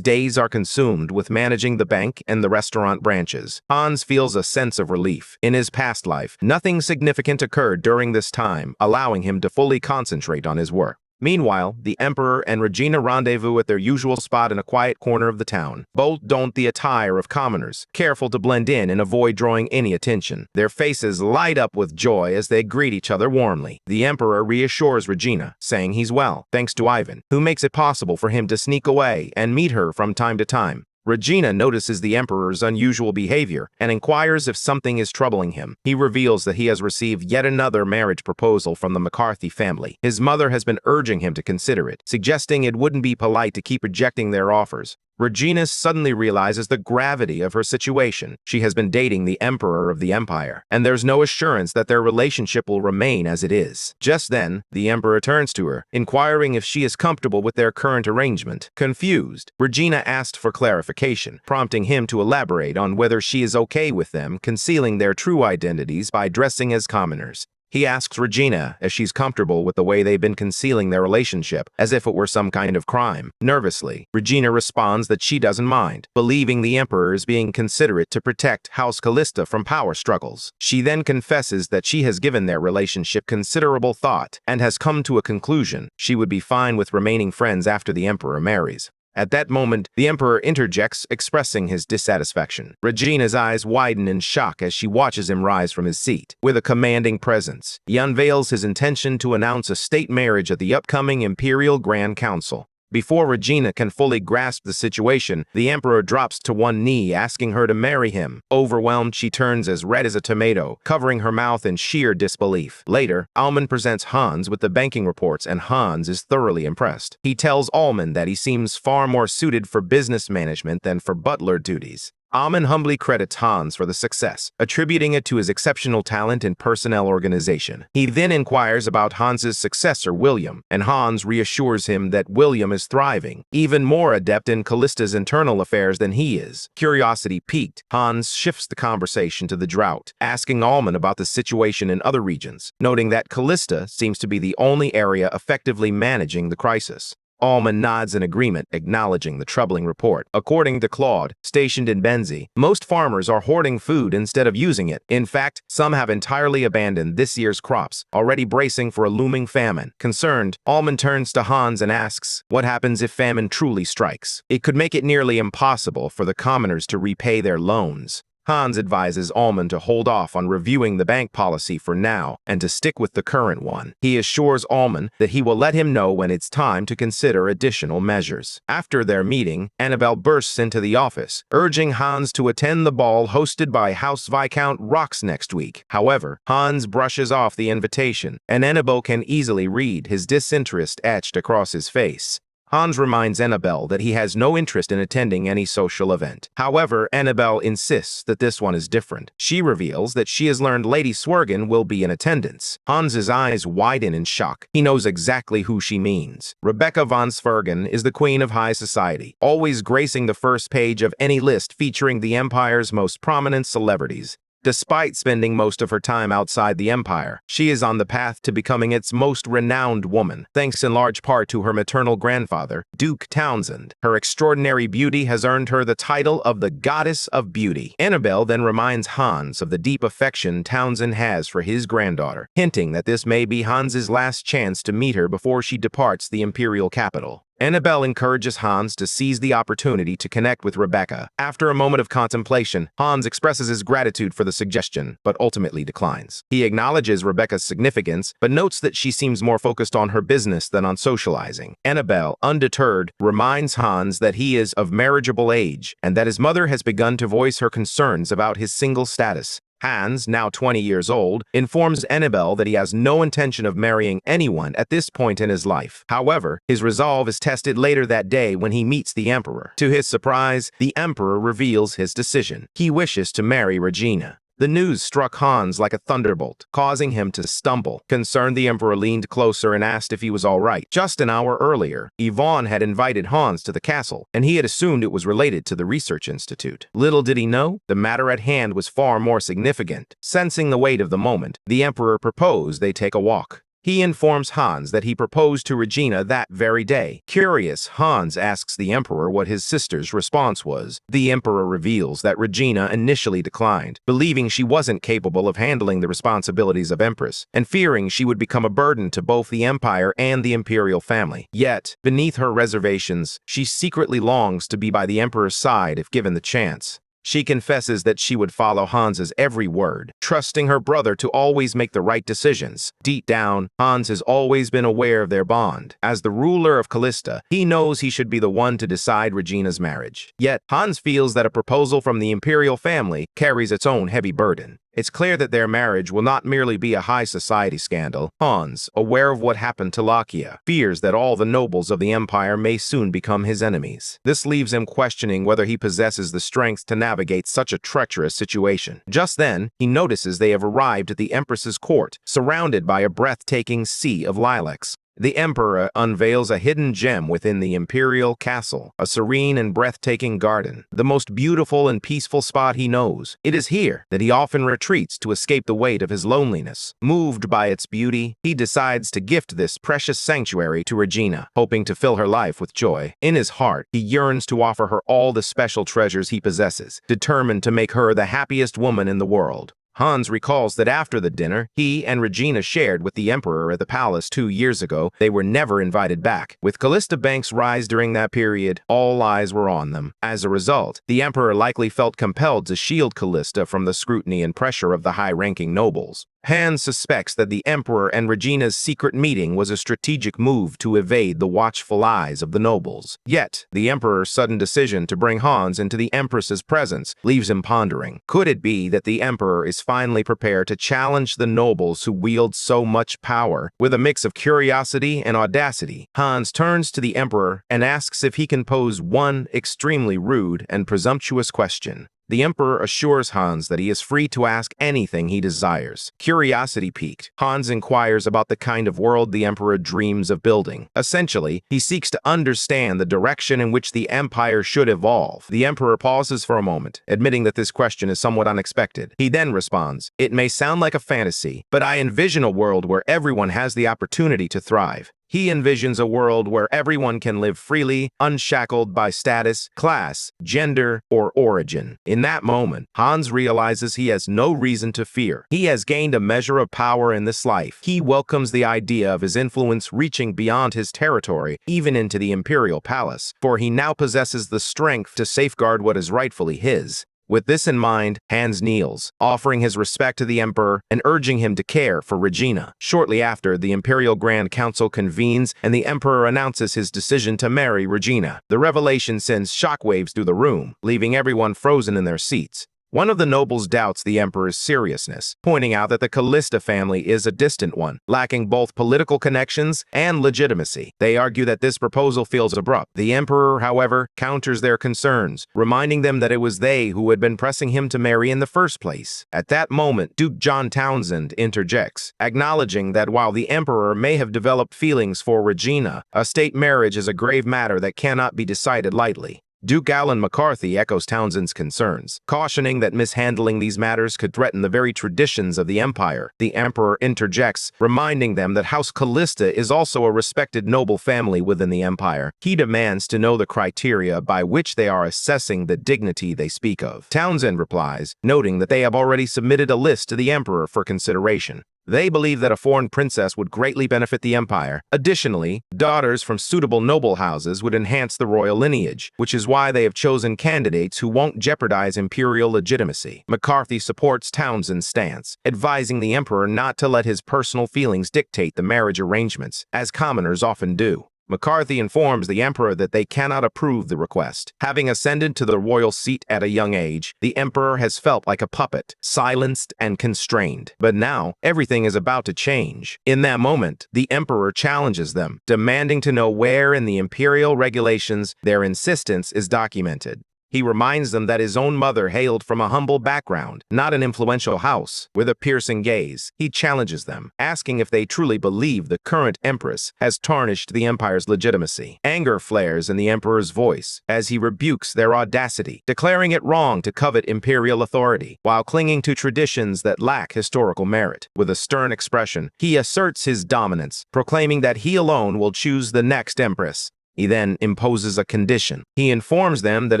days are consumed with managing the bank and the restaurant branches. Hans feels a sense of relief. In his past life, nothing significant occurred during this time, allowing him to fully concentrate on his work. Meanwhile, the Emperor and Regina rendezvous at their usual spot in a quiet corner of the town. Both don the attire of commoners, careful to blend in and avoid drawing any attention. Their faces light up with joy as they greet each other warmly. The Emperor reassures Regina, saying he's well, thanks to Ivan, who makes it possible for him to sneak away and meet her from time to time. Regina notices the emperor's unusual behavior and inquires if something is troubling him. He reveals that he has received yet another marriage proposal from the McCarthy family. His mother has been urging him to consider it, suggesting it wouldn't be polite to keep rejecting their offers. Regina suddenly realizes the gravity of her situation. She has been dating the emperor of the empire, and there's no assurance that their relationship will remain as it is. Just then, the emperor turns to her, inquiring if she is comfortable with their current arrangement. Confused, Regina asked for clarification, prompting him to elaborate on whether she is okay with them concealing their true identities by dressing as commoners. He asks Regina if she's comfortable with the way they've been concealing their relationship, as if it were some kind of crime. Nervously, Regina responds that she doesn't mind, believing the emperor is being considerate to protect House Callista from power struggles. She then confesses that she has given their relationship considerable thought and has come to a conclusion she would be fine with remaining friends after the emperor marries. At that moment, the emperor interjects, expressing his dissatisfaction. Regina's eyes widen in shock as she watches him rise from his seat. With a commanding presence, he unveils his intention to announce a state marriage at the upcoming Imperial Grand Council. Before Regina can fully grasp the situation, the emperor drops to one knee, asking her to marry him. Overwhelmed, she turns as red as a tomato, covering her mouth in sheer disbelief. Later, Almond presents Hans with the banking reports, and Hans is thoroughly impressed. He tells Almond that he seems far more suited for business management than for butler duties. Almond humbly credits Hans for the success, attributing it to his exceptional talent in personnel organization. He then inquires about Hans's successor, William, and Hans reassures him that William is thriving, even more adept in Callista's internal affairs than he is. Curiosity piqued, Hans shifts the conversation to the drought, asking Almond about the situation in other regions, noting that Callista seems to be the only area effectively managing the crisis. Almond nods in agreement, acknowledging the troubling report. According to Claude, stationed in Benzie, most farmers are hoarding food instead of using it. In fact, some have entirely abandoned this year's crops, already bracing for a looming famine. Concerned, Almond turns to Hans and asks, what happens if famine truly strikes? It could make it nearly impossible for the commoners to repay their loans. Hans advises Almond to hold off on reviewing the bank policy for now and to stick with the current one. He assures Almond that he will let him know when it's time to consider additional measures. After their meeting, Annabelle bursts into the office, urging Hans to attend the ball hosted by House Viscount Rox next week. However, Hans brushes off the invitation, and Annabelle can easily read his disinterest etched across his face. Hans reminds Annabelle that he has no interest in attending any social event. However, Annabelle insists that this one is different. She reveals that she has learned Lady Swergen will be in attendance. Hans's eyes widen in shock. He knows exactly who she means. Rebecca von Swergen is the queen of high society, always gracing the first page of any list featuring the Empire's most prominent celebrities. Despite spending most of her time outside the Empire, she is on the path to becoming its most renowned woman, thanks in large part to her maternal grandfather, Duke Townsend. Her extraordinary beauty has earned her the title of the Goddess of Beauty. Annabelle then reminds Hans of the deep affection Townsend has for his granddaughter, hinting that this may be Hans's last chance to meet her before she departs the imperial capital. Annabelle encourages Hans to seize the opportunity to connect with Rebecca. After a moment of contemplation, Hans expresses his gratitude for the suggestion, but ultimately declines. He acknowledges Rebecca's significance, but notes that she seems more focused on her business than on socializing. Annabelle, undeterred, reminds Hans that he is of marriageable age and that his mother has begun to voice her concerns about his single status. Hans, now 20 years old, informs Annabelle that he has no intention of marrying anyone at this point in his life. However, his resolve is tested later that day when he meets the Emperor. To his surprise, the Emperor reveals his decision. He wishes to marry Regina. The news struck Hans like a thunderbolt, causing him to stumble. Concerned, the Emperor leaned closer and asked if he was all right. Just an hour earlier, Yvonne had invited Hans to the castle, and he had assumed it was related to the research institute. Little did he know, the matter at hand was far more significant. Sensing the weight of the moment, the Emperor proposed they take a walk. He informs Hans that he proposed to Regina that very day. Curious, Hans asks the Emperor what his sister's response was. The Emperor reveals that Regina initially declined, believing she wasn't capable of handling the responsibilities of Empress, and fearing she would become a burden to both the Empire and the imperial family. Yet, beneath her reservations, she secretly longs to be by the Emperor's side if given the chance. She confesses that she would follow Hans's every word, trusting her brother to always make the right decisions. Deep down, Hans has always been aware of their bond. As the ruler of Callista, he knows he should be the one to decide Regina's marriage. Yet, Hans feels that a proposal from the imperial family carries its own heavy burden. It's clear that their marriage will not merely be a high society scandal. Hans, aware of what happened to Lakia, fears that all the nobles of the empire may soon become his enemies. This leaves him questioning whether he possesses the strength to navigate such a treacherous situation. Just then, he notices they have arrived at the Empress's court, surrounded by a breathtaking sea of lilacs. The Emperor unveils a hidden gem within the imperial castle, a serene and breathtaking garden, the most beautiful and peaceful spot he knows. It is here that he often retreats to escape the weight of his loneliness. Moved by its beauty, he decides to gift this precious sanctuary to Regina, hoping to fill her life with joy. In his heart, he yearns to offer her all the special treasures he possesses, determined to make her the happiest woman in the world. Hans recalls that after the dinner he and Regina shared with the Emperor at the palace 2 years ago, they were never invited back. With Callista Bank's rise during that period, all eyes were on them. As a result, the Emperor likely felt compelled to shield Callista from the scrutiny and pressure of the high-ranking nobles. Hans suspects that the Emperor and Regina's secret meeting was a strategic move to evade the watchful eyes of the nobles. Yet, the Emperor's sudden decision to bring Hans into the Empress's presence leaves him pondering. Could it be that the Emperor is finally prepared to challenge the nobles who wield so much power? With a mix of curiosity and audacity, Hans turns to the Emperor and asks if he can pose one extremely rude and presumptuous question. The Emperor assures Hans that he is free to ask anything he desires. Curiosity piqued, Hans inquires about the kind of world the Emperor dreams of building. Essentially, he seeks to understand the direction in which the Empire should evolve. The Emperor pauses for a moment, admitting that this question is somewhat unexpected. He then responds, "It may sound like a fantasy, but I envision a world where everyone has the opportunity to thrive." He envisions a world where everyone can live freely, unshackled by status, class, gender, or origin. In that moment, Hans realizes he has no reason to fear. He has gained a measure of power in this life. He welcomes the idea of his influence reaching beyond his territory, even into the imperial palace, for he now possesses the strength to safeguard what is rightfully his. With this in mind, Hans kneels, offering his respect to the Emperor and urging him to care for Regina. Shortly after, the Imperial Grand Council convenes and the Emperor announces his decision to marry Regina. The revelation sends shockwaves through the room, leaving everyone frozen in their seats. One of the nobles doubts the Emperor's seriousness, pointing out that the Callista family is a distant one, lacking both political connections and legitimacy. They argue that this proposal feels abrupt. The Emperor, however, counters their concerns, reminding them that it was they who had been pressing him to marry in the first place. At that moment, Duke John Townsend interjects, acknowledging that while the Emperor may have developed feelings for Regina, a state marriage is a grave matter that cannot be decided lightly. Duke Alan McCarthy echoes Townsend's concerns, cautioning that mishandling these matters could threaten the very traditions of the Empire. The Emperor interjects, reminding them that House Callista is also a respected noble family within the Empire. He demands to know the criteria by which they are assessing the dignity they speak of. Townsend replies, noting that they have already submitted a list to the Emperor for consideration. They believe that a foreign princess would greatly benefit the empire. Additionally, daughters from suitable noble houses would enhance the royal lineage, which is why they have chosen candidates who won't jeopardize imperial legitimacy. McCarthy supports Townsend's stance, advising the emperor not to let his personal feelings dictate the marriage arrangements, as commoners often do. McCarthy informs the emperor that they cannot approve the request. Having ascended to the royal seat at a young age, the emperor has felt like a puppet, silenced and constrained. But now, everything is about to change. In that moment, the emperor challenges them, demanding to know where in the imperial regulations their insistence is documented. He reminds them that his own mother hailed from a humble background, not an influential house. With a piercing gaze, he challenges them, asking if they truly believe the current empress has tarnished the empire's legitimacy. Anger flares in the emperor's voice as he rebukes their audacity, declaring it wrong to covet imperial authority, while clinging to traditions that lack historical merit. With a stern expression, he asserts his dominance, proclaiming that he alone will choose the next empress. He then imposes a condition. He informs them that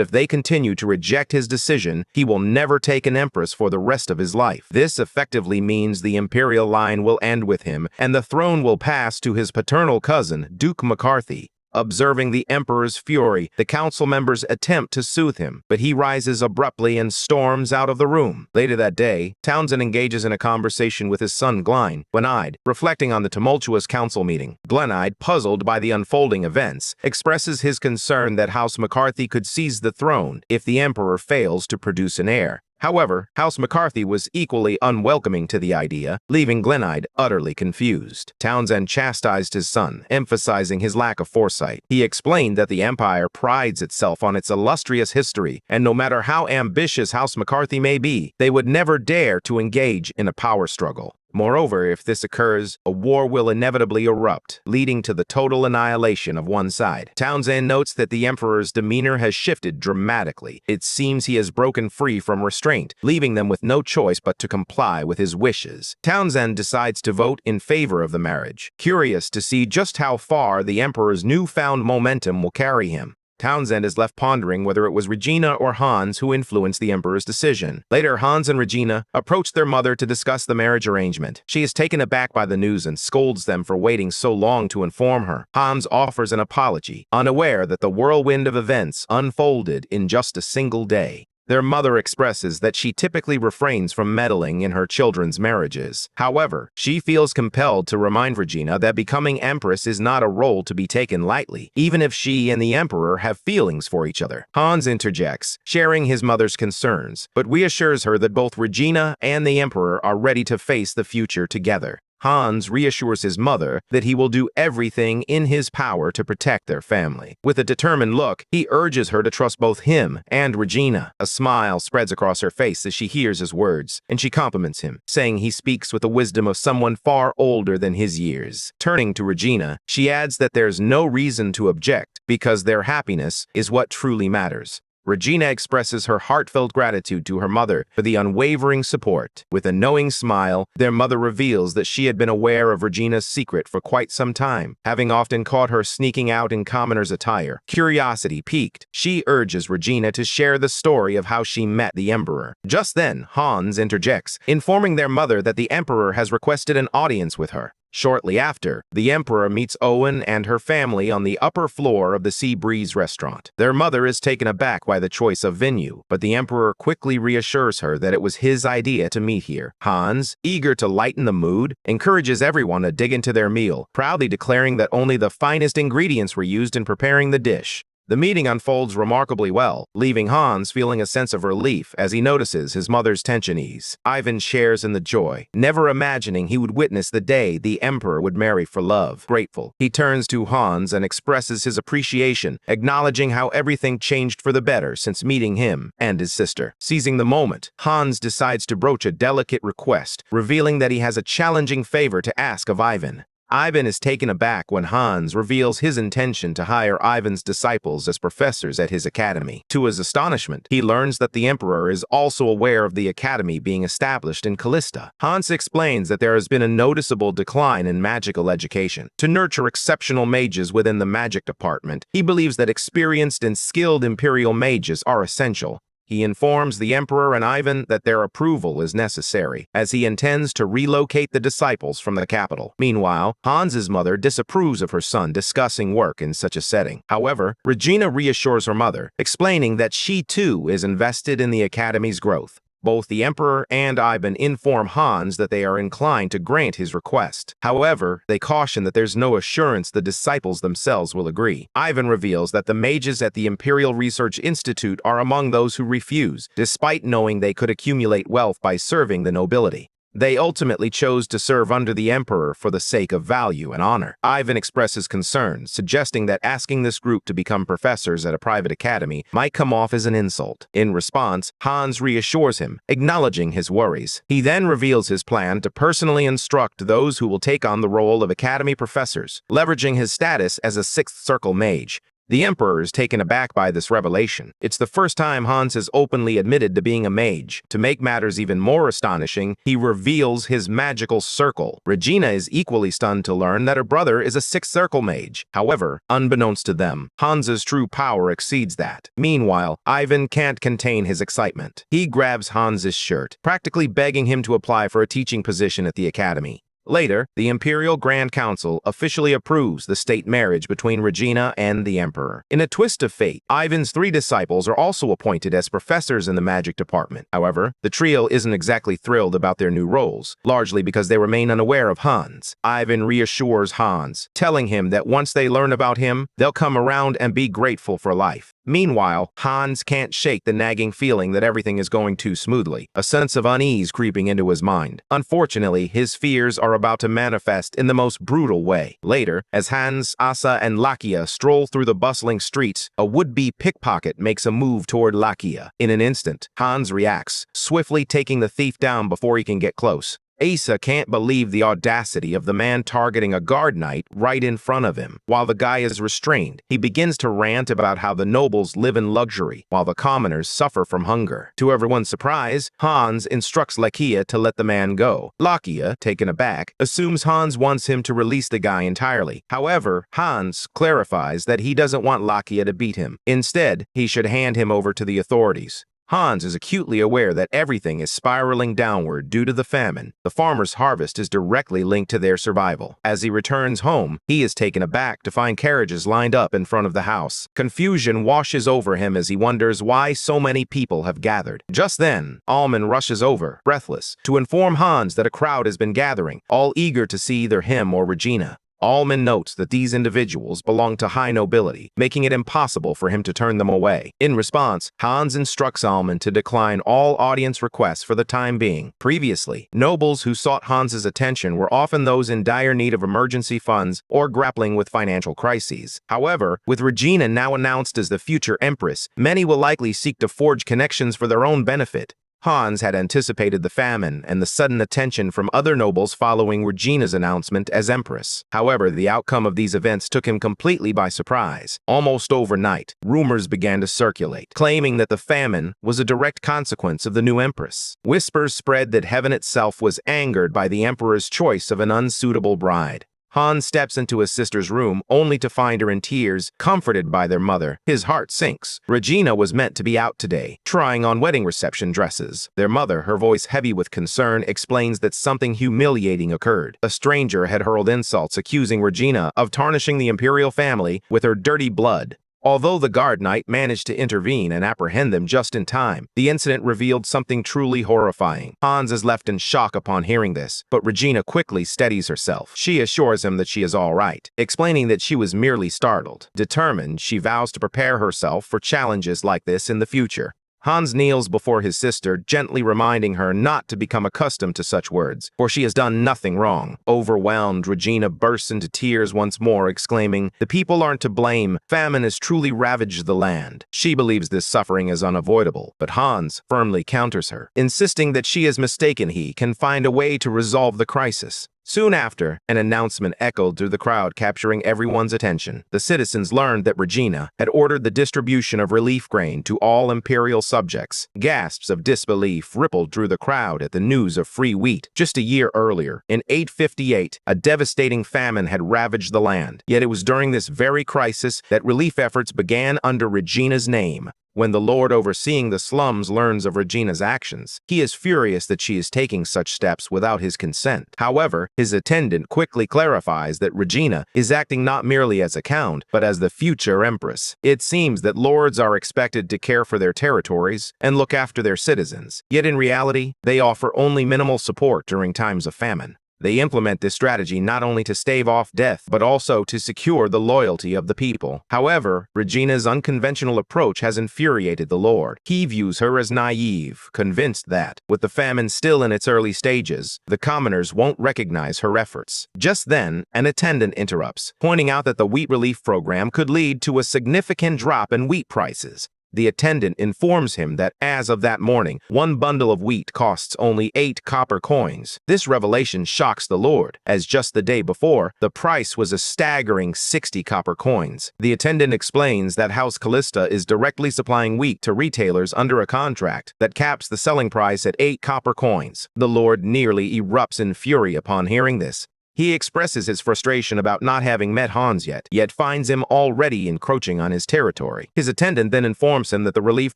if they continue to reject his decision, he will never take an empress for the rest of his life. This effectively means the imperial line will end with him, and the throne will pass to his paternal cousin, Duke McCarthy. Observing the Emperor's fury, the council members attempt to soothe him, but he rises abruptly and storms out of the room. Later that day, Townsend engages in a conversation with his son Glenide, reflecting on the tumultuous council meeting. Glenide, puzzled by the unfolding events, expresses his concern that House McCarthy could seize the throne if the Emperor fails to produce an heir. However, House McCarthy was equally unwelcoming to the idea, leaving Glenide utterly confused. Townsend chastised his son, emphasizing his lack of foresight. He explained that the Empire prides itself on its illustrious history, and no matter how ambitious House McCarthy may be, they would never dare to engage in a power struggle. Moreover, if this occurs, a war will inevitably erupt, leading to the total annihilation of one side. Townsend notes that the Emperor's demeanor has shifted dramatically. It seems he has broken free from restraint, leaving them with no choice but to comply with his wishes. Townsend decides to vote in favor of the marriage, curious to see just how far the Emperor's newfound momentum will carry him. Townsend is left pondering whether it was Regina or Hans who influenced the Emperor's decision. Later, Hans and Regina approach their mother to discuss the marriage arrangement. She is taken aback by the news and scolds them for waiting so long to inform her. Hans offers an apology, unaware that the whirlwind of events unfolded in just a single day. Their mother expresses that she typically refrains from meddling in her children's marriages. However, she feels compelled to remind Regina that becoming Empress is not a role to be taken lightly, even if she and the Emperor have feelings for each other. Hans interjects, sharing his mother's concerns, but reassures her that both Regina and the Emperor are ready to face the future together. Hans reassures his mother that he will do everything in his power to protect their family. With a determined look, he urges her to trust both him and Regina. A smile spreads across her face as she hears his words, and she compliments him, saying he speaks with the wisdom of someone far older than his years. Turning to Regina, she adds that there's no reason to object because their happiness is what truly matters. Regina expresses her heartfelt gratitude to her mother for the unwavering support. With a knowing smile, their mother reveals that she had been aware of Regina's secret for quite some time, having often caught her sneaking out in commoner's attire. Curiosity piqued, she urges Regina to share the story of how she met the Emperor. Just then, Hans interjects, informing their mother that the Emperor has requested an audience with her. Shortly after, the Emperor meets Owen and her family on the upper floor of the Sea Breeze restaurant. Their mother is taken aback by the choice of venue, but the Emperor quickly reassures her that it was his idea to meet here. Hans, eager to lighten the mood, encourages everyone to dig into their meal, proudly declaring that only the finest ingredients were used in preparing the dish. The meeting unfolds remarkably well, leaving Hans feeling a sense of relief as he notices his mother's tension ease. Ivan shares in the joy, never imagining he would witness the day the Emperor would marry for love. Grateful, he turns to Hans and expresses his appreciation, acknowledging how everything changed for the better since meeting him and his sister. Seizing the moment, Hans decides to broach a delicate request, revealing that he has a challenging favor to ask of Ivan. Ivan is taken aback when Hans reveals his intention to hire Ivan's disciples as professors at his academy. To his astonishment, he learns that the Emperor is also aware of the academy being established in Callista. Hans explains that there has been a noticeable decline in magical education. To nurture exceptional mages within the magic department, he believes that experienced and skilled imperial mages are essential. He informs the Emperor and Ivan that their approval is necessary, as he intends to relocate the disciples from the capital. Meanwhile, Hans's mother disapproves of her son discussing work in such a setting. However, Regina reassures her mother, explaining that she too is invested in the academy's growth. Both the Emperor and Ivan inform Hans that they are inclined to grant his request. However, they caution that there's no assurance the disciples themselves will agree. Ivan reveals that the mages at the Imperial Research Institute are among those who refuse, despite knowing they could accumulate wealth by serving the nobility. They ultimately chose to serve under the Emperor for the sake of value and honor. Ivan expresses concerns, suggesting that asking this group to become professors at a private academy might come off as an insult. In response, Hans reassures him, acknowledging his worries. He then reveals his plan to personally instruct those who will take on the role of academy professors, leveraging his status as a Sixth Circle mage. The Emperor is taken aback by this revelation. It's the first time Hans has openly admitted to being a mage. To make matters even more astonishing, he reveals his magical circle. Regina is equally stunned to learn that her brother is a Sixth Circle mage. However, unbeknownst to them, Hans's true power exceeds that. Meanwhile, Ivan can't contain his excitement. He grabs Hans's shirt, practically begging him to apply for a teaching position at the academy. Later, the Imperial Grand Council officially approves the state marriage between Regina and the Emperor. In a twist of fate, Ivan's 3 disciples are also appointed as professors in the magic department. However, the trio isn't exactly thrilled about their new roles, largely because they remain unaware of Hans. Ivan reassures Hans, telling him that once they learn about him, they'll come around and be grateful for life. Meanwhile, Hans can't shake the nagging feeling that everything is going too smoothly, a sense of unease creeping into his mind. Unfortunately, his fears are about to manifest in the most brutal way. Later, as Hans, Asa, and Lakia stroll through the bustling streets, a would-be pickpocket makes a move toward Lakia. In an instant, Hans reacts, swiftly taking the thief down before he can get close. Asa can't believe the audacity of the man targeting a guard knight right in front of him. While the guy is restrained, he begins to rant about how the nobles live in luxury, while the commoners suffer from hunger. To everyone's surprise, Hans instructs Lakia to let the man go. Lakia, taken aback, assumes Hans wants him to release the guy entirely. However, Hans clarifies that he doesn't want Lakia to beat him. Instead, he should hand him over to the authorities. Hans is acutely aware that everything is spiraling downward due to the famine. The farmer's harvest is directly linked to their survival. As he returns home, he is taken aback to find carriages lined up in front of the house. Confusion washes over him as he wonders why so many people have gathered. Just then, Alman rushes over, breathless, to inform Hans that a crowd has been gathering, all eager to see either him or Regina. Alman notes that these individuals belong to high nobility, making it impossible for him to turn them away. In response, Hans instructs Alman to decline all audience requests for the time being. Previously, nobles who sought Hans's attention were often those in dire need of emergency funds or grappling with financial crises. However, with Regina now announced as the future empress, many will likely seek to forge connections for their own benefit. Hans had anticipated the famine and the sudden attention from other nobles following Regina's announcement as empress. However, the outcome of these events took him completely by surprise. Almost overnight, rumors began to circulate, claiming that the famine was a direct consequence of the new empress. Whispers spread that heaven itself was angered by the emperor's choice of an unsuitable bride. Hans steps into his sister's room, only to find her in tears, comforted by their mother. His heart sinks. Regina was meant to be out today, trying on wedding reception dresses. Their mother, her voice heavy with concern, explains that something humiliating occurred. A stranger had hurled insults, accusing Regina of tarnishing the imperial family with her dirty blood. Although the guard knight managed to intervene and apprehend them just in time, the incident revealed something truly horrifying. Hans is left in shock upon hearing this, but Regina quickly steadies herself. She assures him that she is all right, explaining that she was merely startled. Determined, she vows to prepare herself for challenges like this in the future. Hans kneels before his sister, gently reminding her not to become accustomed to such words, for she has done nothing wrong. Overwhelmed, Regina bursts into tears once more, exclaiming, "The people aren't to blame. Famine has truly ravaged the land." She believes this suffering is unavoidable, but Hans firmly counters her, insisting that she is mistaken. He can find a way to resolve the crisis. Soon after, an announcement echoed through the crowd, capturing everyone's attention. The citizens learned that Regina had ordered the distribution of relief grain to all imperial subjects. Gasps of disbelief rippled through the crowd at the news of free wheat. Just a year earlier, in 858, a devastating famine had ravaged the land. Yet it was during this very crisis that relief efforts began under Regina's name. When the lord overseeing the slums learns of Regina's actions, he is furious that she is taking such steps without his consent. However, his attendant quickly clarifies that Regina is acting not merely as a count, but as the future empress. It seems that lords are expected to care for their territories and look after their citizens, yet in reality, they offer only minimal support during times of famine. They implement this strategy not only to stave off death, but also to secure the loyalty of the people. However, Regina's unconventional approach has infuriated the lord. He views her as naive, convinced that, with the famine still in its early stages, the commoners won't recognize her efforts. Just then, an attendant interrupts, pointing out that the wheat relief program could lead to a significant drop in wheat prices. The attendant informs him that as of that morning, one bundle of wheat costs only 8 copper coins. This revelation shocks the lord, as just the day before, the price was a staggering 60 copper coins. The attendant explains that House Callista is directly supplying wheat to retailers under a contract that caps the selling price at 8 copper coins. The lord nearly erupts in fury upon hearing this. He expresses his frustration about not having met Hans yet finds him already encroaching on his territory. His attendant then informs him that the relief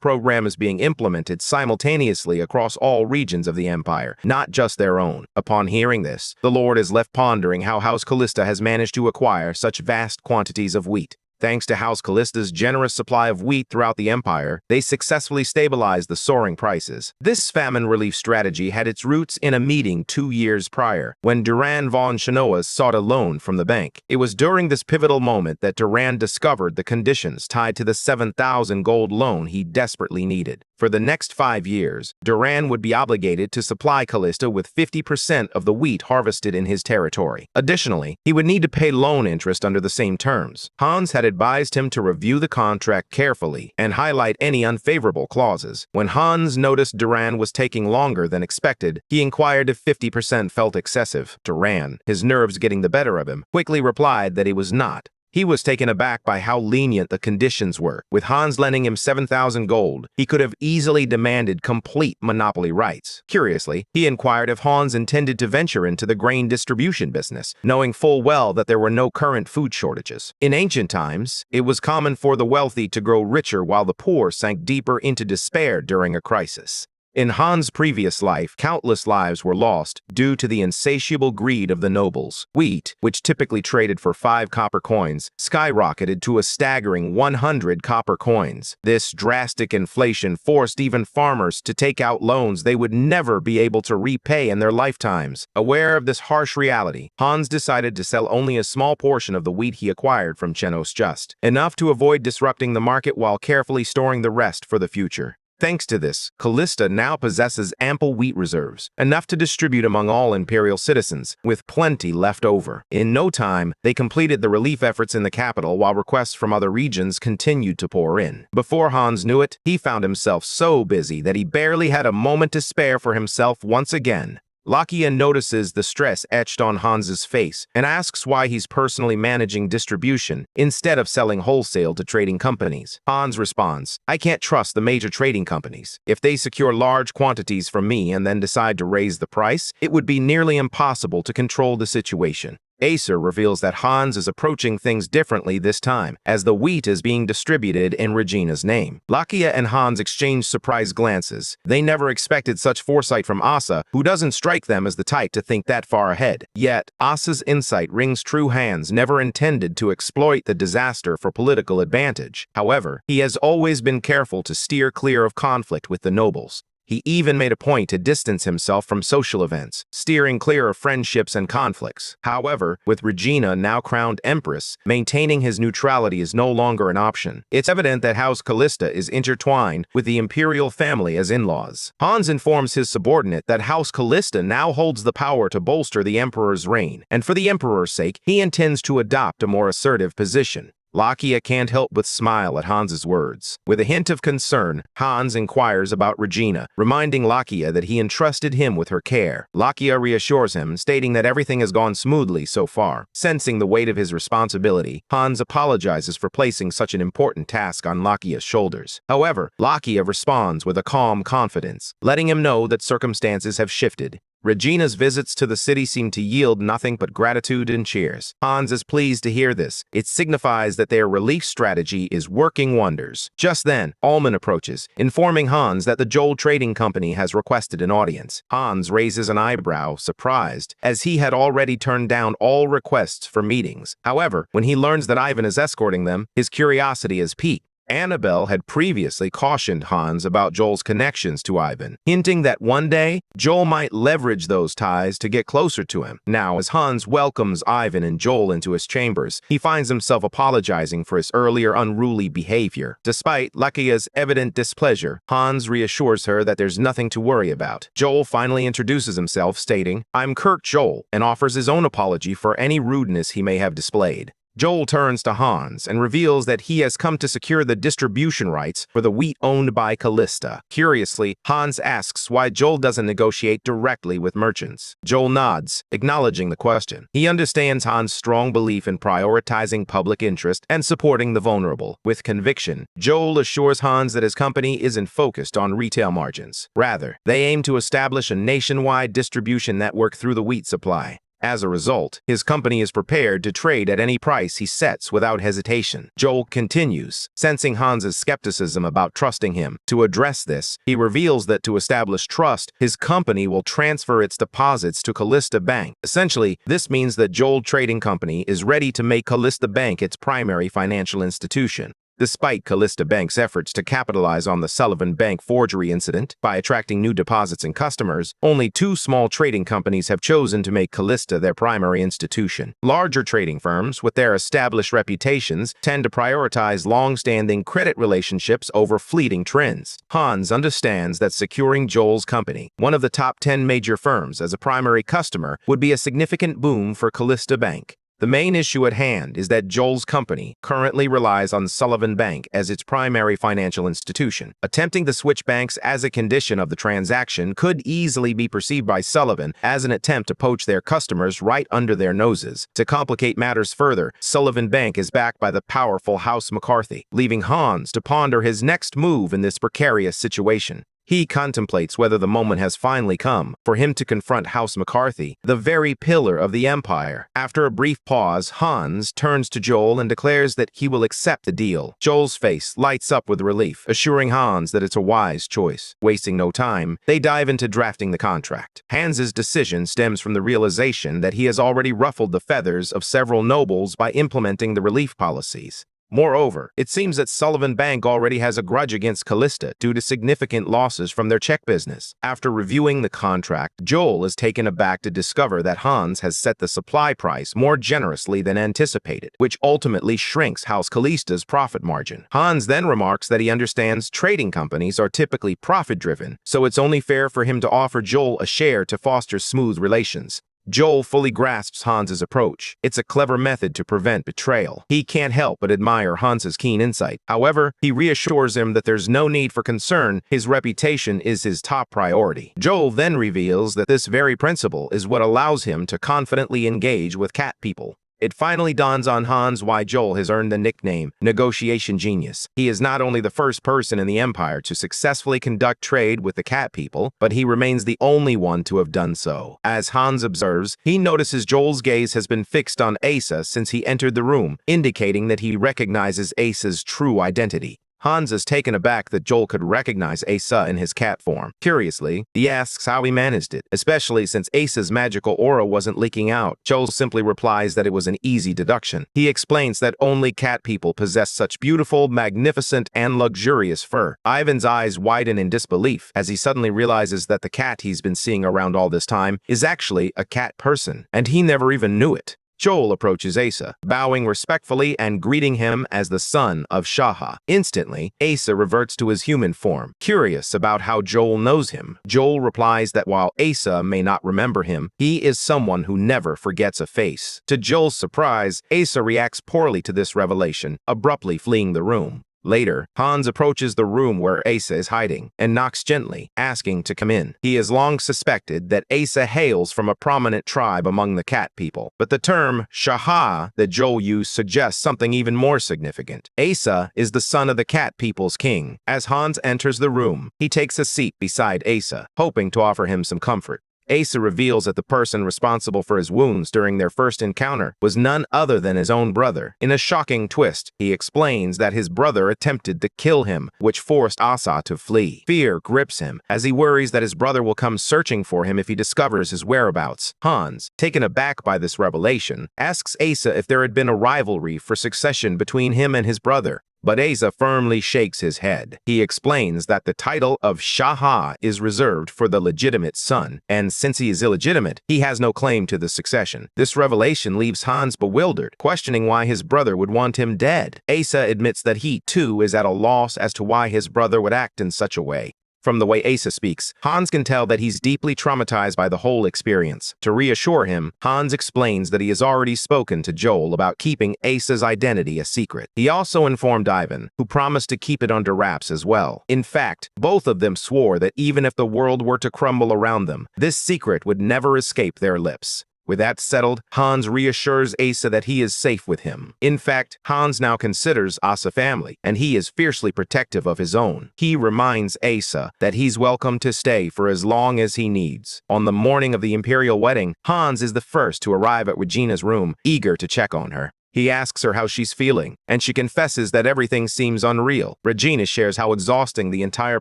program is being implemented simultaneously across all regions of the empire, not just their own. Upon hearing this, the Lord is left pondering how House Callista has managed to acquire such vast quantities of wheat. Thanks to House Callista's generous supply of wheat throughout the empire, they successfully stabilized the soaring prices. This famine relief strategy had its roots in a meeting 2 years prior, when Duran von Chenoas sought a loan from the bank. It was during this pivotal moment that Duran discovered the conditions tied to the 7,000 gold loan he desperately needed. For the next 5 years, Duran would be obligated to supply Callista with 50% of the wheat harvested in his territory. Additionally, he would need to pay loan interest under the same terms. Hans had advised him to review the contract carefully and highlight any unfavorable clauses. When Hans noticed Duran was taking longer than expected, he inquired if 50% felt excessive. Duran, his nerves getting the better of him, quickly replied that it was not. He was taken aback by how lenient the conditions were. With Hans lending him 7,000 gold, he could have easily demanded complete monopoly rights. Curiously, he inquired if Hans intended to venture into the grain distribution business, knowing full well that there were no current food shortages. In ancient times, it was common for the wealthy to grow richer while the poor sank deeper into despair during a crisis. In Hans' previous life, countless lives were lost due to the insatiable greed of the nobles. Wheat, which typically traded for 5 copper coins, skyrocketed to a staggering 100 copper coins. This drastic inflation forced even farmers to take out loans they would never be able to repay in their lifetimes. Aware of this harsh reality, Hans decided to sell only a small portion of the wheat he acquired from Chenos Just, enough to avoid disrupting the market while carefully storing the rest for the future. Thanks to this, Callista now possesses ample wheat reserves, enough to distribute among all imperial citizens, with plenty left over. In no time, they completed the relief efforts in the capital while requests from other regions continued to pour in. Before Hans knew it, he found himself so busy that he barely had a moment to spare for himself once again. Lakia notices the stress etched on Hans's face and asks why he's personally managing distribution instead of selling wholesale to trading companies. Hans responds, "I can't trust the major trading companies. If they secure large quantities from me and then decide to raise the price, it would be nearly impossible to control the situation." Acer reveals that Hans is approaching things differently this time, as the wheat is being distributed in Regina's name. Lakia and Hans exchange surprised glances. They never expected such foresight from Asa, who doesn't strike them as the type to think that far ahead. Yet, Asa's insight rings true. Hans never intended to exploit the disaster for political advantage. However, he has always been careful to steer clear of conflict with the nobles. He even made a point to distance himself from social events, steering clear of friendships and conflicts. However, with Regina now crowned Empress, maintaining his neutrality is no longer an option. It's evident that House Callista is intertwined with the imperial family as in-laws. Hans informs his subordinate that House Callista now holds the power to bolster the Emperor's reign, and for the Emperor's sake, he intends to adopt a more assertive position. Lakia can't help but smile at Hans's words. With a hint of concern, Hans inquires about Regina, reminding Lakia that he entrusted him with her care. Lakia reassures him, stating that everything has gone smoothly so far. Sensing the weight of his responsibility, Hans apologizes for placing such an important task on Lakia's shoulders. However, Lakia responds with a calm confidence, letting him know that circumstances have shifted. Regina's visits to the city seem to yield nothing but gratitude and cheers. Hans is pleased to hear this. It signifies that their relief strategy is working wonders. Just then, Alman approaches, informing Hans that the Joel Trading Company has requested an audience. Hans raises an eyebrow, surprised, as he had already turned down all requests for meetings. However, when he learns that Ivan is escorting them, his curiosity is piqued. Annabelle had previously cautioned Hans about Joel's connections to Ivan, hinting that one day, Joel might leverage those ties to get closer to him. Now, as Hans welcomes Ivan and Joel into his chambers, he finds himself apologizing for his earlier unruly behavior. Despite Lakia's evident displeasure, Hans reassures her that there's nothing to worry about. Joel finally introduces himself, stating, "I'm Kirk Joel," and offers his own apology for any rudeness he may have displayed. Joel turns to Hans and reveals that he has come to secure the distribution rights for the wheat owned by Callista. Curiously, Hans asks why Joel doesn't negotiate directly with merchants. Joel nods, acknowledging the question. He understands Hans' strong belief in prioritizing public interest and supporting the vulnerable. With conviction, Joel assures Hans that his company isn't focused on retail margins. Rather, they aim to establish a nationwide distribution network through the wheat supply. As a result, his company is prepared to trade at any price he sets without hesitation. Joel continues, sensing Hans's skepticism about trusting him. To address this, he reveals that to establish trust, his company will transfer its deposits to Callista Bank. Essentially, this means that Joel Trading Company is ready to make Callista Bank its primary financial institution. Despite Callista Bank's efforts to capitalize on the Sullivan Bank forgery incident by attracting new deposits and customers, only 2 small trading companies have chosen to make Callista their primary institution. Larger trading firms, with their established reputations, tend to prioritize long-standing credit relationships over fleeting trends. Hans understands that securing Joel's company, one of the top 10 major firms, as a primary customer would be a significant boom for Callista Bank. The main issue at hand is that Joel's company currently relies on Sullivan Bank as its primary financial institution. Attempting to switch banks as a condition of the transaction could easily be perceived by Sullivan as an attempt to poach their customers right under their noses. To complicate matters further, Sullivan Bank is backed by the powerful House McCarthy, leaving Hans to ponder his next move in this precarious situation. He contemplates whether the moment has finally come for him to confront House McCarthy, the very pillar of the empire. After a brief pause, Hans turns to Joel and declares that he will accept the deal. Joel's face lights up with relief, assuring Hans that it's a wise choice. Wasting no time, they dive into drafting the contract. Hans's decision stems from the realization that he has already ruffled the feathers of several nobles by implementing the relief policies. Moreover, it seems that Sullivan Bank already has a grudge against Callista due to significant losses from their check business. After reviewing the contract, Joel is taken aback to discover that Hans has set the supply price more generously than anticipated, which ultimately shrinks House Callista's profit margin. Hans then remarks that he understands trading companies are typically profit-driven, so it's only fair for him to offer Joel a share to foster smooth relations. Joel fully grasps Hans's approach. It's a clever method to prevent betrayal. He can't help but admire Hans's keen insight. However, he reassures him that there's no need for concern. His reputation is his top priority. Joel then reveals that this very principle is what allows him to confidently engage with cat people. It finally dawns on Hans why Joel has earned the nickname Negotiation Genius. He is not only the first person in the Empire to successfully conduct trade with the cat people, but he remains the only one to have done so. As Hans observes, he notices Joel's gaze has been fixed on Asa since he entered the room, indicating that he recognizes Asa's true identity. Hans is taken aback that Joel could recognize Asa in his cat form. Curiously, he asks how he managed it, especially since Asa's magical aura wasn't leaking out. Joel simply replies that it was an easy deduction. He explains that only cat people possess such beautiful, magnificent, and luxurious fur. Ivan's eyes widen in disbelief as he suddenly realizes that the cat he's been seeing around all this time is actually a cat person, and he never even knew it. Joel approaches Asa, bowing respectfully and greeting him as the son of Shaha. Instantly, Asa reverts to his human form. Curious about how Joel knows him, Joel replies that while Asa may not remember him, he is someone who never forgets a face. To Joel's surprise, Asa reacts poorly to this revelation, abruptly fleeing the room. Later, Hans approaches the room where Asa is hiding and knocks gently, asking to come in. He has long suspected that Asa hails from a prominent tribe among the cat people, but the term Shaha that Joel used suggests something even more significant. Asa is the son of the cat people's king. As Hans enters the room, he takes a seat beside Asa, hoping to offer him some comfort. Asa reveals that the person responsible for his wounds during their first encounter was none other than his own brother. In a shocking twist, he explains that his brother attempted to kill him, which forced Asa to flee. Fear grips him as he worries that his brother will come searching for him if he discovers his whereabouts. Hans, taken aback by this revelation, asks Asa if there had been a rivalry for succession between him and his brother. But Asa firmly shakes his head. He explains that the title of Shaha is reserved for the legitimate son, and since he is illegitimate, he has no claim to the succession. This revelation leaves Hans bewildered, questioning why his brother would want him dead. Asa admits that he, too, is at a loss as to why his brother would act in such a way. From the way Asa speaks, Hans can tell that he's deeply traumatized by the whole experience. To reassure him, Hans explains that he has already spoken to Joel about keeping Asa's identity a secret. He also informed Ivan, who promised to keep it under wraps as well. In fact, both of them swore that even if the world were to crumble around them, this secret would never escape their lips. With that settled, Hans reassures Asa that he is safe with him. In fact, Hans now considers Asa family, and he is fiercely protective of his own. He reminds Asa that he's welcome to stay for as long as he needs. On the morning of the imperial wedding, Hans is the first to arrive at Regina's room, eager to check on her. He asks her how she's feeling, and she confesses that everything seems unreal. Regina shares how exhausting the entire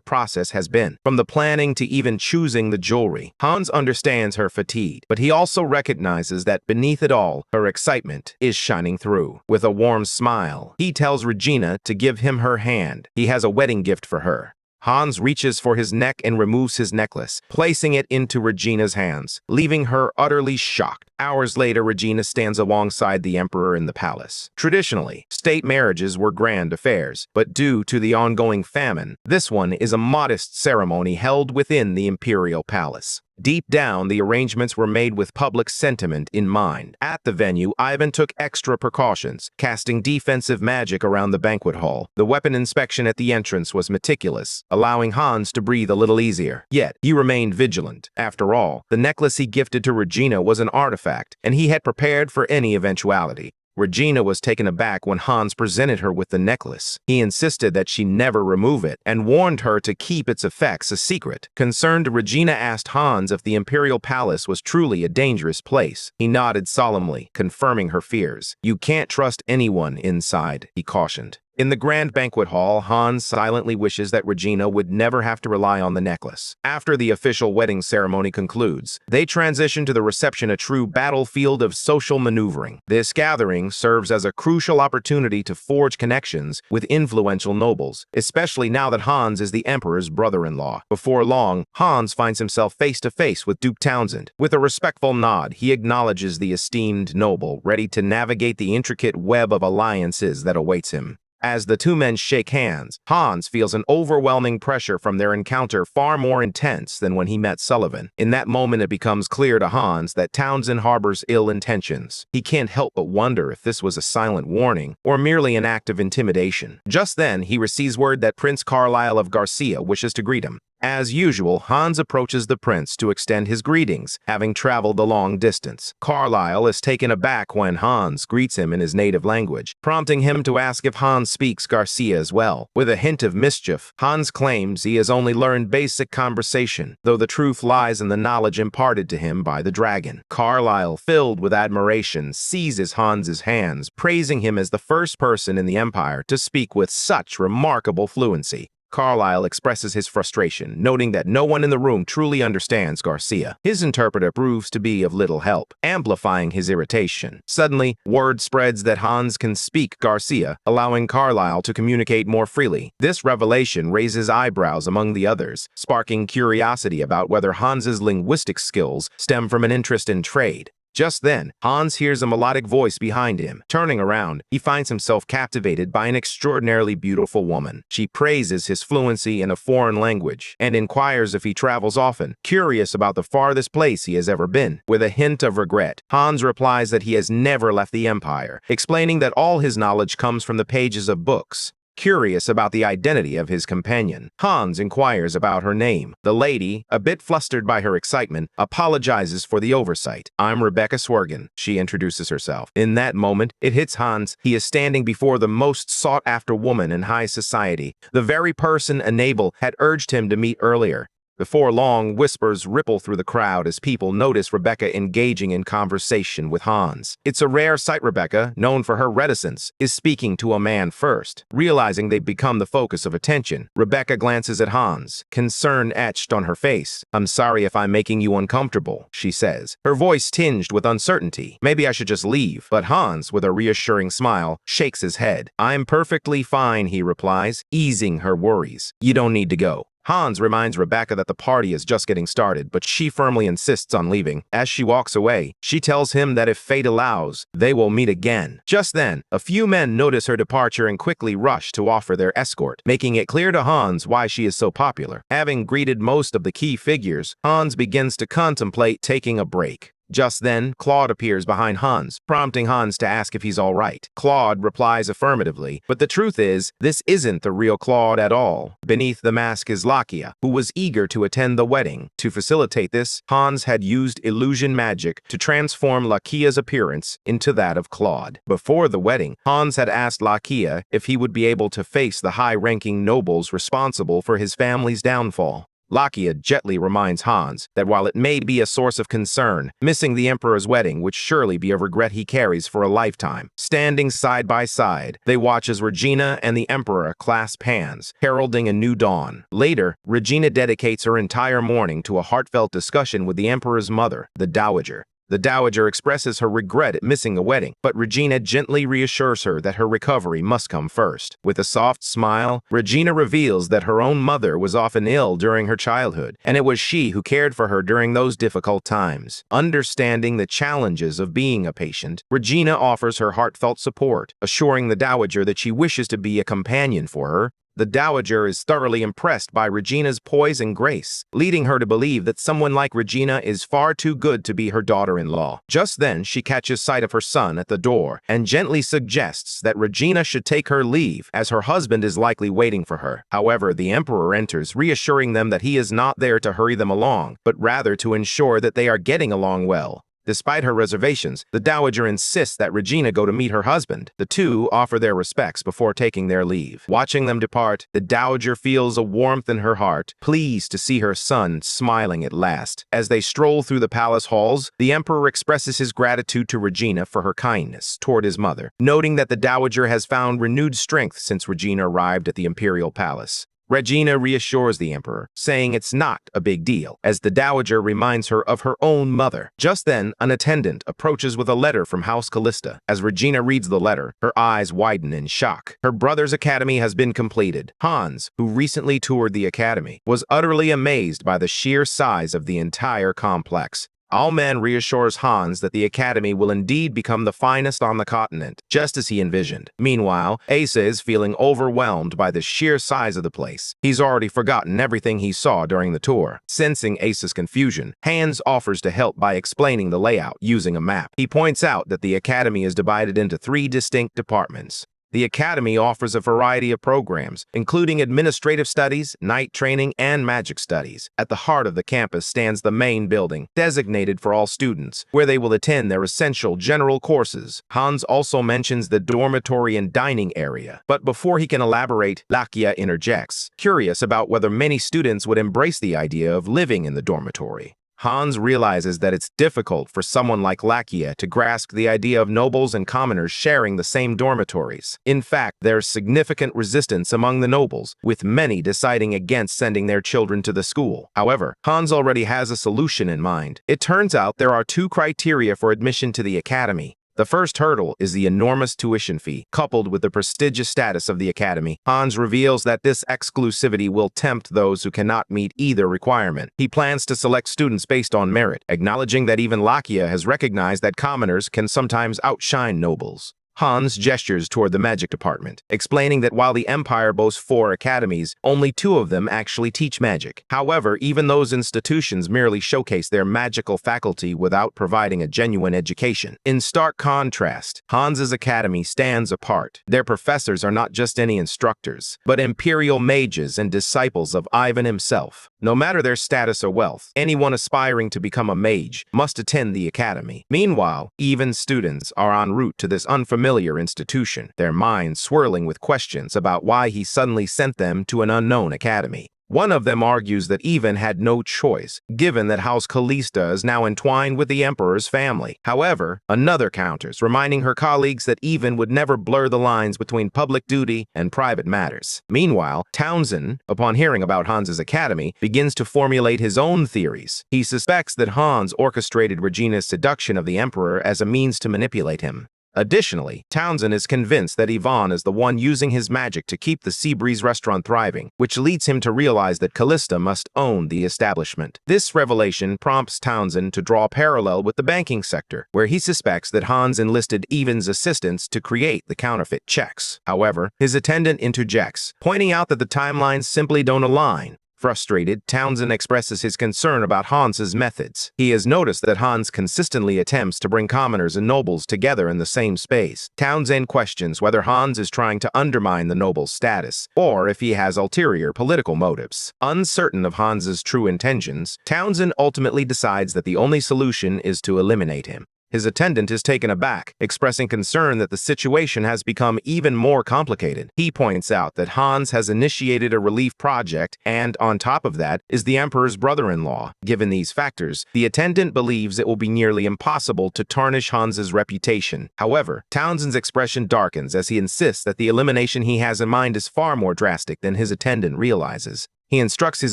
process has been, from the planning to even choosing the jewelry. Hans understands her fatigue, but he also recognizes that beneath it all, her excitement is shining through. With a warm smile, he tells Regina to give him her hand. He has a wedding gift for her. Hans reaches for his neck and removes his necklace, placing it into Regina's hands, leaving her utterly shocked. Hours later, Regina stands alongside the emperor in the palace. Traditionally, state marriages were grand affairs, but due to the ongoing famine, this one is a modest ceremony held within the imperial palace. Deep down, the arrangements were made with public sentiment in mind. At the venue, Ivan took extra precautions, casting defensive magic around the banquet hall. The weapon inspection at the entrance was meticulous, allowing Hans to breathe a little easier. Yet, he remained vigilant. After all, the necklace he gifted to Regina was an artifact, and he had prepared for any eventuality. Regina was taken aback when Hans presented her with the necklace. He insisted that she never remove it and warned her to keep its effects a secret. Concerned, Regina asked Hans if the imperial palace was truly a dangerous place. He nodded solemnly, confirming her fears. "You can't trust anyone inside," he cautioned. In the grand banquet hall, Hans silently wishes that Regina would never have to rely on the necklace. After the official wedding ceremony concludes, they transition to the reception, a true battlefield of social maneuvering. This gathering serves as a crucial opportunity to forge connections with influential nobles, especially now that Hans is the emperor's brother-in-law. Before long, Hans finds himself face-to-face with Duke Townsend. With a respectful nod, he acknowledges the esteemed noble, ready to navigate the intricate web of alliances that awaits him. As the two men shake hands, Hans feels an overwhelming pressure from their encounter, far more intense than when he met Sullivan. In that moment, it becomes clear to Hans that Townsend harbors ill intentions. He can't help but wonder if this was a silent warning or merely an act of intimidation. Just then, he receives word that Prince Carlisle of Garcia wishes to greet him. As usual, Hans approaches the prince to extend his greetings, having traveled a long distance. Carlisle is taken aback when Hans greets him in his native language, prompting him to ask if Hans speaks Garcia as well. With a hint of mischief, Hans claims he has only learned basic conversation, though the truth lies in the knowledge imparted to him by the dragon. Carlisle, filled with admiration, seizes Hans's hands, praising him as the first person in the empire to speak with such remarkable fluency. Carlisle expresses his frustration, noting that no one in the room truly understands Garcia. His interpreter proves to be of little help, amplifying his irritation. Suddenly, word spreads that Hans can speak Garcia, allowing Carlisle to communicate more freely. This revelation raises eyebrows among the others, sparking curiosity about whether Hans's linguistic skills stem from an interest in trade. Just then, Hans hears a melodic voice behind him. Turning around, he finds himself captivated by an extraordinarily beautiful woman. She praises his fluency in a foreign language and inquires if he travels often, curious about the farthest place he has ever been. With a hint of regret, Hans replies that he has never left the Empire, explaining that all his knowledge comes from the pages of books. Curious about the identity of his companion, Hans inquires about her name. The lady, a bit flustered by her excitement, apologizes for the oversight. "I'm Rebecca Swergen," she introduces herself. In that moment, it hits Hans. He is standing before the most sought-after woman in high society, the very person Enable had urged him to meet earlier. Before long, whispers ripple through the crowd as people notice Rebecca engaging in conversation with Hans. It's a rare sight. Rebecca, known for her reticence, is speaking to a man first. Realizing they've become the focus of attention, Rebecca glances at Hans, concern etched on her face. "I'm sorry if I'm making you uncomfortable," she says, her voice tinged with uncertainty. "Maybe I should just leave." But Hans, with a reassuring smile, shakes his head. "I'm perfectly fine," he replies, easing her worries. "You don't need to go." Hans reminds Rebecca that the party is just getting started, but she firmly insists on leaving. As she walks away, she tells him that if fate allows, they will meet again. Just then, a few men notice her departure and quickly rush to offer their escort, making it clear to Hans why she is so popular. Having greeted most of the key figures, Hans begins to contemplate taking a break. Just then, Claude appears behind Hans, prompting Hans to ask if he's all right. Claude replies affirmatively, but the truth is, this isn't the real Claude at all. Beneath the mask is Lakia, who was eager to attend the wedding. To facilitate this, Hans had used illusion magic to transform Lakia's appearance into that of Claude. Before the wedding, Hans had asked Lakia if he would be able to face the high-ranking nobles responsible for his family's downfall. Lakia gently reminds Hans that while it may be a source of concern, missing the Emperor's wedding would surely be a regret he carries for a lifetime. Standing side by side, they watch as Regina and the Emperor clasp hands, heralding a new dawn. Later, Regina dedicates her entire morning to a heartfelt discussion with the Emperor's mother, the Dowager. The Dowager expresses her regret at missing a wedding, but Regina gently reassures her that her recovery must come first. With a soft smile, Regina reveals that her own mother was often ill during her childhood, and it was she who cared for her during those difficult times. Understanding the challenges of being a patient, Regina offers her heartfelt support, assuring the Dowager that she wishes to be a companion for her. The Dowager is thoroughly impressed by Regina's poise and grace, leading her to believe that someone like Regina is far too good to be her daughter-in-law. Just then, she catches sight of her son at the door and gently suggests that Regina should take her leave, as her husband is likely waiting for her. However, the Emperor enters, reassuring them that he is not there to hurry them along, but rather to ensure that they are getting along well. Despite her reservations, the Dowager insists that Regina go to meet her husband. The two offer their respects before taking their leave. Watching them depart, the Dowager feels a warmth in her heart, pleased to see her son smiling at last. As they stroll through the palace halls, the Emperor expresses his gratitude to Regina for her kindness toward his mother, noting that the Dowager has found renewed strength since Regina arrived at the imperial palace. Regina reassures the Emperor, saying it's not a big deal, as the Dowager reminds her of her own mother. Just then, an attendant approaches with a letter from House Callista. As Regina reads the letter, her eyes widen in shock. Her brother's academy has been completed. Hans, who recently toured the academy, was utterly amazed by the sheer size of the entire complex. Allman reassures Hans that the academy will indeed become the finest on the continent, just as he envisioned. Meanwhile, Asa is feeling overwhelmed by the sheer size of the place. He's already forgotten everything he saw during the tour. Sensing Asa's confusion, Hans offers to help by explaining the layout using a map. He points out that the academy is divided into 3 distinct departments. The academy offers a variety of programs, including administrative studies, night training, and magic studies. At the heart of the campus stands the main building, designated for all students, where they will attend their essential general courses. Hans also mentions the dormitory and dining area, but before he can elaborate, Lakia interjects, curious about whether many students would embrace the idea of living in the dormitory. Hans realizes that it's difficult for someone like Lakia to grasp the idea of nobles and commoners sharing the same dormitories. In fact, there's significant resistance among the nobles, with many deciding against sending their children to the school. However, Hans already has a solution in mind. It turns out there are 2 criteria for admission to the academy. The first hurdle is the enormous tuition fee, coupled with the prestigious status of the academy. Hans reveals that this exclusivity will tempt those who cannot meet either requirement. He plans to select students based on merit, acknowledging that even Lakia has recognized that commoners can sometimes outshine nobles. Hans gestures toward the magic department, explaining that while the Empire boasts 4 academies, only 2 of them actually teach magic. However, even those institutions merely showcase their magical faculty without providing a genuine education. In stark contrast, Hans's academy stands apart. Their professors are not just any instructors, but imperial mages and disciples of Ivan himself. No matter their status or wealth, anyone aspiring to become a mage must attend the academy. Meanwhile, even students are en route to this unfamiliar institution, their minds swirling with questions about why he suddenly sent them to an unknown academy. One of them argues that Ivan had no choice, given that House Callista is now entwined with the Emperor's family. However, another counters, reminding her colleagues that Ivan would never blur the lines between public duty and private matters. Meanwhile, Townsend, upon hearing about Hans's academy, begins to formulate his own theories. He suspects that Hans orchestrated Regina's seduction of the Emperor as a means to manipulate him. Additionally, Townsend is convinced that Ivan is the one using his magic to keep the Seabreeze restaurant thriving, which leads him to realize that Callista must own the establishment. This revelation prompts Townsend to draw a parallel with the banking sector, where he suspects that Hans enlisted Ivan's assistance to create the counterfeit checks. However, his attendant interjects, pointing out that the timelines simply don't align. Frustrated, Townsend expresses his concern about Hans's methods. He has noticed that Hans consistently attempts to bring commoners and nobles together in the same space. Townsend questions whether Hans is trying to undermine the noble's status, or if he has ulterior political motives. Uncertain of Hans's true intentions, Townsend ultimately decides that the only solution is to eliminate him. His attendant is taken aback, expressing concern that the situation has become even more complicated. He points out that Hans has initiated a relief project and, on top of that, is the emperor's brother-in-law. Given these factors, the attendant believes it will be nearly impossible to tarnish Hans's reputation. However, Townsend's expression darkens as he insists that the elimination he has in mind is far more drastic than his attendant realizes. He instructs his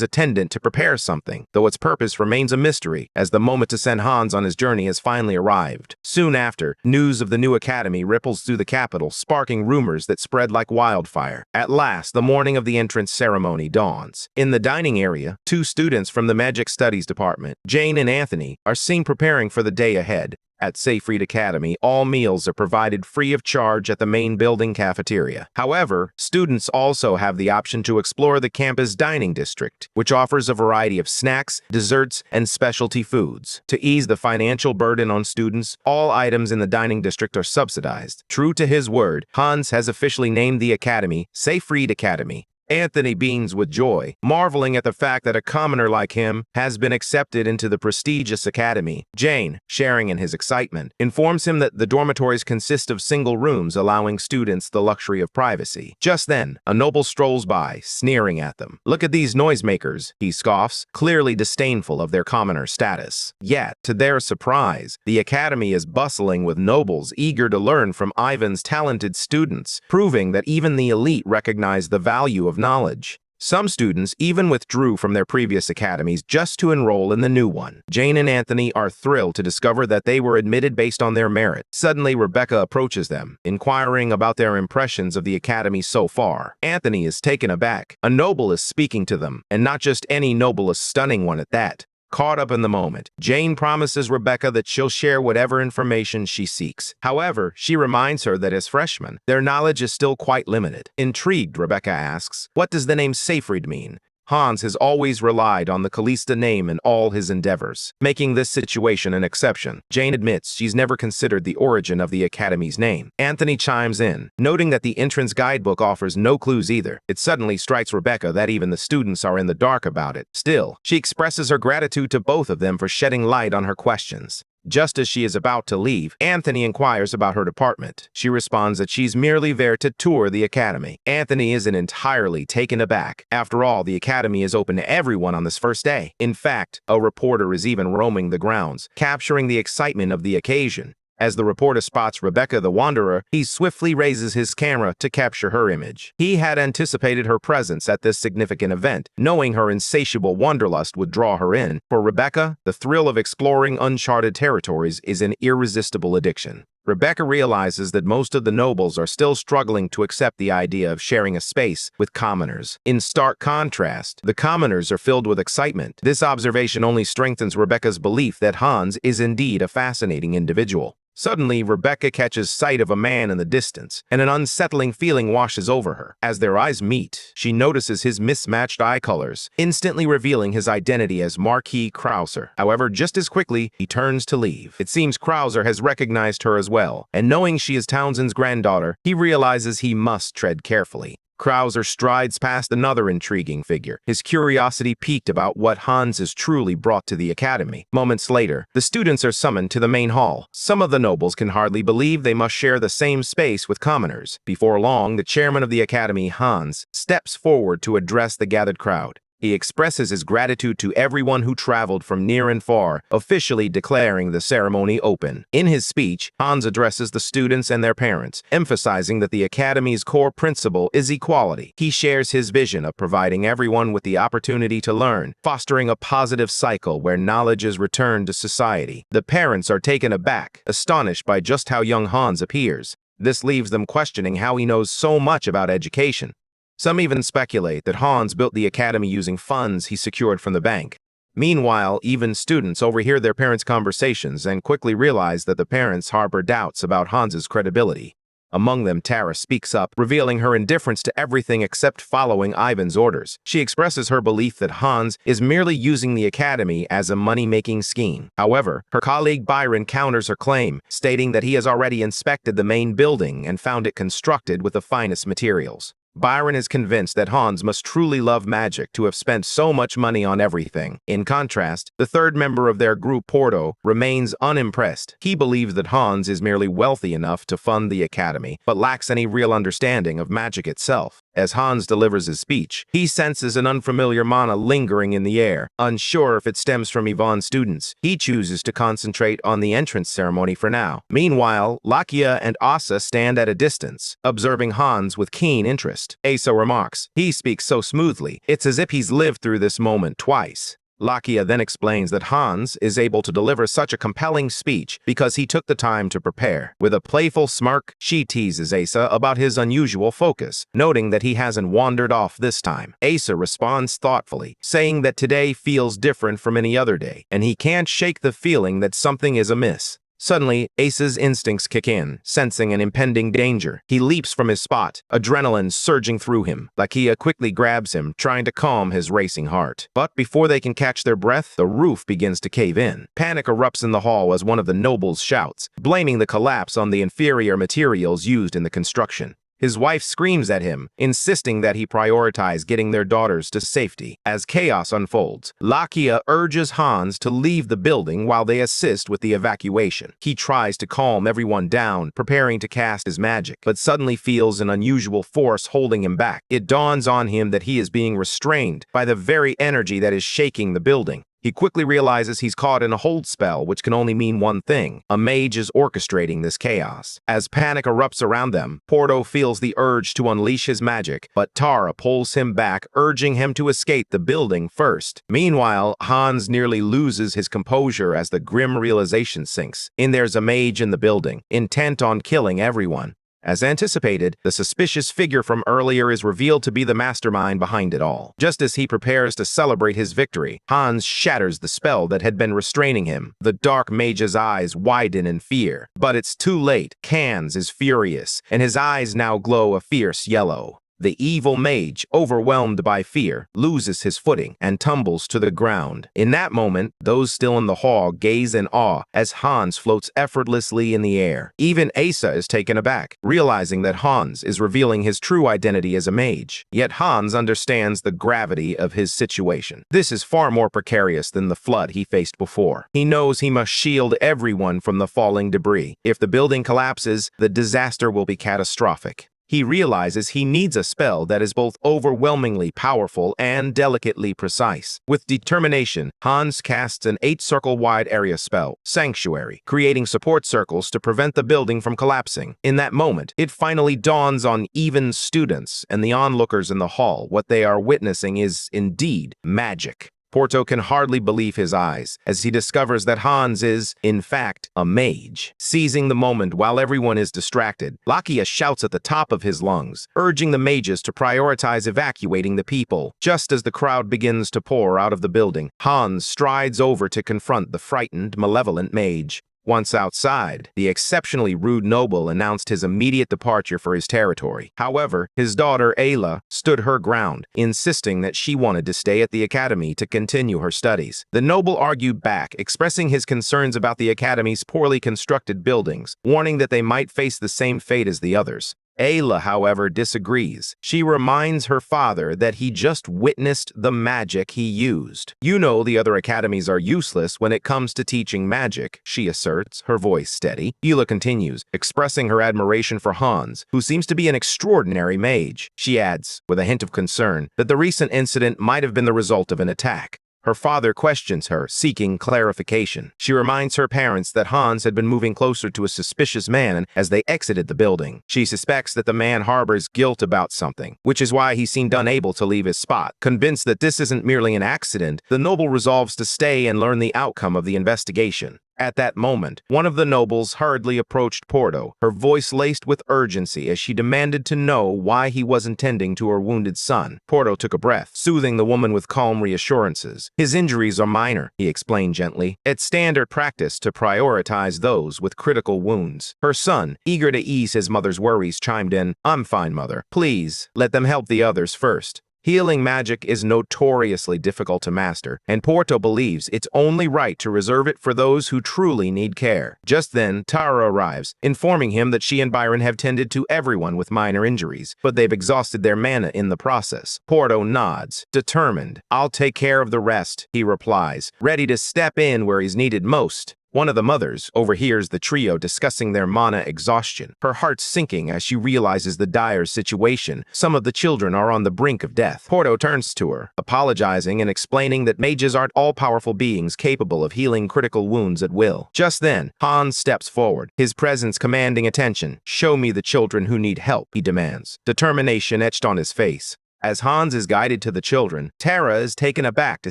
attendant to prepare something, though its purpose remains a mystery, as the moment to send Hans on his journey has finally arrived. Soon after, news of the new academy ripples through the capital, sparking rumors that spread like wildfire. At last, the morning of the entrance ceremony dawns. In the dining area, two students from the Magic Studies department, Jane and Anthony, are seen preparing for the day ahead. At Seyfried Academy, all meals are provided free of charge at the main building cafeteria. However, students also have the option to explore the campus dining district, which offers a variety of snacks, desserts, and specialty foods. To ease the financial burden on students, all items in the dining district are subsidized. True to his word, Hans has officially named the academy Seyfried Academy. Anthony beams with joy, marveling at the fact that a commoner like him has been accepted into the prestigious academy. Jane, sharing in his excitement, informs him that the dormitories consist of single rooms, allowing students the luxury of privacy. Just then, a noble strolls by, sneering at them. "Look at these noisemakers," he scoffs, clearly disdainful of their commoner status. Yet, to their surprise, the academy is bustling with nobles eager to learn from Ivan's talented students, proving that even the elite recognize the value of knowledge. Some students even withdrew from their previous academies just to enroll in the new one. Jane and Anthony are thrilled to discover that they were admitted based on their merit. Suddenly, Rebecca approaches them, inquiring about their impressions of the academy so far. Anthony is taken aback. A noble is speaking to them, and not just any noble, a stunning one at that. Caught up in the moment, Jane promises Rebecca that she'll share whatever information she seeks. However, she reminds her that as freshmen, their knowledge is still quite limited. Intrigued, Rebecca asks, "What does the name Seyfried mean?" Hans has always relied on the Callista name in all his endeavors, making this situation an exception. Jane admits she's never considered the origin of the academy's name. Anthony chimes in, noting that the entrance guidebook offers no clues either. It suddenly strikes Rebecca that even the students are in the dark about it. Still, she expresses her gratitude to both of them for shedding light on her questions. Just as she is about to leave, Anthony inquires about her department. She responds that she's merely there to tour the academy. Anthony isn't entirely taken aback. After all, the academy is open to everyone on this first day. In fact, a reporter is even roaming the grounds, capturing the excitement of the occasion. As the reporter spots Rebecca the Wanderer, he swiftly raises his camera to capture her image. He had anticipated her presence at this significant event, knowing her insatiable wanderlust would draw her in. For Rebecca, the thrill of exploring uncharted territories is an irresistible addiction. Rebecca realizes that most of the nobles are still struggling to accept the idea of sharing a space with commoners. In stark contrast, the commoners are filled with excitement. This observation only strengthens Rebecca's belief that Hans is indeed a fascinating individual. Suddenly, Rebecca catches sight of a man in the distance, and an unsettling feeling washes over her. As their eyes meet, she notices his mismatched eye colors, instantly revealing his identity as Marquis Krauser. However, just as quickly, he turns to leave. It seems Krauser has recognized her as well, and knowing she is Townsend's granddaughter, he realizes he must tread carefully. Krauser strides past another intriguing figure, his curiosity piqued about what Hans has truly brought to the academy. Moments later, the students are summoned to the main hall. Some of the nobles can hardly believe they must share the same space with commoners. Before long, the chairman of the academy, Hans, steps forward to address the gathered crowd. He expresses his gratitude to everyone who traveled from near and far, officially declaring the ceremony open. In his speech, Hans addresses the students and their parents, emphasizing that the academy's core principle is equality. He shares his vision of providing everyone with the opportunity to learn, fostering a positive cycle where knowledge is returned to society. The parents are taken aback, astonished by just how young Hans appears. This leaves them questioning how he knows so much about education. Some even speculate that Hans built the academy using funds he secured from the bank. Meanwhile, even students overhear their parents' conversations and quickly realize that the parents harbor doubts about Hans's credibility. Among them, Tara speaks up, revealing her indifference to everything except following Ivan's orders. She expresses her belief that Hans is merely using the academy as a money-making scheme. However, her colleague Byron counters her claim, stating that he has already inspected the main building and found it constructed with the finest materials. Byron is convinced that Hans must truly love magic to have spent so much money on everything. In contrast, the third member of their group, Porto, remains unimpressed. He believes that Hans is merely wealthy enough to fund the academy, but lacks any real understanding of magic itself. As Hans delivers his speech, he senses an unfamiliar mana lingering in the air. Unsure if it stems from Yvonne's students, he chooses to concentrate on the entrance ceremony for now. Meanwhile, Lakia and Asa stand at a distance, observing Hans with keen interest. Asa remarks, "He speaks so smoothly, it's as if he's lived through this moment twice." Lakia then explains that Hans is able to deliver such a compelling speech because he took the time to prepare. With a playful smirk, she teases Asa about his unusual focus, noting that he hasn't wandered off this time. Asa responds thoughtfully, saying that today feels different from any other day, and he can't shake the feeling that something is amiss. Suddenly, Asa's instincts kick in, sensing an impending danger. He leaps from his spot, adrenaline surging through him. Lakia quickly grabs him, trying to calm his racing heart. But before they can catch their breath, the roof begins to cave in. Panic erupts in the hall as one of the nobles shouts, blaming the collapse on the inferior materials used in the construction. His wife screams at him, insisting that he prioritize getting their daughters to safety. As chaos unfolds, Lakia urges Hans to leave the building while they assist with the evacuation. He tries to calm everyone down, preparing to cast his magic, but suddenly feels an unusual force holding him back. It dawns on him that he is being restrained by the very energy that is shaking the building. He quickly realizes he's caught in a hold spell, which can only mean one thing. A mage is orchestrating this chaos. As panic erupts around them, Porto feels the urge to unleash his magic, but Tara pulls him back, urging him to escape the building first. Meanwhile, Hans nearly loses his composure as the grim realization sinks. There's a mage in the building, intent on killing everyone. As anticipated, the suspicious figure from earlier is revealed to be the mastermind behind it all. Just as he prepares to celebrate his victory, Hans shatters the spell that had been restraining him. The dark mage's eyes widen in fear. But it's too late. Cans is furious, and his eyes now glow a fierce yellow. The evil mage, overwhelmed by fear, loses his footing and tumbles to the ground. In that moment, those still in the hall gaze in awe as Hans floats effortlessly in the air. Even Asa is taken aback, realizing that Hans is revealing his true identity as a mage. Yet Hans understands the gravity of his situation. This is far more precarious than the flood he faced before. He knows he must shield everyone from the falling debris. If the building collapses, the disaster will be catastrophic. He realizes he needs a spell that is both overwhelmingly powerful and delicately precise. With determination, Hans casts an 8-circle-wide area spell, Sanctuary, creating support circles to prevent the building from collapsing. In that moment, it finally dawns on even students and the onlookers in the hall what they are witnessing is indeed magic. Porto can hardly believe his eyes as he discovers that Hans is, in fact, a mage. Seizing the moment while everyone is distracted, Lakia shouts at the top of his lungs, urging the mages to prioritize evacuating the people. Just as the crowd begins to pour out of the building, Hans strides over to confront the frightened, malevolent mage. Once outside, the exceptionally rude noble announced his immediate departure for his territory. However, his daughter, Ayla, stood her ground, insisting that she wanted to stay at the academy to continue her studies. The noble argued back, expressing his concerns about the academy's poorly constructed buildings, warning that they might face the same fate as the others. Ayla, however, disagrees. She reminds her father that he just witnessed the magic he used. "You know the other academies are useless when it comes to teaching magic," she asserts, her voice steady. Ayla continues, expressing her admiration for Hans, who seems to be an extraordinary mage. She adds, with a hint of concern, that the recent incident might have been the result of an attack. Her father questions her, seeking clarification. She reminds her parents that Hans had been moving closer to a suspicious man as they exited the building. She suspects that the man harbors guilt about something, which is why he seemed unable to leave his spot. Convinced that this isn't merely an accident, the noble resolves to stay and learn the outcome of the investigation. At that moment, one of the nobles hurriedly approached Porto, her voice laced with urgency as she demanded to know why he wasn't tending to her wounded son. Porto took a breath, soothing the woman with calm reassurances. His injuries are minor, he explained gently. It's standard practice to prioritize those with critical wounds. Her son, eager to ease his mother's worries, chimed in, I'm fine, mother. Please, let them help the others first. Healing magic is notoriously difficult to master, and Porto believes it's only right to reserve it for those who truly need care. Just then, Tara arrives, informing him that she and Byron have tended to everyone with minor injuries, but they've exhausted their mana in the process. Porto nods, determined. I'll take care of the rest, he replies, ready to step in where he's needed most. One of the mothers overhears the trio discussing their mana exhaustion, her heart sinking as she realizes the dire situation. Some of the children are on the brink of death. Porto turns to her, apologizing and explaining that mages aren't all-powerful beings capable of healing critical wounds at will. Just then, Hans steps forward, his presence commanding attention. Show me the children who need help, he demands, determination etched on his face. As Hans is guided to the children, Tara is taken aback to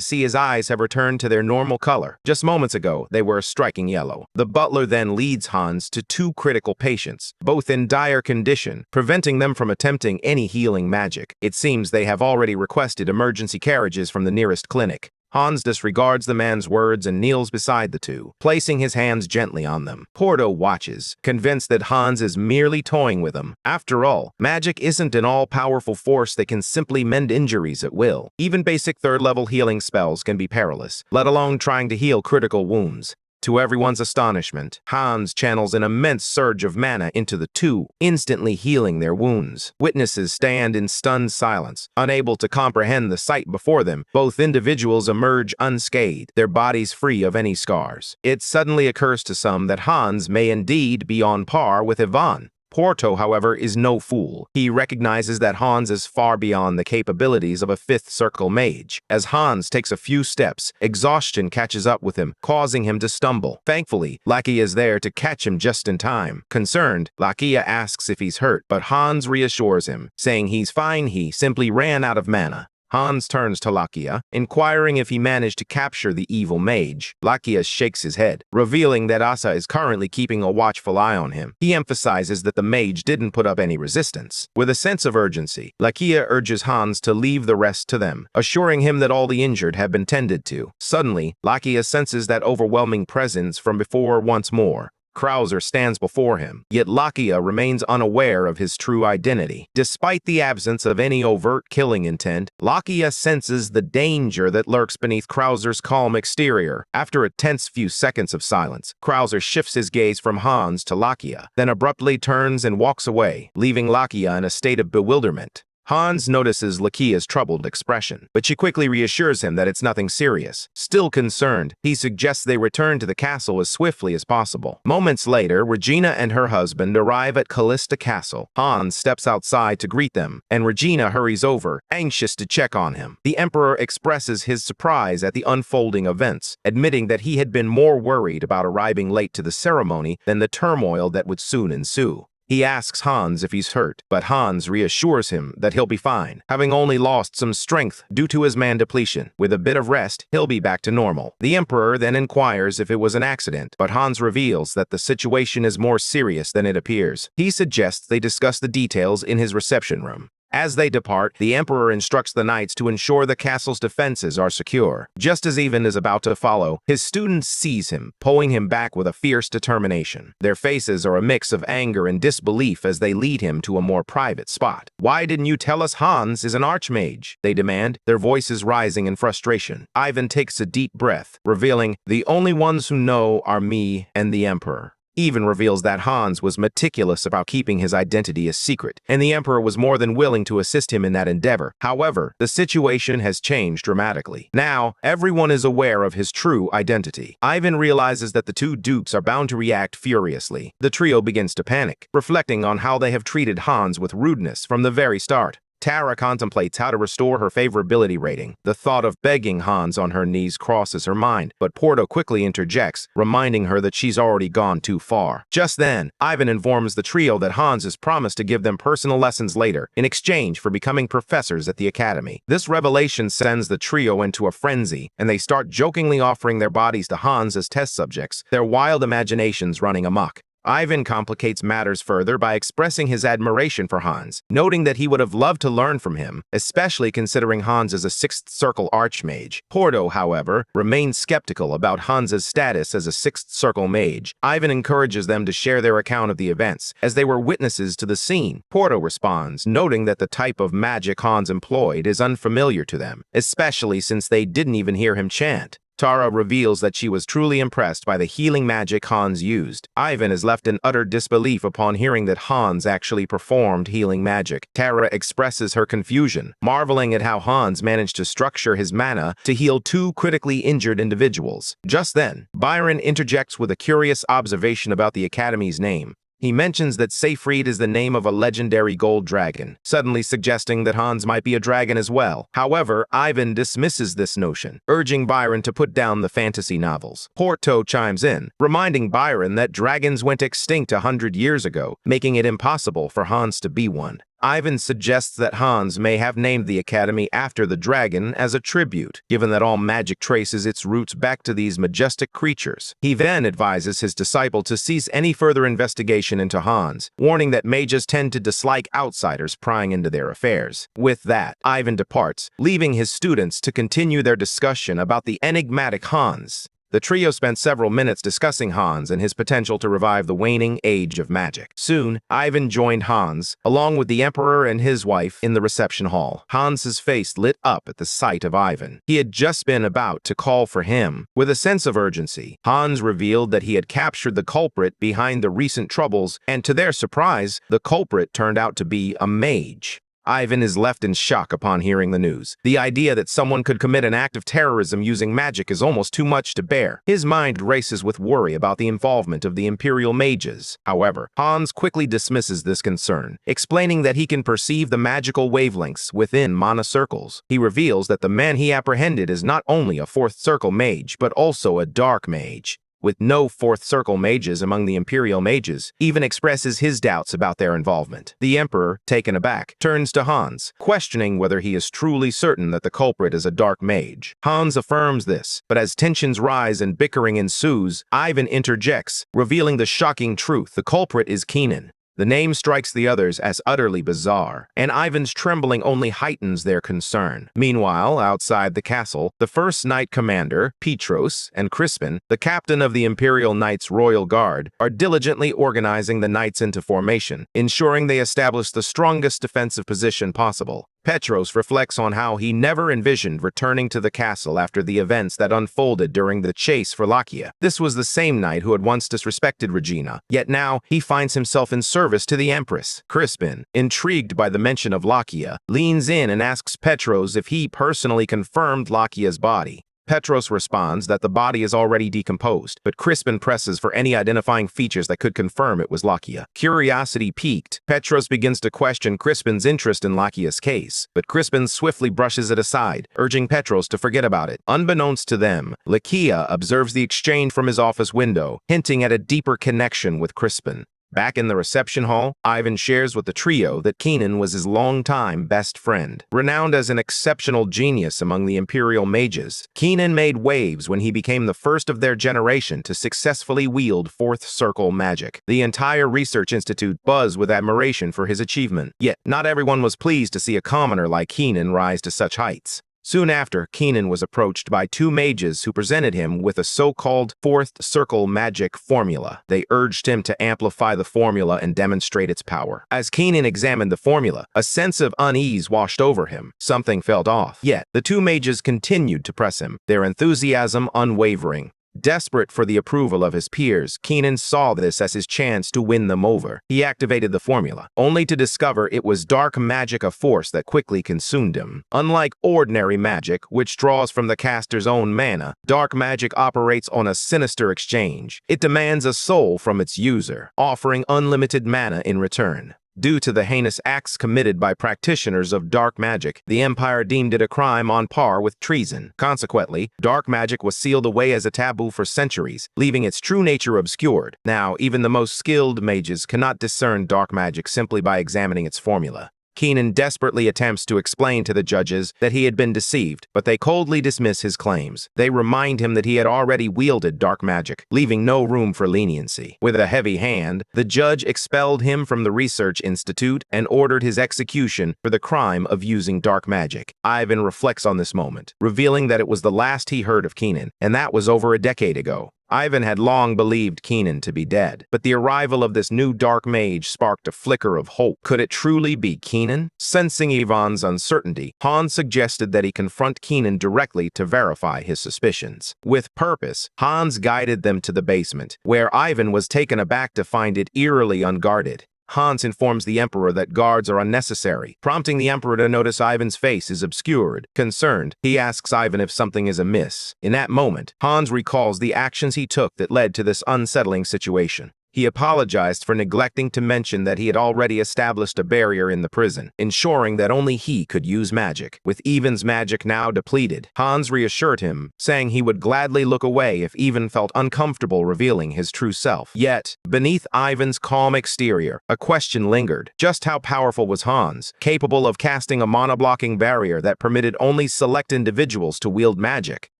see his eyes have returned to their normal color. Just moments ago, they were a striking yellow. The butler then leads Hans to two critical patients, both in dire condition, preventing them from attempting any healing magic. It seems they have already requested emergency carriages from the nearest clinic. Hans disregards the man's words and kneels beside the two, placing his hands gently on them. Porto watches, convinced that Hans is merely toying with him. After all, magic isn't an all-powerful force that can simply mend injuries at will. Even basic third-level healing spells can be perilous, let alone trying to heal critical wounds. To everyone's astonishment, Hans channels an immense surge of mana into the two, instantly healing their wounds. Witnesses stand in stunned silence, unable to comprehend the sight before them. Both individuals emerge unscathed, their bodies free of any scars. It suddenly occurs to some that Hans may indeed be on par with Ivan. Porto, however, is no fool. He recognizes that Hans is far beyond the capabilities of a fifth circle mage. As Hans takes a few steps, exhaustion catches up with him, causing him to stumble. Thankfully, Lakia is there to catch him just in time. Concerned, Lakia asks if he's hurt, but Hans reassures him, saying he's fine, he simply ran out of mana. Hans turns to Lakia, inquiring if he managed to capture the evil mage. Lakia shakes his head, revealing that Asa is currently keeping a watchful eye on him. He emphasizes that the mage didn't put up any resistance. With a sense of urgency, Lakia urges Hans to leave the rest to them, assuring him that all the injured have been tended to. Suddenly, Lakia senses that overwhelming presence from before once more. Krauser stands before him, yet Lakia remains unaware of his true identity. Despite the absence of any overt killing intent, Lakia senses the danger that lurks beneath Krauser's calm exterior. After a tense few seconds of silence, Krauser shifts his gaze from Hans to Lakia, then abruptly turns and walks away, leaving Lakia in a state of bewilderment. Hans notices Lakia's troubled expression, but she quickly reassures him that it's nothing serious. Still concerned, he suggests they return to the castle as swiftly as possible. Moments later, Regina and her husband arrive at Callista Castle. Hans steps outside to greet them, and Regina hurries over, anxious to check on him. The Emperor expresses his surprise at the unfolding events, admitting that he had been more worried about arriving late to the ceremony than the turmoil that would soon ensue. He asks Hans if he's hurt, but Hans reassures him that he'll be fine, having only lost some strength due to his mana depletion. With a bit of rest, he'll be back to normal. The Emperor then inquires if it was an accident, but Hans reveals that the situation is more serious than it appears. He suggests they discuss the details in his reception room. As they depart, the Emperor instructs the knights to ensure the castle's defenses are secure. Just as Ivan is about to follow, his students seize him, pulling him back with a fierce determination. Their faces are a mix of anger and disbelief as they lead him to a more private spot. "Why didn't you tell us Hans is an archmage?" they demand, their voices rising in frustration. Ivan takes a deep breath, revealing, "The only ones who know are me and the Emperor." Ivan reveals that Hans was meticulous about keeping his identity a secret, and the Emperor was more than willing to assist him in that endeavor. However, the situation has changed dramatically. Now, everyone is aware of his true identity. Ivan realizes that the two dukes are bound to react furiously. The trio begins to panic, reflecting on how they have treated Hans with rudeness from the very start. Tara contemplates how to restore her favorability rating. The thought of begging Hans on her knees crosses her mind, but Porto quickly interjects, reminding her that she's already gone too far. Just then, Ivan informs the trio that Hans has promised to give them personal lessons later, in exchange for becoming professors at the academy. This revelation sends the trio into a frenzy, and they start jokingly offering their bodies to Hans as test subjects, their wild imaginations running amok. Ivan complicates matters further by expressing his admiration for Hans, noting that he would have loved to learn from him, especially considering Hans is a Sixth Circle Archmage. Porto, however, remains skeptical about Hans's status as a Sixth Circle Mage. Ivan encourages them to share their account of the events, as they were witnesses to the scene. Porto responds, noting that the type of magic Hans employed is unfamiliar to them, especially since they didn't even hear him chant. Tara reveals that she was truly impressed by the healing magic Hans used. Ivan is left in utter disbelief upon hearing that Hans actually performed healing magic. Tara expresses her confusion, marveling at how Hans managed to structure his mana to heal two critically injured individuals. Just then, Byron interjects with a curious observation about the Academy's name. He mentions that Seyfried is the name of a legendary gold dragon, suddenly suggesting that Hans might be a dragon as well. However, Ivan dismisses this notion, urging Byron to put down the fantasy novels. Porto chimes in, reminding Byron that dragons went extinct 100 years ago, making it impossible for Hans to be one. Ivan suggests that Hans may have named the academy after the dragon as a tribute, given that all magic traces its roots back to these majestic creatures. He then advises his disciple to cease any further investigation into Hans, warning that mages tend to dislike outsiders prying into their affairs. With that, Ivan departs, leaving his students to continue their discussion about the enigmatic Hans. The trio spent several minutes discussing Hans and his potential to revive the waning age of magic. Soon, Ivan joined Hans, along with the Emperor and his wife, in the reception hall. Hans's face lit up at the sight of Ivan. He had just been about to call for him. With a sense of urgency, Hans revealed that he had captured the culprit behind the recent troubles, and to their surprise, the culprit turned out to be a mage. Ivan is left in shock upon hearing the news. The idea that someone could commit an act of terrorism using magic is almost too much to bear. His mind races with worry about the involvement of the Imperial mages. However, Hans quickly dismisses this concern, explaining that he can perceive the magical wavelengths within mana circles. He reveals that the man he apprehended is not only a Fourth Circle mage, but also a dark mage. With no Fourth Circle mages among the Imperial mages, even expresses his doubts about their involvement. The Emperor, taken aback, turns to Hans, questioning whether he is truly certain that the culprit is a dark mage. Hans affirms this, but as tensions rise and bickering ensues, Ivan interjects, revealing the shocking truth: the culprit is Keenan. The name strikes the others as utterly bizarre, and Ivan's trembling only heightens their concern. Meanwhile, outside the castle, the First Knight Commander, Petros, and Crispin, the captain of the Imperial Knights Royal Guard, are diligently organizing the knights into formation, ensuring they establish the strongest defensive position possible. Petros reflects on how he never envisioned returning to the castle after the events that unfolded during the chase for Lakia. This was the same knight who had once disrespected Regina, yet now he finds himself in service to the Empress. Crispin, intrigued by the mention of Lakia, leans in and asks Petros if he personally confirmed Lakia's body. Petros responds that the body is already decomposed, but Crispin presses for any identifying features that could confirm it was Lakia. Curiosity piqued, Petros begins to question Crispin's interest in Lakia's case, but Crispin swiftly brushes it aside, urging Petros to forget about it. Unbeknownst to them, Lakia observes the exchange from his office window, hinting at a deeper connection with Crispin. Back in the reception hall, Ivan shares with the trio that Keenan was his longtime best friend. Renowned as an exceptional genius among the Imperial mages, Keenan made waves when he became the first of their generation to successfully wield Fourth Circle magic. The entire research institute buzzed with admiration for his achievement. Yet, not everyone was pleased to see a commoner like Keenan rise to such heights. Soon after, Keenan was approached by two mages who presented him with a so-called Fourth Circle magic formula. They urged him to amplify the formula and demonstrate its power. As Keenan examined the formula, a sense of unease washed over him. Something felt off. Yet, the two mages continued to press him, their enthusiasm unwavering. Desperate for the approval of his peers, Keenan saw this as his chance to win them over. He activated the formula, only to discover it was dark magic, a force that quickly consumed him. Unlike ordinary magic, which draws from the caster's own mana, dark magic operates on a sinister exchange. It demands a soul from its user, offering unlimited mana in return. Due to the heinous acts committed by practitioners of dark magic, the Empire deemed it a crime on par with treason. Consequently, dark magic was sealed away as a taboo for centuries, leaving its true nature obscured. Now, even the most skilled mages cannot discern dark magic simply by examining its formula. Keenan desperately attempts to explain to the judges that he had been deceived, but they coldly dismiss his claims. They remind him that he had already wielded dark magic, leaving no room for leniency. With a heavy hand, the judge expelled him from the research institute and ordered his execution for the crime of using dark magic. Ivan reflects on this moment, revealing that it was the last he heard of Keenan, and that was over a decade ago. Ivan had long believed Keenan to be dead, but the arrival of this new dark mage sparked a flicker of hope. Could it truly be Keenan? Sensing Ivan's uncertainty, Hans suggested that he confront Keenan directly to verify his suspicions. With purpose, Hans guided them to the basement, where Ivan was taken aback to find it eerily unguarded. Hans informs the Emperor that guards are unnecessary, prompting the Emperor to notice Ivan's face is obscured. Concerned, he asks Ivan if something is amiss. In that moment, Hans recalls the actions he took that led to this unsettling situation. He apologized for neglecting to mention that he had already established a barrier in the prison, ensuring that only he could use magic. With Ivan's magic now depleted, Hans reassured him, saying he would gladly look away if Ivan felt uncomfortable revealing his true self. Yet, beneath Ivan's calm exterior, a question lingered. Just how powerful was Hans, capable of casting a monoblocking barrier that permitted only select individuals to wield magic?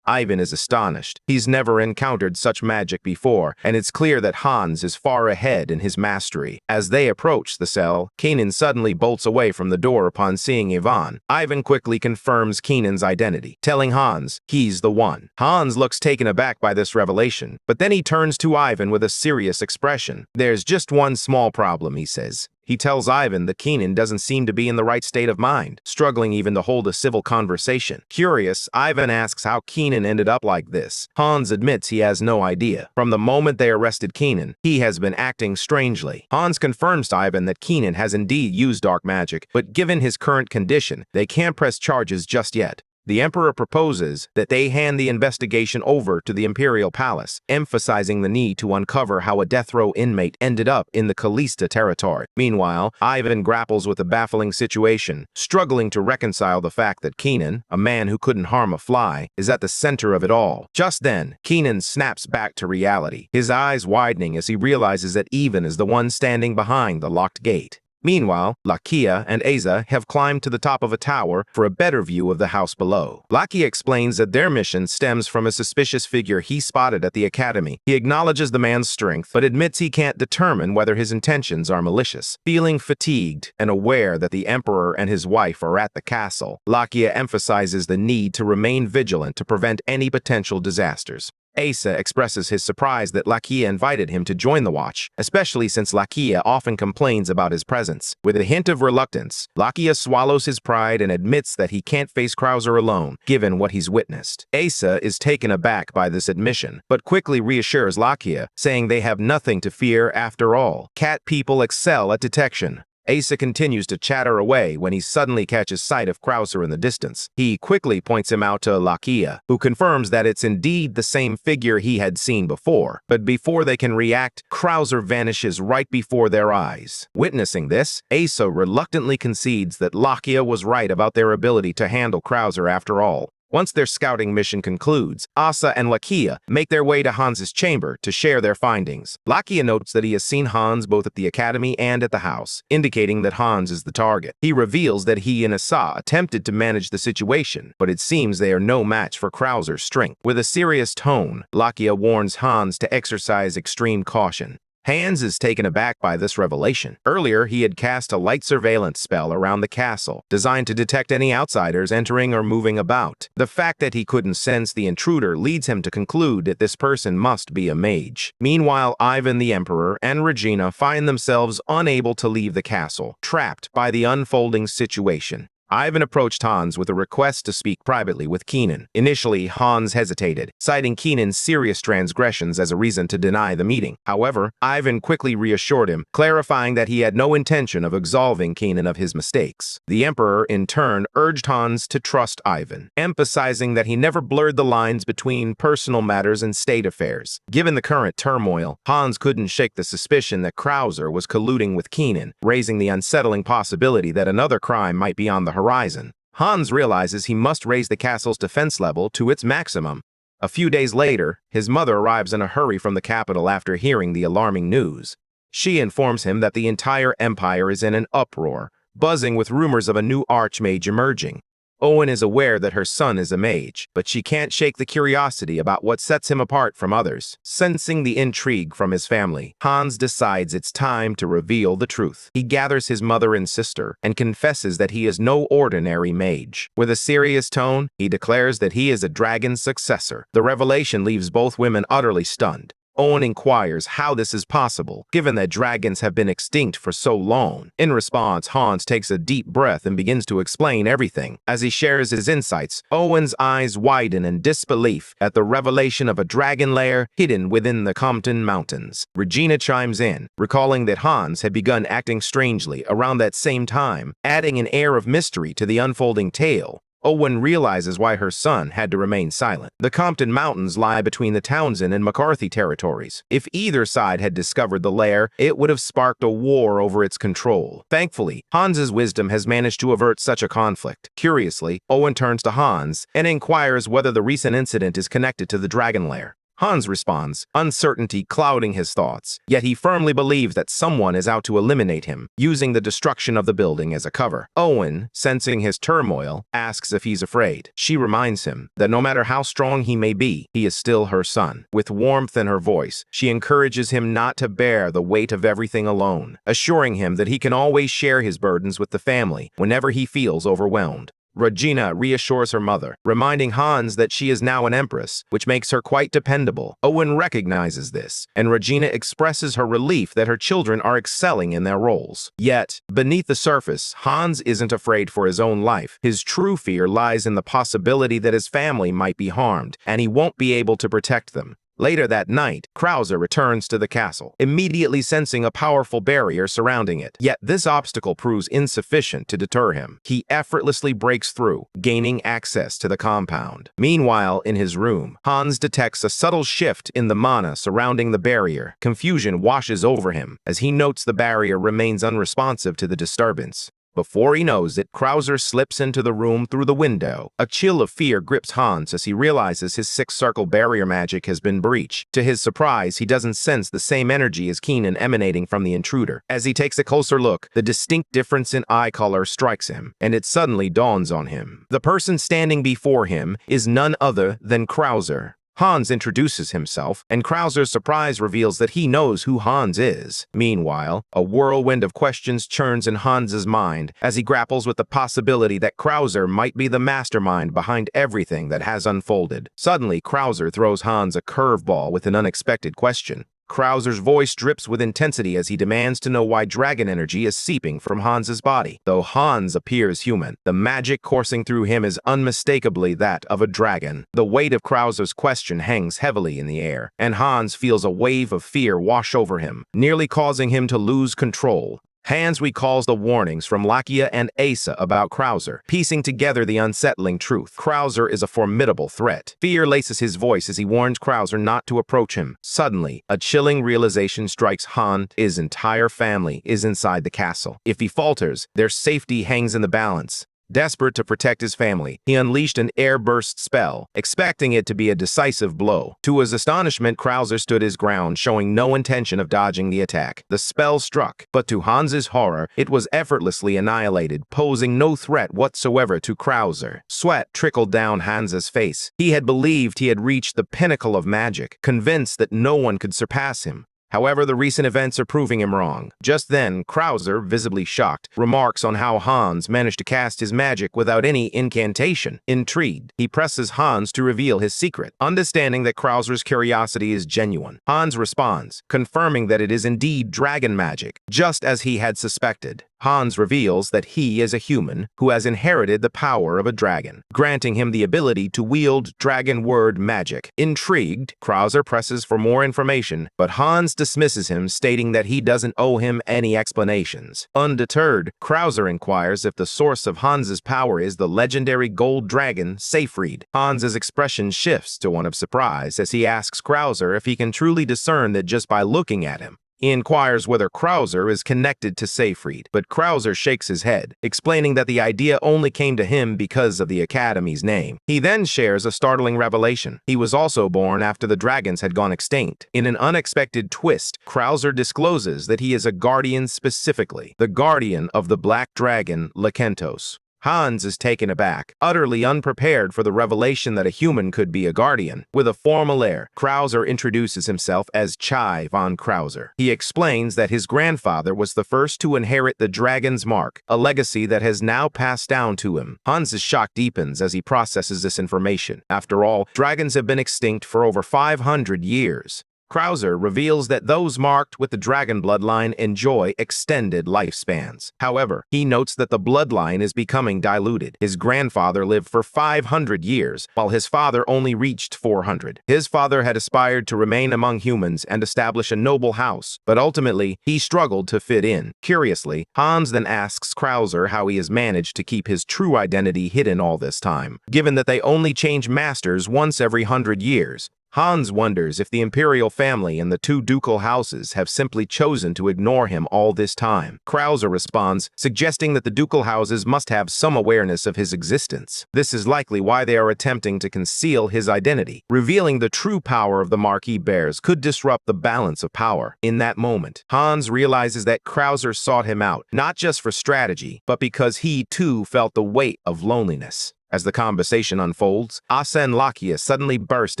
Ivan is astonished. He's never encountered such magic before, and it's clear that Hans is far ahead in his mastery. As they approach the cell, Keenan suddenly bolts away from the door upon seeing Ivan. Ivan quickly confirms Keenan's identity, telling Hans he's the one. Hans looks taken aback by this revelation, but then he turns to Ivan with a serious expression. There's just one small problem, he says. He tells Ivan that Keenan doesn't seem to be in the right state of mind, struggling even to hold a civil conversation. Curious, Ivan asks how Keenan ended up like this. Hans admits he has no idea. From the moment they arrested Keenan, he has been acting strangely. Hans confirms to Ivan that Keenan has indeed used dark magic, but given his current condition, they can't press charges just yet. The Emperor proposes that they hand the investigation over to the Imperial Palace, emphasizing the need to uncover how a death row inmate ended up in the Kalista territory. Meanwhile, Ivan grapples with a baffling situation, struggling to reconcile the fact that Keenan, a man who couldn't harm a fly, is at the center of it all. Just then, Keenan snaps back to reality, his eyes widening as he realizes that Ivan is the one standing behind the locked gate. Meanwhile, Lakia and Asa have climbed to the top of a tower for a better view of the house below. Lakia explains that their mission stems from a suspicious figure he spotted at the academy. He acknowledges the man's strength, but admits he can't determine whether his intentions are malicious. Feeling fatigued and aware that the Emperor and his wife are at the castle, Lakia emphasizes the need to remain vigilant to prevent any potential disasters. Asa expresses his surprise that Lakia invited him to join the watch, especially since Lakia often complains about his presence. With a hint of reluctance, Lakia swallows his pride and admits that he can't face Krauser alone, given what he's witnessed. Asa is taken aback by this admission, but quickly reassures Lakia, saying they have nothing to fear after all. Cat people excel at detection. Asa continues to chatter away when he suddenly catches sight of Krauser in the distance. He quickly points him out to Lakia, who confirms that it's indeed the same figure he had seen before. But before they can react, Krauser vanishes right before their eyes. Witnessing this, Asa reluctantly concedes that Lakia was right about their ability to handle Krauser after all. Once their scouting mission concludes, Asa and Lakia make their way to Hans's chamber to share their findings. Lakia notes that he has seen Hans both at the academy and at the house, indicating that Hans is the target. He reveals that he and Asa attempted to manage the situation, but it seems they are no match for Krauser's strength. With a serious tone, Lakia warns Hans to exercise extreme caution. Hans is taken aback by this revelation. Earlier, he had cast a light surveillance spell around the castle, designed to detect any outsiders entering or moving about. The fact that he couldn't sense the intruder leads him to conclude that this person must be a mage. Meanwhile, Ivan the Emperor and Regina find themselves unable to leave the castle, trapped by the unfolding situation. Ivan approached Hans with a request to speak privately with Keenan. Initially, Hans hesitated, citing Keenan's serious transgressions as a reason to deny the meeting. However, Ivan quickly reassured him, clarifying that he had no intention of absolving Keenan of his mistakes. The Emperor, in turn, urged Hans to trust Ivan, emphasizing that he never blurred the lines between personal matters and state affairs. Given the current turmoil, Hans couldn't shake the suspicion that Krauser was colluding with Keenan, raising the unsettling possibility that another crime might be on the horizon. Hans realizes he must raise the castle's defense level to its maximum. A few days later, his mother arrives in a hurry from the capital after hearing the alarming news. She informs him that the entire empire is in an uproar, buzzing with rumors of a new archmage emerging. Owen is aware that her son is a mage, but she can't shake the curiosity about what sets him apart from others. Sensing the intrigue from his family, Hans decides it's time to reveal the truth. He gathers his mother and sister and confesses that he is no ordinary mage. With a serious tone, he declares that he is a dragon's successor. The revelation leaves both women utterly stunned. Owen inquires how this is possible, given that dragons have been extinct for so long. In response, Hans takes a deep breath and begins to explain everything. As he shares his insights, Owen's eyes widen in disbelief at the revelation of a dragon lair hidden within the Compton Mountains. Regina chimes in, recalling that Hans had begun acting strangely around that same time, adding an air of mystery to the unfolding tale. Owen realizes why her son had to remain silent. The Compton Mountains lie between the Townsend and McCarthy territories. If either side had discovered the lair, it would have sparked a war over its control. Thankfully, Hans's wisdom has managed to avert such a conflict. Curiously, Owen turns to Hans and inquires whether the recent incident is connected to the dragon lair. Hans responds, uncertainty clouding his thoughts, yet he firmly believes that someone is out to eliminate him, using the destruction of the building as a cover. Owen, sensing his turmoil, asks if he's afraid. She reminds him that no matter how strong he may be, he is still her son. With warmth in her voice, she encourages him not to bear the weight of everything alone, assuring him that he can always share his burdens with the family whenever he feels overwhelmed. Regina reassures her mother, reminding Hans that she is now an empress, which makes her quite dependable. Owen recognizes this, and Regina expresses her relief that her children are excelling in their roles. Yet, beneath the surface, Hans isn't afraid for his own life. His true fear lies in the possibility that his family might be harmed, and he won't be able to protect them. Later that night, Krauser returns to the castle, immediately sensing a powerful barrier surrounding it. Yet this obstacle proves insufficient to deter him. He effortlessly breaks through, gaining access to the compound. Meanwhile, in his room, Hans detects a subtle shift in the mana surrounding the barrier. Confusion washes over him as he notes the barrier remains unresponsive to the disturbance. Before he knows it, Krauser slips into the room through the window. A chill of fear grips Hans as he realizes his six-circle barrier magic has been breached. To his surprise, he doesn't sense the same energy as Keenan emanating from the intruder. As he takes a closer look, the distinct difference in eye color strikes him, and it suddenly dawns on him. The person standing before him is none other than Krauser. Hans introduces himself, and Krauser's surprise reveals that he knows who Hans is. Meanwhile, a whirlwind of questions churns in Hans's mind as he grapples with the possibility that Krauser might be the mastermind behind everything that has unfolded. Suddenly, Krauser throws Hans a curveball with an unexpected question. Krauser's voice drips with intensity as he demands to know why dragon energy is seeping from Hans's body. Though Hans appears human, the magic coursing through him is unmistakably that of a dragon. The weight of Krauser's question hangs heavily in the air, and Hans feels a wave of fear wash over him, nearly causing him to lose control. Hans recalls the warnings from Lakia and Asa about Krauser, piecing together the unsettling truth. Krauser is a formidable threat. Fear laces his voice as he warns Krauser not to approach him. Suddenly, a chilling realization strikes Hans. His entire family is inside the castle. If he falters, their safety hangs in the balance. Desperate to protect his family, he unleashed an air-burst spell, expecting it to be a decisive blow. To his astonishment, Krauser stood his ground, showing no intention of dodging the attack. The spell struck, but to Hans's horror, it was effortlessly annihilated, posing no threat whatsoever to Krauser. Sweat trickled down Hans's face. He had believed he had reached the pinnacle of magic, convinced that no one could surpass him. However, the recent events are proving him wrong. Just then, Krauser, visibly shocked, remarks on how Hans managed to cast his magic without any incantation. Intrigued, he presses Hans to reveal his secret. Understanding that Krauser's curiosity is genuine, Hans responds, confirming that it is indeed dragon magic, just as he had suspected. Hans reveals that he is a human who has inherited the power of a dragon, granting him the ability to wield dragon word magic. Intrigued, Krauser presses for more information, but Hans dismisses him, stating that he doesn't owe him any explanations. Undeterred, Krauser inquires if the source of Hans's power is the legendary gold dragon, Seyfried. Hans's expression shifts to one of surprise as he asks Krauser if he can truly discern that just by looking at him. He inquires whether Krauser is connected to Seyfried, but Krauser shakes his head, explaining that the idea only came to him because of the Academy's name. He then shares a startling revelation. He was also born after the dragons had gone extinct. In an unexpected twist, Krauser discloses that he is a guardian, specifically the guardian of the black dragon, Lakentos. Hans is taken aback, utterly unprepared for the revelation that a human could be a guardian. With a formal air, Krauser introduces himself as Chai von Krauser. He explains that his grandfather was the first to inherit the dragon's mark, a legacy that has now passed down to him. Hans's shock deepens as he processes this information. After all, dragons have been extinct for over 500 years. Krauser reveals that those marked with the dragon bloodline enjoy extended lifespans. However, he notes that the bloodline is becoming diluted. His grandfather lived for 500 years, while his father only reached 400. His father had aspired to remain among humans and establish a noble house, but ultimately, he struggled to fit in. Curiously, Hans then asks Krauser how he has managed to keep his true identity hidden all this time, given that they only change masters once every 100 years. Hans wonders if the imperial family and the two ducal houses have simply chosen to ignore him all this time. Krauser responds, suggesting that the ducal houses must have some awareness of his existence. This is likely why they are attempting to conceal his identity. Revealing the true power of the mark he bears could disrupt the balance of power. In that moment, Hans realizes that Krauser sought him out, not just for strategy, but because he too felt the weight of loneliness. As the conversation unfolds, Asa and Lakia suddenly burst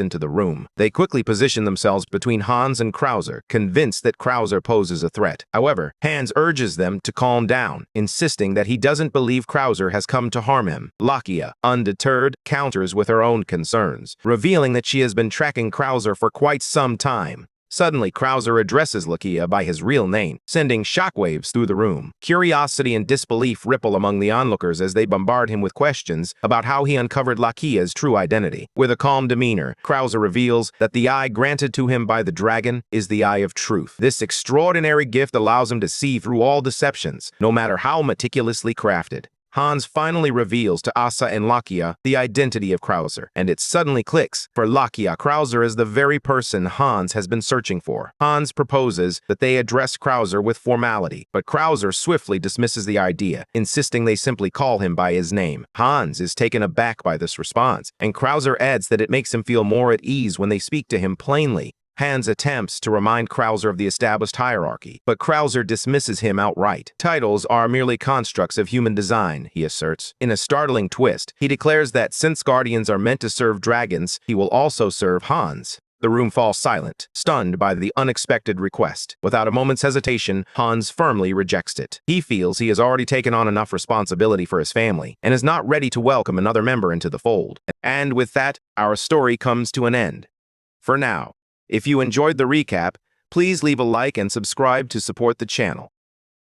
into the room. They quickly position themselves between Hans and Krauser, convinced that Krauser poses a threat. However, Hans urges them to calm down, insisting that he doesn't believe Krauser has come to harm him. Lakia, undeterred, counters with her own concerns, revealing that she has been tracking Krauser for quite some time. Suddenly, Krauser addresses Lakia by his real name, sending shockwaves through the room. Curiosity and disbelief ripple among the onlookers as they bombard him with questions about how he uncovered Lakia's true identity. With a calm demeanor, Krauser reveals that the eye granted to him by the dragon is the eye of truth. This extraordinary gift allows him to see through all deceptions, no matter how meticulously crafted. Hans finally reveals to Asa and Lakia the identity of Krauser, and it suddenly clicks. For Lakia, Krauser is the very person Hans has been searching for. Hans proposes that they address Krauser with formality, but Krauser swiftly dismisses the idea, insisting they simply call him by his name. Hans is taken aback by this response, and Krauser adds that it makes him feel more at ease when they speak to him plainly. Hans attempts to remind Krauser of the established hierarchy, but Krauser dismisses him outright. Titles are merely constructs of human design, he asserts. In a startling twist, he declares that since guardians are meant to serve dragons, he will also serve Hans. The room falls silent, stunned by the unexpected request. Without a moment's hesitation, Hans firmly rejects it. He feels he has already taken on enough responsibility for his family and is not ready to welcome another member into the fold. And with that, our story comes to an end. For now. If you enjoyed the recap, please leave a like and subscribe to support the channel.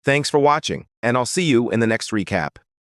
Thanks for watching, and I'll see you in the next recap.